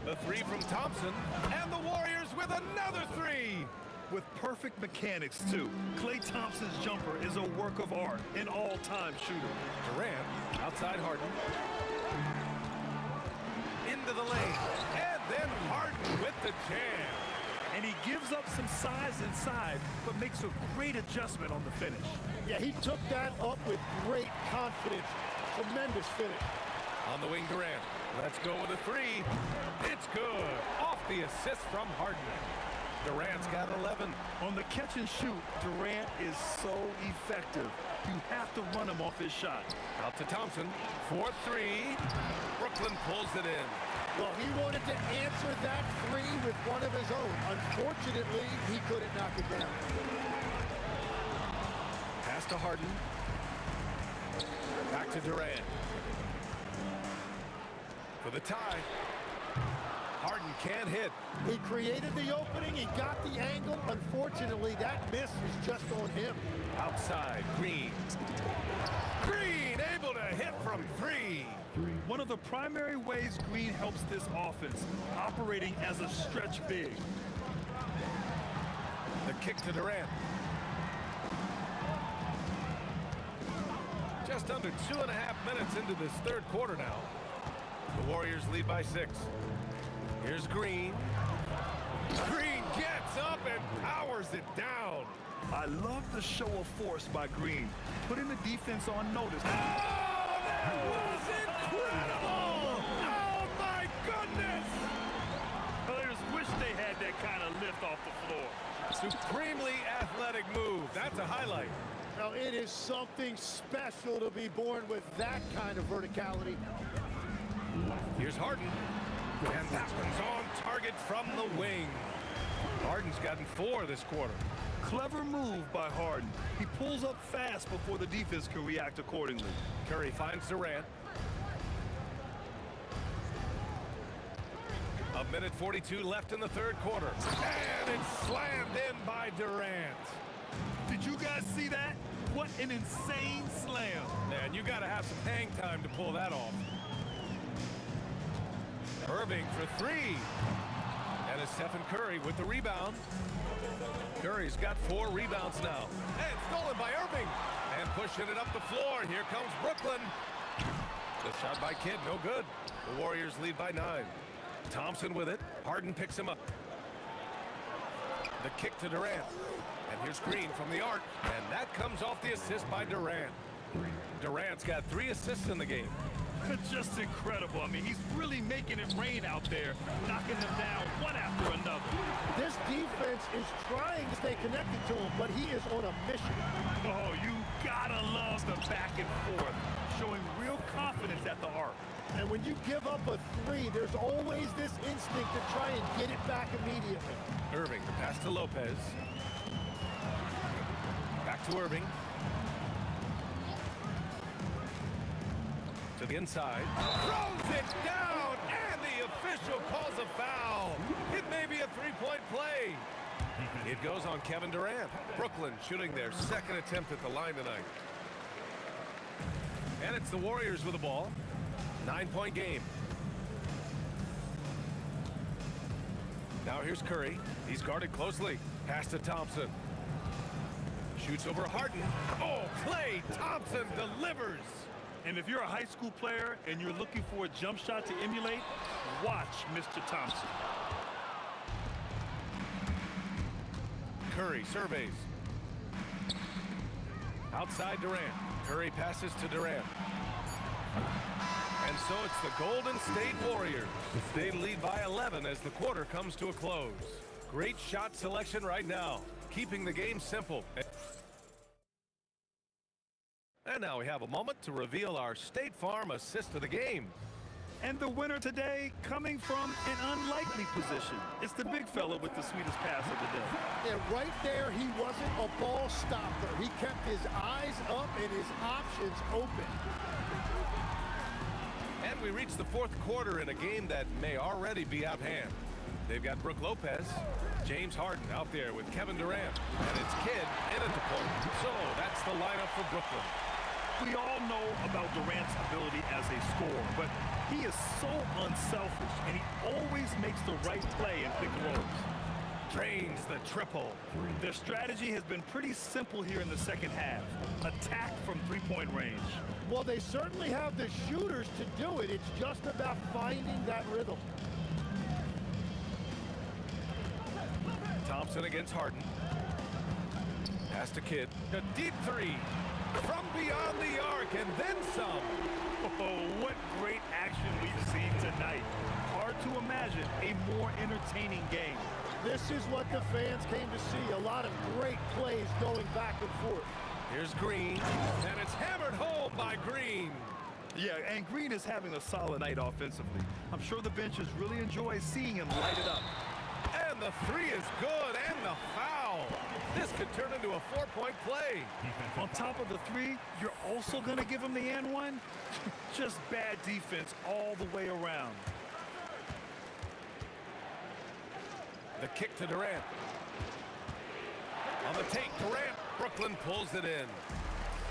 The 3 from Thompson, and the Warriors with another 3. With perfect mechanics, too. Klay Thompson's jumper is a work of art, an all-time shooter. Durant, outside Harden. Into the lane, and then Harden with the jam. And he gives up some size inside, but makes a great adjustment on the finish. Yeah, he took that up with great confidence. Tremendous finish. On the wing, Durant. Let's go with a 3. It's good. Off the assist from Harden. Durant's got 11. On the catch and shoot, Durant is so effective. You have to run him off his shot. Out to Thompson. 4-3. Brooklyn pulls it in. Well, he wanted to answer that 3 with one of his own. Unfortunately, he couldn't knock it down. Pass to Harden. Back to Durant. For the tie. Harden can't hit. He created the opening. He got the angle. Unfortunately, that miss is just on him. Outside, Green. Green able to hit from 3. One of the primary ways Green helps this offense, operating as a stretch big. The kick to Durant. Just under 2.5 minutes into this third quarter now. The Warriors lead by 6. Here's Green. Green gets up and powers it down. I love the show of force by Green, putting the defense on notice. Oh, that was incredible! Oh, my goodness! Players wish they had that kind of lift off the floor. Supremely athletic move. That's a highlight. Now, it is something special to be born with that kind of verticality. Here's Harden. And that one's on target from the wing. Harden's gotten 4 this quarter. Clever move by Harden. He pulls up fast before the defense can react accordingly. Curry finds Durant. 1:42 left in the third quarter. And it's slammed in by Durant. Did you guys see that? What an insane slam. Man, you got to have some hang time to pull that off. Irving for 3. And it's Stephen Curry with the rebound. Curry's got 4 rebounds now. And stolen by Irving. And pushing it up the floor. Here comes Brooklyn. The shot by Kidd, no good. The Warriors lead by 9. Thompson with it. Harden picks him up. The kick to Durant. And here's Green from the arc. And that comes off the assist by Durant. Durant's got 3 assists in the game. Just incredible. I mean, he's really making it rain out there, knocking them down one after another. This defense is trying to stay connected to him, but he is on a mission. Oh, you gotta love the back and forth, showing real confidence at the arc. And when you give up a 3, there's always this instinct to try and get it back immediately. Irving, the pass to Lopez. Back to Irving. To the inside. Throws it down, and the official calls a foul. It may be a 3-point play. It goes on Kevin Durant. Brooklyn shooting their 2nd attempt at the line tonight. And it's the Warriors with the ball. 9-point game. Now here's Curry. He's guarded closely. Pass to Thompson. Shoots over Harden. Oh, Klay Thompson delivers. And if you're a high school player and you're looking for a jump shot to emulate, watch Mr. Thompson. Curry surveys. Outside Durant. Curry passes to Durant. And so it's the Golden State Warriors. They lead by 11 as the quarter comes to a close. Great shot selection right now, keeping the game simple. And now we have a moment to reveal our State Farm assist of the game. And the winner today coming from an unlikely position. It's the big fella with the sweetest pass of the day. And right there, he wasn't a ball stopper. He kept his eyes up and his options open. And we reach the fourth quarter in a game that may already be out of hand. They've got Brook Lopez, James Harden out there with Kevin Durant, and it's Kidd in at the point. So that's the lineup for Brooklyn. We all know about Durant's ability as a scorer, but he is so unselfish, and he always makes the right play in pick and rolls. Drains the triple. Their strategy has been pretty simple here in the second half. Attack from three-point range. Well, they certainly have the shooters to do it. It's just about finding that rhythm. Thompson against Harden. Pass to Kidd. A deep 3 from beyond the arc, and then some. Oh, what great action we've seen tonight. Hard to imagine a more entertaining game. This is what the fans came to see. A lot of great plays going back and forth. Here's Green, and it's hammered home by Green. Yeah, and Green is having a solid night offensively. I'm sure the benches really enjoy seeing him light it up. And the 3 is good, and the foul. This could turn into a 4-point play. On top of the 3, you're also going to give him the and one? Just bad defense all the way around. The kick to Durant. On the take, Durant. Brooklyn pulls it in.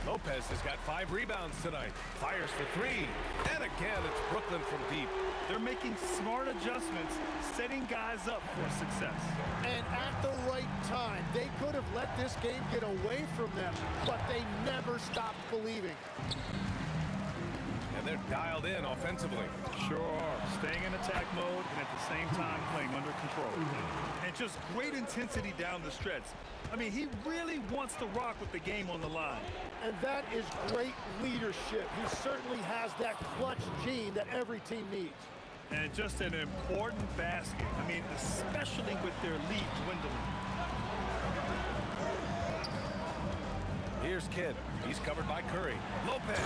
Lopez has got 5 rebounds tonight. Fires for 3. And again, it's Brooklyn from deep. They're making smart adjustments, setting guys up for success. And at the right time, they could have let this game get away from them, but they never stopped believing. And they're dialed in offensively. Sure are. Staying in attack mode and at the same time playing under control. And just great intensity down the stretch. I mean, he really wants to rock with the game on the line. And that is great leadership. He certainly has that clutch gene that every team needs. And just an important basket. I mean, especially with their lead dwindling. Here's Kidd. He's covered by Curry. Lopez.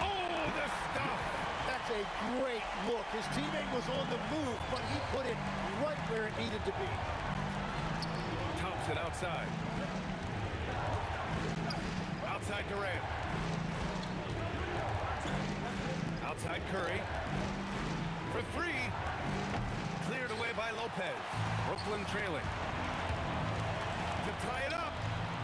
Oh, the stuff. That's a great look. His teammate was on the move, but he put it right where it needed to be. Thompson outside. Outside Durant. Outside Curry. For 3. Cleared away by Lopez. Brooklyn trailing. To tie it up.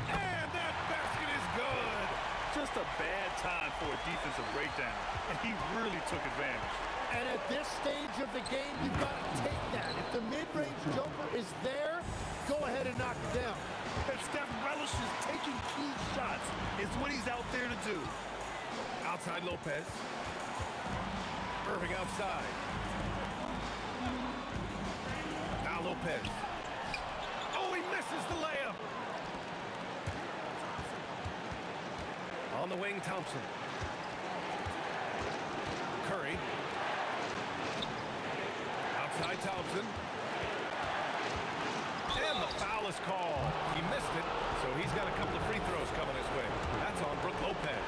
And that basket is good. Just a bad time for a defensive breakdown. And he really took advantage. And at this stage of the game, you've got to take that. If the mid-range jumper is there, go ahead and knock it down. And Steph relishes taking key shots. It's what he's out there to do. Outside Lopez. Irving outside. Now Lopez. Oh, he misses the layup. On the wing, Thompson. Curry. Outside Thompson. And the foul is called. He missed it, so he's got a couple of free throws coming his way. That's on Brook Lopez.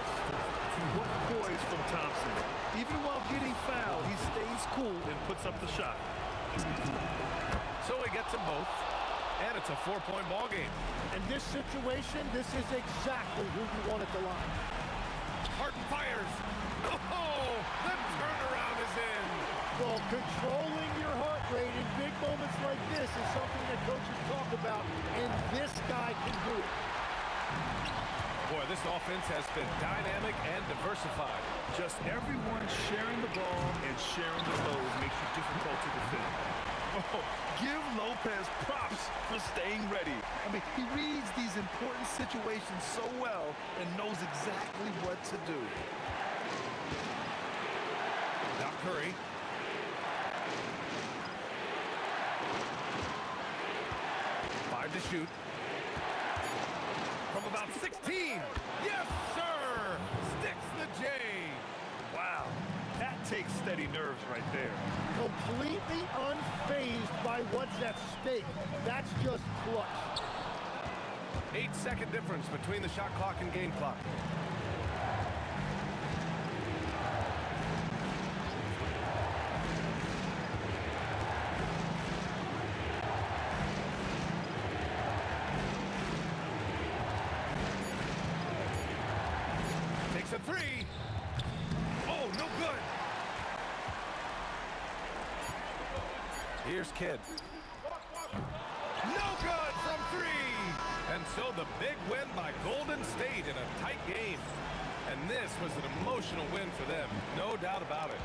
What poise from Thompson. Even while getting fouled, he stays cool and puts up the shot. So he gets them both, and it's a 4-point ball game. In this situation, this is exactly who you want at the line. Harden fires. Oh, the turnaround is in. Well, controlling your heart rate in big moments like this is something that coaches talk about, and this guy can do it. Boy, this offense has been dynamic and diversified. Just everyone sharing the ball and sharing the load makes you difficult to defend. Oh, give Lopez props for staying ready. I mean, he reads these important situations so well and knows exactly what to do. Now Curry. Five to shoot. From about 16. Yes, sir. Sticks the J. Wow. That takes steady nerves right there. Completely unfazed by what's at stake. That's just clutch. 8-second difference between the shot clock and game clock. Takes a 3. Oh, no good. Here's Kidd. No good from 3. And so the big win by Golden State in a tight game. And this was an emotional win for them, no doubt about it.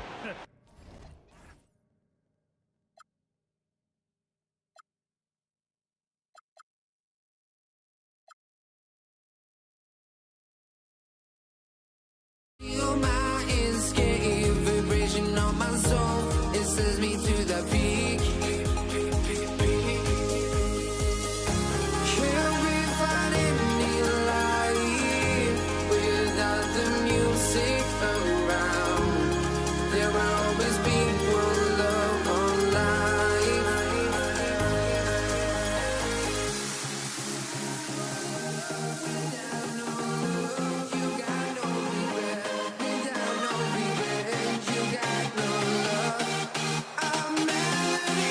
Feel my escape, vibration on my soul. It sends me to the peak. Can't we find any light without the music around? There will always be one love, one life. Without no love, you got no regret. Without no revenge, you got no love. A melody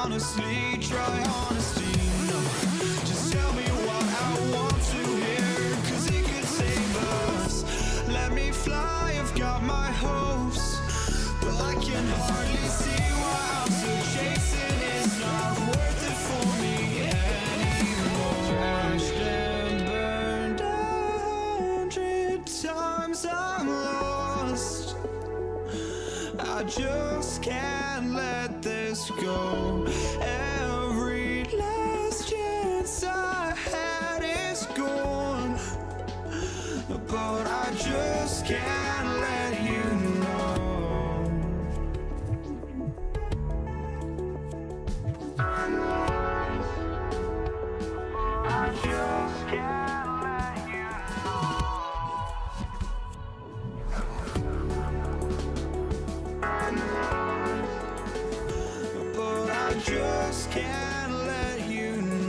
honestly, try honesty. No, just tell me what I want to hear, 'cause it could save us. Let me fly, I've got my hopes, but I can hardly see why I'm still chasing. It's not worth it for me anymore. Crashed and burned 100 times, I'm lost. I just can't let this go. Every last chance I had is gone, but I just can't let you know. I just can't let you know. But I just can't let you know.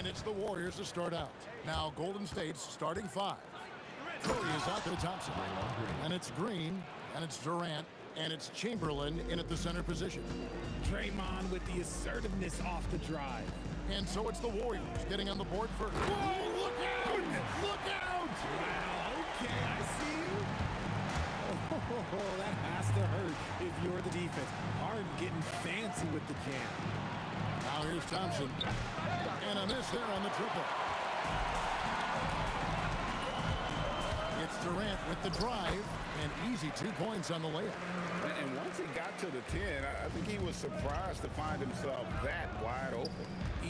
And it's the Warriors to start out. Now Golden State's starting 5. Curry is out there, Thompson. And it's Green, and it's Durant, and it's Chamberlain in at the center position. Draymond with the assertiveness off the drive. And so it's the Warriors getting on the board first. Whoa, look out! Look out! Wow, okay, I see you. Oh, that has to hurt if you're the defense. Harden getting fancy with the jam. Now here's Thompson. And a miss there on the triple. It's Durant with the drive. And easy 2 points on the layup. And once he got to the 10, I think he was surprised to find himself that wide open.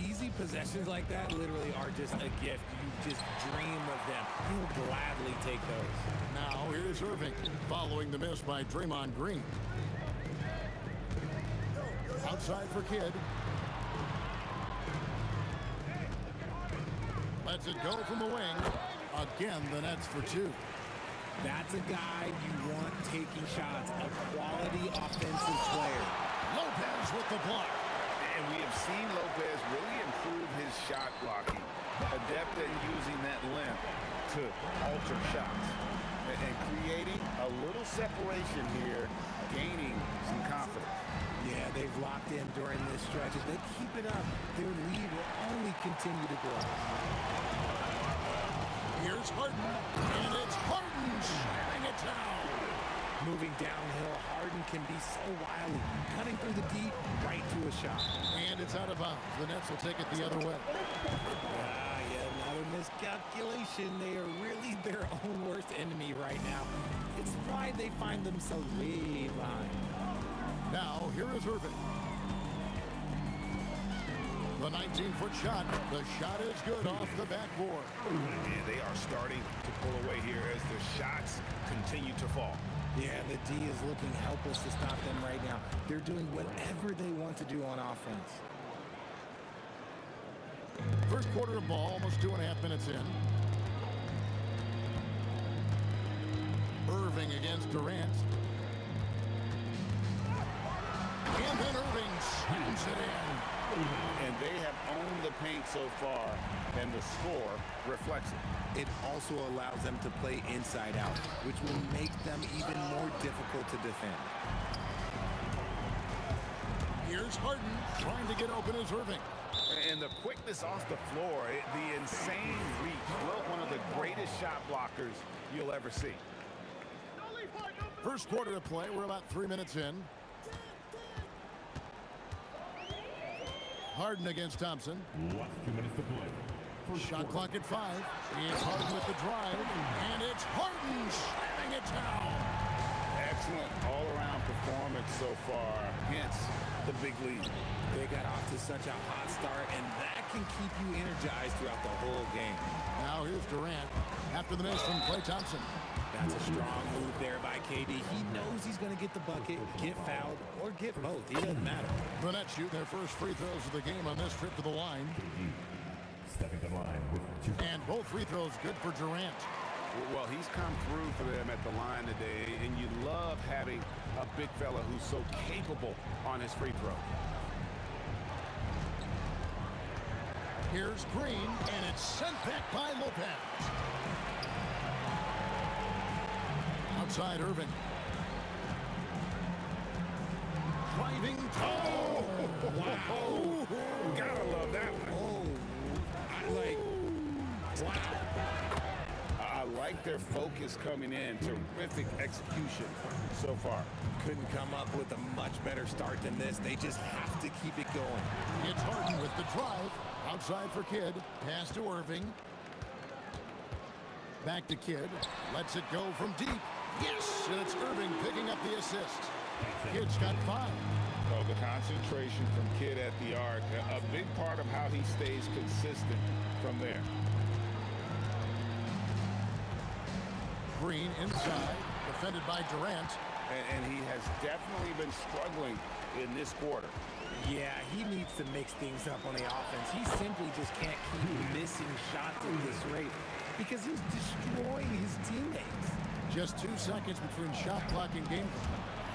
Easy possessions like that literally are just a gift. You just dream of them. You'll gladly take those. Now here's Irving following the miss by Draymond Green. Outside for Kidd. Lets it go from the wing. Again, the Nets for 2. That's a guy you want taking shots, a quality offensive player. Lopez with the block. And we have seen Lopez really improve his shot blocking. Adept at using that length to alter shots. And creating a little separation here, gaining some confidence. Yeah, they've locked in during this stretch. If they keep it up, their lead will only continue to grow. Here's Harden, and it's Harden shutting it down. Moving downhill, Harden can be so wily, cutting through the deep, right to a shot. And it's out of bounds. The Nets will take it the other way. Yeah, another miscalculation. They are really their own worst enemy right now. It's why they find themselves way behind. Now, here is Irving. The 19-foot shot. The shot is good off the backboard. And they are starting to pull away here as the shots continue to fall. Yeah, the D is looking helpless to stop them right now. They're doing whatever they want to do on offense. First quarter of ball, almost 2.5 minutes in. Irving against Durant. And then Irving slams it in. And they have owned the paint so far, and the score reflects it. It also allows them to play inside out, which will make them even more difficult to defend. Here's Harden trying to get open as Irving. And the quickness off the floor, the insane reach, one of the greatest shot blockers you'll ever see. First quarter of play, we're about 3 minutes in. Harden against Thompson. Last 2 minutes to play. Shot clock at 5. It's Harden with the drive, and it's Harden slamming it down. Excellent all-around performance so far, hence the big lead. They got off to such a hot start, and that can keep you energized throughout the whole game. Now here's Durant after the miss from Klay Thompson. That's a strong move there by KD. He knows he's going to get the bucket, get fouled, or get both. It doesn't matter. The Nets shoot their first free throws of the game on this trip to the line. Stepping the line with 2. And both free throws good for Durant. Well, he's come through for them at the line today, and you love having a big fella who's so capable on his free throw. Here's Green, and it's sent back by Lopez. Outside Irving. Driving toe. Wow. Gotta love that one. I like their focus coming in. Terrific execution so far. Couldn't come up with a much better start than this. They just have to keep it going. It's Harden with the drive. Outside for Kidd. Pass to Irving. Back to Kidd. Lets it go from deep. Yes, and it's Irving picking up the assist. Kidd's got 5. Well, the concentration from Kidd at the arc, a big part of how he stays consistent from there. Green inside, defended by Durant. And he has definitely been struggling in this quarter. Yeah, he needs to mix things up on the offense. He simply just can't keep missing shots at this rate because he's destroying his teammates. Just 2 seconds between shot clock and game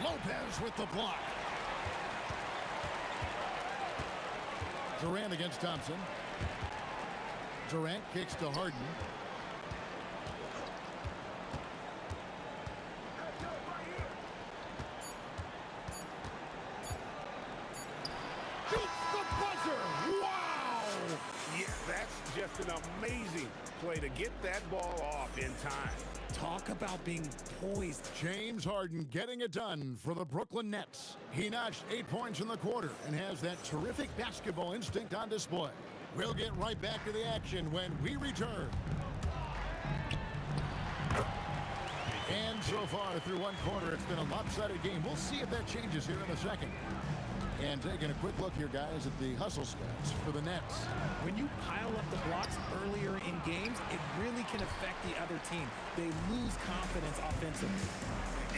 clock. Lopez with the block. Durant against Thompson. Durant kicks to Harden. Beats the buzzer! Wow! Yeah, that's just an amazing play to get that ball off in time. Talk about being poised. James Harden getting it done for the Brooklyn Nets. He notched 8 points in the quarter and has that terrific basketball instinct on display. We'll get right back to the action when we return. And so far through one quarter, it's been a lopsided game. We'll see if that changes here in a second. And taking a quick look here, guys, at the hustle stats for the Nets. When you pile up the blocks earlier in games, it really can affect the other team. They lose confidence offensively.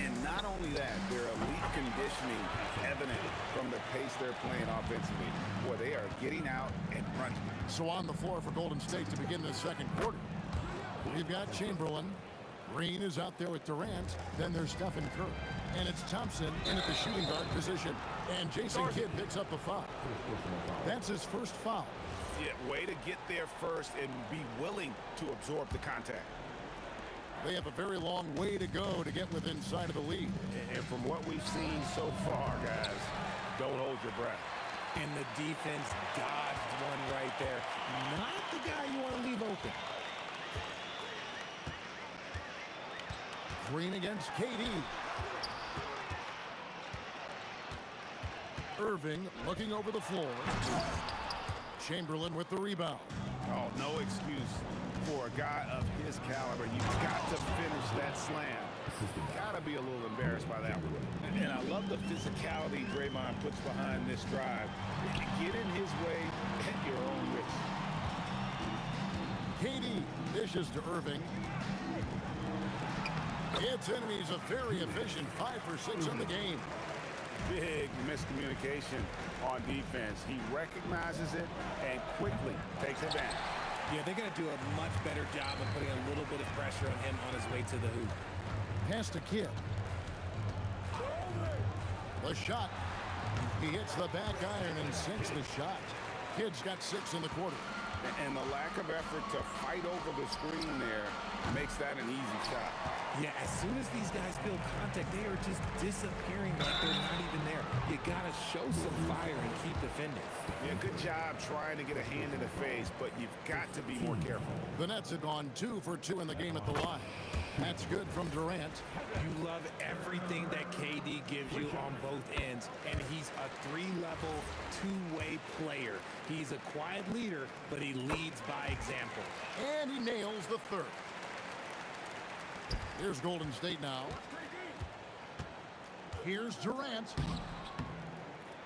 And not only that, their elite conditioning evident from the pace they're playing offensively. Boy, they are getting out and running. So on the floor for Golden State to begin the second quarter, we've got Chamberlain. Green is out there with Durant. Then there's Stephen Curry. And it's Thompson in at the shooting guard position. And Jason Kidd picks up the foul. That's his first foul. Yeah, way to get there first and be willing to absorb the contact. They have a very long way to go to get within sight of the lead. And from what we've seen so far, guys, don't hold your breath. And the defense dodged one right there. Not the guy you want to leave open. Green against KD. Irving looking over the floor. Chamberlain with the rebound. Oh, no excuse for a guy of his caliber. You've got to finish that slam. Got to be a little embarrassed by that one. And I love the physicality Draymond puts behind this drive. Get in his way at your own risk. KD dishes to Irving. It's enemies a very efficient 5 for 6 in the game. Big miscommunication on defense. He recognizes it and quickly takes advantage. Yeah, they're going to do a much better job of putting a little bit of pressure on him on his way to the hoop. Pass to Kidd. The shot. He hits the back iron and sinks the shot. Kidd's got 6 in the quarter. And the lack of effort to fight over the screen there makes that an easy shot. Yeah, as soon as these guys feel contact, they are just disappearing like they're not even there. You got to show some fire and keep defending. Yeah, good job trying to get a hand in the face, but you've got to be more careful. The Nets have gone 2 for 2 in the game at the line. That's good from Durant. You love everything that KD gives you on both ends, and he's a 3-level, 2-way player. He's a quiet leader, but he leads by example. And he nails the third. Here's Golden State now. Here's Durant.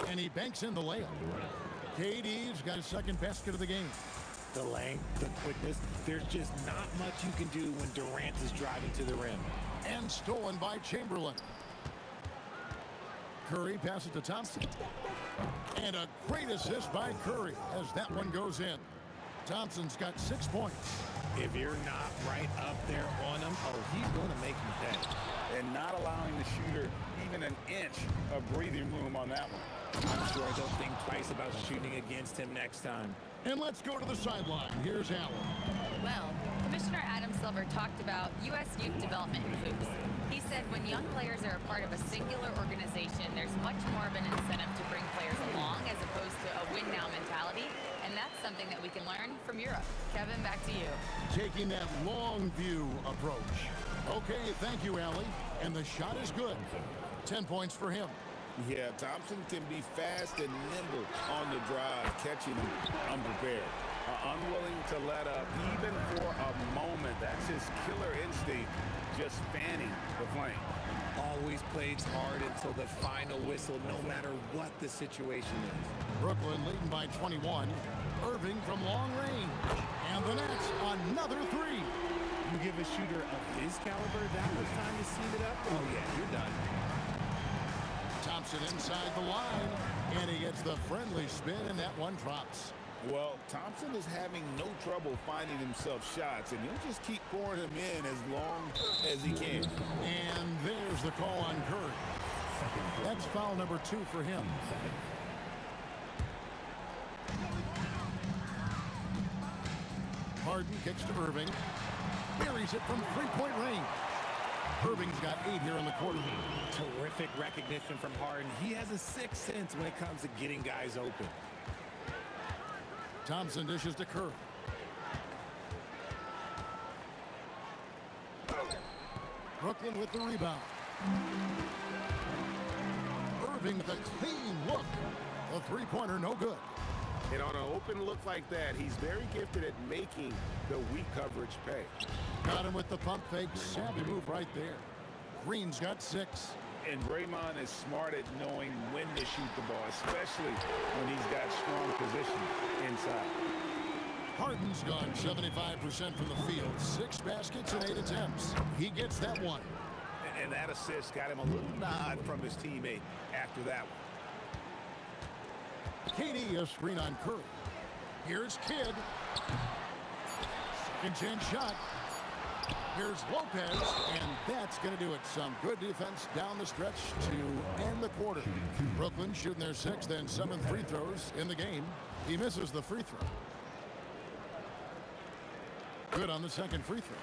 And he banks in the layup. KD's got his second basket of the game. The length, the quickness, there's just not much you can do when Durant is driving to the rim. And stolen by Chamberlain. Curry passes to Thompson. And a great assist by Curry as that one goes in. Thompson's got 6 points. If you're not right up there on him, oh, he's going to make you pay. And not allowing the shooter even an inch of breathing room on that one. I'm sure they'll think twice about shooting against him next time. And let's go to the sideline. Here's Allen. Well, Commissioner Adam Silver talked about U.S. youth development in hoops. He said when young players are a part of a singular organization, there's much more of an incentive to bring players along as opposed to a win-now mentality. And that's something that we can learn from Europe. Kevin, back to you. Taking that long view approach. Okay, thank you, Allie. And the shot is good. 10 points for him. Yeah, Thompson can be fast and nimble on the drive, catching him unprepared. Unwilling to let up even for a moment. That's his killer instinct, just fanning the flame. Always plays hard until the final whistle, no matter what the situation is. Brooklyn leading by 21. Irving from long range. And the Nets, another 3. You give a shooter of his caliber that much time to seam it up? Oh, yeah, you're done. Thompson inside the line. And he gets the friendly spin, and that one drops. Well, Thompson is having no trouble finding himself shots, and he'll just keep pouring them in as long as he can. And there's the call on Curry. That's foul number 2 for him. Harden kicks to Irving. Buries it from three-point range. Irving's got 8 here in the quarter. Terrific recognition from Harden. He has a sixth sense when it comes to getting guys open. Thompson dishes to Kerr. Brooklyn with the rebound. Irving with a clean look. A three-pointer, no good. And on an open look like that, he's very gifted at making the weak coverage pay. Got him with the pump fake. Savvy move right there. Green's got 6. And Draymond is smart at knowing when to shoot the ball, especially when he's got strong position inside. Harden's gone 75% from the field. 6 baskets and 8 attempts. He gets that one. And that assist got him a little nod from his teammate after that one. KD, a screen on Curry. Here's Kidd. Second chance shot. Here's Lopez, and that's going to do it. Some good defense down the stretch to end the quarter. Brooklyn shooting their 6th and 7th free throws in the game. He misses the free throw. Good on the second free throw.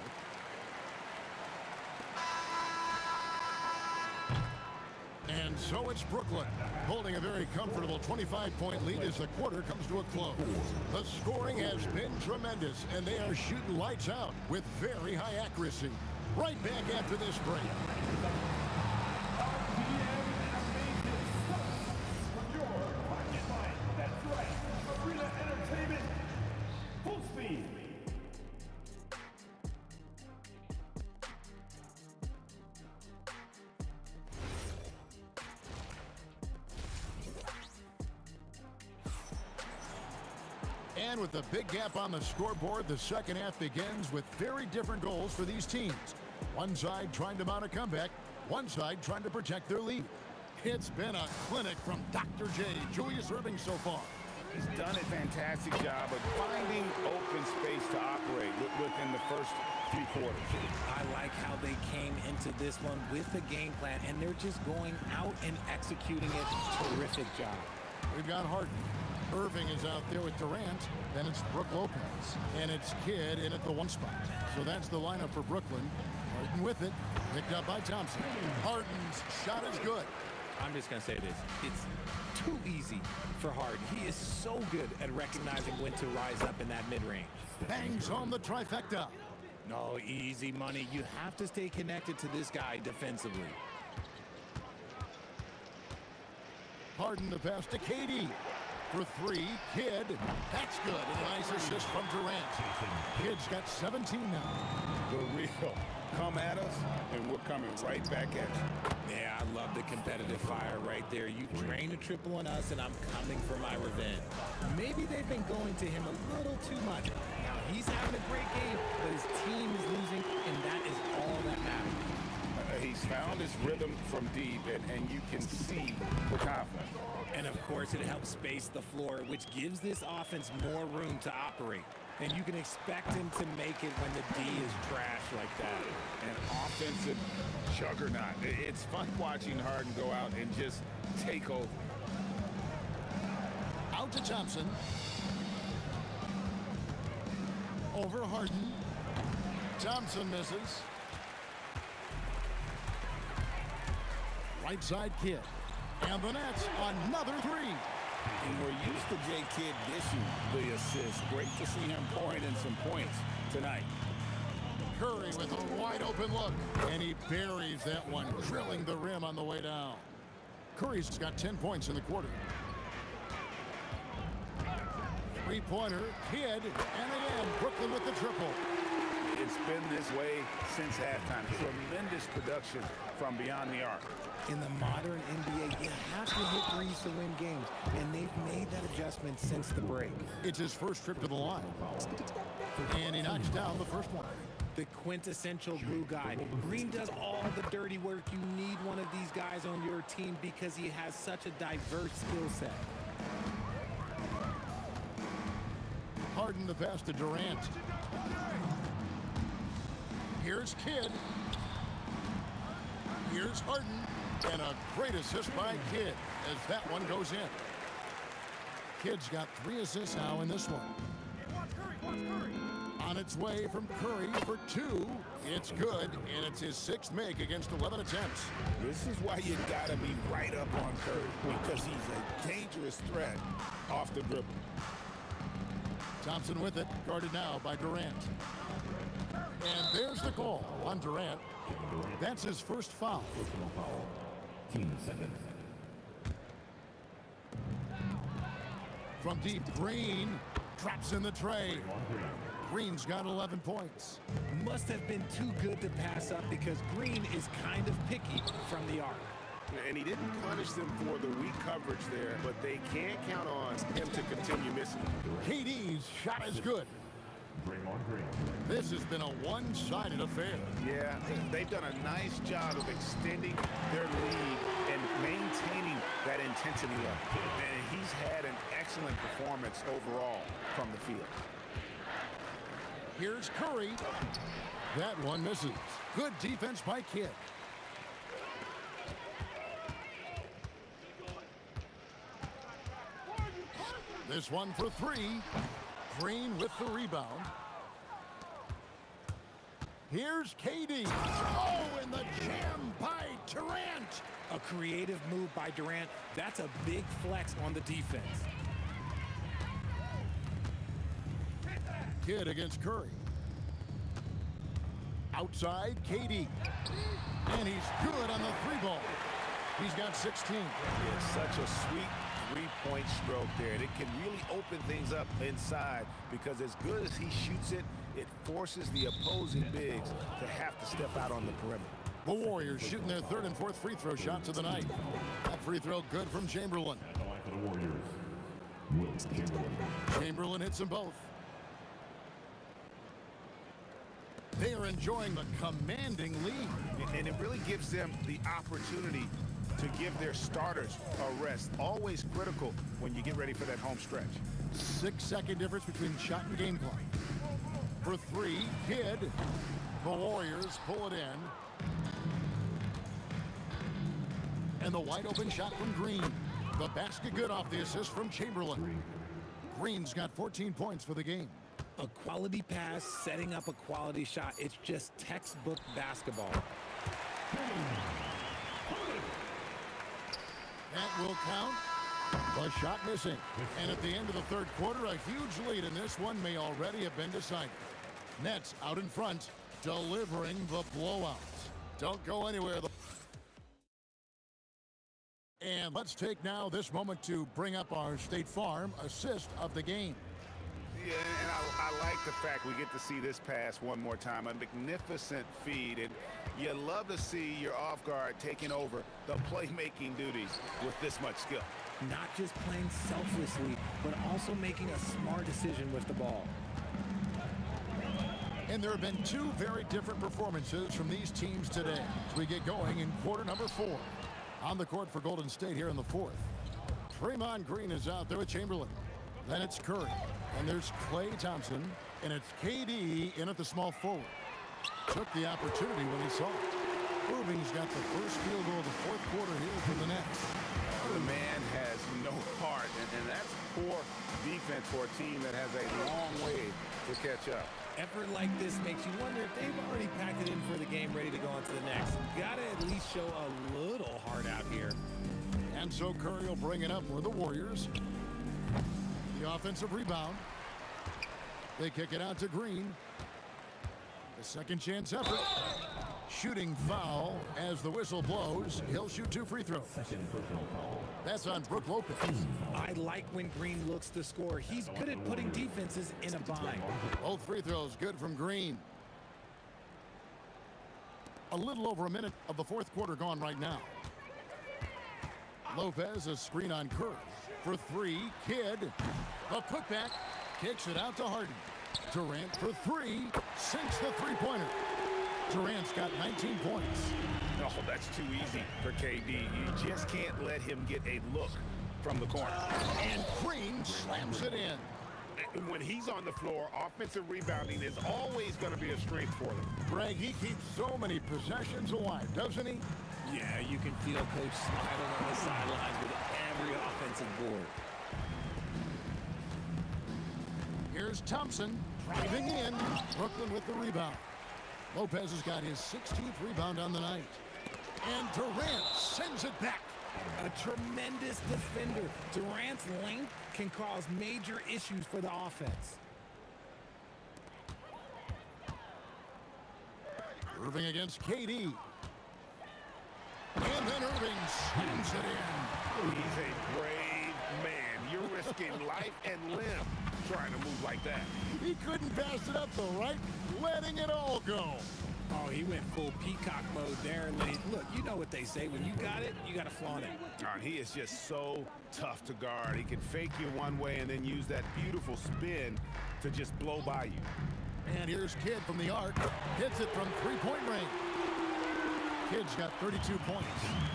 And so it's Brooklyn, holding a very comfortable 25-point lead as the quarter comes to a close. The scoring has been tremendous, and they are shooting lights out with very high accuracy. Right back after this break. That's right. Arena Entertainment. Full speed. And with the big gap on the scoreboard, the second half begins with very different goals for these teams. One side trying to mount a comeback, one side trying to protect their lead. It's been a clinic from Dr. J, Julius Irving so far. He's done a fantastic job of finding open space to operate within the first 3 quarters. I like how they came into this one with the game plan, and they're just going out and executing it. Terrific job. We've got Harden. Irving is out there with Durant. Then it's Brook Lopez. And it's Kidd in at the 1 spot. So that's the lineup for Brooklyn. Harden with it. Picked up by Thompson. Harden's shot is good. I'm just going to say this. It's too easy for Harden. He is so good at recognizing when to rise up in that mid-range. Bangs on the trifecta. No, easy money. You have to stay connected to this guy defensively. Harden the pass to KD. For 3, Kidd. That's good. And a nice assist from Durant. Kidd's got 17 now. The real come at us, and we're coming right back at you. Yeah, I love the competitive fire right there. You drain a triple on us, and I'm coming for my revenge. Maybe they've been going to him a little too much. Now, he's having a great game, but his team is losing, and that is all that matters. He's found his rhythm from deep, and you can see the confidence. And, of course, it helps space the floor, which gives this offense more room to operate. And you can expect him to make it when the D is trash like that. An offensive juggernaut. It's fun watching Harden go out and just take over. Out to Thompson. Over Harden. Thompson misses. Right side Kidd. And the Nets, another 3. And we're used to J. Kidd dishing the assist. Great to see him pouring in some points tonight. Curry with a wide open look. And he buries that one, drilling the rim on the way down. Curry's got 10 points in the quarter. 3-pointer, Kidd, and again, Brooklyn with the triple. It's been this way since halftime. Tremendous production from beyond the arc. In the modern NBA, you have to hit threes to win games, and they've made that adjustment since the break. It's his first trip to the line. And he knocks down the first one. The quintessential glue guy. Green does all the dirty work. You need one of these guys on your team because he has such a diverse skill set. Harden the pass to Durant. Here's Kidd. Here's Harden. And a great assist by Kidd as that one goes in. Kidd's got 3 assists now in this one. On its way from Curry for 2. It's good, and it's his 6th make against 11 attempts. This is why you gotta be right up on Curry, because he's a dangerous threat off the dribble. Thompson with it, guarded now by Durant. And there's the call on Durant. That's his first foul. Team seconds. From deep, Green drops in the tray. Green's got 11 points. Must have been too good to pass up because Green is kind of picky from the arc. And he didn't punish them for the weak coverage there, but they can't count on him to continue missing. KD's shot is good. This has been a one-sided affair. Yeah, they've done a nice job of extending their lead and maintaining that intensity level. And he's had an excellent performance overall from the field. Here's Curry. That one misses. Good defense by Kidd. This one for 3. Green with the rebound. Here's KD. Oh, and the jam by Durant. A creative move by Durant. That's a big flex on the defense. Kidd against Curry. Outside, KD. And he's good on the 3-ball. He's got 16. It's such a sweet three-point stroke there. And it can really open things up inside because as good as he shoots it, it forces the opposing bigs to have to step out on the perimeter. The Warriors shooting their 3rd and 4th free throw shots of the night. That free throw good from Chamberlain. For the Warriors, Chamberlain hits them both. They are enjoying the commanding lead. And it really gives them the opportunity to give their starters a rest. Always critical when you get ready for that home stretch. 6-second difference between shot and game clock. For 3, Kidd. The Warriors pull it in. And the wide open shot from Green. The basket good off the assist from Chamberlain. Green's got 14 points for the game. A quality pass, setting up a quality shot. It's just textbook basketball. That will count. The shot missing. And at the end of the 3rd quarter, a huge lead in this one may already have been decided. Nets out in front, delivering the blowout. Don't go anywhere. And let's take now this moment to bring up our State Farm assist of the game. Yeah, and I like the fact we get to see this pass one more time. A magnificent feed, and you love to see your off guard taking over the playmaking duties with this much skill. Not just playing selflessly, but also making a smart decision with the ball. And there have been 2 very different performances from these teams today as we get going in quarter number 4. On the court for Golden State here in the 4th. Draymond Green is out there with Chamberlain. Then it's Curry. And there's Klay Thompson. And it's KD in at the small forward. Took the opportunity when he saw it. Irving's got the first field goal of the 4th quarter here for the Nets. The man has no heart, and that's poor defense for a team that has a long way to catch up. Effort like this makes you wonder if they've already packed it in for the game, ready to go on to the next. Gotta at least show a little heart out here. And so Curry will bring it up for the Warriors. The offensive rebound. They kick it out to Green. The second chance effort. Shooting foul as the whistle blows. He'll shoot 2 free throws. That's on Brook Lopez. I like when Green looks to score. He's good at putting defenses in a bind. Both free throws good from Green. A little over a minute of the 4th quarter gone right now. Lopez, a screen on Curry. For 3, Kidd. The putback. Kicks it out to Harden. Durant for 3. Sinks the three-pointer. Durant's got 19 points. No, that's too easy for KD. You just can't let him get a look from the corner. And Green slams it in. When he's on the floor, offensive rebounding is always going to be a strength for them. Greg, he keeps so many possessions alive, doesn't he? Yeah, you can feel Coach smiling on the sidelines with every offensive board. Here's Thompson driving in. Brooklyn with the rebound. Lopez has got his 16th rebound on the night. And Durant sends it back. A tremendous defender. Durant's length can cause major issues for the offense. Irving against KD. And then Irving slams it in. He's a brave man. You're risking life and limb trying to move like that. He couldn't pass it up though, right? Letting it all go. Oh, he went full peacock mode there. Look, you know what they say. When you got it, you got to flaunt it. And he is just so tough to guard. He can fake you one way and then use that beautiful spin to just blow by you. And here's Kidd from the arc. Hits it from three-point range. Kidd's got 32 points.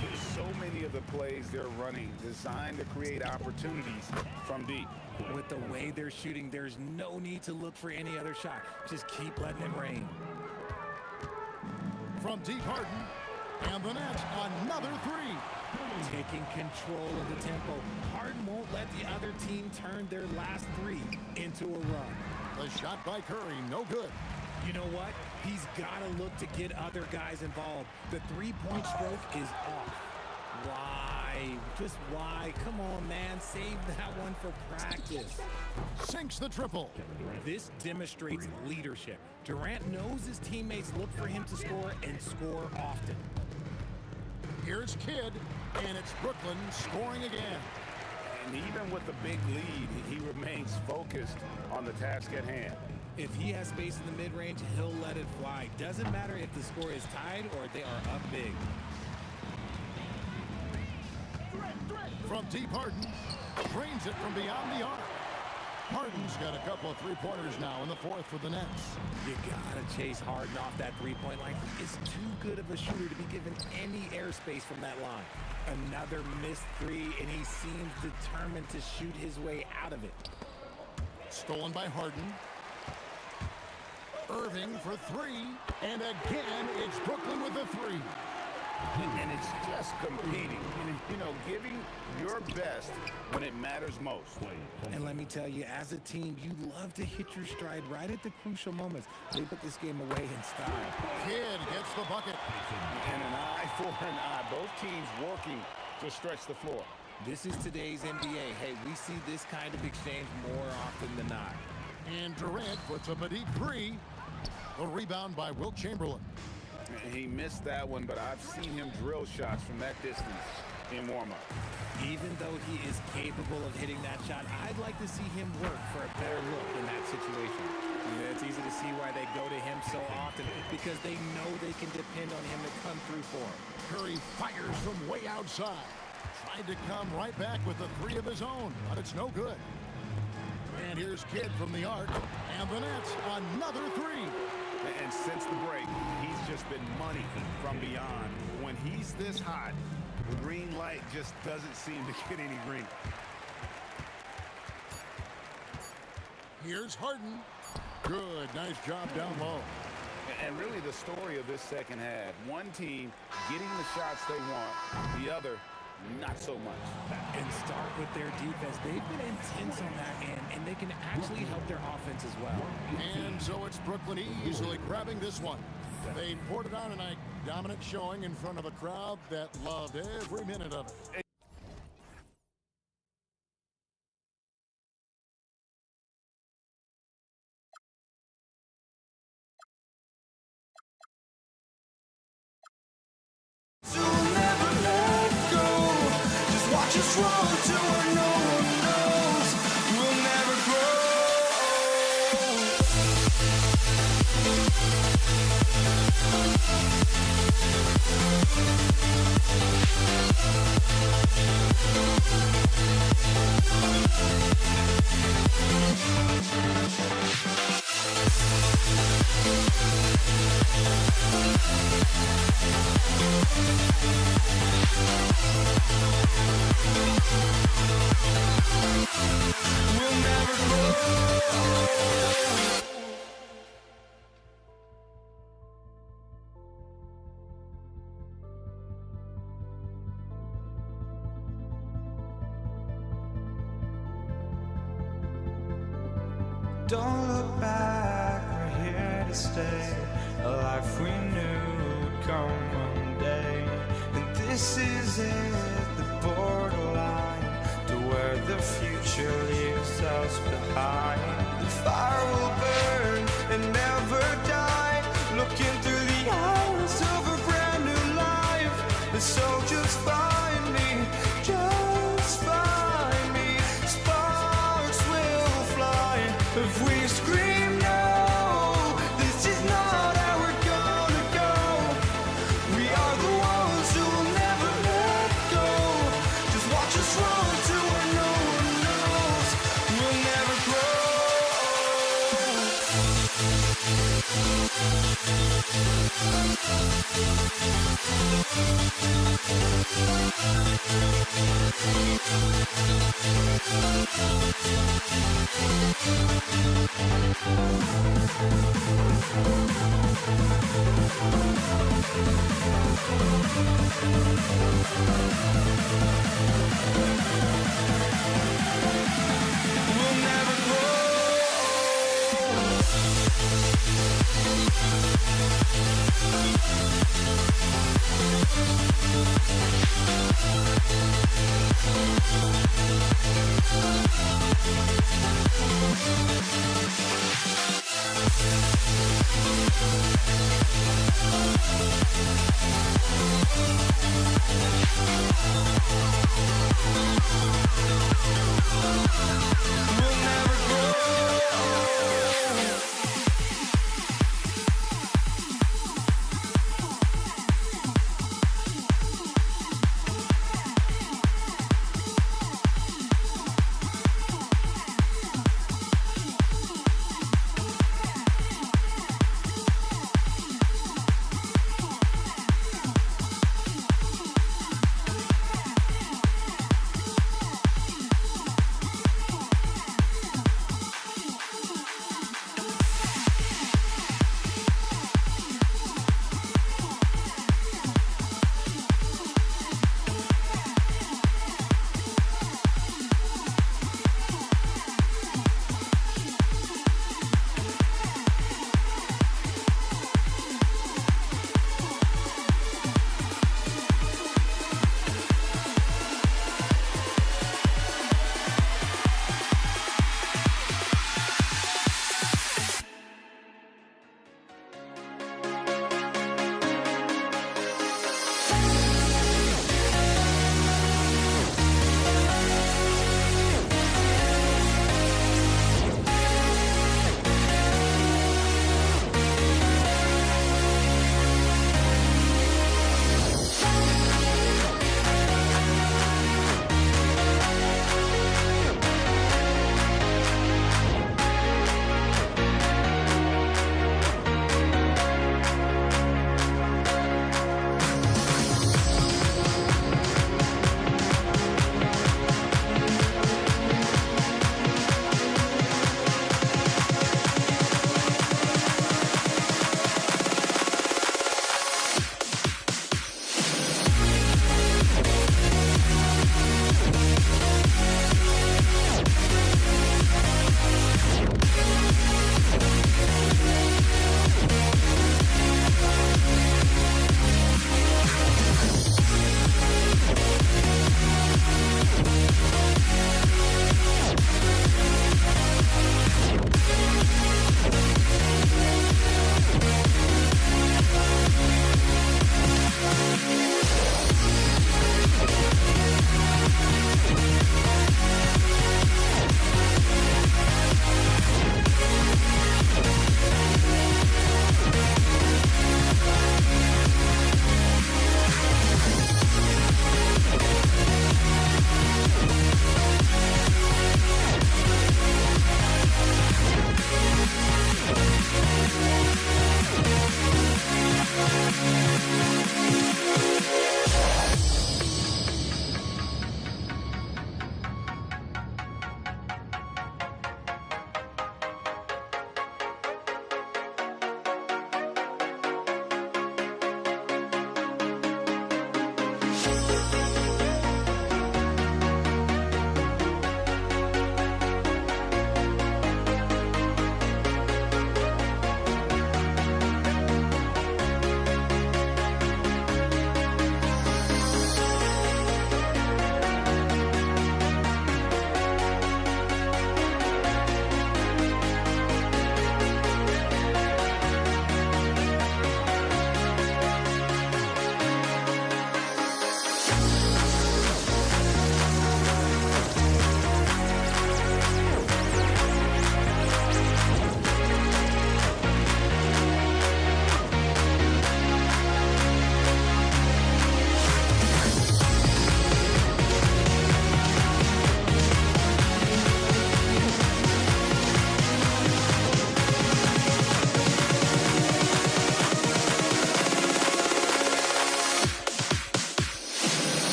There's so many of the plays they're running designed to create opportunities from deep. With the way they're shooting, there's no need to look for any other shot. Just keep letting it rain. From deep, Harden. And the net, another three. Taking control of the tempo. Harden won't let the other team turn their last three into a run. The shot by Curry, no good. You know what? He's got to look to get other guys involved. The three-point stroke is off. Why? Just why? Come on, man. Save that one for practice. Sinks the triple. This demonstrates leadership. Durant knows his teammates look for him to score and score often. Here's Kidd, and it's Brooklyn scoring again. And even with the big lead, he remains focused on the task at hand. If he has space in the mid-range, he'll let it fly. Doesn't matter if the score is tied or they are up big. From deep, Harden drains it from beyond the arc. Harden's got a couple of three-pointers now in the fourth for the Nets. You gotta chase Harden off that three-point line. He is too good of a shooter to be given any airspace from that line. Another missed three, and he seems determined to shoot his way out of it. Stolen by Harden. Irving for three, and again, it's Brooklyn with a three. And it's just competing, giving your best when it matters most. And let me tell you, as a team, you love to hit your stride right at the crucial moments. They put this game away in style. Kidd gets the bucket. And an eye for an eye. Both teams working to stretch the floor. This is today's NBA. Hey, we see this kind of exchange more often than not. And Durant puts up a deep three. The rebound by Wilt Chamberlain. He missed that one, but I've seen him drill shots from that distance in warm-up. Even though he is capable of hitting that shot, I'd like to see him work for a better look in that situation. It's easy to see why they go to him so often, because they know they can depend on him to come through for them. Curry fires from way outside. Tried to come right back with a three of his own, but it's no good. And here's Kidd from the arc, and the Nets, another three. And since the break, he's just been money from beyond. When he's this hot, the green light just doesn't seem to get any greener. Here's Harden. Good, nice job down low. And really the story of this second half, one team getting the shots they want, the other not so much. And start with their defense. They've been intense on that end, and they can actually help their offense as well. And so it's Brooklyn easily grabbing this one. They poured it on tonight. Dominant showing in front of a crowd that loved every minute of it. Just roll to where no one knows we'll never Don't look back, we're here to stay. A life we knew would come one day. And this is it, the borderline to where the future leaves us behind. The fire will burn and never die, looking through the eyes of a brand new life. And so just find me, just find me. Sparks will fly if we scream no. This is not how we're gonna go. We are the ones who will never let go. Just watch us run to where no one knows. We'll never grow. We'll never grow. We'll never grow.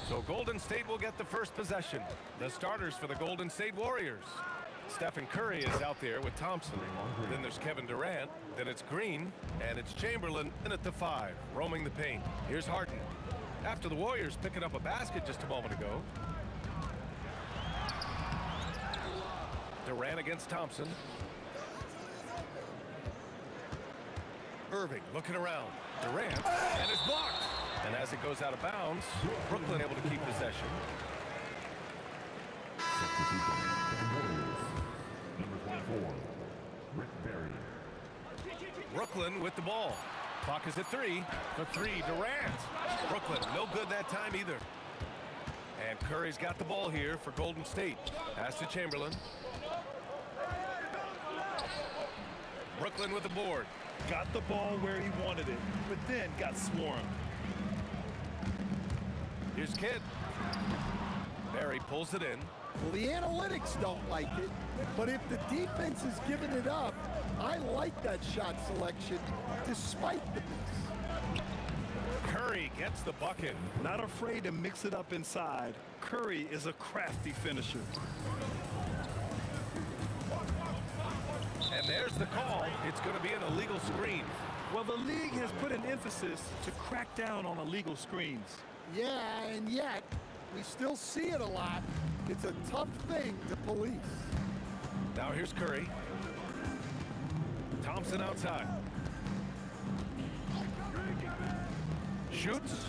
So Golden State will get the first possession. The starters for the Golden State Warriors. Stephen Curry is out there with Thompson. Then there's Kevin Durant. Then it's Green. And it's Chamberlain in at the 5, roaming the paint. Here's Harden. After the Warriors picking up a basket just a moment ago. Durant against Thompson. Irving looking around. Durant, and it's blocked. And as it goes out of bounds, Brooklyn able to keep possession. Number 24, Rick Barry. Brooklyn with the ball. Clock is at 3. For 3, Durant. Brooklyn, no good that time either. And Curry's got the ball here for Golden State. Pass to Chamberlain. Brooklyn with the board. Got the ball where he wanted it, but then got swarmed. Here's Kidd. Barry pulls it in. Well, the analytics don't like it, but if the defense is giving it up, I like that shot selection despite the miss. Curry gets the bucket. Not afraid to mix it up inside. Curry is a crafty finisher. And there's the call. It's going to be an illegal screen. Well, the league has put an emphasis to crack down on illegal screens. Yeah, and yet, we still see it a lot. It's a tough thing to police. Now here's Curry. Thompson outside. Shoots.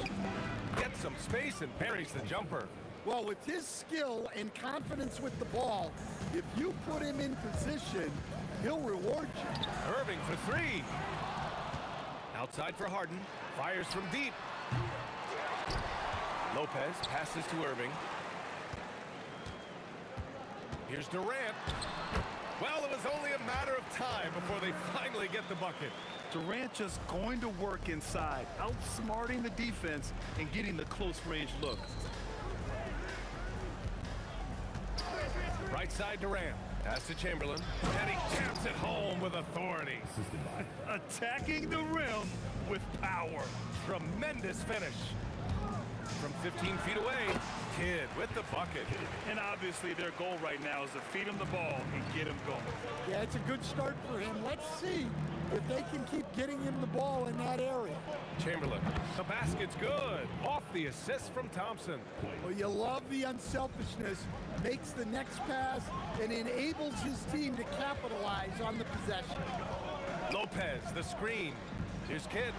Gets some space and buries the jumper. Well, with his skill and confidence with the ball, if you put him in position, he'll reward you. Irving for 3. Outside for Harden. Fires from deep. Lopez passes to Irving. Here's Durant. Well, it was only a matter of time before they finally get the bucket. Durant just going to work inside, outsmarting the defense and getting the close range look. Right side Durant. Pass to Chamberlain. And he taps it home with authority. Attacking the rim with power. Tremendous finish. From 15 feet away, Kidd with the bucket. And obviously their goal right now is to feed him the ball and get him going. Yeah, it's a good start for him. Let's see if they can keep getting him the ball in that area. Chamberlain, the basket's good. Off the assist from Thompson. Well, you love the unselfishness. Makes the next pass and enables his team to capitalize on the possession. Lopez, the screen. Here's Kidd.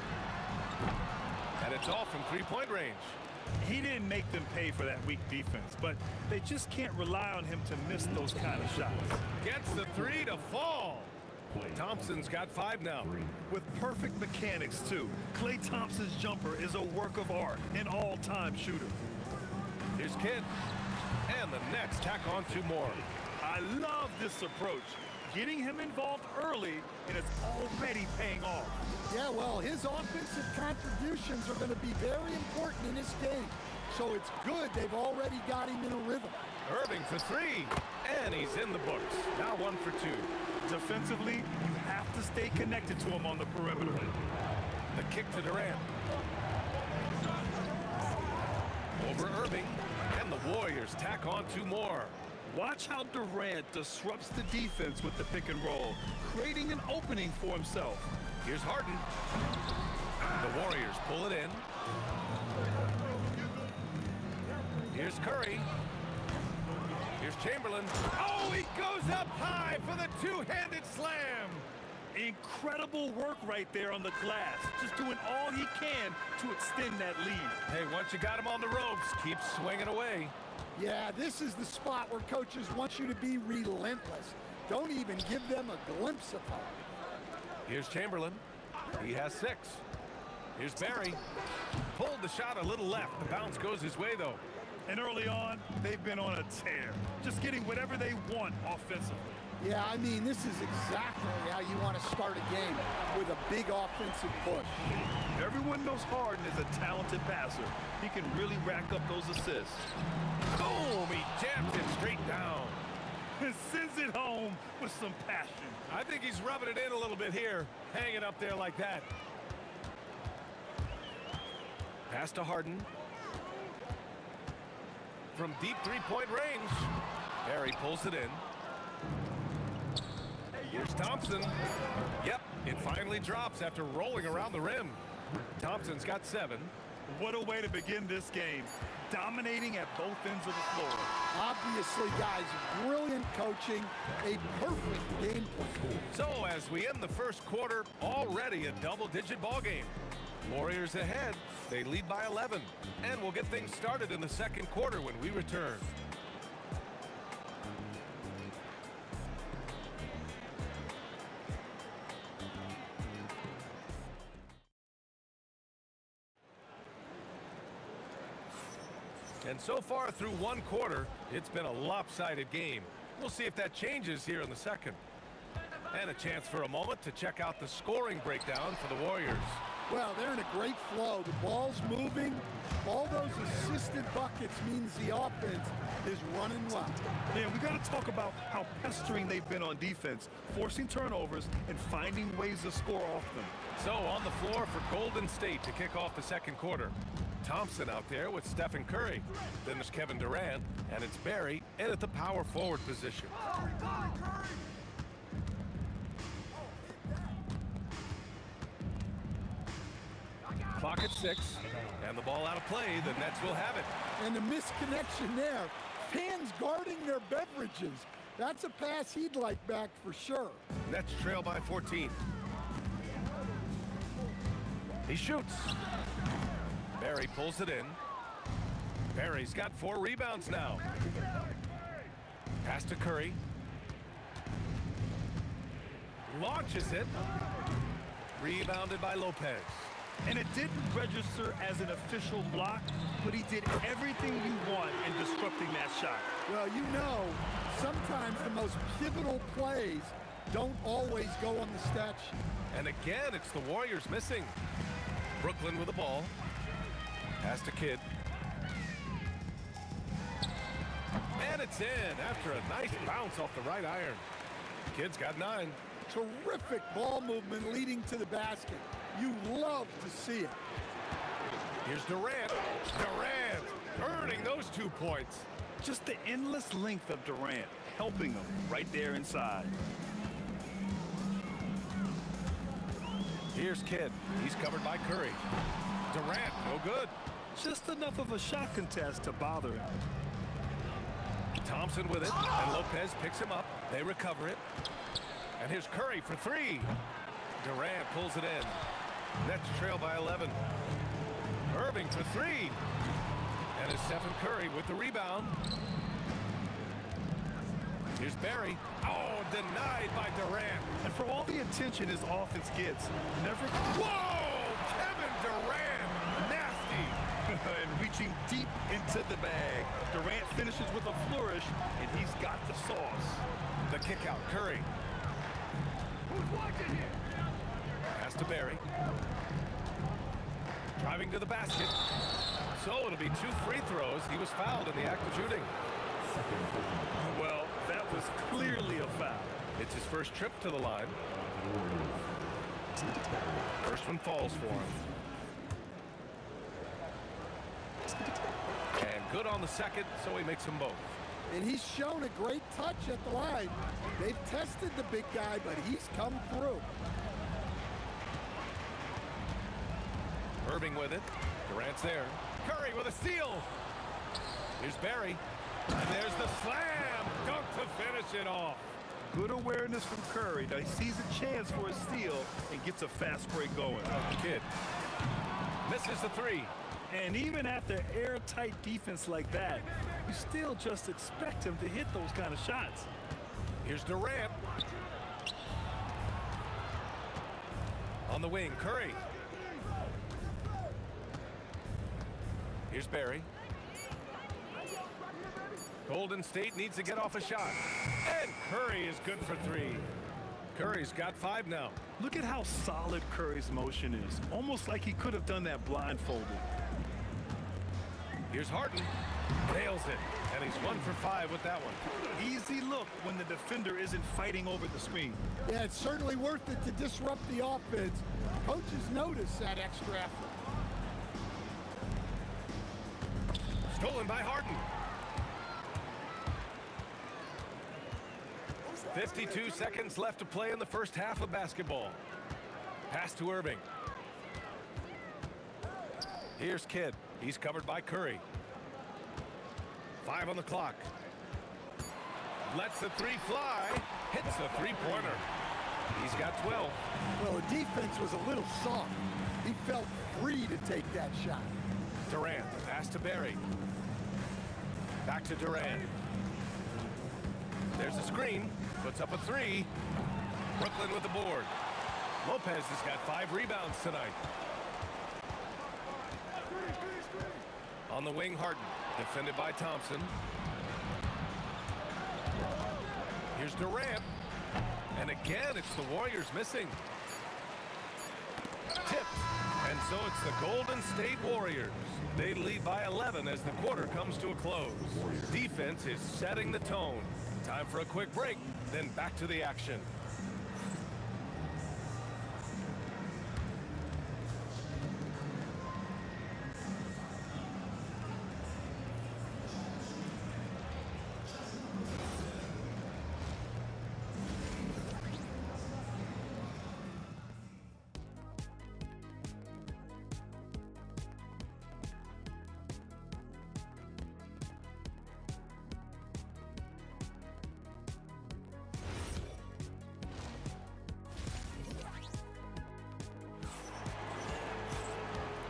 And it's off from 3-point range. He didn't make them pay for that weak defense, but they just can't rely on him to miss those kind of shots. Gets the 3 to fall. Thompson's got 5 now. With perfect mechanics, too. Klay Thompson's jumper is a work of art, an all-time shooter. Here's Kidd. And the Nets tack on 2 more. I love this approach. Getting him involved early, and it's already paying off. Yeah, well, his offensive contributions are going to be very important in this game. So it's good they've already got him in a rhythm. Irving for 3. And he's in the books. Now 1 for 2. Defensively, you have to stay connected to him on the perimeter. The kick to Durant. Over Irving. And the Warriors tack on 2 more. Watch how Durant disrupts the defense with the pick and roll, creating an opening for himself. Here's Harden. The Warriors pull it in. Here's Curry. Here's Chamberlain. Oh, he goes up high for the 2-handed slam. Incredible work right there on the glass. Just doing all he can to extend that lead. Hey, once you got him on the ropes, keep swinging away. Yeah, this is the spot where coaches want you to be relentless. Don't even give them a glimpse of hope. Here's Chamberlain. He has 6. Here's Barry. Pulled the shot a little left. The bounce goes his way, though. And early on, they've been on a tear. Just getting whatever they want offensively. Yeah, I mean, this is exactly how you want to start a game, with a big offensive push. Everyone knows Harden is a talented passer. He can really rack up those assists. Boom! He jams it straight down. And sends it home with some passion. I think he's rubbing it in a little bit here, hanging up there like that. Pass to Harden. from deep three-point range. Barry pulls it in. Here's Thompson. Yep, it finally drops after rolling around the rim. Thompson's got 7. What a way to begin this game. Dominating at both ends of the floor. Obviously, guys, brilliant coaching, a perfect game plan. So as we end the first quarter, already a double-digit ball game. Warriors ahead, they lead by 11. And we'll get things started in the second quarter when we return. And so far through one quarter, it's been a lopsided game. We'll see if that changes here in the second. And a chance for a moment to check out the scoring breakdown for the Warriors. Well, they're in a great flow. The ball's moving. All those assisted buckets means the offense is running well. Man, we got to talk about how pestering they've been on defense, forcing turnovers and finding ways to score off them. So on the floor for Golden State to kick off the second quarter. Thompson out there with Stephen Curry. Then there's Kevin Durant, and it's Barry in at the power forward position. Clock at 6, and the ball out of play. The Nets will have it. And the misconnection there. Fans guarding their beverages. That's a pass he'd like back for sure. Nets trail by 14. He shoots. Barry pulls it in. Barry's got 4 rebounds now. Pass to Curry. Launches it. Rebounded by Lopez. And it didn't register as an official block, but he did everything you want in disrupting that shot. Well, you know, sometimes the most pivotal plays don't always go on the stat sheet. And again, it's the Warriors missing. Brooklyn with the ball. Pass to Kidd. And it's in after a nice bounce off the right iron. Kidd's got 9. Terrific ball movement leading to the basket. You love to see it. Here's Durant. Durant earning those 2 points. Just the endless length of Durant, helping him right there inside. Here's Kidd. He's covered by Curry. Durant, no good. Just enough of a shot contest to bother him. Thompson with it, and Lopez picks him up. They recover it. And here's Curry for 3. Durant pulls it in. Nets trail by 11. Irving for 3. And it's Stephen Curry with the rebound. Here's Barry. Oh, denied by Durant. And for all the attention his offense gets, never... Whoa! Kevin Durant! Nasty! And reaching deep into the bag. Durant finishes with a flourish, and he's got the sauce. The kick out, Curry. Who's watching here? Pass to Barry. Driving to the basket. So it'll be 2 free throws. He was fouled in the act of shooting. Well, that was clearly a foul. It's his first trip to the line. First one falls for him. And good on the second, so he makes them both. And he's shown a great touch at the line. They've tested the big guy, but he's come through. Irving with it. Durant's there. Curry with a steal. Here's Barry. And there's the slam. Dunk to finish it off. Good awareness from Curry. Now he sees a chance for a steal and gets a fast break going. Kidd misses the 3. And even after airtight defense like that, you still just expect him to hit those kind of shots. Here's Durant. On the wing, Curry. Here's Barry. Golden State needs to get off a shot. And Curry is good for 3. Curry's got 5 now. Look at how solid Curry's motion is. Almost like he could have done that blindfolded. Here's Harden. Nails it. And he's 1 for 5 with that one. Easy look when the defender isn't fighting over the screen. Yeah, it's certainly worth it to disrupt the offense. Coaches notice that extra effort. Stolen by Harden. 52 seconds left to play in the first half of basketball. Pass to Irving. Here's Kidd. He's covered by Curry. 5 on the clock. Lets the three fly. Hits a three-pointer. He's got 12. Well, the defense was a little soft. He felt free to take that shot. Durant, pass to Barry. Back to Durant. There's a screen. Puts up a three. Brooklyn with the board. Lopez has got 5 rebounds tonight. On the wing, Harden. Defended by Thompson. Here's Durant. And again, it's the Warriors missing. Tipped. And so it's the Golden State Warriors. They lead by 11 as the quarter comes to a close. Defense is setting the tone. Time for a quick break, then back to the action.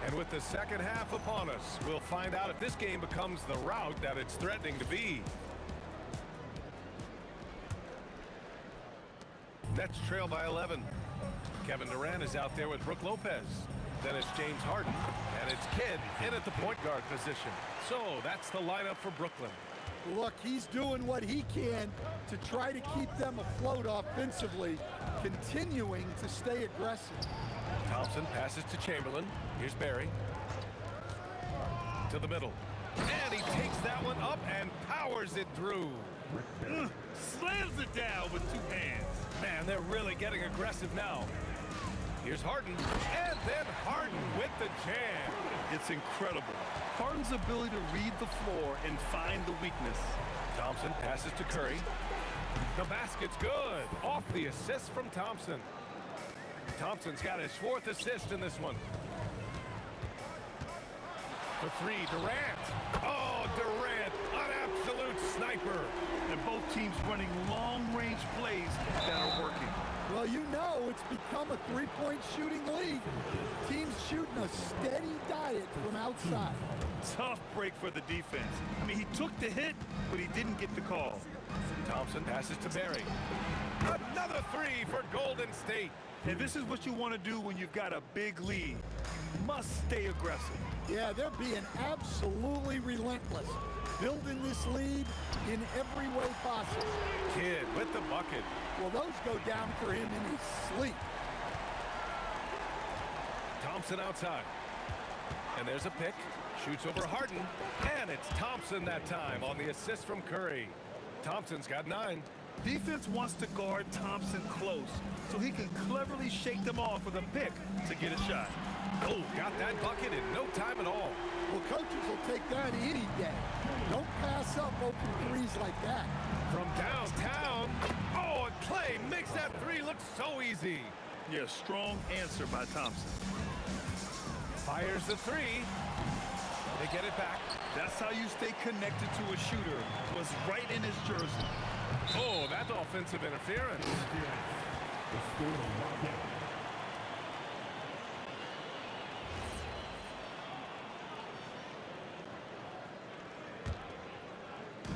And with the second half upon us, we'll find out if this game becomes the rout that it's threatening to be. Nets trail by 11. Kevin Durant is out there with Brook Lopez. Then it's James Harden, and it's Kidd in at the point guard position. So that's the lineup for Brooklyn. Look, he's doing what he can to try to keep them afloat offensively, continuing to stay aggressive. Thompson passes to Chamberlain. Here's Barry. To the middle. And he takes that one up and powers it through. Slams it down with 2 hands. Man, they're really getting aggressive now. Here's Harden. And then Harden with the jam. It's incredible. Harden's ability to read the floor and find the weakness. Thompson passes to Curry. The basket's good. Off the assist from Thompson. Thompson's got his 4th assist in this one. For 3, Durant. Oh, Durant, an absolute sniper. And both teams running long-range plays that are working. Well, you know it's become a three-point shooting league. Teams shooting a steady diet from outside. Tough break for the defense. I mean, he took the hit, but he didn't get the call. Thompson passes to Barry. Another 3 for Golden State. And this is what you want to do when you've got a big lead. You must stay aggressive. Yeah, they're being absolutely relentless. Building this lead in every way possible. Kidd with the bucket. Well, those go down for him in his sleep. Thompson outside. And there's a pick. Shoots over Harden. And it's Thompson that time on the assist from Curry. Thompson's got 9. Defense wants to guard Thompson close so he can cleverly shake them off with a pick to get a shot. Oh, got that bucket in no time at all. Well, coaches will take that any day. Don't pass up open threes like that. From downtown. Oh, and Clay makes that 3 look so easy. Yeah, strong answer by Thompson. Fires the 3. They get it back. That's how you stay connected to a shooter. Was right in his jersey. Oh, that's offensive interference.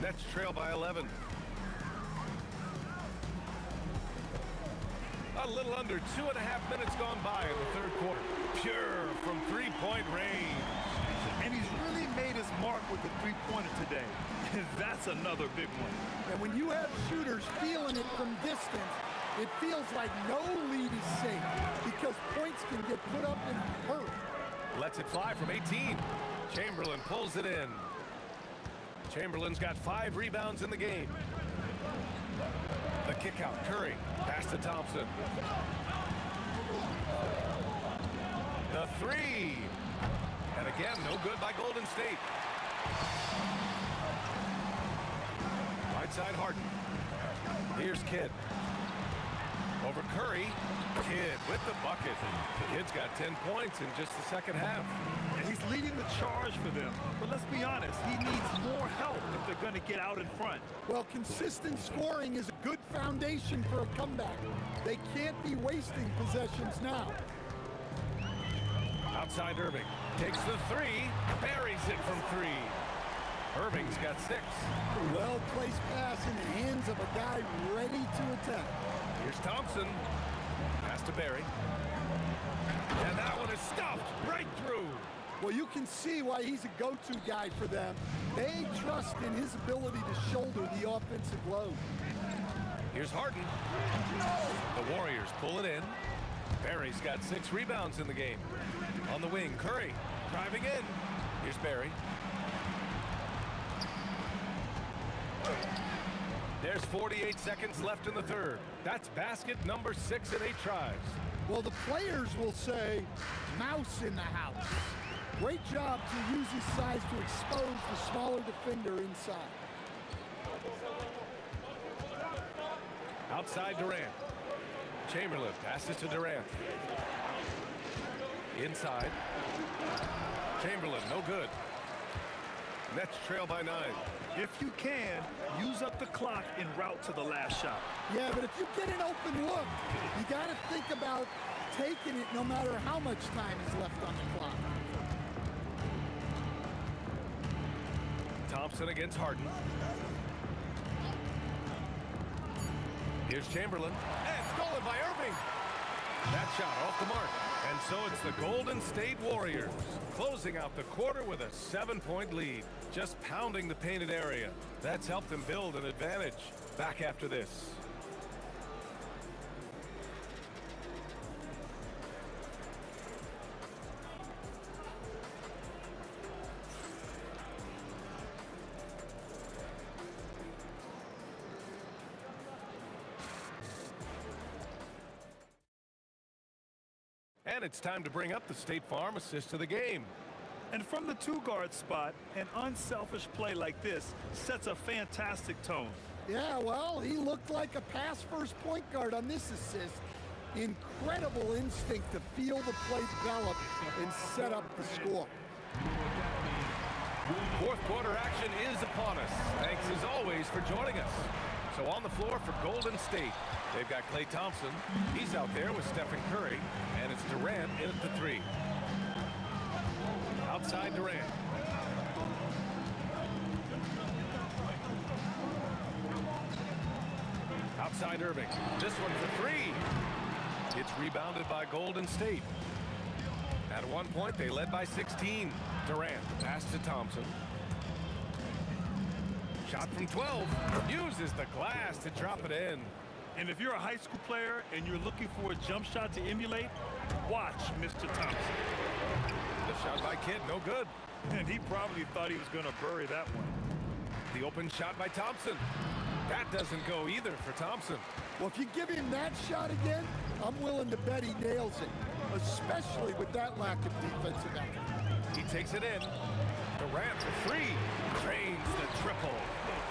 Nets trail by 11. A little under 2.5 minutes gone by in the 3rd quarter. Pure from 3-point range. And he's really made his mark with the 3-pointer today. And that's another big one. And when you have shooters feeling it from distance, it feels like no lead is safe because points can get put up in a hurry. Lets it fly from 18. Chamberlain pulls it in. Chamberlain's got 5 rebounds in the game. The kick out, Curry. Pass to Thompson. The 3. And again, no good by Golden State. Right side, Harden. Here's Kidd. Over Curry. Kidd with the bucket. Kidd's got 10 points in just the second half. And he's leading the charge for them. But let's be honest, he needs more help if they're going to get out in front. Well, consistent scoring is a good foundation for a comeback. They can't be wasting possessions now. Outside Irving. Takes the three. Buries it from three. Irving's got 6. Well-placed pass in the hands of a guy ready to attack. Here's Thompson. Pass to Barry. And that one is stuffed right through. Well, you can see why he's a go-to guy for them. They trust in his ability to shoulder the offensive load. Here's Harden. The Warriors pull it in. Barry's got 6 rebounds in the game. On the wing, Curry driving in. Here's Barry. There's 48 seconds left in the third. That's basket number 6 in 8 tries. Well, the players will say, mouse in the house. Great job to use his size to expose the smaller defender inside. Outside Durant. Chamberlain passes to Durant. Inside. Chamberlain, no good. Nets trail by 9. If you can, use up the clock en route to the last shot. Yeah, but if you get an open look, you got to think about taking it no matter how much time is left on the clock. Thompson against Harden. Here's Chamberlain. And stolen by Irving. That shot off the mark. And so it's the Golden State Warriors closing out the quarter with a 7-point lead. Just pounding the painted area. That's helped them build an advantage. Back after this. And it's time to bring up the State Farm assist to the game. And from the 2-guard spot, an unselfish play like this sets a fantastic tone. Yeah, well, he looked like a pass-first point guard on this assist. Incredible instinct to feel the play develop and set up the score. Fourth quarter action is upon us. Thanks as always for joining us. So on the floor for Golden State, they've got Klay Thompson. He's out there with Stephen Curry, and it's Durant in at the 3. Outside Durant. Outside Irving. This one for 3. It's rebounded by Golden State. At one point, they led by 16. Durant, pass to Thompson. Shot from 12. Uses the glass to drop it in. And if you're a high school player and you're looking for a jump shot to emulate, watch Mr. Thompson. The shot by Kidd, no good. And he probably thought he was going to bury that one. The open shot by Thompson. That doesn't go either for Thompson. Well, if you give him that shot again, I'm willing to bet he nails it, especially with that lack of defensive effort. He takes it in. Durant for 3. Drains the triple.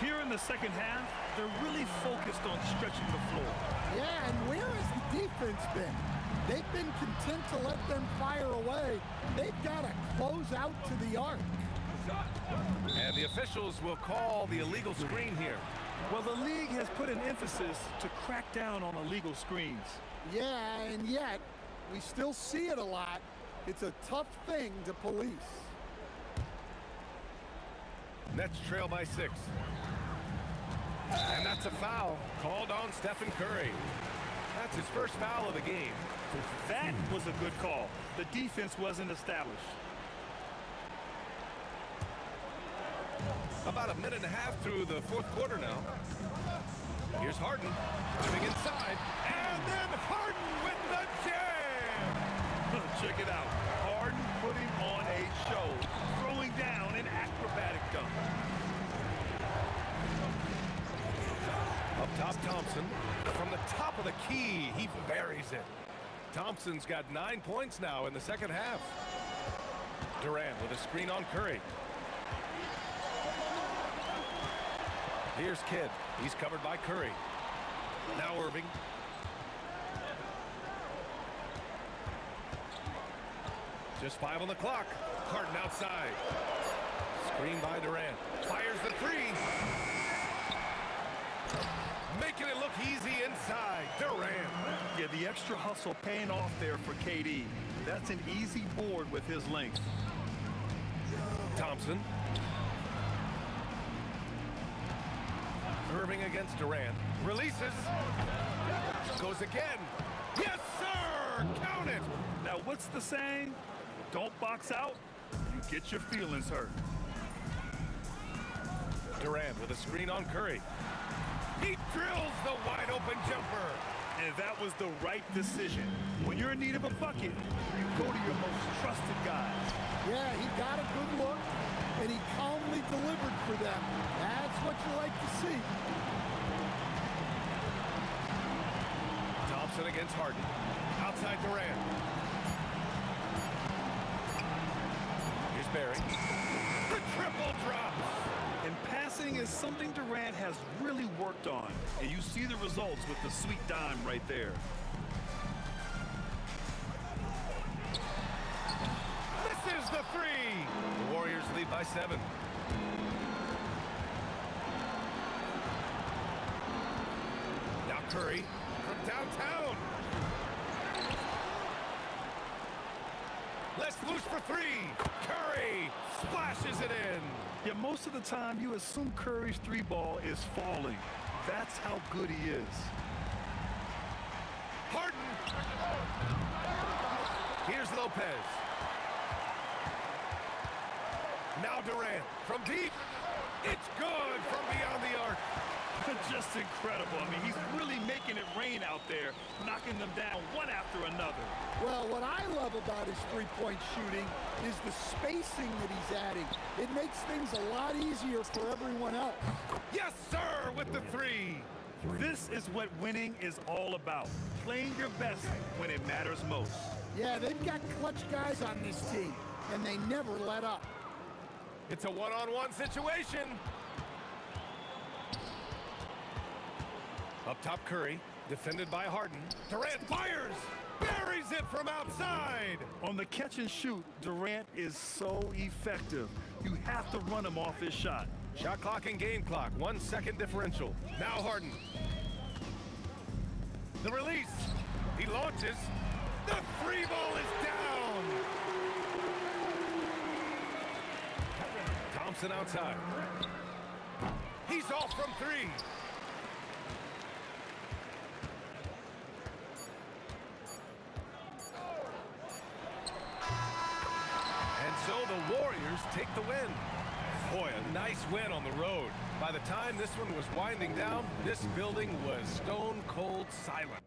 Here in the second half, they're really focused on stretching the floor. Yeah, and where has the defense been? They've been content to let them fire away. They've got to close out to the arc. And the officials will call the illegal screen here. Well, the league has put an emphasis to crack down on illegal screens. Yeah, and yet, we still see it a lot. It's a tough thing to police. Nets trail by 6. And that's a foul called on Stephen Curry. That's his first foul of the game. That was a good call. The defense wasn't established. About a minute and a half through the fourth quarter now. Here's Harden driving inside. And then Harden with the jam! Check it out. Harden putting on a show, throwing down an acrobatic dunk. Up top, Thompson. From the top of the key, he buries it. Thompson's got 9 points now in the second half. Durant with a screen on Curry. Here's Kidd. He's covered by Curry. Now Irving. Just 5 on the clock. Harden outside. Screen by Durant. Fires the three. Making it look easy inside. Durant. Yeah, the extra hustle paying off there for KD. That's an easy board with his length. Thompson. Irving against Durant. Releases. Goes again. Yes, sir! Count it! Now, what's the saying? Don't box out, you get your feelings hurt. Durant with a screen on Curry. He drills the wide-open jumper. And that was the right decision. When you're in need of a bucket, you go to your most trusted guys. Yeah, he got a good look, and he calmly delivered for them. That's what you like to see. Thompson against Harden. Outside Durant. Here's Barry. The triple drop. And passing is something Durant has really worked on. And you see the results with the sweet dime right there. Misses the three. The Warriors lead by 7. Now Curry from downtown. Let's loose for 3. Curry splashes it in. Yeah, most of the time you assume Curry's three ball is falling. That's how good he is. Harden. Here's Lopez. Now Durant from deep. It's good from beyond the arc. Just incredible. I mean, he's really making it rain out there, knocking them down one after another. Well, what I love about his three-point shooting is the spacing that he's adding. It makes things a lot easier for everyone else. Yes, sir, with the 3. This is what winning is all about. Playing your best when it matters most. Yeah, they've got clutch guys on this team, and they never let up. It's a one-on-one situation. Up top, Curry, defended by Harden. Durant fires, buries it from outside. On the catch and shoot, Durant is so effective. You have to run him off his shot. Shot clock and game clock, 1 second differential. Now Harden. The release. He launches. The 3 ball is down. Thompson outside. He's off from 3. And so the Warriors take the win. Boy, a nice win on the road. By the time this one was winding down, this building was stone cold silent.